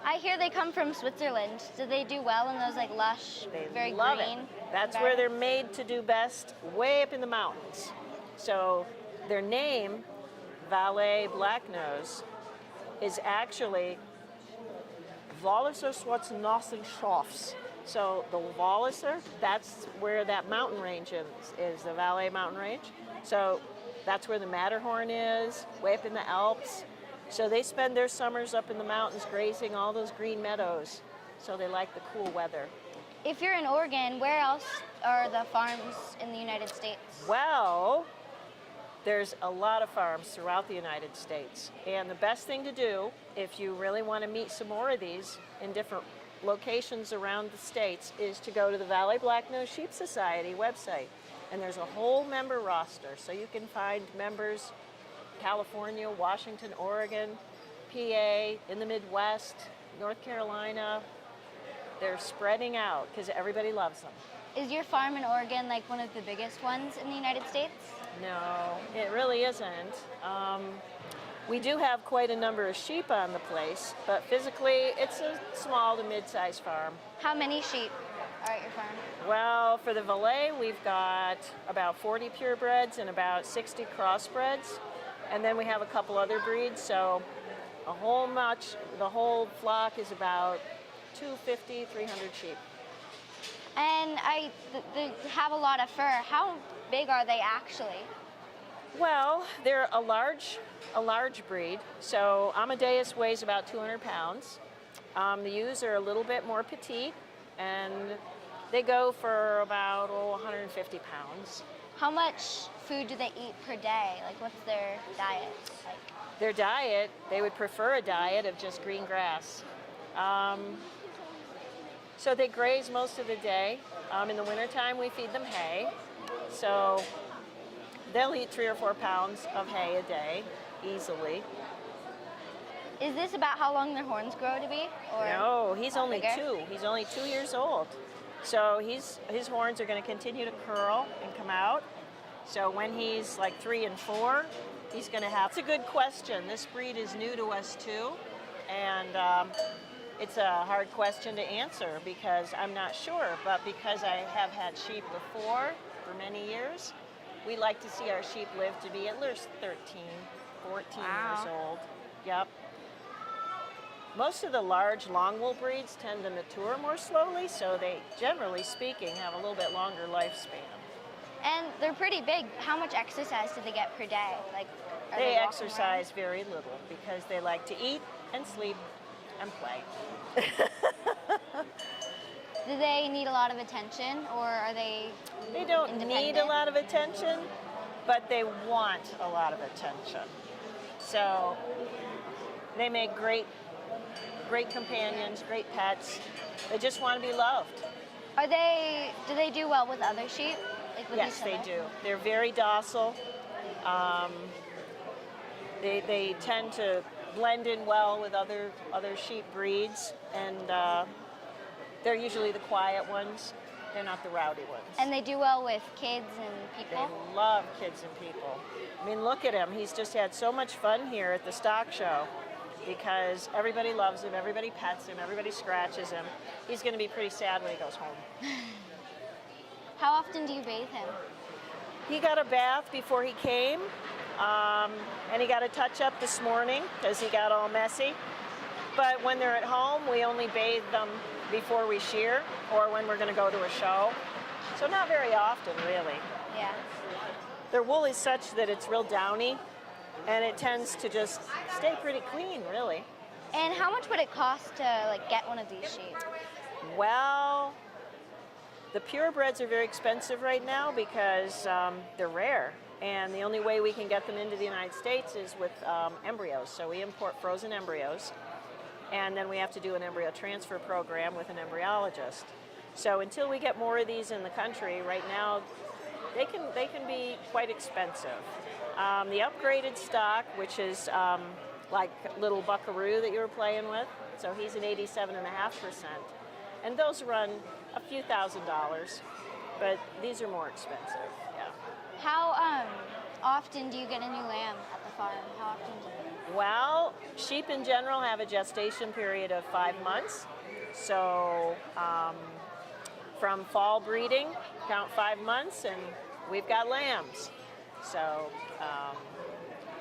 I hear they come from Switzerland. Do they do well in those like lush, very Love green? it. That's where they're made to do best, way up in the mountains. So their name, Valais Black-Nose, is actually Walliser Schwarznossenschofs. So the Walliser, that's where that mountain range is the Valais mountain range. So that's where the Matterhorn is, way up in the Alps. So they spend their summers up in the mountains grazing all those green meadows. So they like the cool weather. If you're in Oregon, where else are the farms in the United States? Well, there's a lot of farms throughout the United States. And the best thing to do, if you really want to meet some more of these in different locations around the states, is to go to the Valais Black-Nosed Sheep Society website. And there's a whole member roster, so you can find members California, Washington, Oregon, PA, in the Midwest, North Carolina. They're spreading out because everybody loves them. Is your farm in Oregon like one of the biggest ones in the United States? No, it really isn't. We do have quite a number of sheep on the place, but physically it's a small to mid-sized farm. How many sheep are at your farm? Well, for the Valais, we've got about 40 purebreds and about 60 crossbreds. And then we have a couple other breeds, so the whole flock is about 250, 300 sheep. And they have a lot of fur. How big are they actually? Well, they're a large breed. So Amadeus weighs about 200 pounds. The ewes are a little bit more petite, and they go for about 150 pounds. How much food do they eat per day? Like, what's their diet like? Their diet, they would prefer a diet of just green grass. So they graze most of the day. In the wintertime, we feed them hay. So they'll eat 3 or 4 pounds of hay a day, easily. Is this about how long their horns grow to be? Or No, he's only bigger? 2. He's only 2 years old. So his horns are going to continue to curl and come out. So when he's like 3 and 4, he's going to have... It's a good question. This breed is new to us too. And it's a hard question to answer because I'm not sure. But because I have had sheep before for many years, we like to see our sheep live to be at least 13, 14 years old. Yep. Most of the large long wool breeds tend to mature more slowly, so they, generally speaking, have a little bit longer lifspan. And they're pretty big. How much exercise do they get per day? Like, are They walking exercise very little because they like to eat and sleep and play. Do they need a lot of attention, or are they They don't need a independent? lot of attention, but they want a lot of attention. So they make great companions, great pets. They just want to be loved. Do they do well with other sheep? Like with Yes, each they other? do. They're very docile. They tend to blend in well with other sheep breeds, and they're usually the quiet ones. They're not the rowdy ones. And they do well with kids and people? They love kids and people. I mean, look at him. He's just had so much fun here at the stock show because everybody loves him, everybody pets him, everybody scratches him. He's going to be pretty sad when he goes home. How often do you bathe him? He got a bath before he came, and he got a touch-up this morning because he got all messy. But when they're at home, we only bathe them before we shear or when we're going to go to a show. So not very often, really. Yeah. Their wool is such that it's real downy, and it tends to just stay pretty clean, really. And how much would it cost to get one of these sheep? Well, the purebreds are very expensive right now because they're rare. And the only way we can get them into the United States is with embryos. So we import frozen embryos, and then we have to do an embryo transfer program with an embryologist. So until we get more of these in the country, right now, they can be quite expensive. The upgraded stock, which is like little Buckaroo that you were playing with, so he's an 87.5%. And those run a few $1,000s, but these are more expensive, yeah. How often do you get a new lamb at the farm? How often do you? Well, sheep in general have a gestation period of 5 months. So from fall breeding, count 5 months, and we've got lambs. So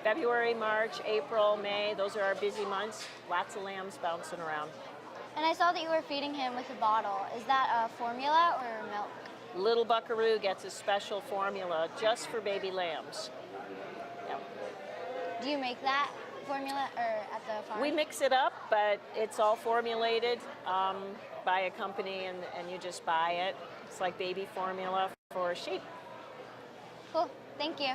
February, March, April, May, those are our busy months. Lots of lambs bouncing around. And I saw that you were feeding him with a bottle. Is that a formula or milk? Little Buckaroo gets a special formula just for baby lambs. Yep. Do you make that formula at the farm? We mix it up, but it's all formulated by a company, and you just buy it. It's like baby formula for sheep. Cool. Thank you.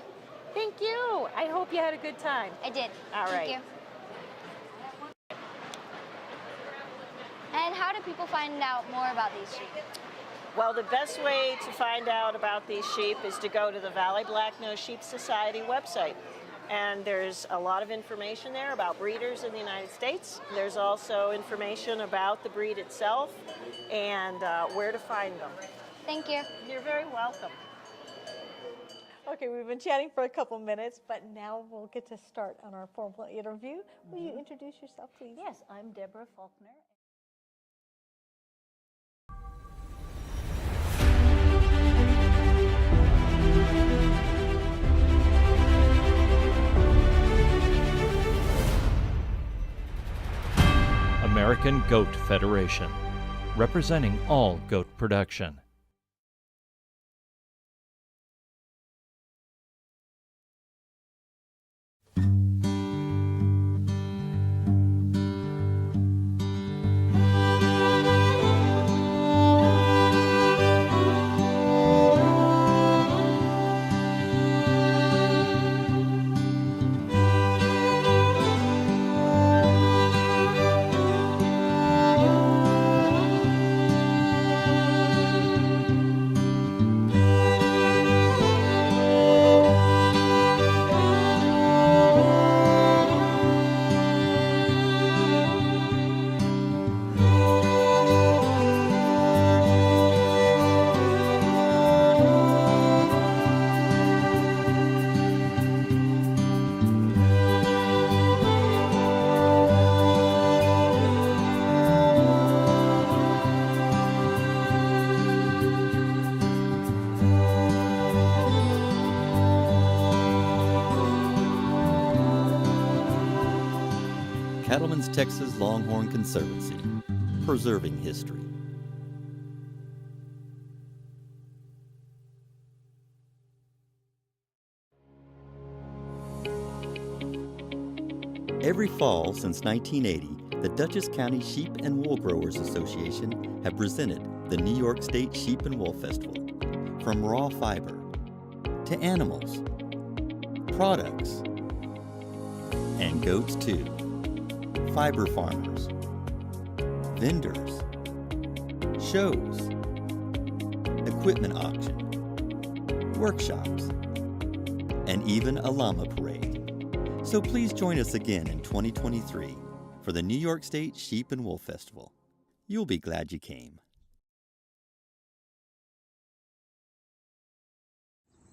Thank you. I hope you had a good time. I did. All right. Thank you. And how do people find out more about these sheep? Well, the best way to find out about these sheep is to go to the Valley Black-Nosed Sheep Society website. And there's a lot of information there about breeders in the United States. There's also information about the breed itself and where to find them. Thank you. You're very welcome. Okay, we've been chatting for a couple minutes, but now we'll get to start on our formal interview. Will you introduce yourself, please? Yes, I'm Deborah Faulkner. American Goat Federation, representing all goat production. Cattlemen's Texas Longhorn Conservancy, preserving history. Every fall since 1980, the Dutchess County Sheep and Wool Growers Association have presented the New York State Sheep and Wool Festival. From raw fiber to animals, products, and goats too. Fiber farmers, vendors, shows, equipment auction, workshops, and even a llama parade. So please join us again in 2023 for the New York State Sheep and Wool Festival. You'll be glad you came.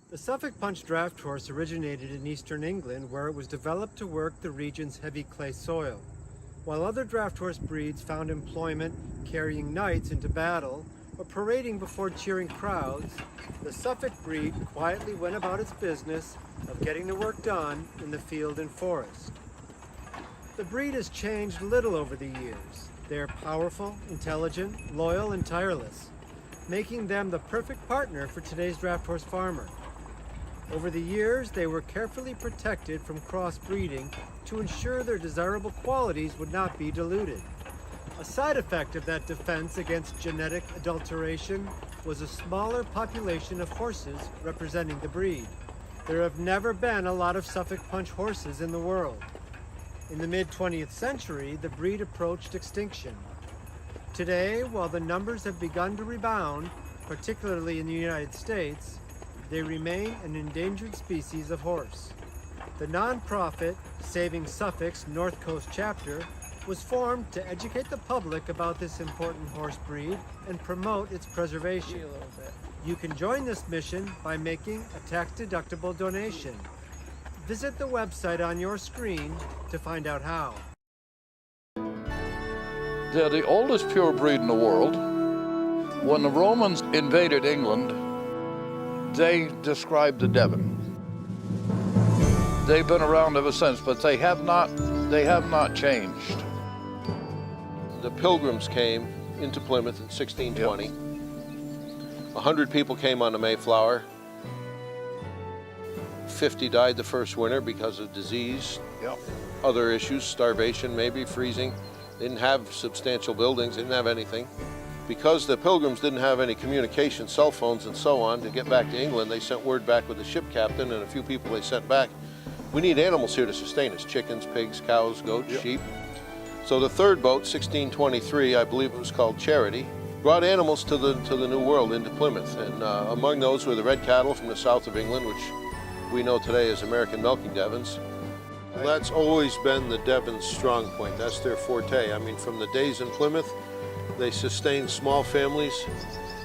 The Suffolk Punch draft horse originated in eastern England, where it was developed to work the region's heavy clay soil. While other draft horse breeds found employment carrying knights into battle or parading before cheering crowds, the Suffolk breed quietly went about its business of getting the work done in the field and forest. The breed has changed little over the years. They are powerful, intelligent, loyal, and tireless, making them the perfect partner for today's draft horse farmer. Over the years, they were carefully protected from crossbreeding to ensure their desirable qualities would not be diluted. A side effect of that defense against genetic adulteration was a smaller population of horses representing the breed. There have never been a lot of Suffolk Punch horses in the world. In the mid-20th century, the breed approached extinction. Today, while the numbers have begun to rebound, particularly in the United States, they remain an endangered species of horse. The nonprofit Saving Suffolk's North Coast chapter was formed to educate the public about this important horse breed and promote its preservation. You can join this mission by making a tax-deductible donation. Visit the website on your screen to find out how. They're the oldest pure breed in the world. When the Romans invaded England, they described the Devon. They've been around ever since, but they have not changed. The Pilgrims came into Plymouth in 1620. 100 people came on the Mayflower. 50 died the first winter because of disease, other issues, starvation, maybe freezing. They didn't have substantial buildings, didn't have anything. Because the Pilgrims didn't have any communication, cell phones and so on, to get back to England, they sent word back with the ship captain and a few people they sent back. We need animals here to sustain us, chickens, pigs, cows, goats, sheep. So the third boat, 1623, I believe it was called Charity, brought animals to the New World, into Plymouth. And among those were the red cattle from the south of England, which we know today as American milking Devons. Well, that's always been the Devon's strong point. That's their forte. I mean, from the days in Plymouth, they sustained small families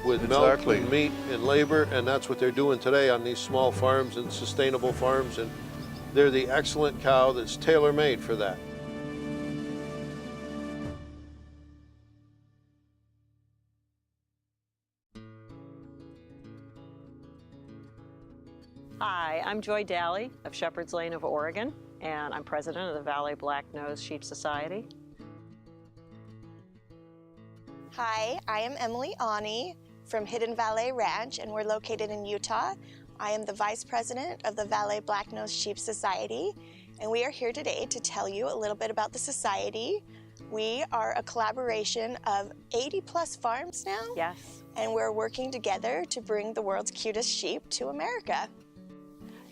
with milk and meat and labor, and that's what they're doing today on these small farms and sustainable farms, and they're the excellent cow that's tailor-made for that. Hi, I'm Joy Daly of Shepherd's Lane of Oregon, and I'm president of the Valley Black Nose Sheep Society. Hi, I am Emily Ani from Hidden Valley Ranch, and we're located in Utah. I am the Vice President of the Valley Blacknose Sheep Society, and we are here today to tell you a little bit about the society. We are a collaboration of 80+ farms now. Yes. And we're working together to bring the world's cutest sheep to America.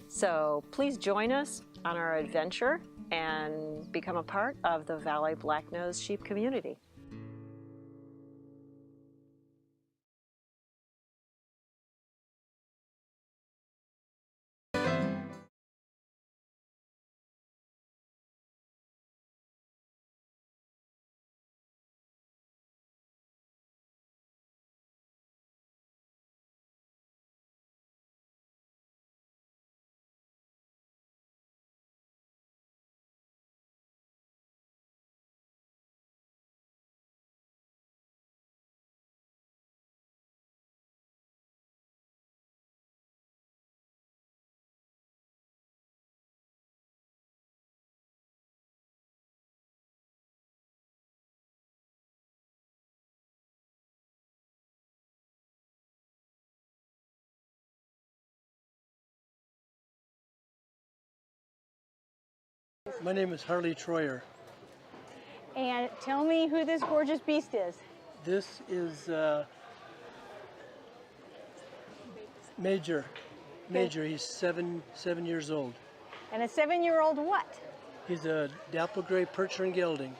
So please join us on our adventure and become a part of the Valley Blacknose sheep community. My name is Harley Troyer. And tell me who this gorgeous beast is. This is Major. Major, he's seven years old. And a 7-year-old what? He's a dapple gray percher and gelding.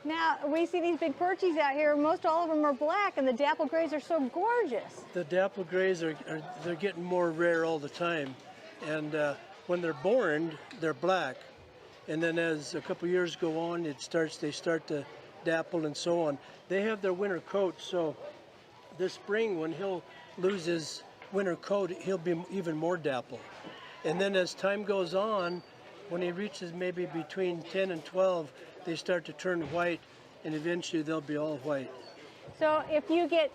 Now, we see these big perchies out here. Most all of them are black, and the dapple grays are so gorgeous. The dapple grays they're getting more rare all the time. And when they're born, they're black. And then as a couple years go on, they start to dapple and so on. They have their winter coat, so this spring when he'll lose his winter coat, he'll be even more dapple. And then as time goes on, when he reaches maybe between 10 and 12, they start to turn white, and eventually they'll be all white. So if you get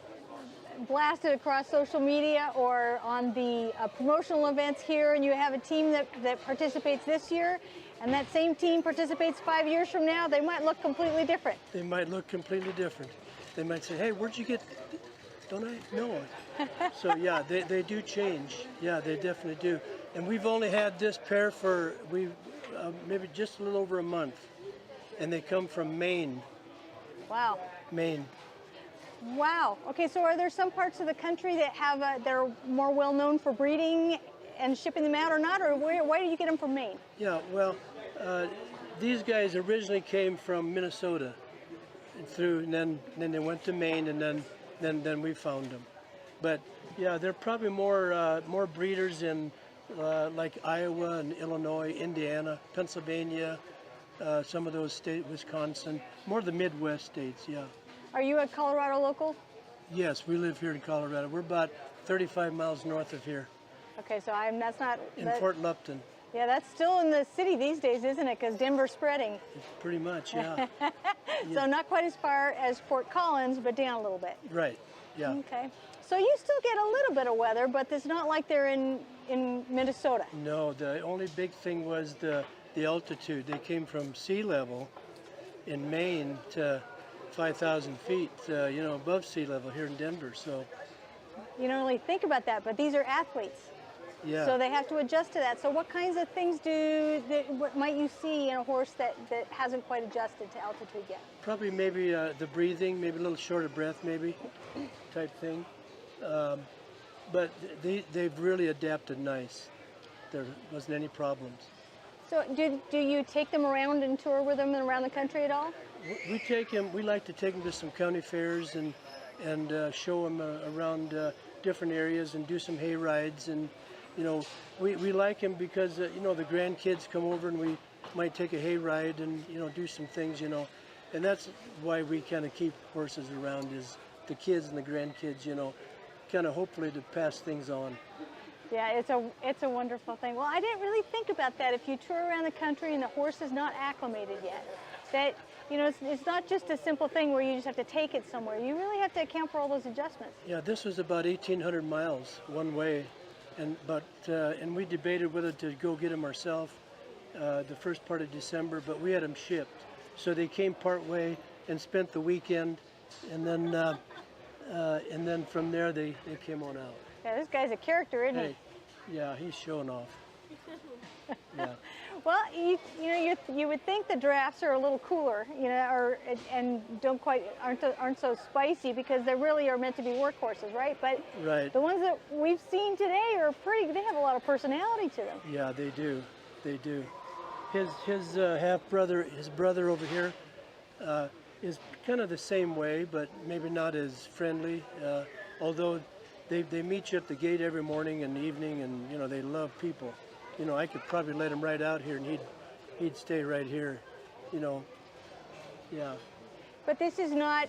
blasted across social media or on the promotional events here, and you have a team that participates this year, and that same team participates 5 years from now, they might look completely different. They might look completely different. They might say, hey, where'd you get, don't I know it? So yeah, they do change. Yeah, they definitely do. And we've only had this pair for maybe just a little over a month. And they come from Maine. Wow. Maine. Wow. Okay, so are there some parts of the country that have that are more well known for breeding and shipping them out or not? Or why do you get them from Maine? Yeah, well, these guys originally came from Minnesota, and then they went to Maine, and then we found them. But yeah, they're probably more breeders in like Iowa and Illinois, Indiana, Pennsylvania, some of those states, Wisconsin, more the Midwest states. Yeah. Are you a Colorado local? Yes, we live here in Colorado. We're about 35 miles north of here. Okay, so that's not in Fort Lupton. Yeah, that's still in the city these days, isn't it? Because Denver's spreading. Pretty much, yeah. So not quite as far as Fort Collins, but down a little bit. Right, yeah. Okay. So you still get a little bit of weather, but it's not like they're in Minnesota. No, the only big thing was the altitude. They came from sea level in Maine to 5,000 feet, above sea level here in Denver. So you don't really think about that, but these are athletes. Yeah. So they have to adjust to that. So what kinds of things what might you see in a horse that hasn't quite adjusted to altitude yet? Probably maybe the breathing, maybe a little short of breath, maybe type thing. But they've really adapted nice. There wasn't any problems. So do you take them around and tour with them around the country at all? We like to take them to some county fairs and show them around different areas and do some hay rides. And we like them because the grandkids come over and we might take a hay ride and do some things, and that's why we kind of keep horses around, is the kids and the grandkids, kind of hopefully to pass things on. Yeah, it's a wonderful thing. Well, I didn't really think about that. If you tour around the country and the horse is not acclimated yet, that it's not just a simple thing where you just have to take it somewhere. You really have to account for all those adjustments. Yeah, this was about 1,800 miles one way, and we debated whether to go get them ourselves the first part of December, but we had them shipped. So they came part way and spent the weekend and then from there they came on out. Yeah, this guy's a character, isn't Hey, yeah, he's showing off. Yeah. Well, you would think the drafts are a little cooler, and aren't so spicy because they really are meant to be workhorses, right? But Right. the ones that we've seen today are pretty. They have a lot of personality to them. Yeah, they do. They do. His half brother, his brother over here, is kind of the same way, but maybe not as friendly. Although they meet you at the gate every morning and evening, and they love people. I could probably let him right out here, and he'd stay right here. Yeah. But this is not,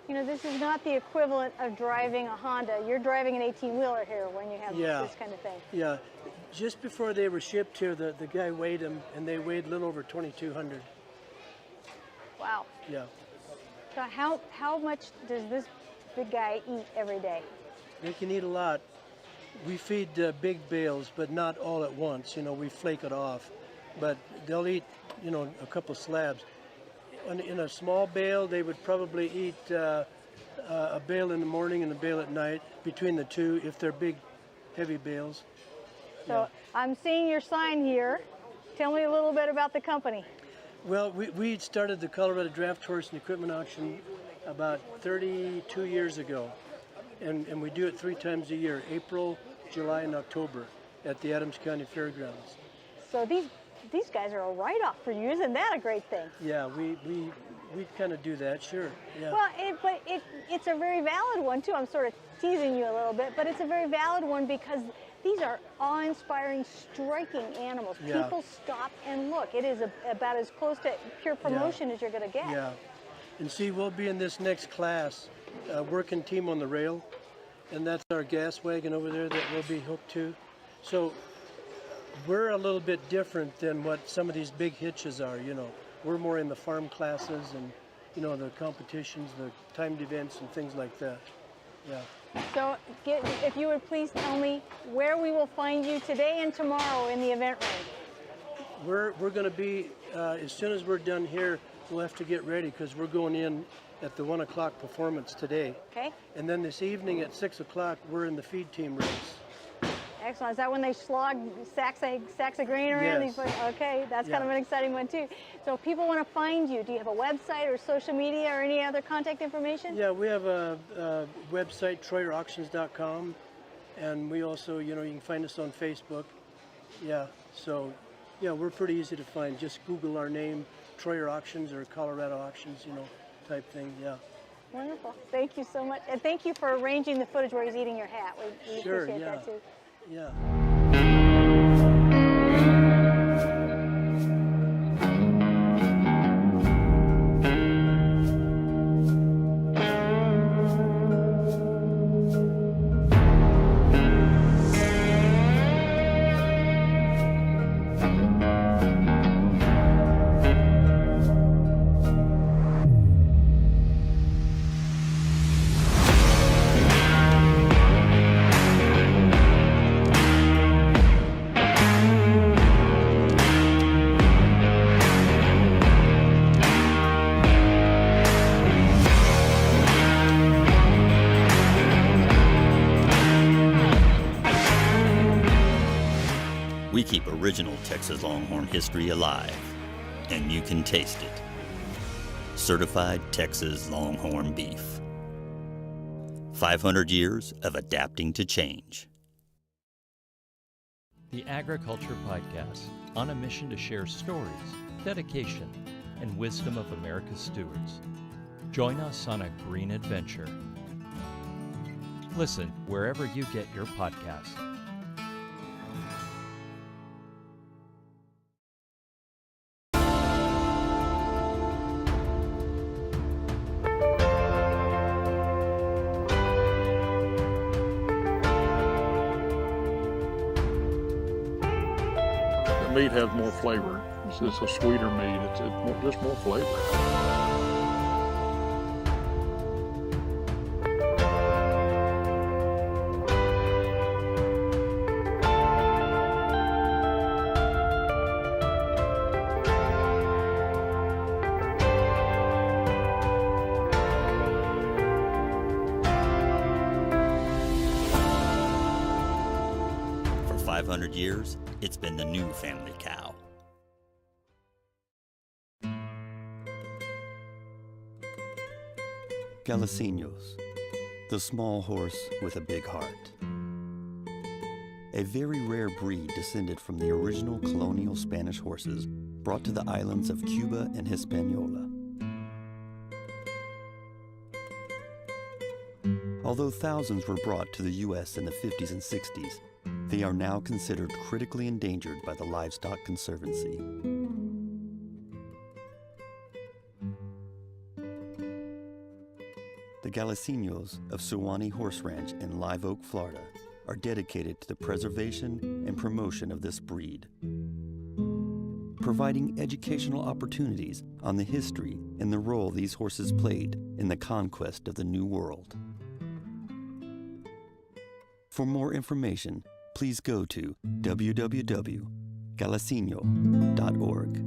this is not the equivalent of driving a Honda. You're driving an 18-wheeler here when you have this kind of thing. Yeah. Just before they were shipped here, the guy weighed them, and they weighed a little over 2,200. Wow. Yeah. So how much does this big guy eat every day? They can eat a lot. We feed big bales, but not all at once. We flake it off. But they'll eat, a couple slabs. In a small bale, they would probably eat a bale in the morning and a bale at night, between the two, if they're big, heavy bales. So I'm seeing your sign here. Tell me a little bit about the company. Well, we started the Colorado Draft Horse and Equipment Auction about 32 years ago. And we do it 3 times a year, April, July, and October at the Adams County Fairgrounds. So these guys are a write-off for you. Isn't that a great thing? Yeah, we kind of do that, sure. Yeah. Well, it's a very valid one, too. I'm sort of teasing you a little bit, but it's a very valid one because these are awe-inspiring, striking animals. Yeah. People stop and look. It is about as close to pure promotion as you're going to get. Yeah. And see, we'll be in this next class, working team on the rail, and that's our gas wagon over there that we'll be hooked to. So we're a little bit different than what some of these big hitches are. We're more in the farm classes and the competitions, the timed events and things like that. Yeah. So if you would please tell me where we will find you today and tomorrow in the event ring. We're going to be, as soon as we're done here, we'll have to get ready because we're going in at the 1 o'clock performance today. Okay. And then this evening at 6 o'clock, we're in the feed team race. Excellent. Is that when they slog sacks of grain around? Yes. Okay, that's kind of an exciting one too. So if people want to find you, do you have a website or social media or any other contact information? Yeah, we have a website, TroyerAuctions.com, and we also, you can find us on Facebook. Yeah, so yeah, we're pretty easy to find. Just Google our name, Troyer Auctions or Colorado Auctions, type thing. Yeah. Wonderful. Thank you so much, and thank you for arranging the footage where he's eating your hat. We Sure, appreciate yeah. that too. Yeah. We keep original Texas Longhorn history alive, and you can taste it. Certified Texas Longhorn beef. 500 years of adapting to change. The Agriculture Podcast, on a mission to share stories, dedication, and wisdom of America's stewards. Join us on a green adventure. Listen wherever you get your podcasts. The meat has more flavor. It's a sweeter meat. It's just more flavor. 500 years, it's been the new family cow. Galicinos, the small horse with a big heart. A very rare breed descended from the original colonial Spanish horses brought to the islands of Cuba and Hispaniola. Although thousands were brought to the U.S. in the 50s and 60s, they are now considered critically endangered by the Livestock Conservancy. The Galicinos of Suwannee Horse Ranch in Live Oak, Florida, are dedicated to the preservation and promotion of this breed, providing educational opportunities on the history and the role these horses played in the conquest of the New World. For more information, please go to www.galicino.org.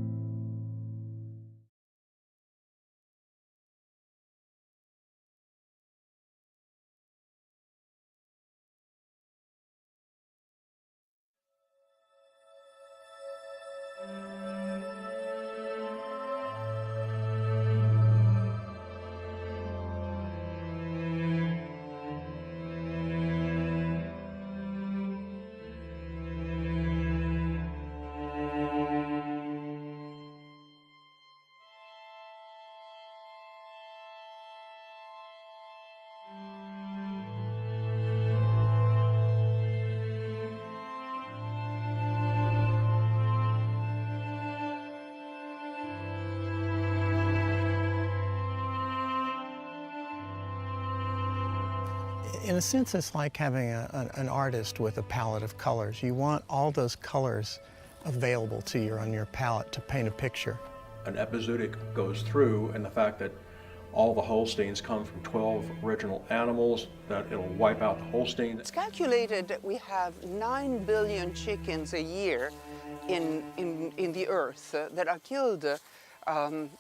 In a sense, it's like having an artist with a palette of colors. You want all those colors available to you on your palette to paint a picture. An epizootic goes through, and the fact that all the Holsteins come from 12 original animals, that it'll wipe out the Holstein. It's calculated that we have 9 billion chickens a year in the earth that are killed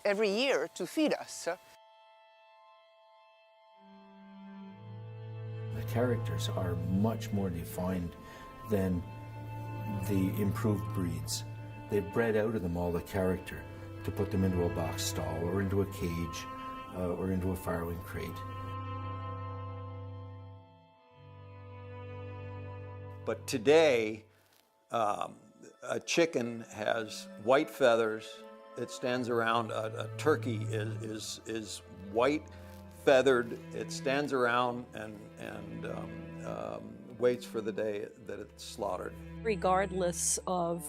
every year to feed us. The characters are much more defined than the improved breeds. They've bred out of them all the character to put them into a box stall or into a cage or into a farrowing crate. But today, a chicken has white feathers. It stands around. A turkey is white feathered. It stands around and waits for the day that it's slaughtered. Regardless of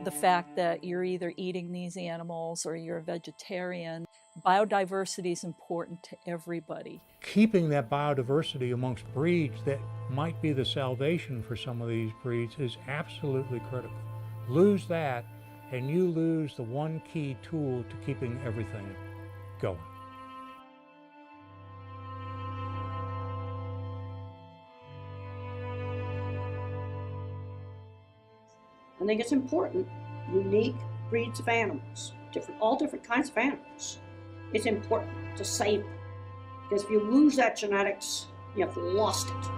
the fact that you're either eating these animals or you're a vegetarian, biodiversity is important to everybody. Keeping that biodiversity amongst breeds that might be the salvation for some of these breeds is absolutely critical. Lose that, and you lose the one key tool to keeping everything going. I think it's important, unique breeds of animals, all different kinds of animals. It's important to save them, because if you lose that genetics, you have lost it.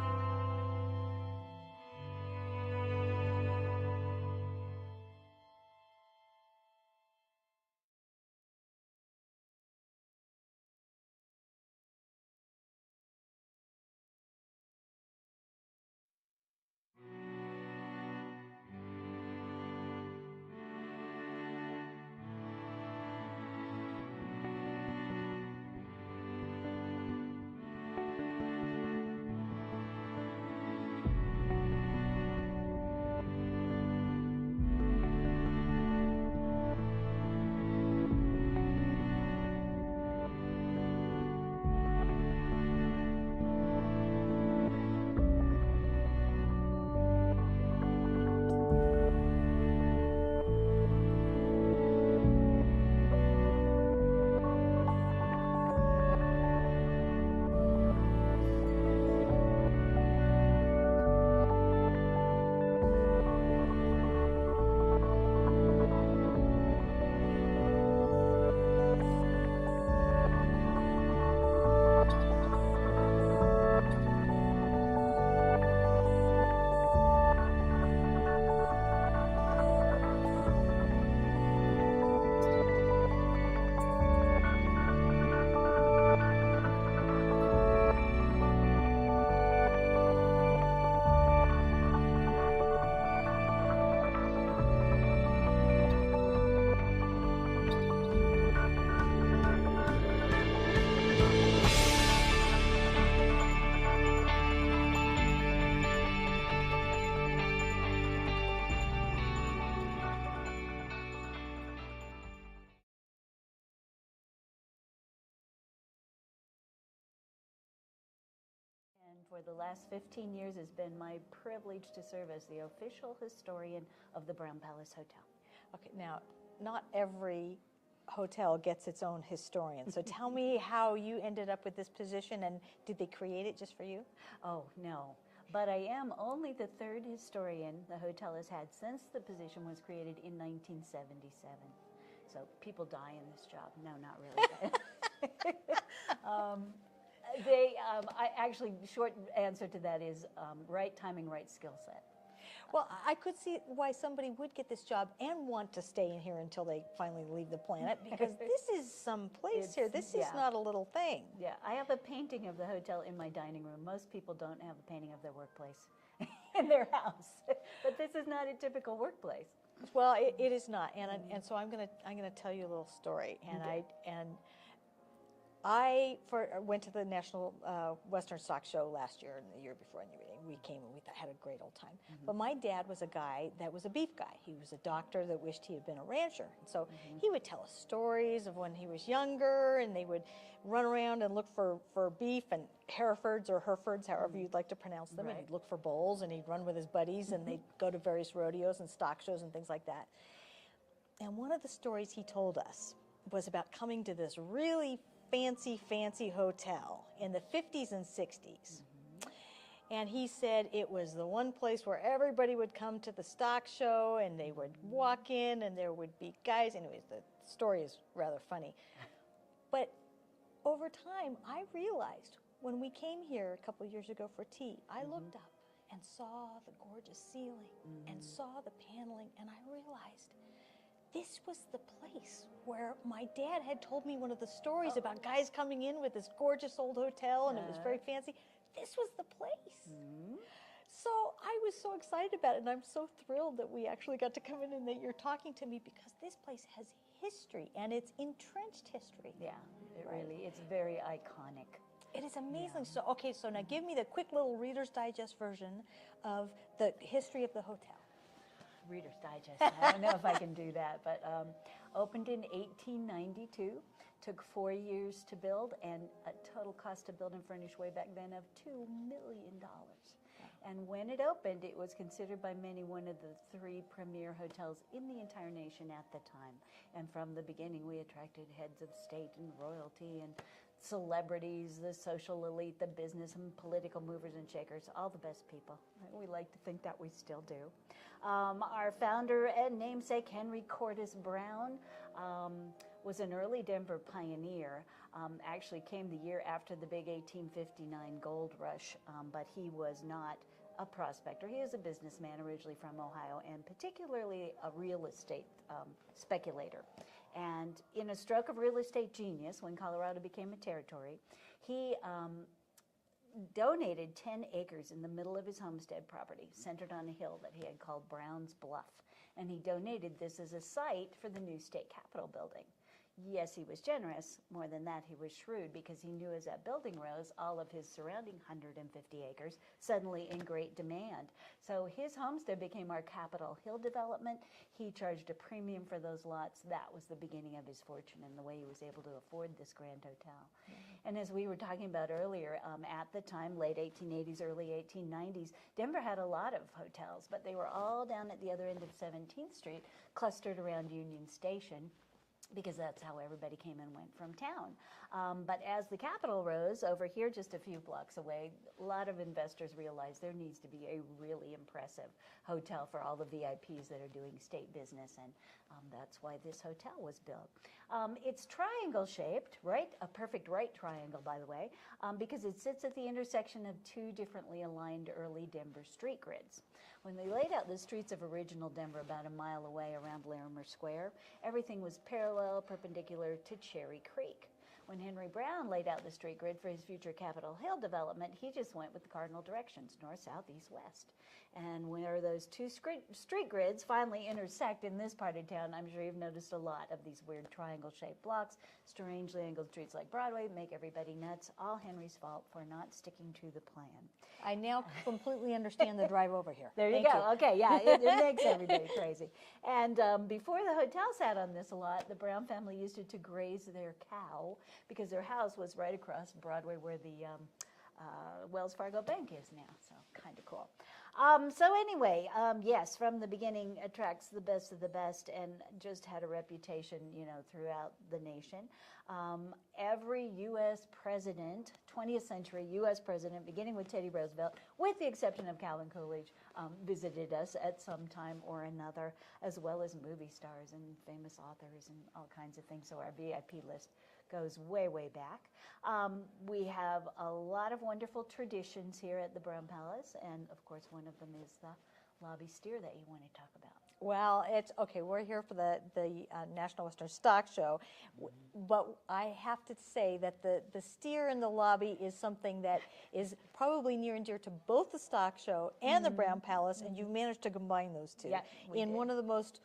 For the last 15 years, it's been my privilege to serve as the official historian of the Brown Palace Hotel. Okay, now, not every hotel gets its own historian. So tell me how you ended up with this position, and did they create it just for you? Oh, no. But I am only the third historian the hotel has had since the position was created in 1977. So people die in this job. No, not really. I actually, short answer to that is right timing, right skill set. Well, I could see why somebody would get this job and want to stay in here until they finally leave the planet, because this is some place here. This is not a little thing. Yeah, I have a painting of the hotel in my dining room. Most people don't have a painting of their workplace in their house, but this is not a typical workplace. Well, it is not, and so I'm gonna tell you a little story, and I went to the National Western Stock Show last year and the year before, and we came and we had a great old time. But my dad was a guy that was a beef guy. He was a doctor that wished he had been a rancher. And so he would tell us stories of when he was younger, and they would run around and look for beef and Herefords or Herefords, however you'd like to pronounce them, and he'd look for bulls, and he'd run with his buddies, and they'd go to various rodeos and stock shows and things like that. And one of the stories he told us was about coming to this really fancy hotel in the 50s and 60s. And he said it was the one place where everybody would come to the stock show, and they would walk in and there would be guys. Anyways, the story is rather funny. But over time, I realized when we came here a couple years ago for tea, I looked up and saw the gorgeous ceiling and saw the paneling, and I realized this was the place where my dad had told me one of the stories about guys coming in with this gorgeous old hotel, and it was very fancy. This was the place. So I was so excited about it, and I'm so thrilled that we actually got to come in and that you're talking to me, because this place has history, and it's entrenched history. Yeah, it really, it's very iconic. It is amazing. So, okay, so now give me the quick little Reader's Digest version of the history of the hotel. Reader's Digest. I don't know if I can do that, but opened in 1892, took 4 years to build, and a total cost to build and furnish way back then of $2 million. And when it opened, it was considered by many one of the 3 premier hotels in the entire nation at the time. And from the beginning, we attracted heads of state and royalty and celebrities, the social elite, the business and political movers and shakers, all the best people. We like to think that we still do. Our founder and namesake, Henry Cordis Brown, was an early Denver pioneer. Actually came the year after the big 1859 gold rush, but he was not a prospector. He is a businessman originally from Ohio, and particularly a real estate speculator. And in a stroke of real estate genius, when Colorado became a territory, he donated 10 acres in the middle of his homestead property, centered on a hill that he had called Brown's Bluff. And he donated this as a site for the new state capitol building. Yes, he was generous. More than that, he was shrewd, because he knew as that building rose, all of his surrounding 150 acres suddenly in great demand. So his homestead became our Capitol Hill development. He charged a premium for those lots. That was the beginning of his fortune and the way he was able to afford this grand hotel. And as we were talking about earlier, at the time, late 1880s, early 1890s, Denver had a lot of hotels, but they were all down at the other end of 17th Street, clustered around Union Station, because that's how everybody came and went from town. But as the Capitol rose, over here just a few blocks away, a lot of investors realized there needs to be a really impressive hotel for all the VIPs that are doing state business, and that's why this hotel was built. It's triangle shaped, right? A perfect right triangle, by the way, because it sits at the intersection of 2 differently aligned early Denver street grids. When they laid out the streets of original Denver about a mile away around Larimer Square, everything was parallel, perpendicular to Cherry Creek. When Henry Brown laid out the street grid for his future Capitol Hill development, he just went with the cardinal directions, north, south, east, west. And where those 2 street grids finally intersect in this part of town, I'm sure you've noticed a lot of these weird triangle-shaped blocks, strangely angled streets like Broadway, make everybody nuts. All Henry's fault for not sticking to the plan. I now completely understand the drive over here. There you Thank go. Okay, yeah, it makes everybody crazy. And before the hotel sat on this lot, the Brown family used it to graze their cow, because their house was right across Broadway where the Wells Fargo Bank is now, so kind of cool. So anyway, yes, from the beginning attracts the best of the best and just had a reputation, throughout the nation. Every U.S. president, 20th century U.S. president, beginning with Teddy Roosevelt, with the exception of Calvin Coolidge, visited us at some time or another, as well as movie stars and famous authors and all kinds of things. So our VIP list goes way, way back. We have a lot of wonderful traditions here at the Brown Palace, and of course one of them is the lobby steer that you want to talk about. Well, it's okay. We're here for the National Western Stock Show, but I have to say that the steer in the lobby is something that is probably near and dear to both the stock show and the Brown Palace, and you've managed to combine those two in one of the most,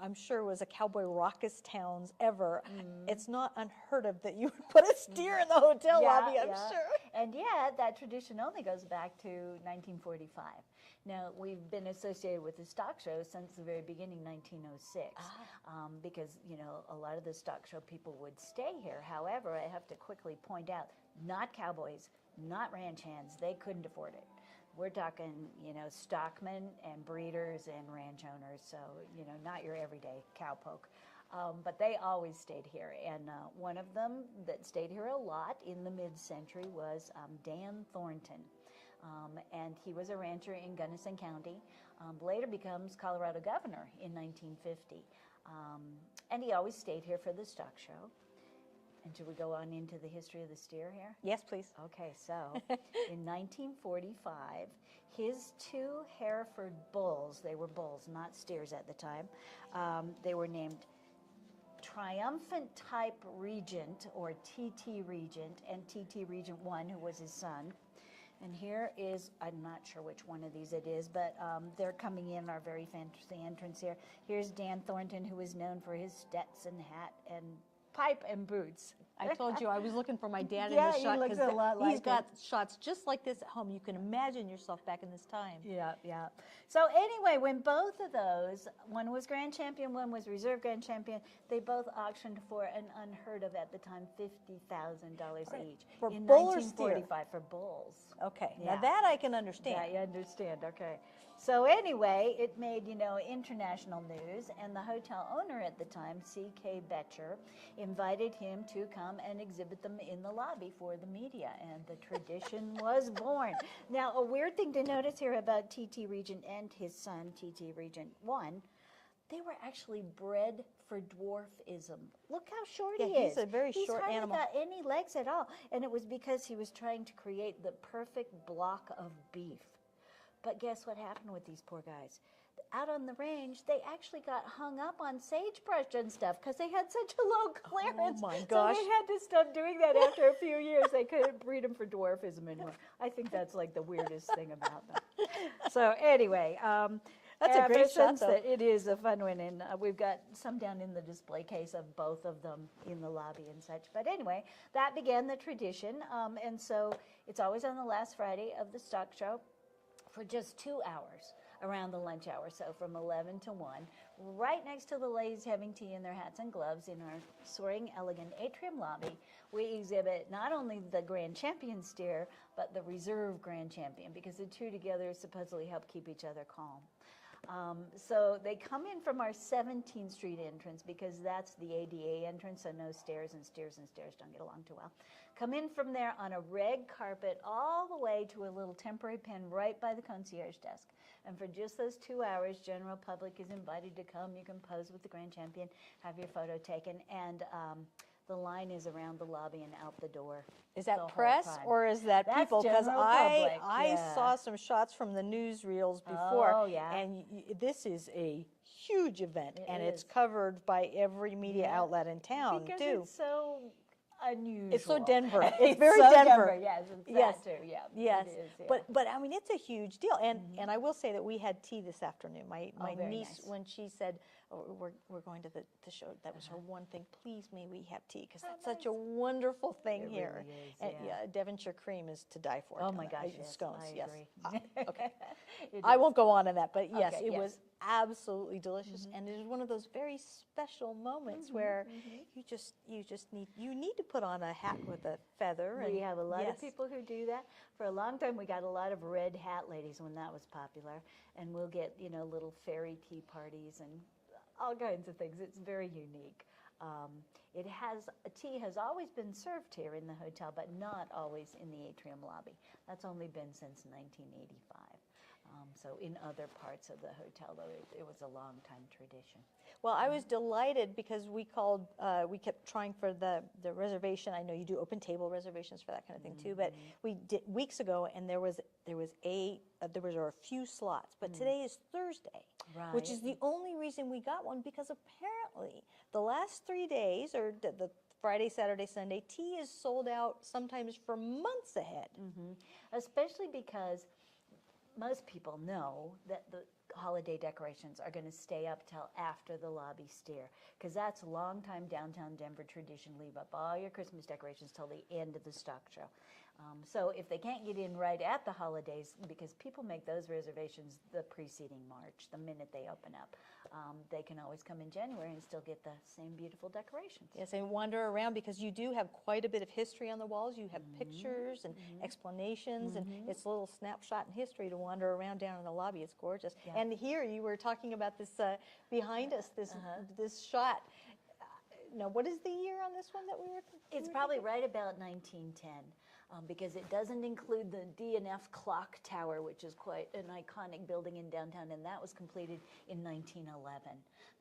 I'm sure, was a cowboy raucous towns ever. It's not unheard of that you would put a steer in the hotel lobby, I'm sure. And yet that tradition only goes back to 1945. Now, we've been associated with the stock show since the very beginning, 1906, because, a lot of the stock show people would stay here. However, I have to quickly point out, not cowboys, not ranch hands, they couldn't afford it. We're talking, stockmen and breeders and ranch owners, so, not your everyday cowpoke. But they always stayed here, and one of them that stayed here a lot in the mid-century was Dan Thornton. And he was a rancher in Gunnison County, later becomes Colorado governor in 1950. And he always stayed here for the stock show. And should we go on into the history of the steer here? Yes, please. Okay, so in 1945, his two Hereford bulls, they were bulls, not steers at the time, they were named Triumphant Type Regent, or TT Regent, and TT Regent 1, who was his son. And here is, I'm not sure which one of these it is, but they're coming in our very fancy entrance here. Here's Dan Thornton, who is known for his Stetson hat and pipe and boots. I told you I was looking for my dad in Yeah, this he shot looks a lot like he's got shots just like this at home. You can imagine yourself back in this time. Yeah, yeah. So anyway, when both of those, one was Grand Champion, one was Reserve Grand Champion, they both auctioned for an unheard of at the time $50,000 each. For in bull or steer? 1945 for bulls. Okay, Yeah. now that I can understand. Yeah, you understand, okay. So anyway, it made, international news, and the hotel owner at the time, C.K. Betcher, invited him to come and exhibit them in the lobby for the media, and the tradition was born. Now, a weird thing to notice here about T.T. Regent and his son, T.T. Regent 1, they were actually bred for dwarfism. Look how short he is. He's a very short animal. He's hardly got any legs at all, and it was because he was trying to create the perfect block of beef. But guess what happened with these poor guys? Out on the range, they actually got hung up on sagebrush and stuff because they had such a low clearance. Oh my gosh. So they had to stop doing that after a few years. They couldn't breed them for dwarfism anymore. I think that's like the weirdest thing about them. So anyway, that's a great shot, since though. it is a fun one, and we've got some down in the display case of both of them in the lobby and such. But anyway, that began the tradition, and so it's always on the last Friday of the stock show for just 2 hours around the lunch hour, so from 11 to 1, right next to the ladies having tea in their hats and gloves in our soaring, elegant atrium lobby. We exhibit not only the Grand Champion steer, but the Reserve Grand Champion, because the two together supposedly help keep each other calm. So they come in from our 17th Street entrance, because that's the ADA entrance, so no stairs, and steers don't get along too well. Come in from there on a red carpet all the way to a little temporary pen right by the concierge desk. And for just those 2 hours, general public is invited to come. You can pose with the Grand Champion, have your photo taken, and the line is around the lobby and out the door. Is that the whole press time. or is that That's people? Because general I public, saw some shots from the newsreels before, Oh, yeah. and this is a huge event, and is. it's covered by every media outlet in town Because too. it's so unusual. It's so Denver. It's It's very so Denver. Yes, it's Yes. that too. Yeah. Yes, It is, yeah. but I mean it's a huge deal, and I will say that we had tea this afternoon. My Oh, very niece, nice. when she said, we're going to the show. That was her one thing. Please, may we have tea? Because that's such a wonderful thing It here. really is, And yeah. Devonshire cream is to die for. Oh down my there. gosh, yes, Scones, I yes. agree. Okay. It I is. won't go on that, but yes, Okay, it yes. was absolutely delicious, and it was one of those very special moments where you just need to put on a hat with a feather. We and have a lot yes. of people who do that. For a long time, we got a lot of red hat ladies when that was popular, and we'll get little fairy tea parties and all kinds of things. It's very unique. Tea has always been served here in the hotel, but not always in the atrium lobby. That's only been since 1985. So in other parts of the hotel, though, it was a long time tradition. Well, I was delighted because we kept trying for the reservation. I know you do open table reservations for that kind of thing too, but we did weeks ago, and there were a few slots. But today is Thursday, which is the only reason we got one, because apparently the last 3 days, or the Friday, Saturday, Sunday, tea is sold out sometimes for months ahead. Especially because most people know that the holiday decorations are going to stay up till after the lobby steer, because that's a long time downtown Denver tradition. Leave up all your Christmas decorations till the end of the stock show. So if they can't get in right at the holidays, because people make those reservations the preceding March, the minute they open up, they can always come in January and still get the same beautiful decorations. Yes, and wander around, because you do have quite a bit of history on the walls. You have pictures and explanations, and it's a little snapshot in history to wander around down in the lobby. It's gorgeous. Yeah. And here you were talking about this behind us, this shot. Now, what is the year on this one that we were? It's probably right about 1910, because it doesn't include the D&F Clock Tower, which is quite an iconic building in downtown, and that was completed in 1911.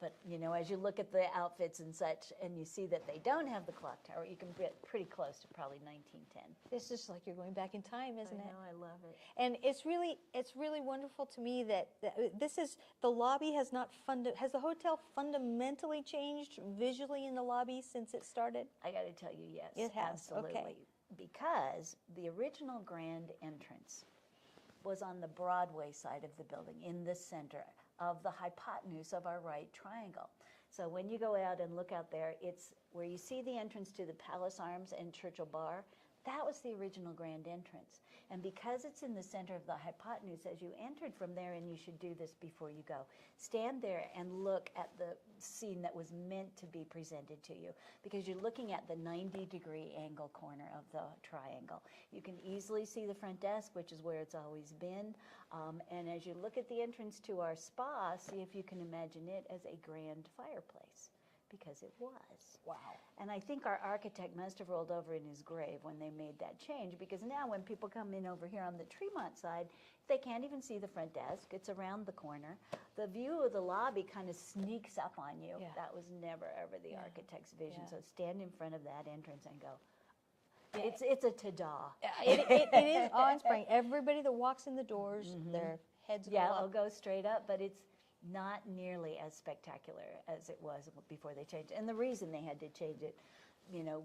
But, as you look at the outfits and such, and you see that they don't have the clock tower, you can get pretty close to probably 1910. It's just like you're going back in time, isn't it? I know, I love it. And it's really wonderful to me that the lobby has the hotel fundamentally changed visually in the lobby since it started? I got to tell you, yes. It has, absolutely. okay. Because the original grand entrance was on the Broadway side of the building, in the center of the hypotenuse of our right triangle. So when you go out and look out there, it's where you see the entrance to the Palace Arms and Churchill Bar. That was the original grand entrance. And because it's in the center of the hypotenuse, as you entered from there, and you should do this before you go, stand there and look at the scene that was meant to be presented to you, because you're looking at the 90-degree angle corner of the triangle. You can easily see the front desk, which is where it's always been. And as you look at the entrance to our spa, see if you can imagine it as a grand fireplace, because it was. Wow. And I think our architect must have rolled over in his grave when they made that change, because now when people come in over here on the Tremont side, they can't even see the front desk. It's around the corner. The view of the lobby kind of sneaks up on you. Yeah. That was never, ever the architect's vision. Yeah. So stand in front of that entrance and go, it's a ta-da. It is awe-inspiring. Everybody that walks in the doors, their heads go I'll up. go straight up, but it's not nearly as spectacular as it was before they changed. And the reason they had to change it,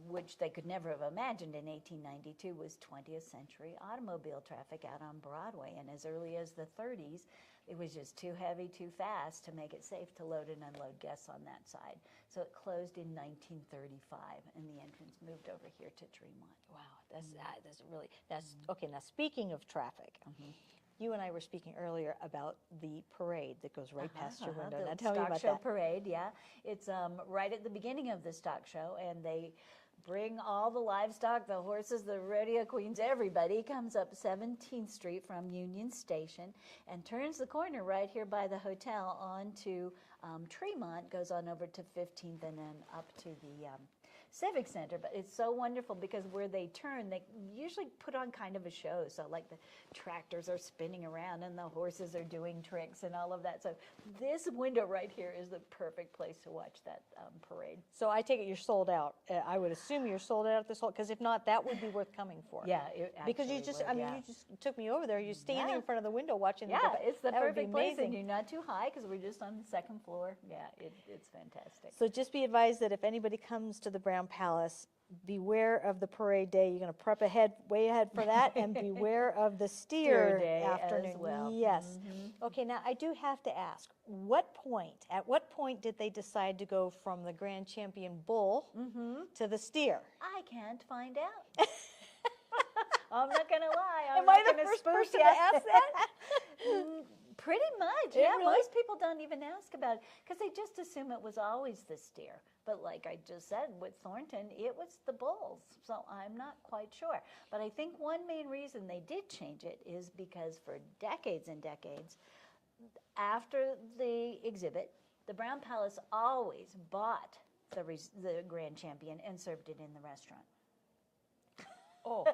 which they could never have imagined in 1892, was 20th century automobile traffic out on Broadway. And as early as the 30s, it was just too heavy, too fast to make it safe to load and unload guests on that side. So it closed in 1935, and the entrance moved over here to Tremont. Wow, that's okay. Now, speaking of traffic, you and I were speaking earlier about the parade that goes right past your window. The Now tell me stock about show that. parade, yeah. It's right at the beginning of the stock show, and they bring all the livestock, the horses, the rodeo queens, everybody comes up 17th Street from Union Station and turns the corner right here by the hotel onto Tremont, goes on over to 15th and then up to the Civic Center. But it's so wonderful because where they turn, they usually put on kind of a show. So like the tractors are spinning around and the horses are doing tricks and all of that. So this window right here is the perfect place to watch that parade. So I take it you're sold out. I would assume you're sold out this whole, because if not, that would be worth coming for. Yeah, it because you actually just, would, you just took me over there. You're standing in front of the window watching. Yeah, it's the that would be perfect place, and amazing. you're not too high because we're just on the second floor. Yeah, it's fantastic. So just be advised that if anybody comes to the Brown Brown Palace, beware of the parade day. You're going to prep way ahead for that, and beware of the steer day afternoon. as well. Yes. Okay, now I do have to ask, at what point did they decide to go from the Grand Champion bull to the steer? I can't find out. I'm not going to lie. Am I the gonna first spook person ya. to ask that? Pretty much, Yeah, yeah. really? Most people don't even ask about it because they just assume it was always the steer. But like I just said, with Thornton, it was the bulls. So I'm not quite sure. But I think one main reason they did change it is because for decades and decades, after the exhibit, the Brown Palace always bought the Grand Champion and served it in the restaurant. Oh.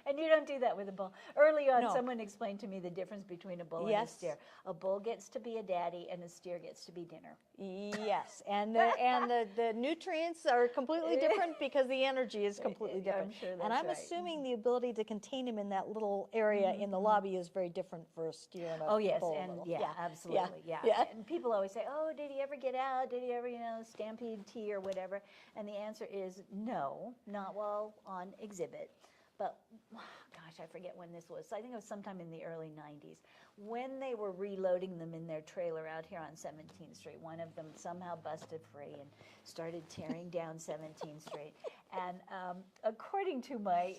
And you don't do that with a bull. Early on, No. someone explained to me the difference between a bull and a Yes. steer. A bull gets to be a daddy, and a steer gets to be dinner. Yes, and the nutrients are completely different because the energy is completely different. I'm sure and that's I'm right. assuming the ability to contain him in that little area in the lobby is very different for a steer and a Oh yes, bull. and little. yeah, absolutely, yeah. Yeah. And people always say, "Oh, did he ever get out? Did he ever, stampede tea or whatever?" And the answer is no, not while on exhibit. But gosh, I forget when this was. I think it was sometime in the early 90s when they were reloading them in their trailer out here on 17th Street. One of them somehow busted free and started tearing down 17th Street. And according to my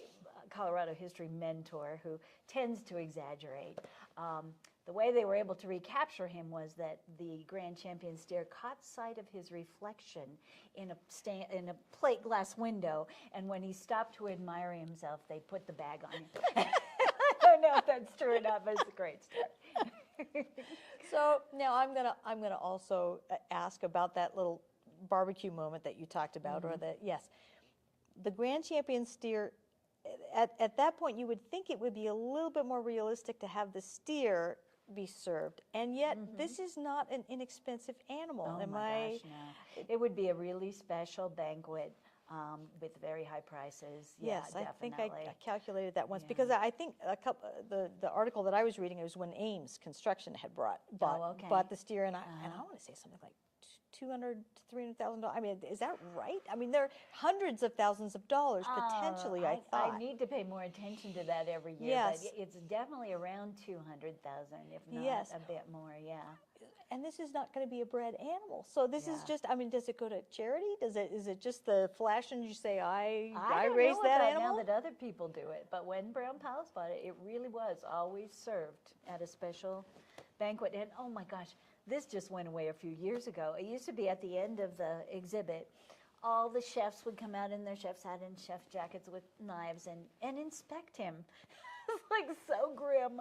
Colorado history mentor, who tends to exaggerate, the way they were able to recapture him was that the Grand Champion steer caught sight of his reflection in a plate glass window, and when he stopped to admire himself, they put the bag on him. I don't know if that's true or not, but it's a great story. So now I'm gonna also ask about that little barbecue moment that you talked about, or the Grand Champion steer. At that point, you would think it would be a little bit more realistic to have the steer be served, and yet this is not an inexpensive animal. Oh my gosh, no. It would be a really special banquet with very high prices. Yeah, Yes, I think definitely. I calculated that once because I think the article that I was reading, it was when Ames Construction had bought the steer, and I want to say something like $200,000 to $300,000. I mean, is that right? I mean, they're hundreds of thousands of dollars potentially. I thought. I need to pay more attention to that every year. Yes. But it's definitely around 200,000, if not Yes. a bit more. Yeah. And this is not going to be a bred animal. So this is just, I mean, does it go to charity? Is it just the flash and you say, I don't raised know that about animal? now that other people do it, but when Brown Palace bought it, it really was always served at a special banquet. And oh my gosh, this just went away a few years ago. It used to be at the end of the exhibit, all the chefs would come out in their chef's hat and chef jackets with knives and inspect him. It's like so grim.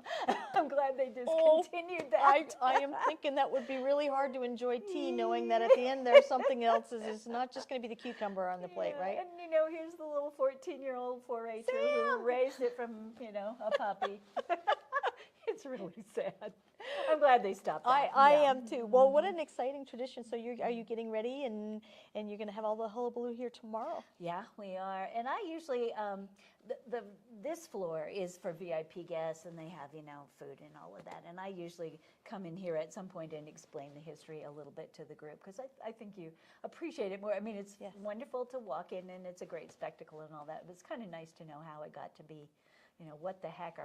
I'm glad they discontinued that. I am thinking that would be really hard to enjoy tea, knowing that at the end there's something else. It's not just going to be the cucumber on the plate, right? And here's the little 14-year-old 4-H'er who raised it from, a puppy. It's really sad. I'm glad they stopped that. I am too. Well, what an exciting tradition. So are you getting ready and you're going to have all the hullabaloo here tomorrow? Yeah, we are. And I usually, this floor is for VIP guests, and they have, food and all of that. And I usually come in here at some point and explain the history a little bit to the group, because I think you appreciate it more. I mean, it's wonderful to walk in, and it's a great spectacle and all that. But it's kind of nice to know how it got to be. What the heck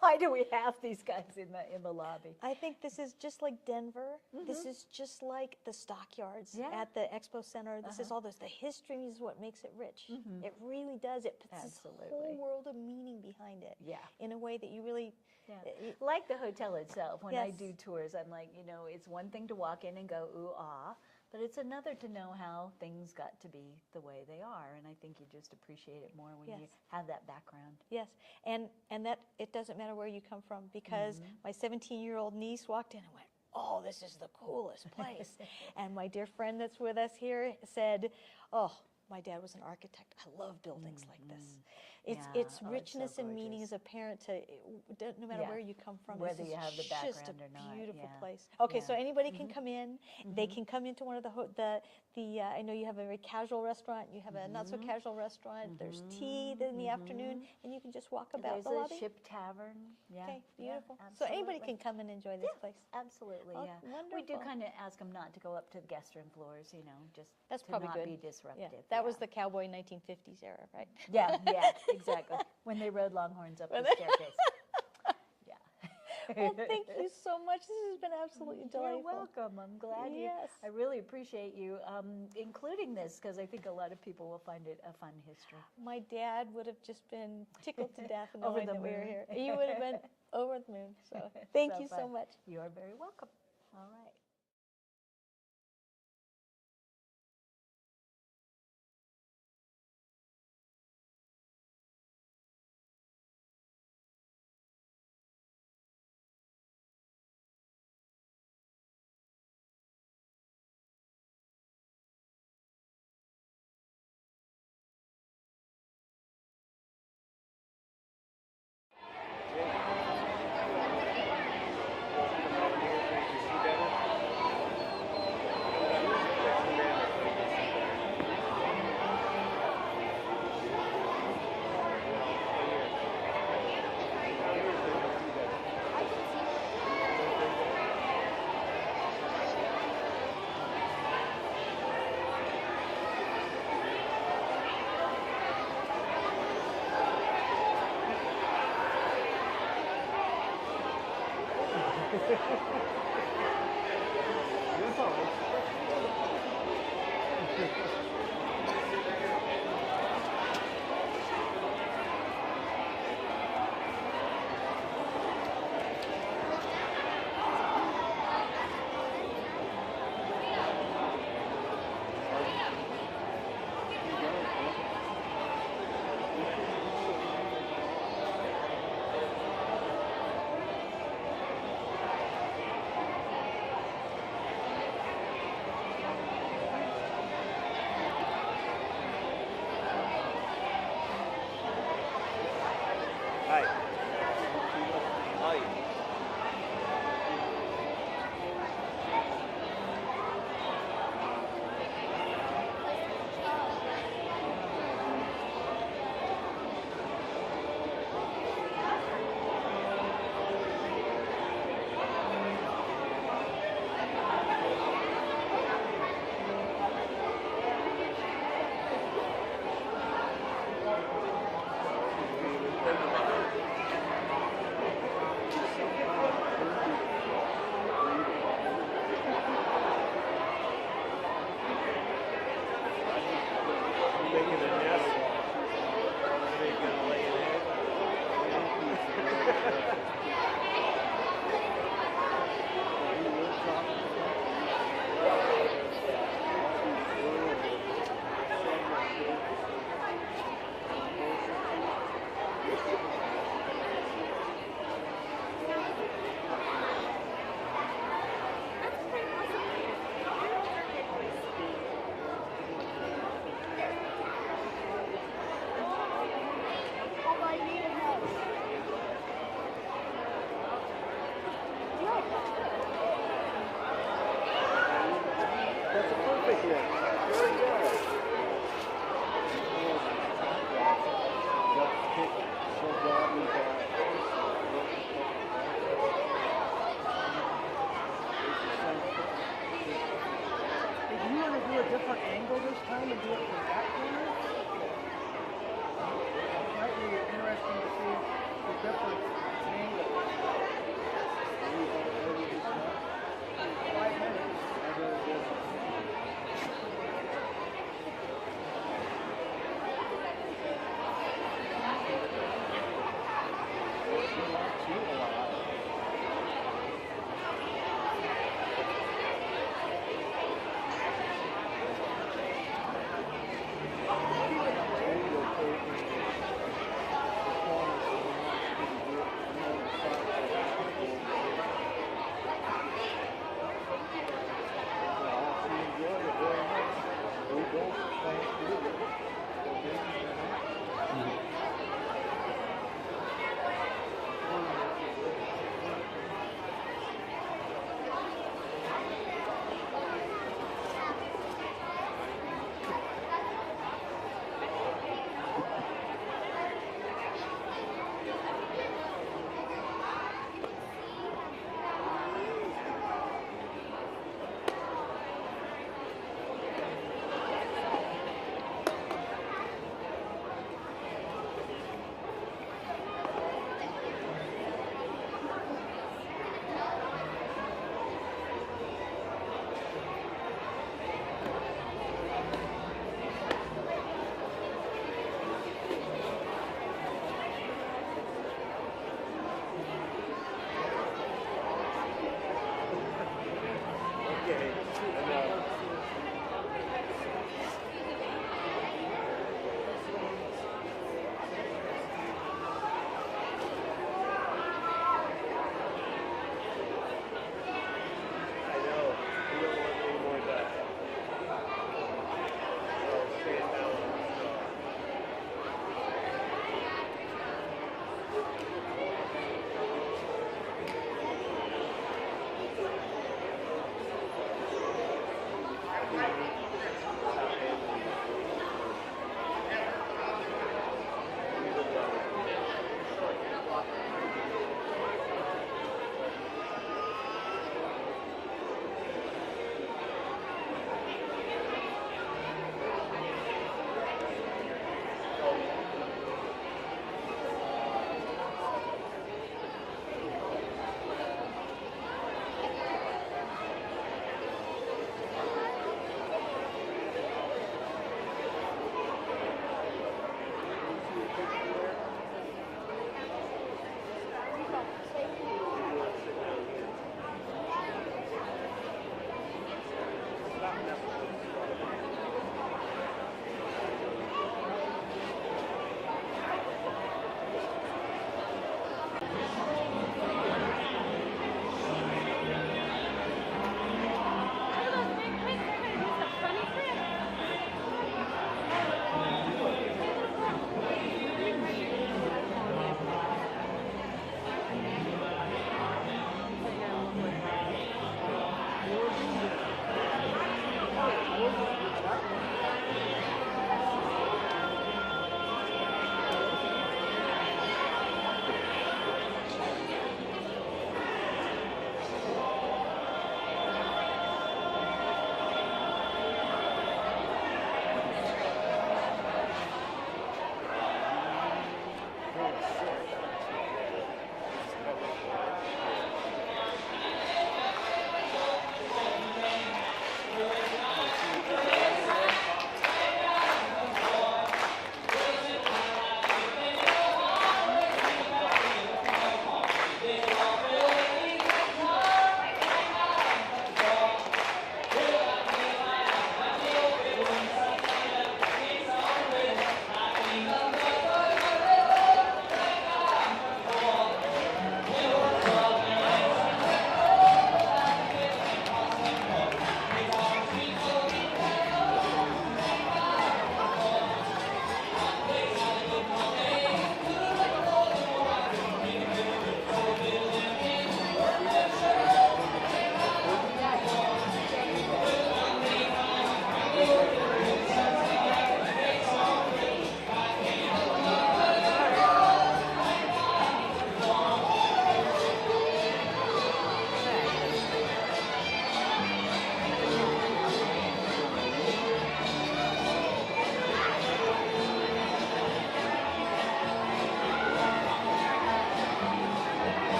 why do we have these guys in the lobby? I think this is just like Denver. This is just like the stockyards at the Expo Center. This is all this. The history is what makes it rich. It really does. It puts this whole world of meaning behind it. Yeah. In a way that you really... like the hotel itself. When I Yes. do tours, I'm like, it's one thing to walk in and go, ooh, ah. But it's another to know how things got to be the way they are, and I think you just appreciate it more when you have that background. Yes, and that it doesn't matter where you come from, because my 17-year-old niece walked in and went, "Oh, this is the coolest place." And my dear friend that's with us here said, "Oh, my dad was an architect. I love buildings like this." It's richness and meaning as a parent to, no matter where you come from, whether this you have the is background just or not. a beautiful Yeah. place. Okay, Yeah. so anybody can come in. They can come into one of the I know you have a very casual restaurant, you have a not so casual restaurant, there's tea in the afternoon, and you can just walk about There's the a lobby. Ship Tavern. Yeah. Okay, yeah, beautiful. So anybody absolutely. can come and enjoy this place. Absolutely, Oh, yeah. We do wonderful. kind of ask them not to go up to the guest room floors, you know, just That's to probably not good. be disruptive. Yeah, that was the cowboy 1950s era, right? Yeah, exactly. When they rode Longhorns up the staircase. Well, thank you so much. This has been absolutely delightful. You're welcome. I'm glad Yes. I really appreciate you including this because I think a lot of people will find it a fun history. My dad would have just been tickled to death Over knowing the that we were moon. here. You would have been over the moon. So thank you so fun. much. You are very welcome. All right.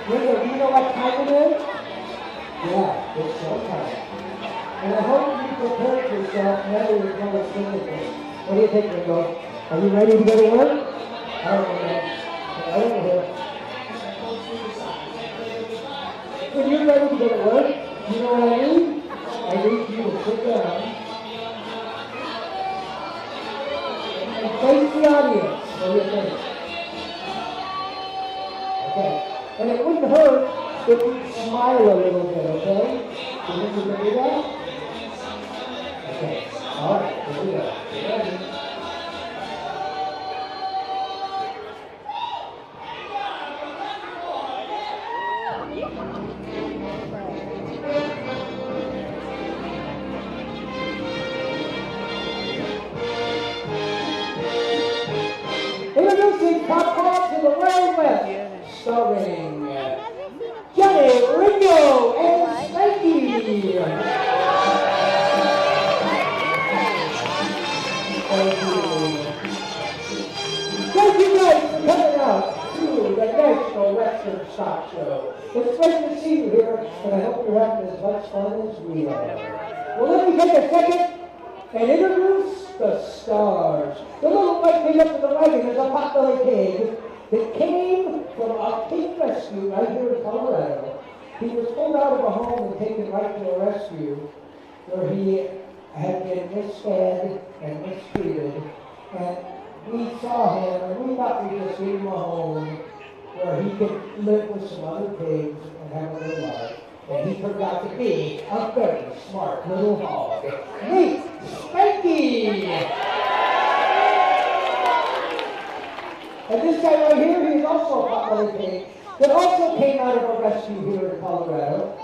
Ringo, do you know what time it is? Yeah, it's showtime. And I hope you prepared yourself mentally as well as physically. What do you think, Ringo? Are you ready to go to work? All right, over here. When you're ready to go to work, you know what I need? I need you to sit down and face the audience. What do you think? Okay. And it wouldn't hurt if you smile a little bit, okay? You think you can do that? Okay. All right. Here we go. You ready? Introducing Top Hats of the Wild West, starring Johnny, Ringo, and Spanky. Thank you guys for coming out to the National Western Stock Show. It's great to see you here, and I hope you're having as much fun as we are. Well, let me take a second and introduce the stars. The little white pig up in the wagon is a potbelly pig that came from a pig rescue right here in Colorado. He was pulled out of a home and taken right to a rescue where he had been misfed and mistreated. And we saw him and we thought we'd just leave him a home where he could live with some other pigs and have a good life. And he turned out to be a very smart little hog. Meet Spanky! And this guy right here, he's also a potbelly pig that also came out of a rescue here in Colorado.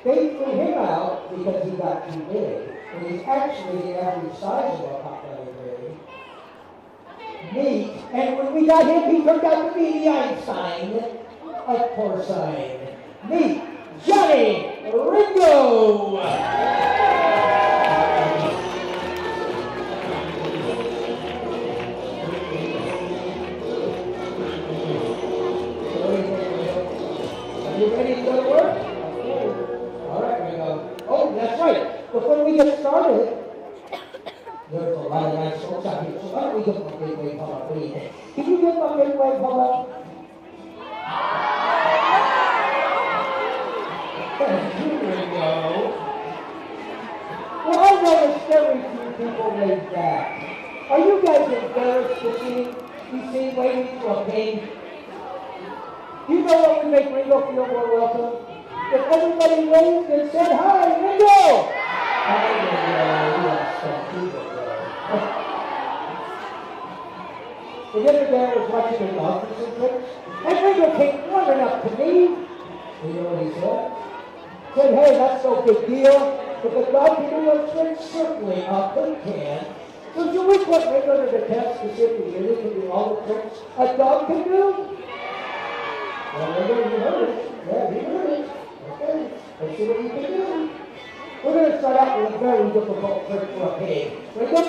They threw him out because he got too big. And he's actually the average size of a potbelly pig. Neat. And when we got him, he turned out to be the Einstein of porcine. Neat. Johnny Ringo! Are you ready to go to work? All right, Ringo. Oh, that's right. Before we get started, there's a lot of nice folks out here, so why don't we give them a big wave, Paula, please? Can you give them a big wave, Paula? Thank you, Ringo. Well, I know it's very few people laid back. Are you guys embarrassed to be seen waiting for a pig? Do you know what would make Ringo feel more welcome? If everybody waved and said, "Hi, Ringo!" Hi, Ringo. Yes, thank you, Ringo. The other day I was watching an officer tricks, and Ringo came running up to me. You know what he said? Said, "Hey, that's no big deal. If a dog can do a trick, certainly a pig can." So should we put Ringo to the test to see if he really can do all the tricks a dog can do? Well, Ringo, you heard it. Yeah, you heard it. Okay, let's see what you can do. We're going to start out with a very difficult trick for a pig. Ringo,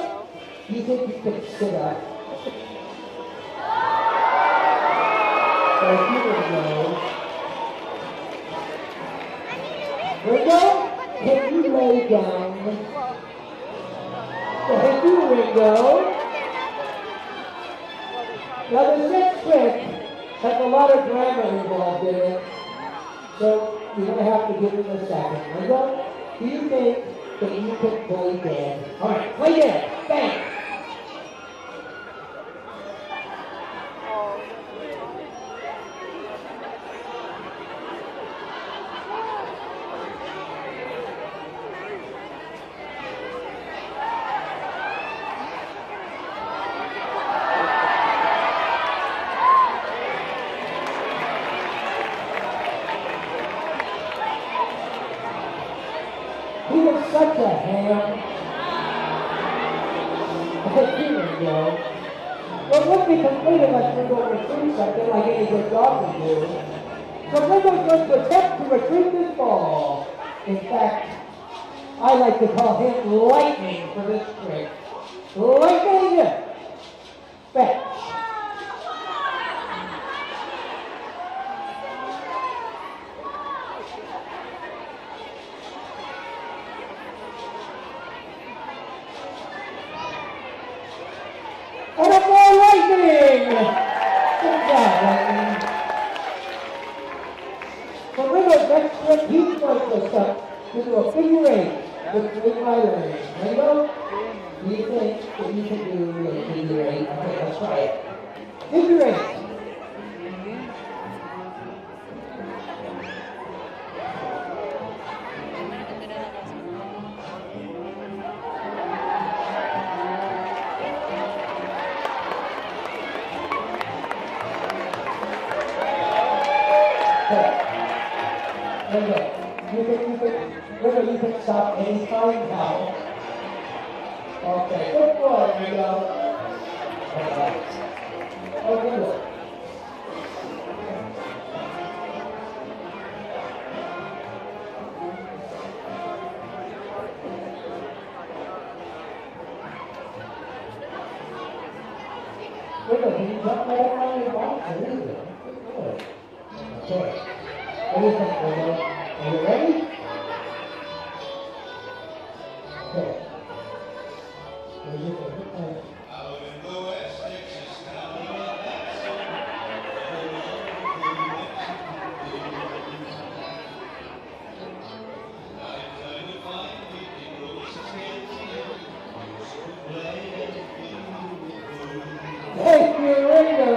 you think you can sit up? Thank you, Ringo. Ringo, can you lay down? Thank you, Ringo. Now, the next trick has a lot of grammar involved in it, so you're going to have to give it a second. Ringo, do you think that you can play dead? All right, play dead. Bang. He was such a ham. Here we go. Well, it wouldn't be complete unless Ringo retrieves something like any good dog would do. So Ringo's going to attempt to retrieve this ball. In fact, I like to call him Lightning for this trick. Lightning! Fetch. strip. He's going to start to do a figure eight between my legs. Rainbow, do you think that you can do a figure eight? Okay, let's try it. Figure eight. You can stop anytime now. Okay, good boy, Ringo. Okay. Okay, good. Ringo, can you jump right around your box? Good. Okay. What do you think, Ringo? Are you ready? Okay. Where's your favorite place? Thank you, Ringo!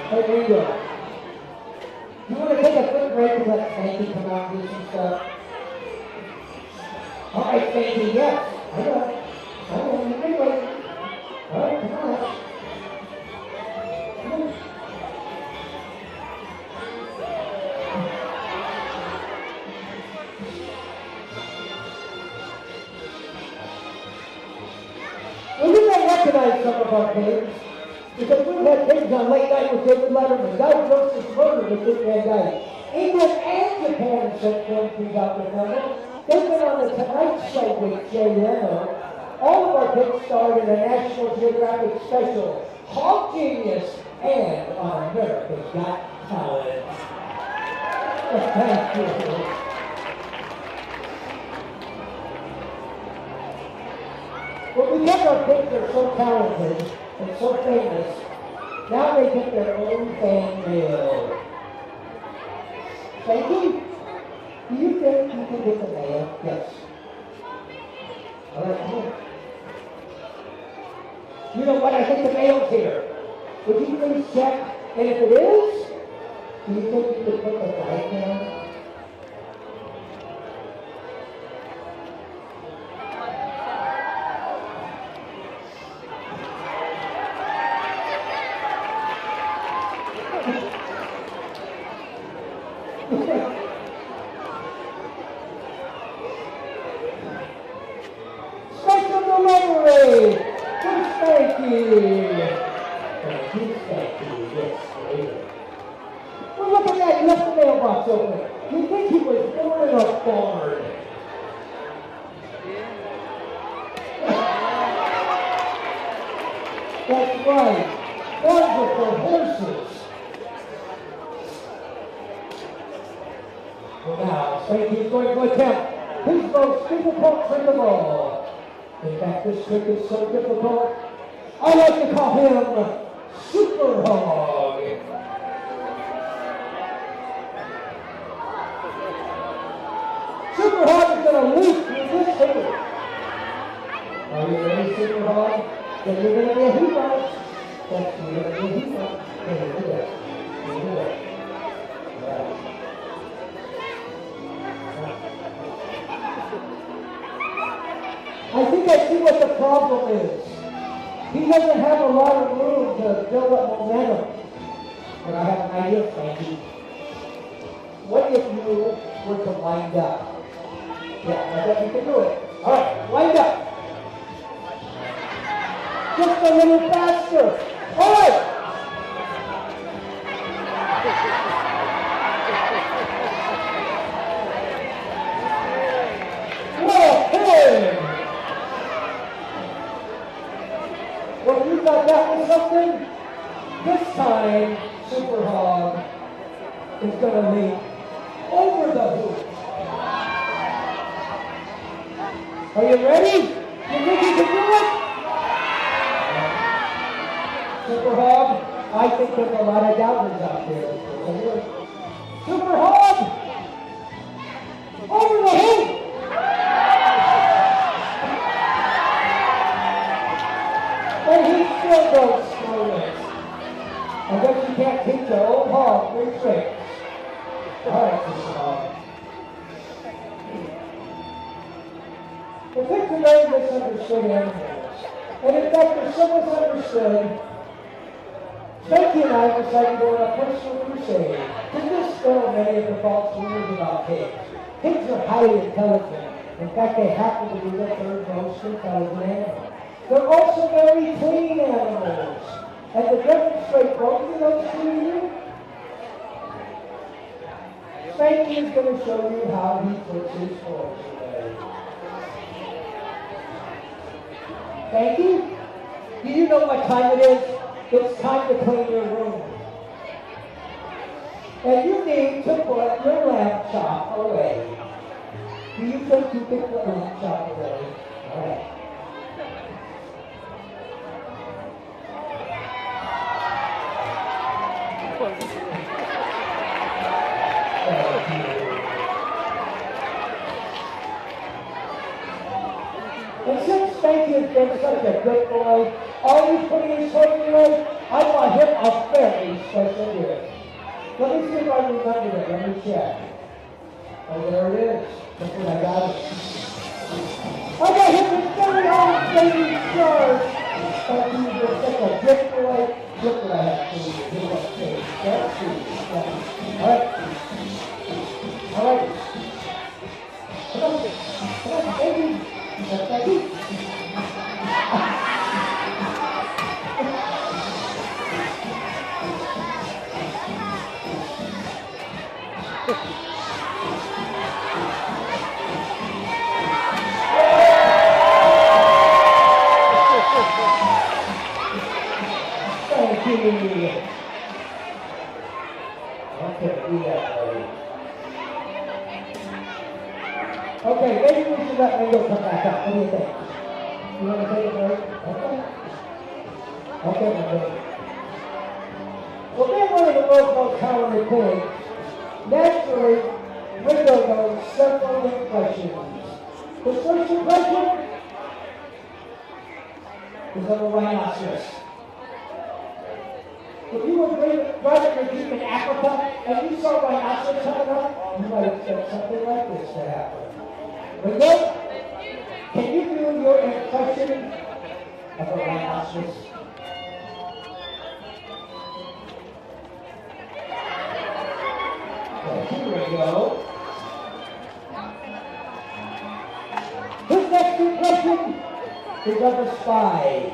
Hey, Ringo. You want to take a quick break and let Sandy come out and do some stuff? All right, Sandy, yes. I know. You can wait. All right, come on. Come on. Well, you may recognize some of our kids. Because we've had things on Late Night with David Letterman, Guy Joseph's Murder with Dick Van Dyke. England and Japan have sent films we got to remember. They've been on the Tonight Show with Jay Leno. All of our kids starred in a National Geographic special, Hog Genius, and on America's Got Talent. Thank you. Well, because our kids are so talented and so famous, now they get their own fan mail. Thank you. Do you think you can get the mail? Yes. All right, come on. You know what? I think the mail's here. Would you please check? And if it is, do you think you could put the flag down? Special delivery! Thank you! Thank you, yes, later. Well, look at that, you left the mailbox open. You think he was born in a barn. That's right. Barns are for horses. Well, now, Spanky's going to attempt his most difficult trick of all. In fact, this trick is so difficult, I like to call him Super Hog. Super Hog is going to leap through this finger. Are you ready, Super Hog? Then you're going to be a hero. That's you're going to be a hero. Then you do it. You do it. Right. I think I see what the problem is. He doesn't have a lot of room to build up momentum. But I have an idea, Frankie. What if you were to wind up? Yeah, I bet you can do it. All right, wind up. Just a little faster. All right. Okay. Well, you thought that was something? This time, Super Hog is going to leap over the hoop. Are you ready? You think you can do it? Super Hog? I think there's a lot of doubters out there. Super Hog! Over the hill! And he still goes slowly. I bet you can't teach an old hog 3 tricks. All right, Super Hog. The pigs are very misunderstood animals. And in fact, they're so misunderstood, Becky and I decided to go on a personal crusade to dispel many of the false rumors about pigs. Pigs are highly intelligent. In fact, they happen to be the third most intelligent animal. They're also very clean animals. And to demonstrate both of those to you, Spanky is going to show you how he puts his toys away. Spanky, do you know what time it is? It's time to clean your room. And you need to put your lamp chop away. Do you think you can put lamp chop away? All right. And since Spanky has been such a good boy, always putting his toys away, I want him a very special gift. Let me see if I remember it. Let me check. Oh, there it is. That's what I got it. I got him a very old baby shark. Spanky is such a good boy. Look what I have for you. Here's what it is. That's it. All right. All right. Come on, baby. Thank you. Okay, do that, buddy. Okay, maybe we should let Mango come back up. What do you think? You want to take a break? Okay. Okay, Mango. Well, being one of the world's most powerful pigs, naturally, Ringo knows several impressions. The first impression is of a rhinoceros. If you were driving your Jeep in Africa and you saw rhinoceros coming up, you might expect something like this to happen. Ringo, can you do your impression of a rhinoceros? Thank you, Ringo. His next impression is of a spy.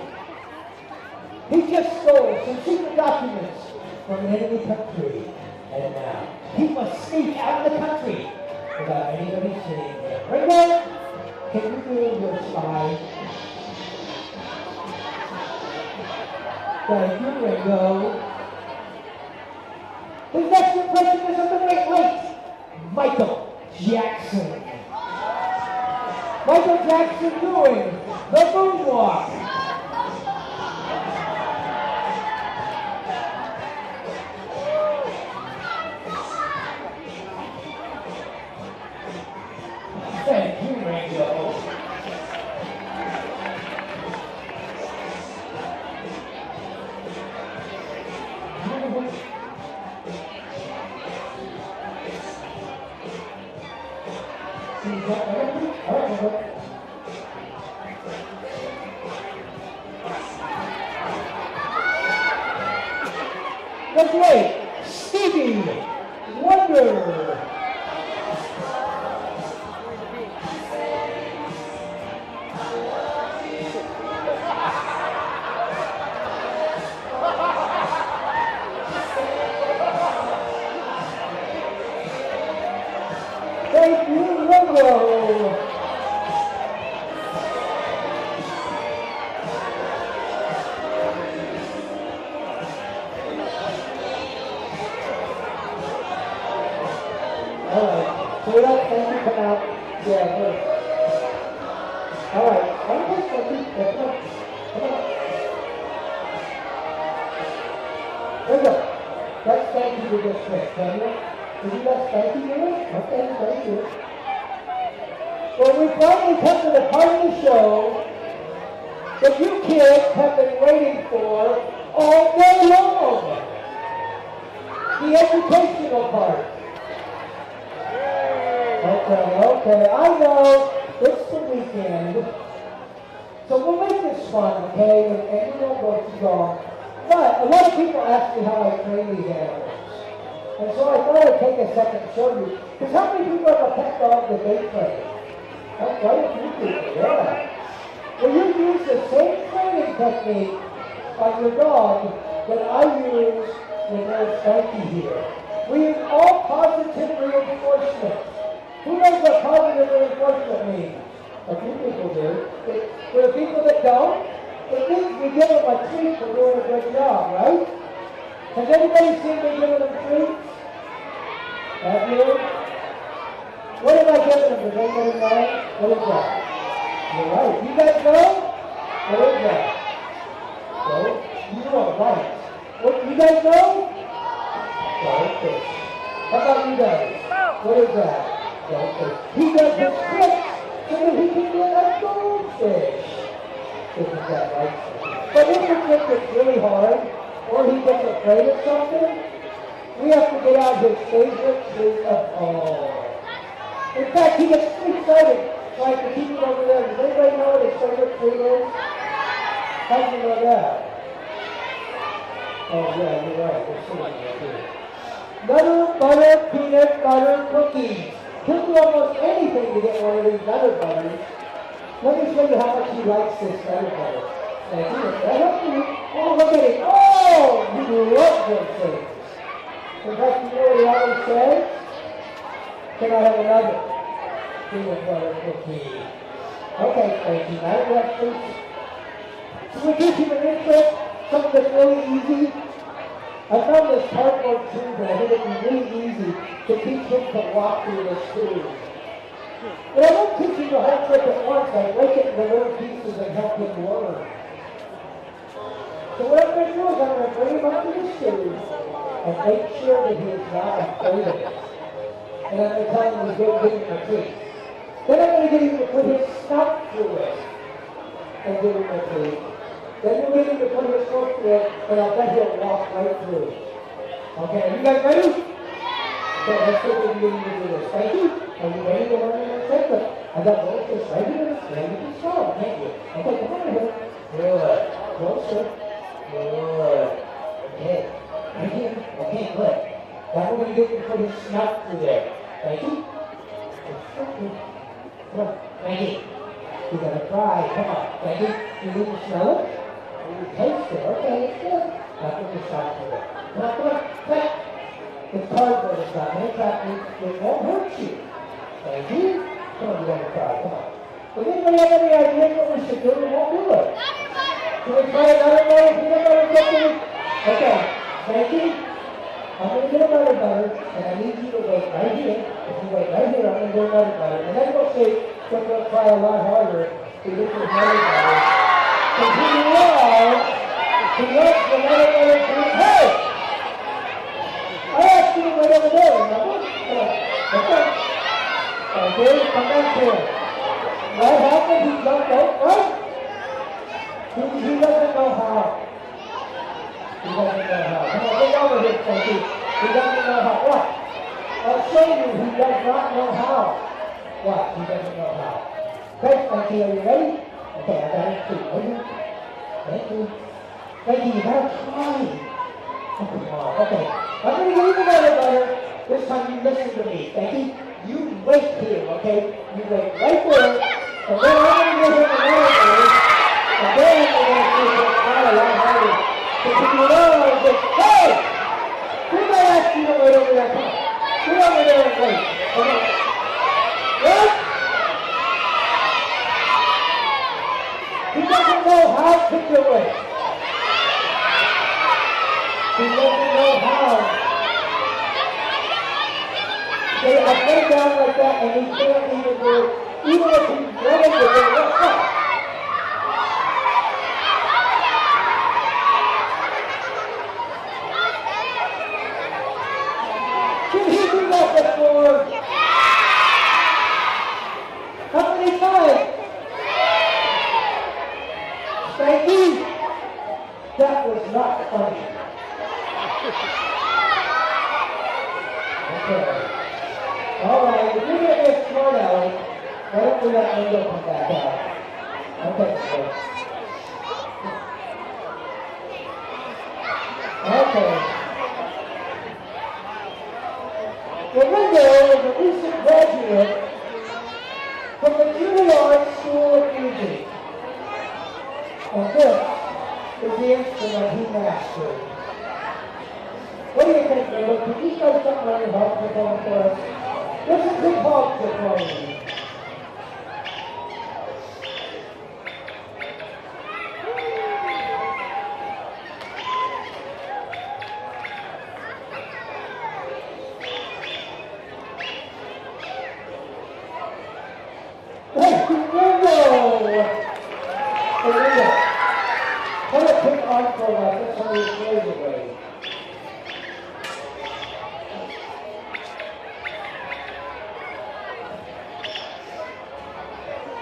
He just stole some secret documents from an enemy country, and now he must sneak out of the country without anybody seeing him. Ringo, can you do your spy? Thank you, Ringo. His next impression is of the Great Lakes, Michael Jackson. Michael Jackson doing the moonwalk. Thank you, Ringo. The great Stevie Wonder. Thank you, Ringo. All right, so we don't think you come out. Yeah, good. All right, come on. There you go. That's thank you to this trick, can you? Did you guys thank you to it? Okay, thank you. Well, we finally come to the part of the show that you kids have been waiting for all day long. The educational part. Okay, I know it's the weekend, so we'll make this fun, okay, and we won't go too long. But a lot of people ask me how I train these animals. And so I thought I'd take a second to show you. Because how many people have a pet dog that they train? Quite a few people, yeah. Well, you use the same training technique on your dog that I use when there's Frankie here. We use all positive reinforcement. Who knows what positive reinforcement means? A few people do. For the people that don't, it means we give them a treat for doing a good job, right? Has anybody seen me giving them treats? Have you? What am I giving them? Does anybody know? What is that? You're right. You guys know? What is that? No? You are right. What, you guys know? Goldfish. How about you guys? What is that? Goldfish. He does his tricks so that he can get a goldfish. Isn't that right? But if the trick is really hard, or he gets afraid of something, we have to get out his favorite treat of all. In fact, he gets too excited, so I have to keep it over there. Does anybody know what his favorite treat is? How do you know that? Oh yeah, you're right. We're sitting right here. Nutter butter peanut butter cookies. He'll do almost anything to get one of these nutter butters. Let me show you how much he likes this nutter butter. Thank you. That helps you. Oh, look at it. Oh, you love those things. In fact, you know what he always says? Can I have another peanut butter cookie? Okay, thank you. Now you have fruits. So we give you an interest, something that's really easy. I found this cardboard tube, and I think it'd be really easy to teach him to walk through this tube. But I don't teach him the whole trick at once. I break it into little pieces and help him learn. So what I'm going to do is I'm going to bring him up to the tube and make sure that he is not afraid of it. And I'm going to tell him he's going to give him a treat. Then I'm going to get him to put his snout through it and give him a treat. Then we'll get him to put his foot through it, and I'll bet he'll walk right through. Okay, are you guys ready? Okay, let's see if we can get him to do this. Thank you. Are you ready to learn in a second? I got both this right here. Then you can start, can't you? Okay, come on here. Good. Closer. Good. Okay. Right here. Okay, good. Now we're going to get him to put his snout through there. Thank you. Come on. Thank you. You gotta try. Come on. Thank you. You need to smell it? You taste it. Okay, it's good. Now put your snout through it. Come on, come on. Quick. It's cardboard. It's not manufactured. It won't hurt you. Thank you. Come on, you gotta try. Come on. Does anybody have any idea what we should do? We won't do it. Can we try another way? Peanut butter cookie? Okay. Thank you. I'm going to get a butter butter, and I need you to wait right here. If you wait right here, I'm going to get a butter butter. And then we'll see if we'll try a lot harder to get your butter butter. Because he loves the butter butter treat. Hey! I asked you to wait over there, remember? Come on. Okay. Okay, come back here. What happened? He jumped out, right? He doesn't know how. He doesn't know how. Come on, get over here, Frankie. He doesn't know how. What? I'll show you. He does not know how. What? He doesn't know how. Okay, Frankie, are you ready? Okay, I got it too. Ready? Thank you. Frankie, you gotta try. Oh, come on. Okay. I'm gonna give you the butter. This time you listen to me. Thank you. You wait here, okay? You wait right there. And then I'm gonna give him another butter. And then we're gonna see if it's not a lot harder. Because you know, hey! Who might ask you to wait over there? Come on. Get over there and wait. Come on. What? He doesn't know how to do it. He doesn't know how. They are put down like that and he can't even do it. Even if he's ready to do it. was not funny. Okay. All right, if you're going to get smart aleck, why don't we let Ringo come back out? Okay, so. Okay. Well, Ringo is a recent graduate from the Juilliard School of Music. And this is the instrument he mastered. What do you think, Ringo? Could you show something on your harpsichord for us? This is his harpsichord. Thank you, Ringo! Hey, Ringo, what a quick encore like this on your plays away.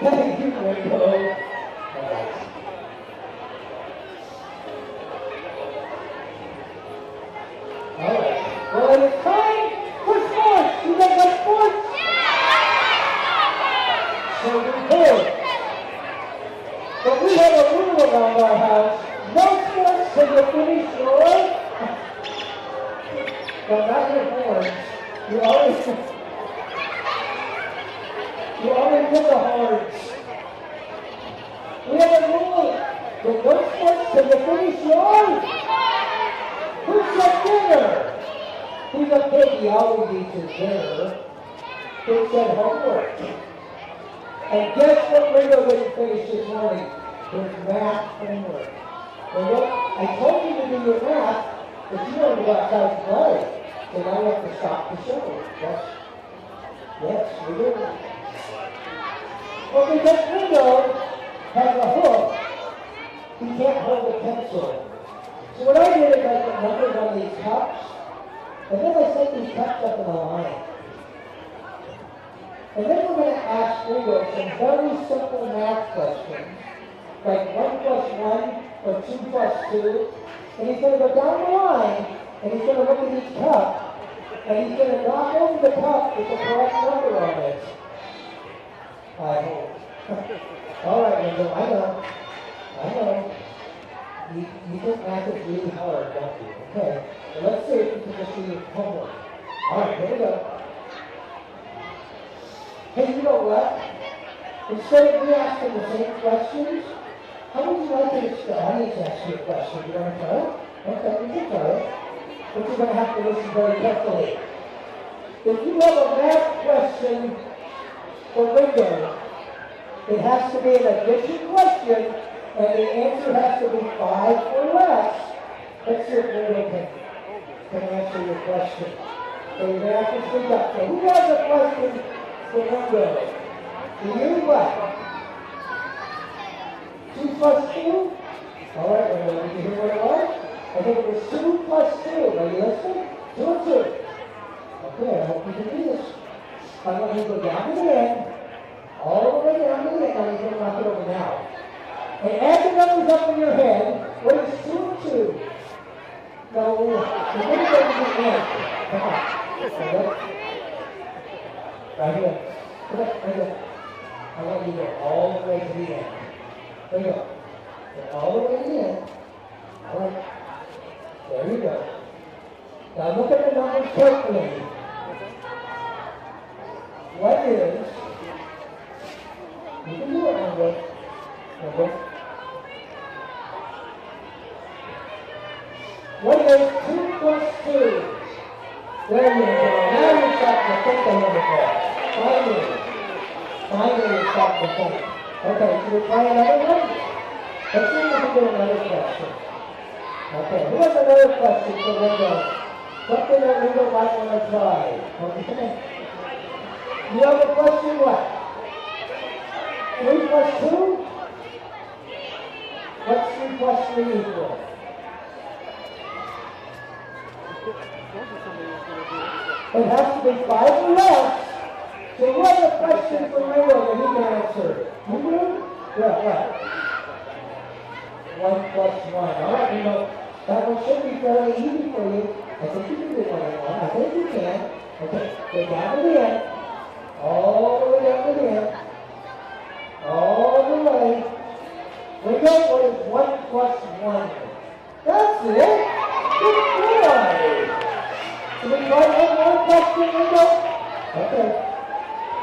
Thank you, Ringo. All right. Well, it's time for sports. You guys like sports? So we could. But we have a rule around our house. No sports till you finish yours. Well, not your horns. You already did the horns. We have a rule. With no sports till you finish yours. Who said dinner? He's a pig. He always eats his dinner. Who said homework? And guess what Ringo didn't finish this morning? His math homework. Ringo, I told you to do your math, but you don't go outside and play. So now we have to stop the show. Yes, we do. Well, because Ringo has a hook, he can't hold a pencil. So what I did is I put numbers on these cups, and then I set these cups up in a line. And then we're going to ask Ringo some very simple math questions, like 1 plus 1 or 2 plus 2. And he's going to go down the line, and he's going to look at each cup, and he's going to knock over the cup with the correct number on it. I hope. All right, Ringo, I know. You think math is really hard, don't you? Okay, well, let's see if you can just do your homework. All right, here we go. Hey, you know what? Instead of me asking the same questions, how would you like to start? I need to ask you a question. You want to try it? Okay, you can try it. But you're going to have to listen very carefully. If you have a math question for Ringo, it has to be an addition question, and the answer has to be 5 or less. Let's see if Ringo can answer your question. So you're going to have to speak up. So who has a question for Ringo? Do you what? 2 plus 2? All right, Ringo, did you hear what it was? I think it was 2 plus 2. Are you listening? 2 and 2. Okay, I hope you can do this. I'm going to go down to the end, all the way down to the end. I'm going to knock it over now. And add the numbers up in your head. What is 2 and 2? No, we're going to go to the end. Come on. Right here. Come on, right here. I want you to go all the way to the end. There you go. Go all the way to the end. All right. There you go. Now look at the numbers carefully. What is, you can do it, Ringo. What is 2 plus 2? There you go. Now you're starting to think a little bit. Finally you're starting to think. Okay, should we try another one? Let's see if we can do another question. Okay, who has another question for Ringo? Something that Ringo might want to try. Okay. You have a question, what? 3 plus 2? What's 3 plus 3 equal? It has to be 5 or less. So who has a question for Ringo that he can answer? You do? Yeah, right. 1 plus 1. All right, Ringo. That one should be fairly easy for you. I think you can do one in one. I think you can. Okay, go down to the end. All the way down to the end. All the way. We go what is 1 plus 1. That's it. Good boy. So we try one more question, Ringo? Okay.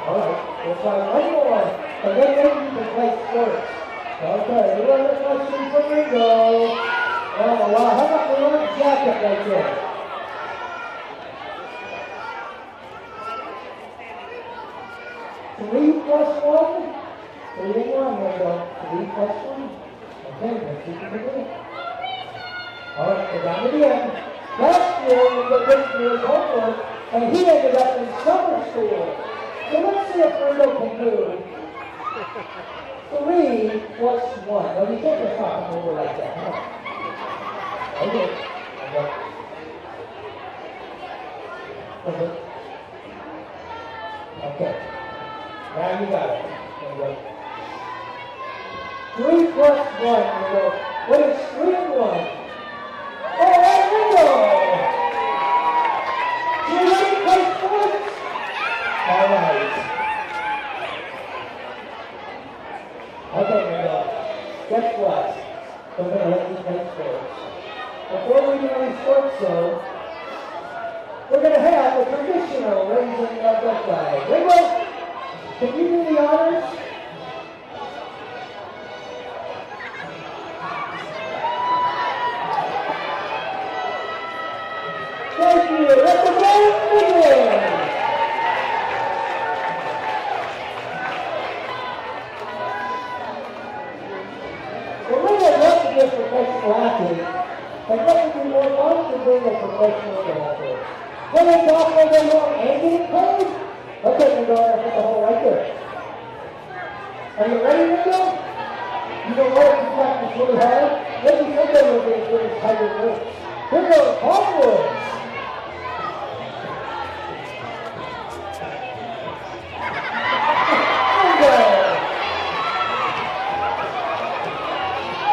All right. We'll try one more. And then maybe you can play sports. Okay. Another question for Ringo. Oh, wow. How about the orange jacket right there? Three plus one? 3 and 1, Ringo. 3 plus 1. Okay, let's see if we can do it. All right, we're down to the end. Last year, Ringo didn't do his homework, and he ended up in summer school. So let's see if Ringo can do 3 plus 1. Well, you can't just talk over like that, huh? Okay. Okay. Now you got it. 3 plus 1. What is 3 and 1? All right, Ringo. You ready to play sports? All right. Okay, Ringo. Guess what? We're going to let you play sports. Before we do any sports, though, we're going to have a traditional raising of the flag. Ringo, can you do the honors? Thank you. Let the game begin. Well, Ringo loves to be a professional athlete, and what would be more fun to being a professional golfer? Play golf all day long and getting paid? Okay, Ringo, I'm going to put the hole right there. Are you ready, Ringo? You know what? If you practice really hard, maybe someday you'll be as good as Tiger Woods. Here goes Paul Woods.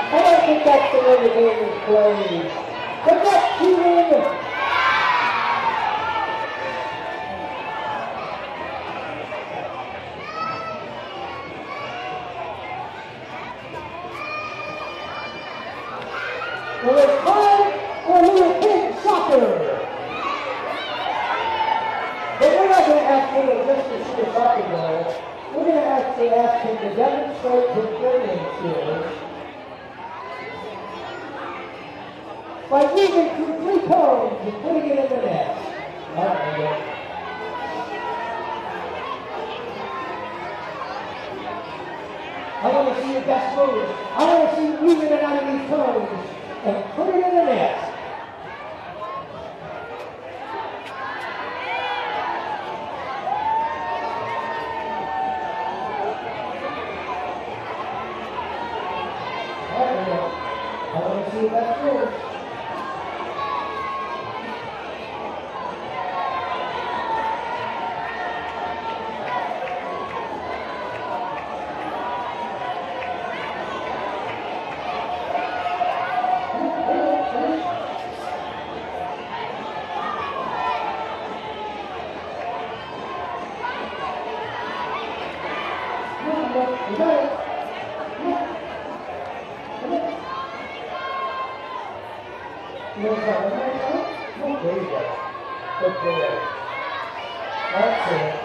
I don't think that's the way the game is played. But that's cheating. Well, it's time for Little Pig Soccer. But we're not going to ask Little just to shoot a soccer ball. We're going to actually ask him to demonstrate his dribbling skills by moving through 3 cones and putting it in the net. All right, Ringo. I want to see your best move. I want to see you moving it out of these cones and put it in the net. All right, Ringo. I want to see your best move. You got it. You want to try one more time? Oh, there you go. Good boy. That's it.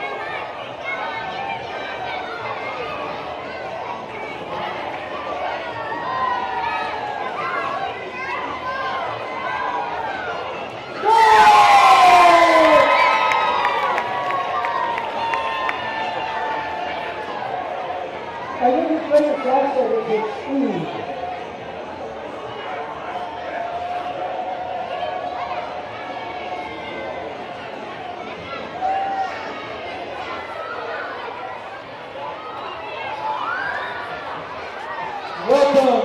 I think it's great to try so we can speed. Welcome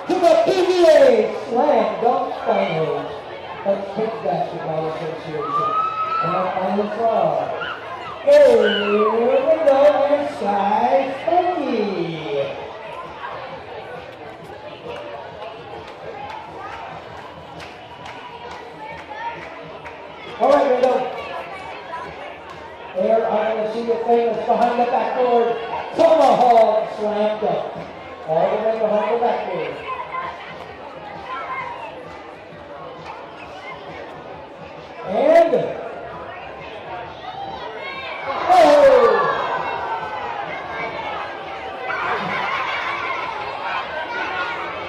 to the PBA Slam Dunk Finals. That's Kids Basketball Association. And our finals are here we go, and Cy Spunky. slam dunk. All the way behind the backboard. And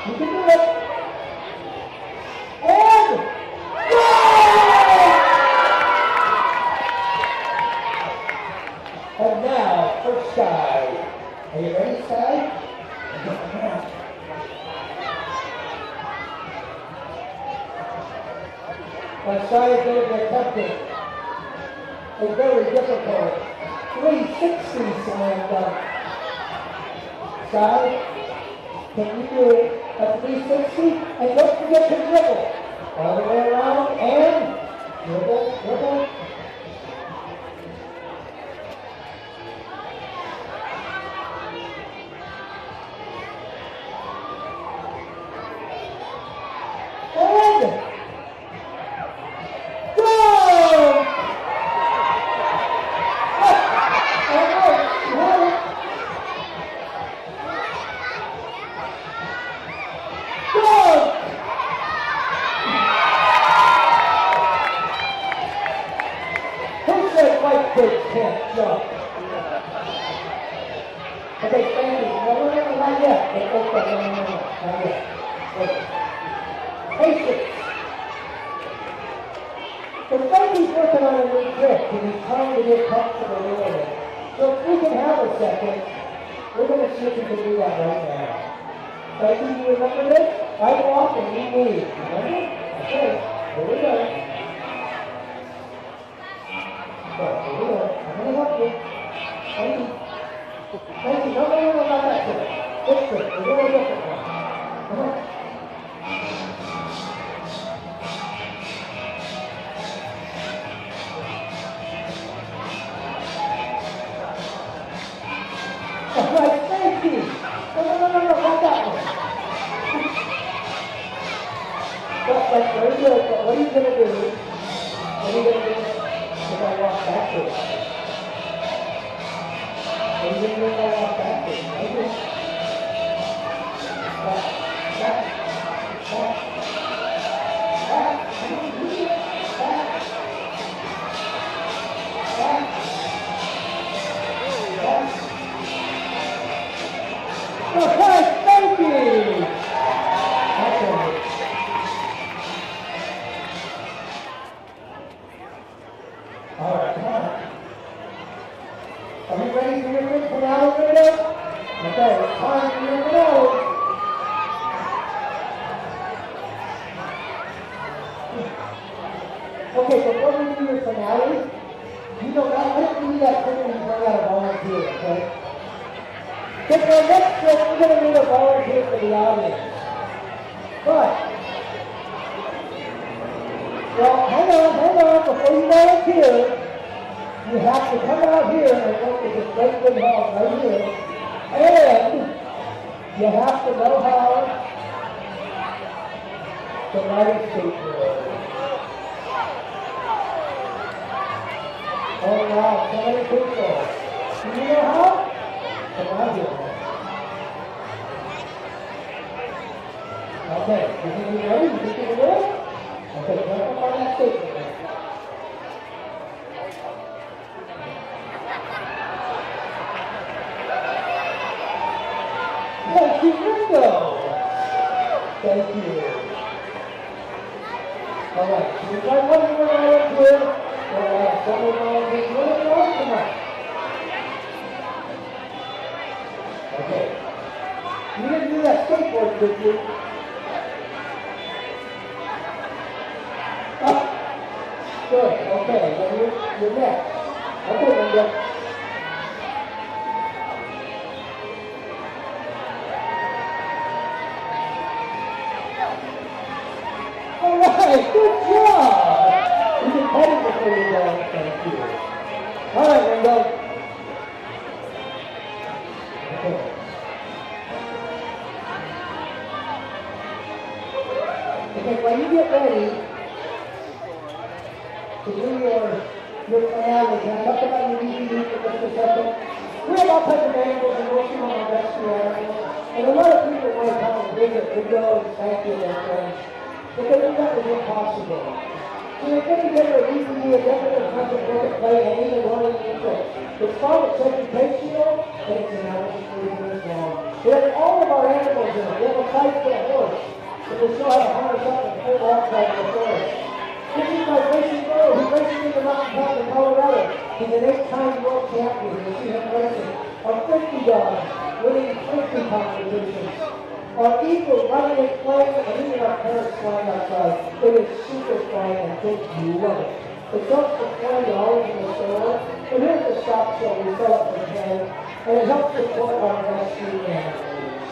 you can do it. And and now for Sky. Are you ready, Sky? Now Sky is going to be attempting a very difficult 360 slam dunk. Sky, can you do a 360? And don't forget to dribble. All the way around and dribble, dribble. And go! Kids can't jump. Okay, Sandy, no, not yet. Okay, no, not yet. Okay. Patience. So Sandy's working on a new trick, and he's trying to get comfortable doing it. So if we can have a second, we're going to see if we can do that right now. Sandy, do you remember this? I walk and you move. Remember? Okay, here we go. I'm going to help you. Thank you. Thank you. No, not that trick. This trick. We're doing a different one. Come on. All right, thank you. No, not that one. That's very good. But what are you going to do? What are you going to do? If I walk backwards. What do you do if I walk backwards? Maybe. Back. Okay, thank you. Okay. All right, come on. Are you ready for your big finale video? Okay, it's time for your finale. Okay, before we do your finale, you know that, let's do that thing when you bring out a volunteer, okay? Because our next trick, we're going to need a volunteer for the audience. But, well, hang on, before you volunteer, you have to come out here and work with this great big hall right here, and you have to know how to ride a skateboard. Oh wow, so many people. Do you know how? Come out here. Okay, you think you're ready? You think you're ready? Okay, jump up on that skateboard. Thank you, Ringo. Thank you. All right, so we've got one more right here. We'll have someone volunteer. You want to go? Come on. Okay. You didn't do that skateboard, did you? Oh, good. Okay, then you're next. Okay, Ringo. All right, good job. You can cut it before you go. Thank you. All right, Ringo. Okay. Okay, when you get ready to do your finale, can I talk about your DVD for just a second? We have all kinds of angles and working on our best to go and thank you, their friends, but they knew that was impossible. So they put together a DVD, a decorative concept book at play, and even learning new tricks. It's fun, it's educational, and it's an hour and 40 minutes long. We have all of our animals in it. We have a fight for a horse, but we still have a harness up and full outside of the forest. This is my racing Bo. He races in the mountain top in Colorado. He's an 8-time world champion. You'll see him racing. Our 50 dogs winning 50 competitions. Our eagles running and playing, and even our parents flying outside. It is super fun, and kids love it. It costs for $20 in the store, but here's the stock show. We sell it for $10, and it helps support our rescue animals.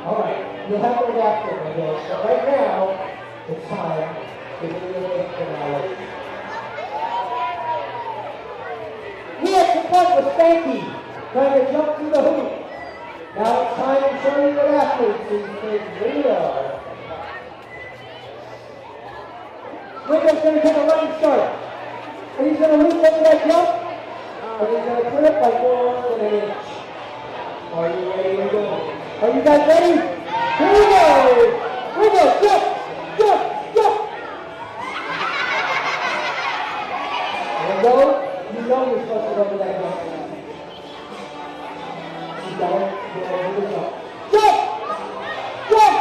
All right, you'll have those after me, guys. But right now, it's time to do the big finale. We had some fun with Spanky, trying to jump through the hoop. Now it's time to show you what athletes these kids really are. Ringo's going to take a running start. And he's going to leap over that jump, and he's going to put it by 4 inches. Are you ready, Ringo? Are you guys ready? Here we go! Ringo, jump! Jump! Jump! Ringo, you know you're supposed to go over that jump. You got it. Jump! Jump!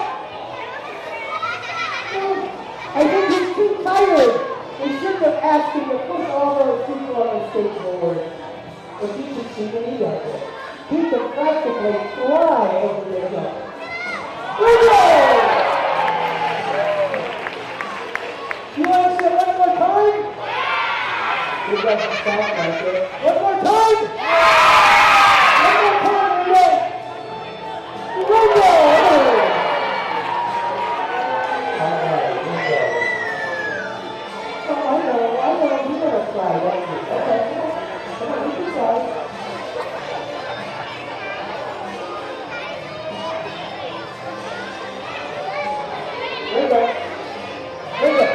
I think he's too tired. We should have asked him to push all those people on the skateboard. But you should see when he does it. He can practically fly over the jump. Ringo! You want to say it one more time? It doesn't sound like it. One more time! One more time, Ringo! Ringo! All right, Ringo. Oh, I know, you're going to fly, don't you? Okay, come on, you can fly. Ringo. Ringo.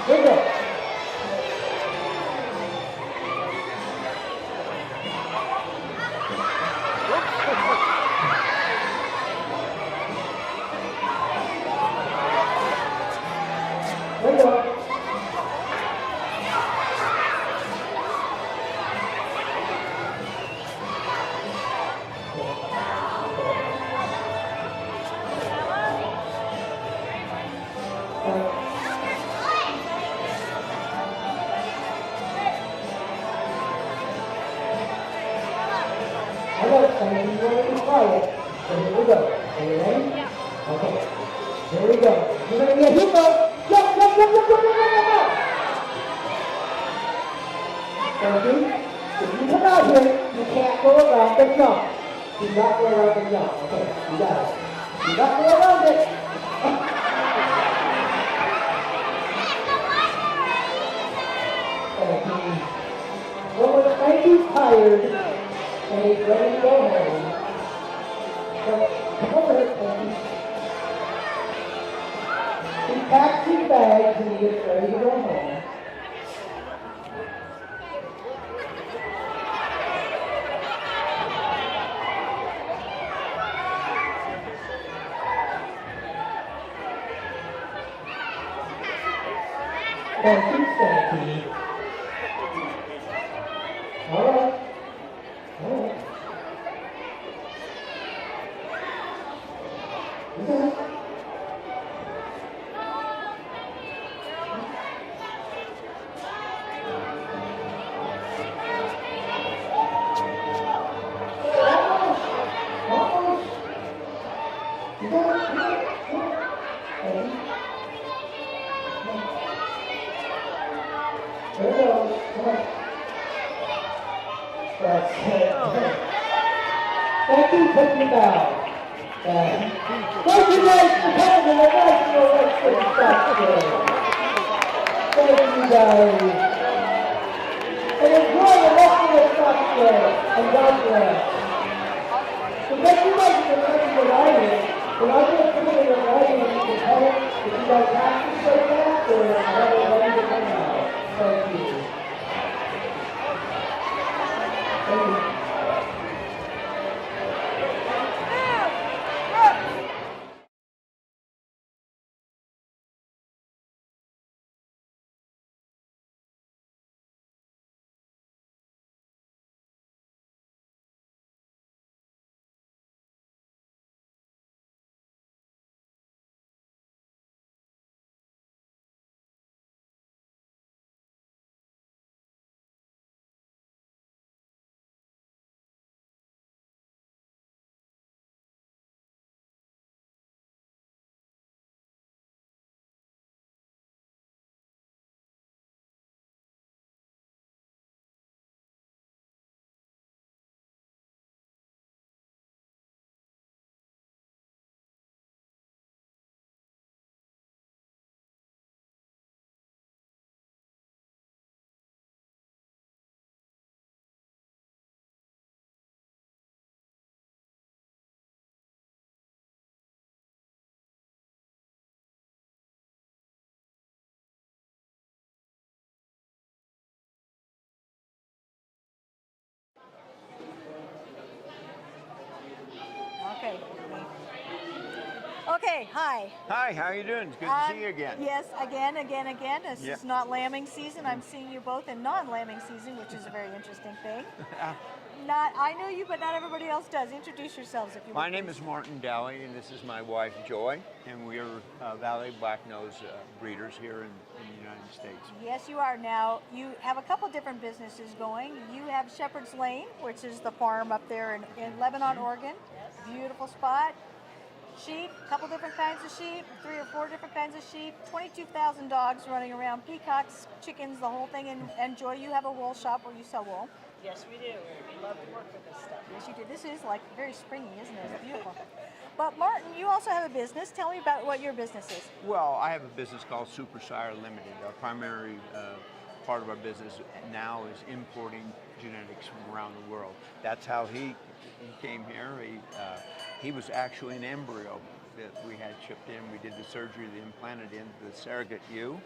Ringo. Ringo. I know it's funny, you want to be quiet, so here we go. Are you ready? Okay. Here we go. You're going to get hit, though. Jump, jump, jump, jump, jump, jump, jump, jump. Thank you. If you come out here, you can't go around the jump. Do not go around the jump. Okay, you got it. Do not go around it. Thank you. Well, when Frankie's tired, and he's ready to go home. So, come over here, Frankie. He packs his bags and he gets ready to go home. Thank you, Frankie. All right. All right. Thank you, Peggy Bow. Thank you guys for coming to the National Wrestling Stock Show. Thank you guys. And enjoy the rest of the stock show. And God bless. So thank you guys for coming to the audience. When I'm going to come in the audience, you can tell if you guys have to say that or have it ready to come out. Thank you. Okay, hi. Hi, how are you doing? It's good to see you again. Yes, again. This is not lambing season. I'm seeing you both in non-lambing season, which is a very interesting thing. I know you, but not everybody else does. Introduce yourselves if you would. My name is Martin Dowey, and this is my wife, Joy, and we are Valley Blacknose breeders here in the United States. Yes, you are. Now, you have a couple different businesses going. You have Shepherd's Lane, which is the farm up there in Lebanon, Oregon. Beautiful spot. Sheep, a couple different kinds of sheep, 3 or 4 different kinds of sheep, 22,000 dogs running around, peacocks, chickens, the whole thing. And Joy, you have a wool shop where you sell wool. Yes, we do. We love to work with this stuff. Yes, you do. This is like very springy, isn't it? It's beautiful. But Martin, you also have a business. Tell me about what your business is. Well, I have a business called Super Sire Limited. Our primary part of our business now is importing genetics from around the world. That's how he came here. He was actually an embryo that we had shipped in. We did the surgery that implanted into the surrogate ewe,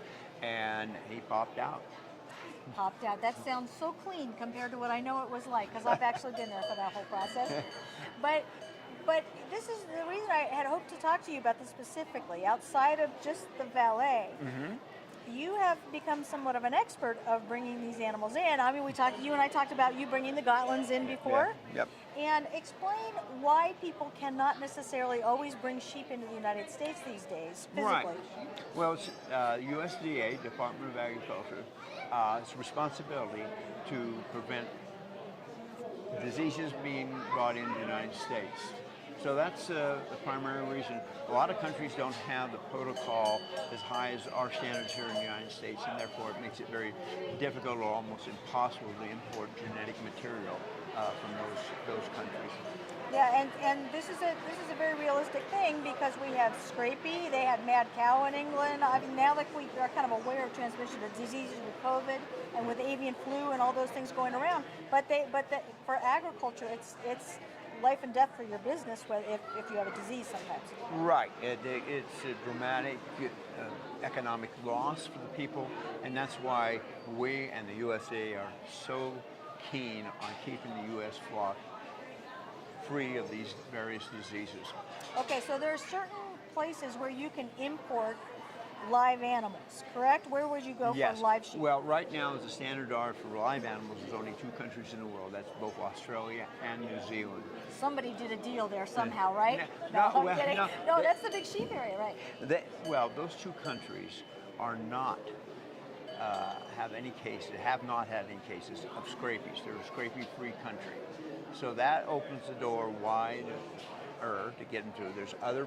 and he popped out. Popped out. That sounds so clean compared to what I know it was like, because I've actually been there for that whole process. But this is the reason I had hoped to talk to you about this specifically. Outside of just the valet, you have become somewhat of an expert of bringing these animals in. I mean, you and I talked about you bringing the Gotlands in before. Yeah. Yep. And explain why people cannot necessarily always bring sheep into the United States these days, physically. Right. Well, it's USDA, Department of Agriculture, it's responsibility to prevent diseases being brought into the United States. So that's the primary reason. A lot of countries don't have the protocol as high as our standards here in the United States, and therefore it makes it very difficult or almost impossible to import genetic material from those countries. Yeah, and this is a very realistic thing because we have scrapie, they had mad cow in England. I mean, now that we are kind of aware of transmission of diseases with COVID and with avian flu and all those things going around, but for agriculture, it's life and death for your business if you have a disease sometimes. Right. It's a dramatic economic loss for the people, and that's why we and the USA are so keen on keeping the U.S. flock free of these various diseases. Okay, so there are certain places where you can import live animals, correct? Where would you go for live sheep? Well, right now, as a standard art for live animals, there's only 2 countries in the world. That's both Australia and New Zealand. Somebody did a deal there somehow, right? No, I'm kidding. No, that's the big sheep area, right? Those 2 countries are not have not had any cases of scabies. They're a scrapie-free country. So that opens the door wider to get into it. There's other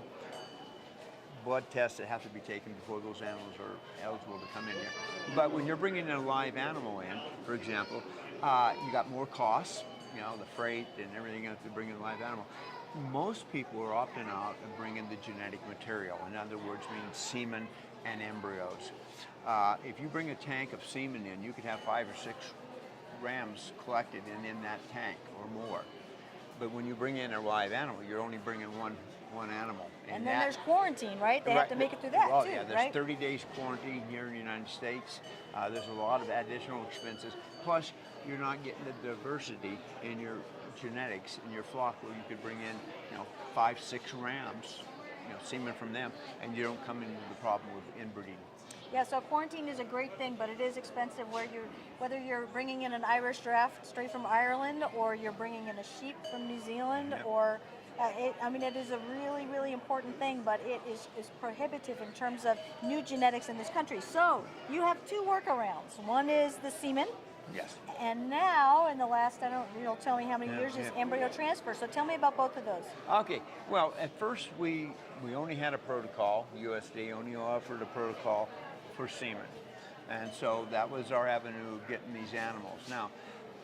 blood tests that have to be taken before those animals are eligible to come in here. But when you're bringing a live animal in, for example, you got more costs, the freight and everything else to bring in a live animal. Most people are opting out and bringing the genetic material. In other words, meaning semen and embryos. If you bring a tank of semen in, you could have 5 or 6 rams collected in that tank or more. But when you bring in a live animal, you're only bringing one animal. And then there's quarantine, right? They have to make it through that too, yeah, there's right? 30 days quarantine here in the United States. There's a lot of additional expenses. Plus, you're not getting the diversity in your genetics in your flock where you could bring in, 5, 6 rams, semen from them, and you don't come into the problem with inbreeding. Yeah, so quarantine is a great thing, but it is expensive whether you're bringing in an Irish draft straight from Ireland or you're bringing in a sheep from New Zealand or it is a really, really important thing, but it is prohibitive in terms of new genetics in this country. So you have 2 workarounds. One is the semen. Yes. And now, in the last, tell me how many years, is embryo transfer. So tell me about both of those. Okay. Well, at first we only had a protocol. USDA only offered a protocol for semen. And so that was our avenue of getting these animals. Now,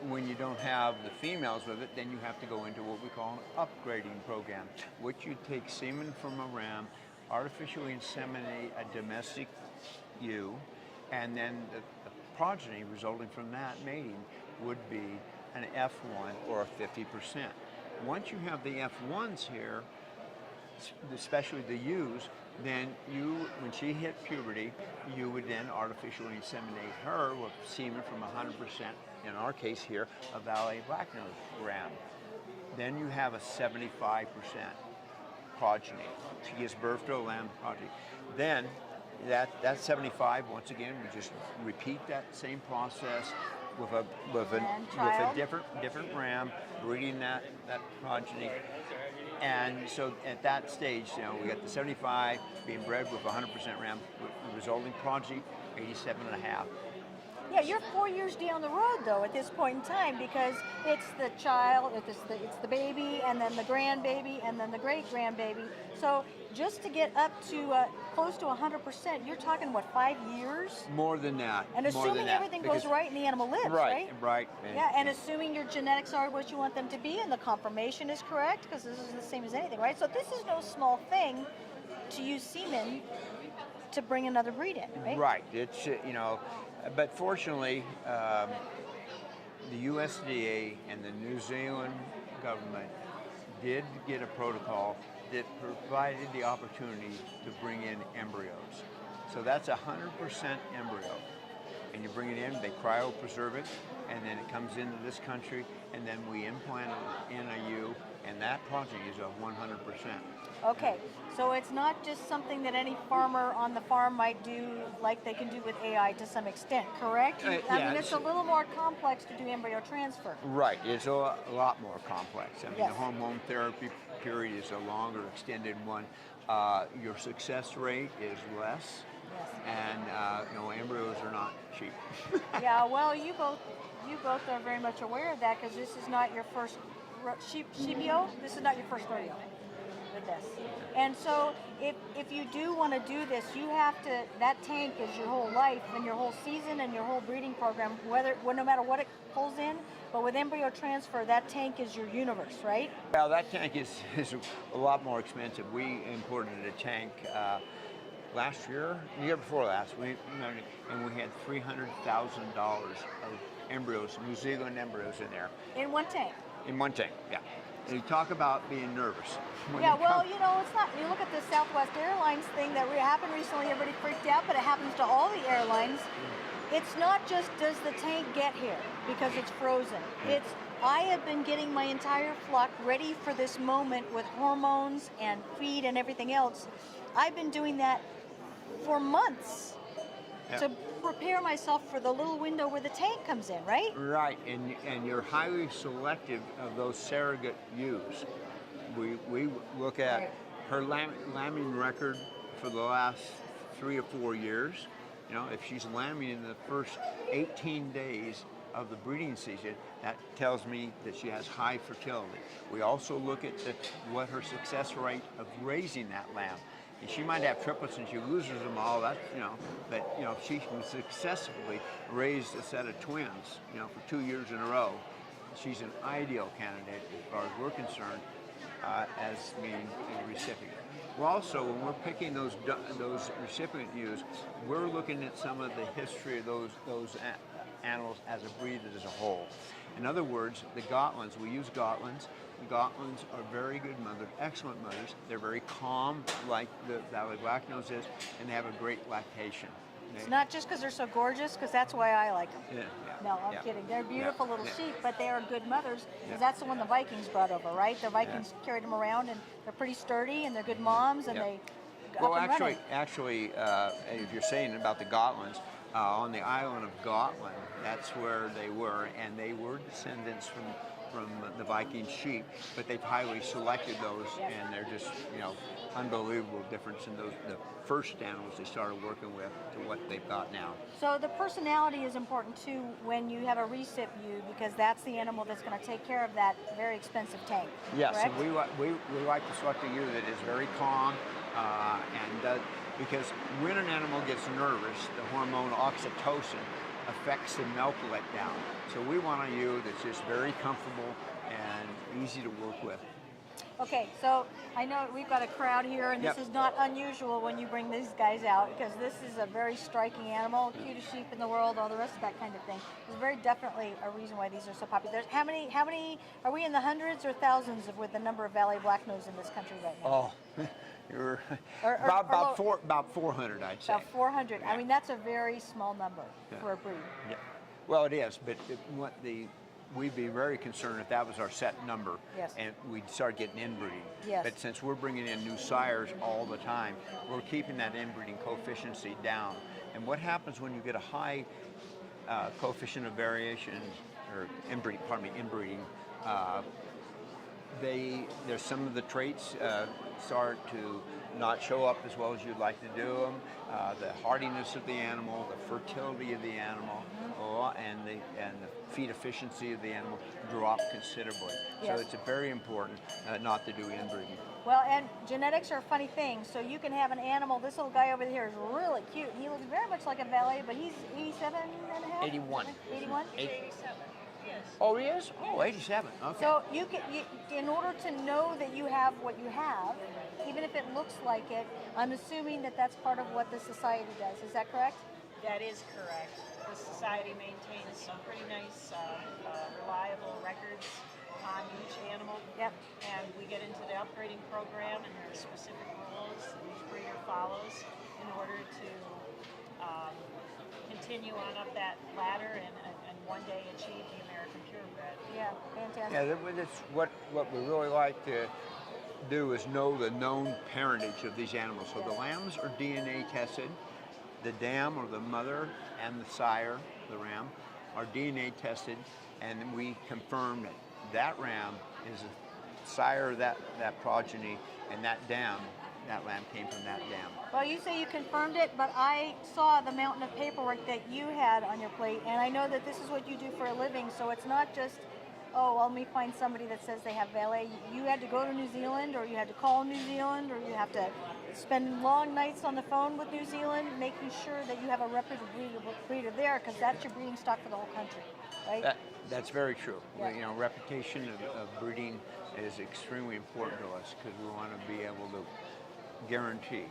when you don't have the females with it, then you have to go into what we call an upgrading program, which you take semen from a ram, artificially inseminate a domestic ewe, and then the progeny resulting from that mating would be an F1 or a 50%. Once you have the F1s here, especially the ewes, then when she hit puberty, you would then artificially inseminate her with semen from 100%, in our case here, a Valley Blacknose ram. Then you have a 75% progeny. She gives birth to a lamb progeny. Then that's 75. Once again, we just repeat that same process with a different ram, breeding that progeny. And so at that stage, we got the 75 being bred with 100% ram, the resulting progeny, 87.5. Yeah, you're 4 years down the road though at this point in time, because it's the child, it's the baby, and then the grandbaby, and then the great grandbaby. So just to get up to close to 100%, you're talking what, 5 years? More than that. And assuming everything goes right and the animal lives, right? Right. Yeah, and assuming your genetics are what you want them to be, and the conformation is correct, because this is the same as anything, right? So this is no small thing to use semen to bring another breed in, right? Right. It's but fortunately, the USDA and the New Zealand government did get a protocol that provided the opportunity to bring in embryos. So that's 100% embryo. And you bring it in, they cryopreserve it, and then it comes into this country, and then we implant it in a ewe, and that progeny is a 100%. Okay, so it's not just something that any farmer on the farm might do like they can do with AI to some extent, correct? I mean, it's a little more complex to do embryo transfer. Right, it's a lot more complex. I mean, Yes. the hormone therapy period is a longer, extended one. Your success rate is less, and embryos are not cheap. Yeah, well, you both are very much aware of that, because this is not your first sheepio. This is not your first rodeo with this. And so if you do want to do this, you have to, that tank is your whole life and your whole season and your whole breeding program, no matter what it pulls in. But with embryo transfer, that tank is your universe, right? Well, that tank is a lot more expensive. We imported a tank last year, the year before last, and we had $300,000 of embryos, New Zealand embryos in there. In one tank? In one tank, yeah. And you talk about being nervous. Yeah, well, it's not, you look at the Southwest Airlines thing that happened recently, everybody freaked out, but it happens to all the airlines. It's not just does the tank get here because it's frozen. It's I have been getting my entire flock ready for this moment with hormones and feed and everything else. I've been doing that for months to prepare myself for the little window where the tank comes in, right? Right, and you're highly selective of those surrogate ewes. We look at her lambing record for the last 3 or 4 years. If she's lambing in the first 18 days of the breeding season, that tells me that she has high fertility. We also look at what her success rate of raising that lamb. And she might have triplets and she loses them all. But if she can successfully raise a set of twins, for 2 years in a row, she's an ideal candidate as far as we're concerned as being a recipient. We're also, when we're picking those recipient ewes, we're looking at some of the history of those animals as a breed as a whole. In other words, the Gotlands, we use Gotlands. The Gotlands are very good mothers, excellent mothers. They're very calm, like the Valley Black Nose is, and they have a great lactation. It's not just because they're so gorgeous, because that's why I like them. Yeah. No, I'm kidding. They're beautiful little sheep, but they are good mothers, because that's the one the Vikings brought over, right? The Vikings carried them around, and they're pretty sturdy, and they're good moms, and they Well, up and running. actually, if you're saying about the Gotlands, on the island of Gotland, that's where they were, and they were descendants from the Viking sheep, but they've highly selected those, and they're just, unbelievable difference in the first animals they started working with to what they've got now. So the personality is important too when you have a recip ewe, because that's the animal that's going to take care of that very expensive tank. Yes, correct? and we like to select a ewe that is very calm, because when an animal gets nervous, the hormone oxytocin affects the milk letdown. So we want a ewe that's just very comfortable and easy to work with. Okay, so I know we've got a crowd here, and this is not unusual when you bring these guys out, because this is a very striking animal, cutest sheep in the world, all the rest of that kind of thing. There's very definitely a reason why these are so popular. How many, are we in the hundreds or thousands with the number of Valley Black Nose in this country right now? Oh, you're about 400, I'd say. About 400. Yeah. I mean, that's a very small number for a breed. Yeah. Well, it is, but what the we'd be very concerned if that was our set number, Yes. and we'd start getting inbreeding. Yes. But since we're bringing in new sires all the time, we're keeping that inbreeding coefficient down. And what happens when you get a high coefficient of variation, or inbreeding, there's some of the traits start to not show up as well as you'd like to do them. The hardiness of the animal, the fertility of the animal, and the feed efficiency of the animal drop considerably. Yes. So it's very important not to do inbreeding. Well, and genetics are a funny thing. So you can have an animal. This little guy over here is really cute. He looks very much like a valet, but he's 87 and a half? 81. 81? 87. Yes. Oh, he is? Oh, 87. Okay. So in order to know that you have what you have, even if it looks like it, I'm assuming that that's part of what the society does. Is that correct? That is correct. The society maintains some pretty nice, reliable records on each animal. Yep. And we get into the upgrading program, and there are specific rules that each breeder follows in order to continue on up that ladder and one day achieve the American purebred. Yeah, fantastic. Yeah, that's what we really like to do is know the known parentage of these animals. So the lambs are DNA tested. The dam, or the mother, and the sire, the ram, are DNA tested, and we confirm that that ram is a sire of that progeny, and that lamb came from that dam. Well, you say you confirmed it, but I saw the mountain of paperwork that you had on your plate, and I know that this is what you do for a living, so it's not just, oh, let me find somebody that says they have valet. You had to go to New Zealand, or you had to call New Zealand, or you have to spend long nights on the phone with New Zealand, making sure that you have a reputable breeder there, because that's your breeding stock for the whole country, right? That's very true. Yeah. You know, reputation of breeding is extremely important to us because we want to be able to guarantee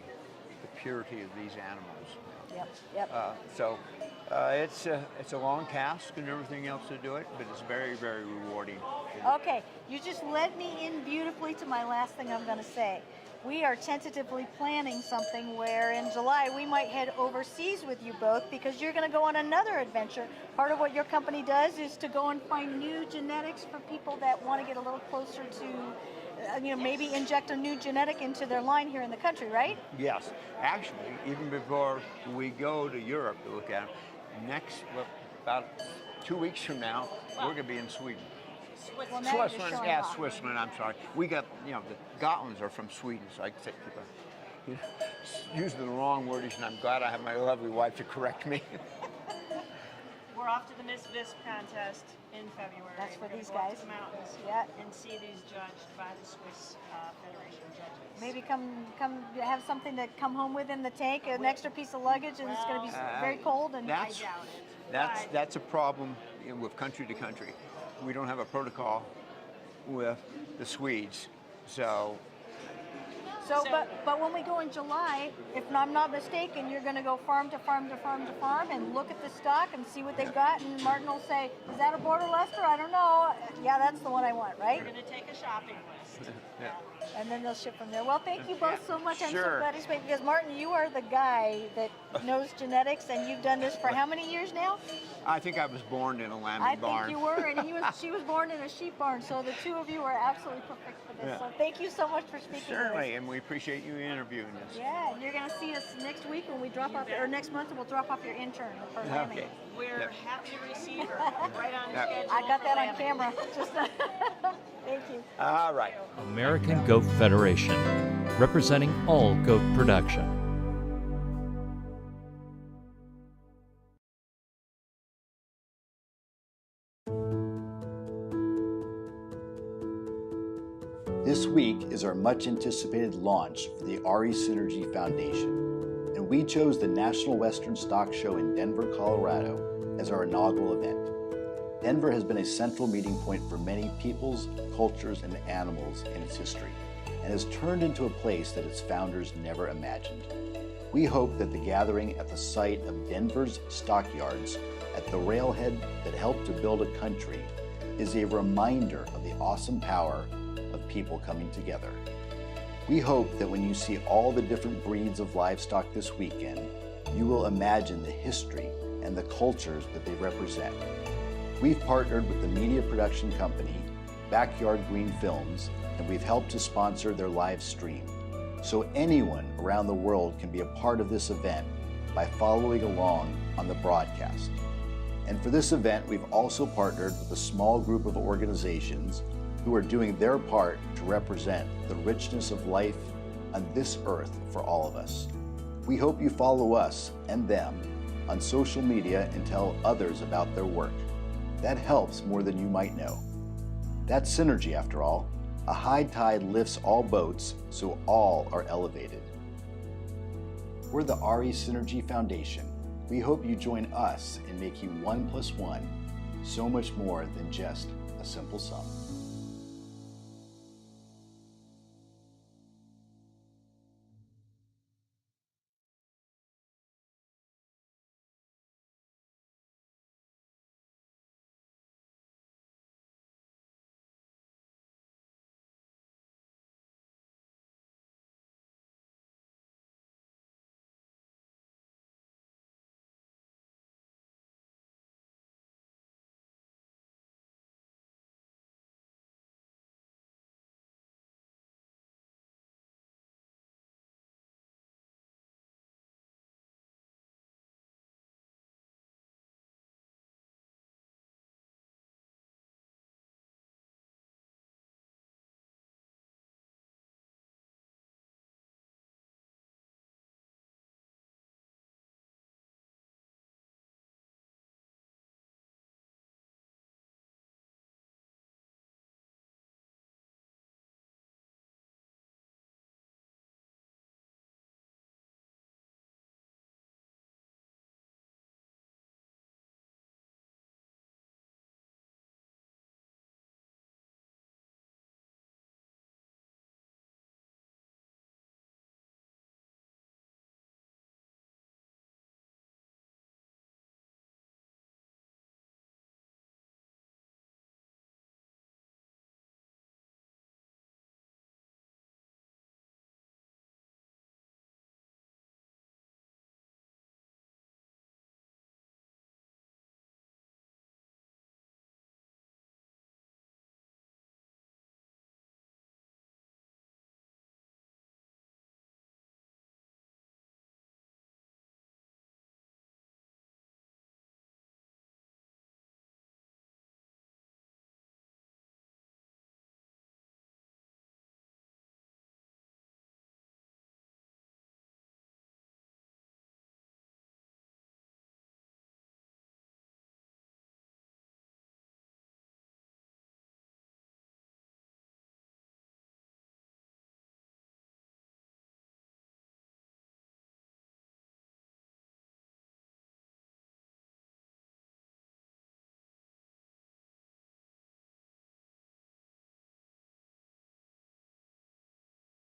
the purity of these animals. Yep. So it's a long task and everything else to do it, but it's very, very rewarding. Okay, you just led me in beautifully to my last thing I'm going to say. We are tentatively planning something where in July we might head overseas with you both, because you're going to go on another adventure. Part of what your company does is to go and find new genetics for people that want to get a little closer to, maybe inject a new genetic into their line here in the country, right? Yes. Actually, even before we go to Europe to look at them, about 2 weeks from now, we're going to be in Sweden. Well, now you're Switzerland, showing yeah, off. Switzerland, I'm sorry. We got, the Gotlands are from Sweden, so I say, using the wrong wordage, and I'm glad I have my lovely wife to correct me. We're off to the Miss Visp contest in February. That's for We're gonna these go up guys. to the mountains, Yeah. and see these judged by the Swiss Federation of Judges. Maybe come have something to come home with in the tank, an extra piece of luggage, and it's going to be very cold. And That's a problem with country to country. We don't have a protocol with the Swedes, so. But when we go in July, if I'm not mistaken, you're going to go farm to farm to farm to farm and look at the stock and see what they've got, and Martin will say, "Is that a Border Leicester? I don't know. Yeah, that's the one I want, right?" We're going to take a shopping list. Yeah. And then they'll ship from there. Well, thank you both so much. I'm so Sure. glad to speak, because Martin, you are the guy that knows genetics, and you've done this for how many years now? I think I was born in a lambing I barn. think you were, and she was born in a sheep barn, so the two of you are absolutely perfect for this. Yeah. So thank you so much for speaking with Certainly, us. and we appreciate you interviewing us. Yeah, and you're going to see us next week when we drop off, or next month, and we'll drop off your intern for lambing. Okay. We're Yep. happy to receive her right on Yep. schedule. I got for that on lambing. camera. Just thank you. All right. American Goat Federation, representing all goat production. This week is our much anticipated launch for the RE Synergy Foundation, and we chose the National Western Stock Show in Denver, Colorado as our inaugural event. Denver has been a central meeting point for many peoples, cultures, and animals in its history, and has turned into a place that its founders never imagined. We hope that the gathering at the site of Denver's stockyards, at the railhead that helped to build a country, is a reminder of the awesome power of people coming together. We hope that when you see all the different breeds of livestock this weekend, you will imagine the history and the cultures that they represent. We've partnered with the media production company Backyard Green Films, and we've helped to sponsor their live stream. So anyone around the world can be a part of this event by following along on the broadcast. And for this event, we've also partnered with a small group of organizations who are doing their part to represent the richness of life on this earth for all of us. We hope you follow us and them on social media and tell others about their work. That helps more than you might know. That's synergy, after all. A high tide lifts all boats, so all are elevated. We're the RE Synergy Foundation. We hope you join us in making 1 + 1 so much more than just a simple sum.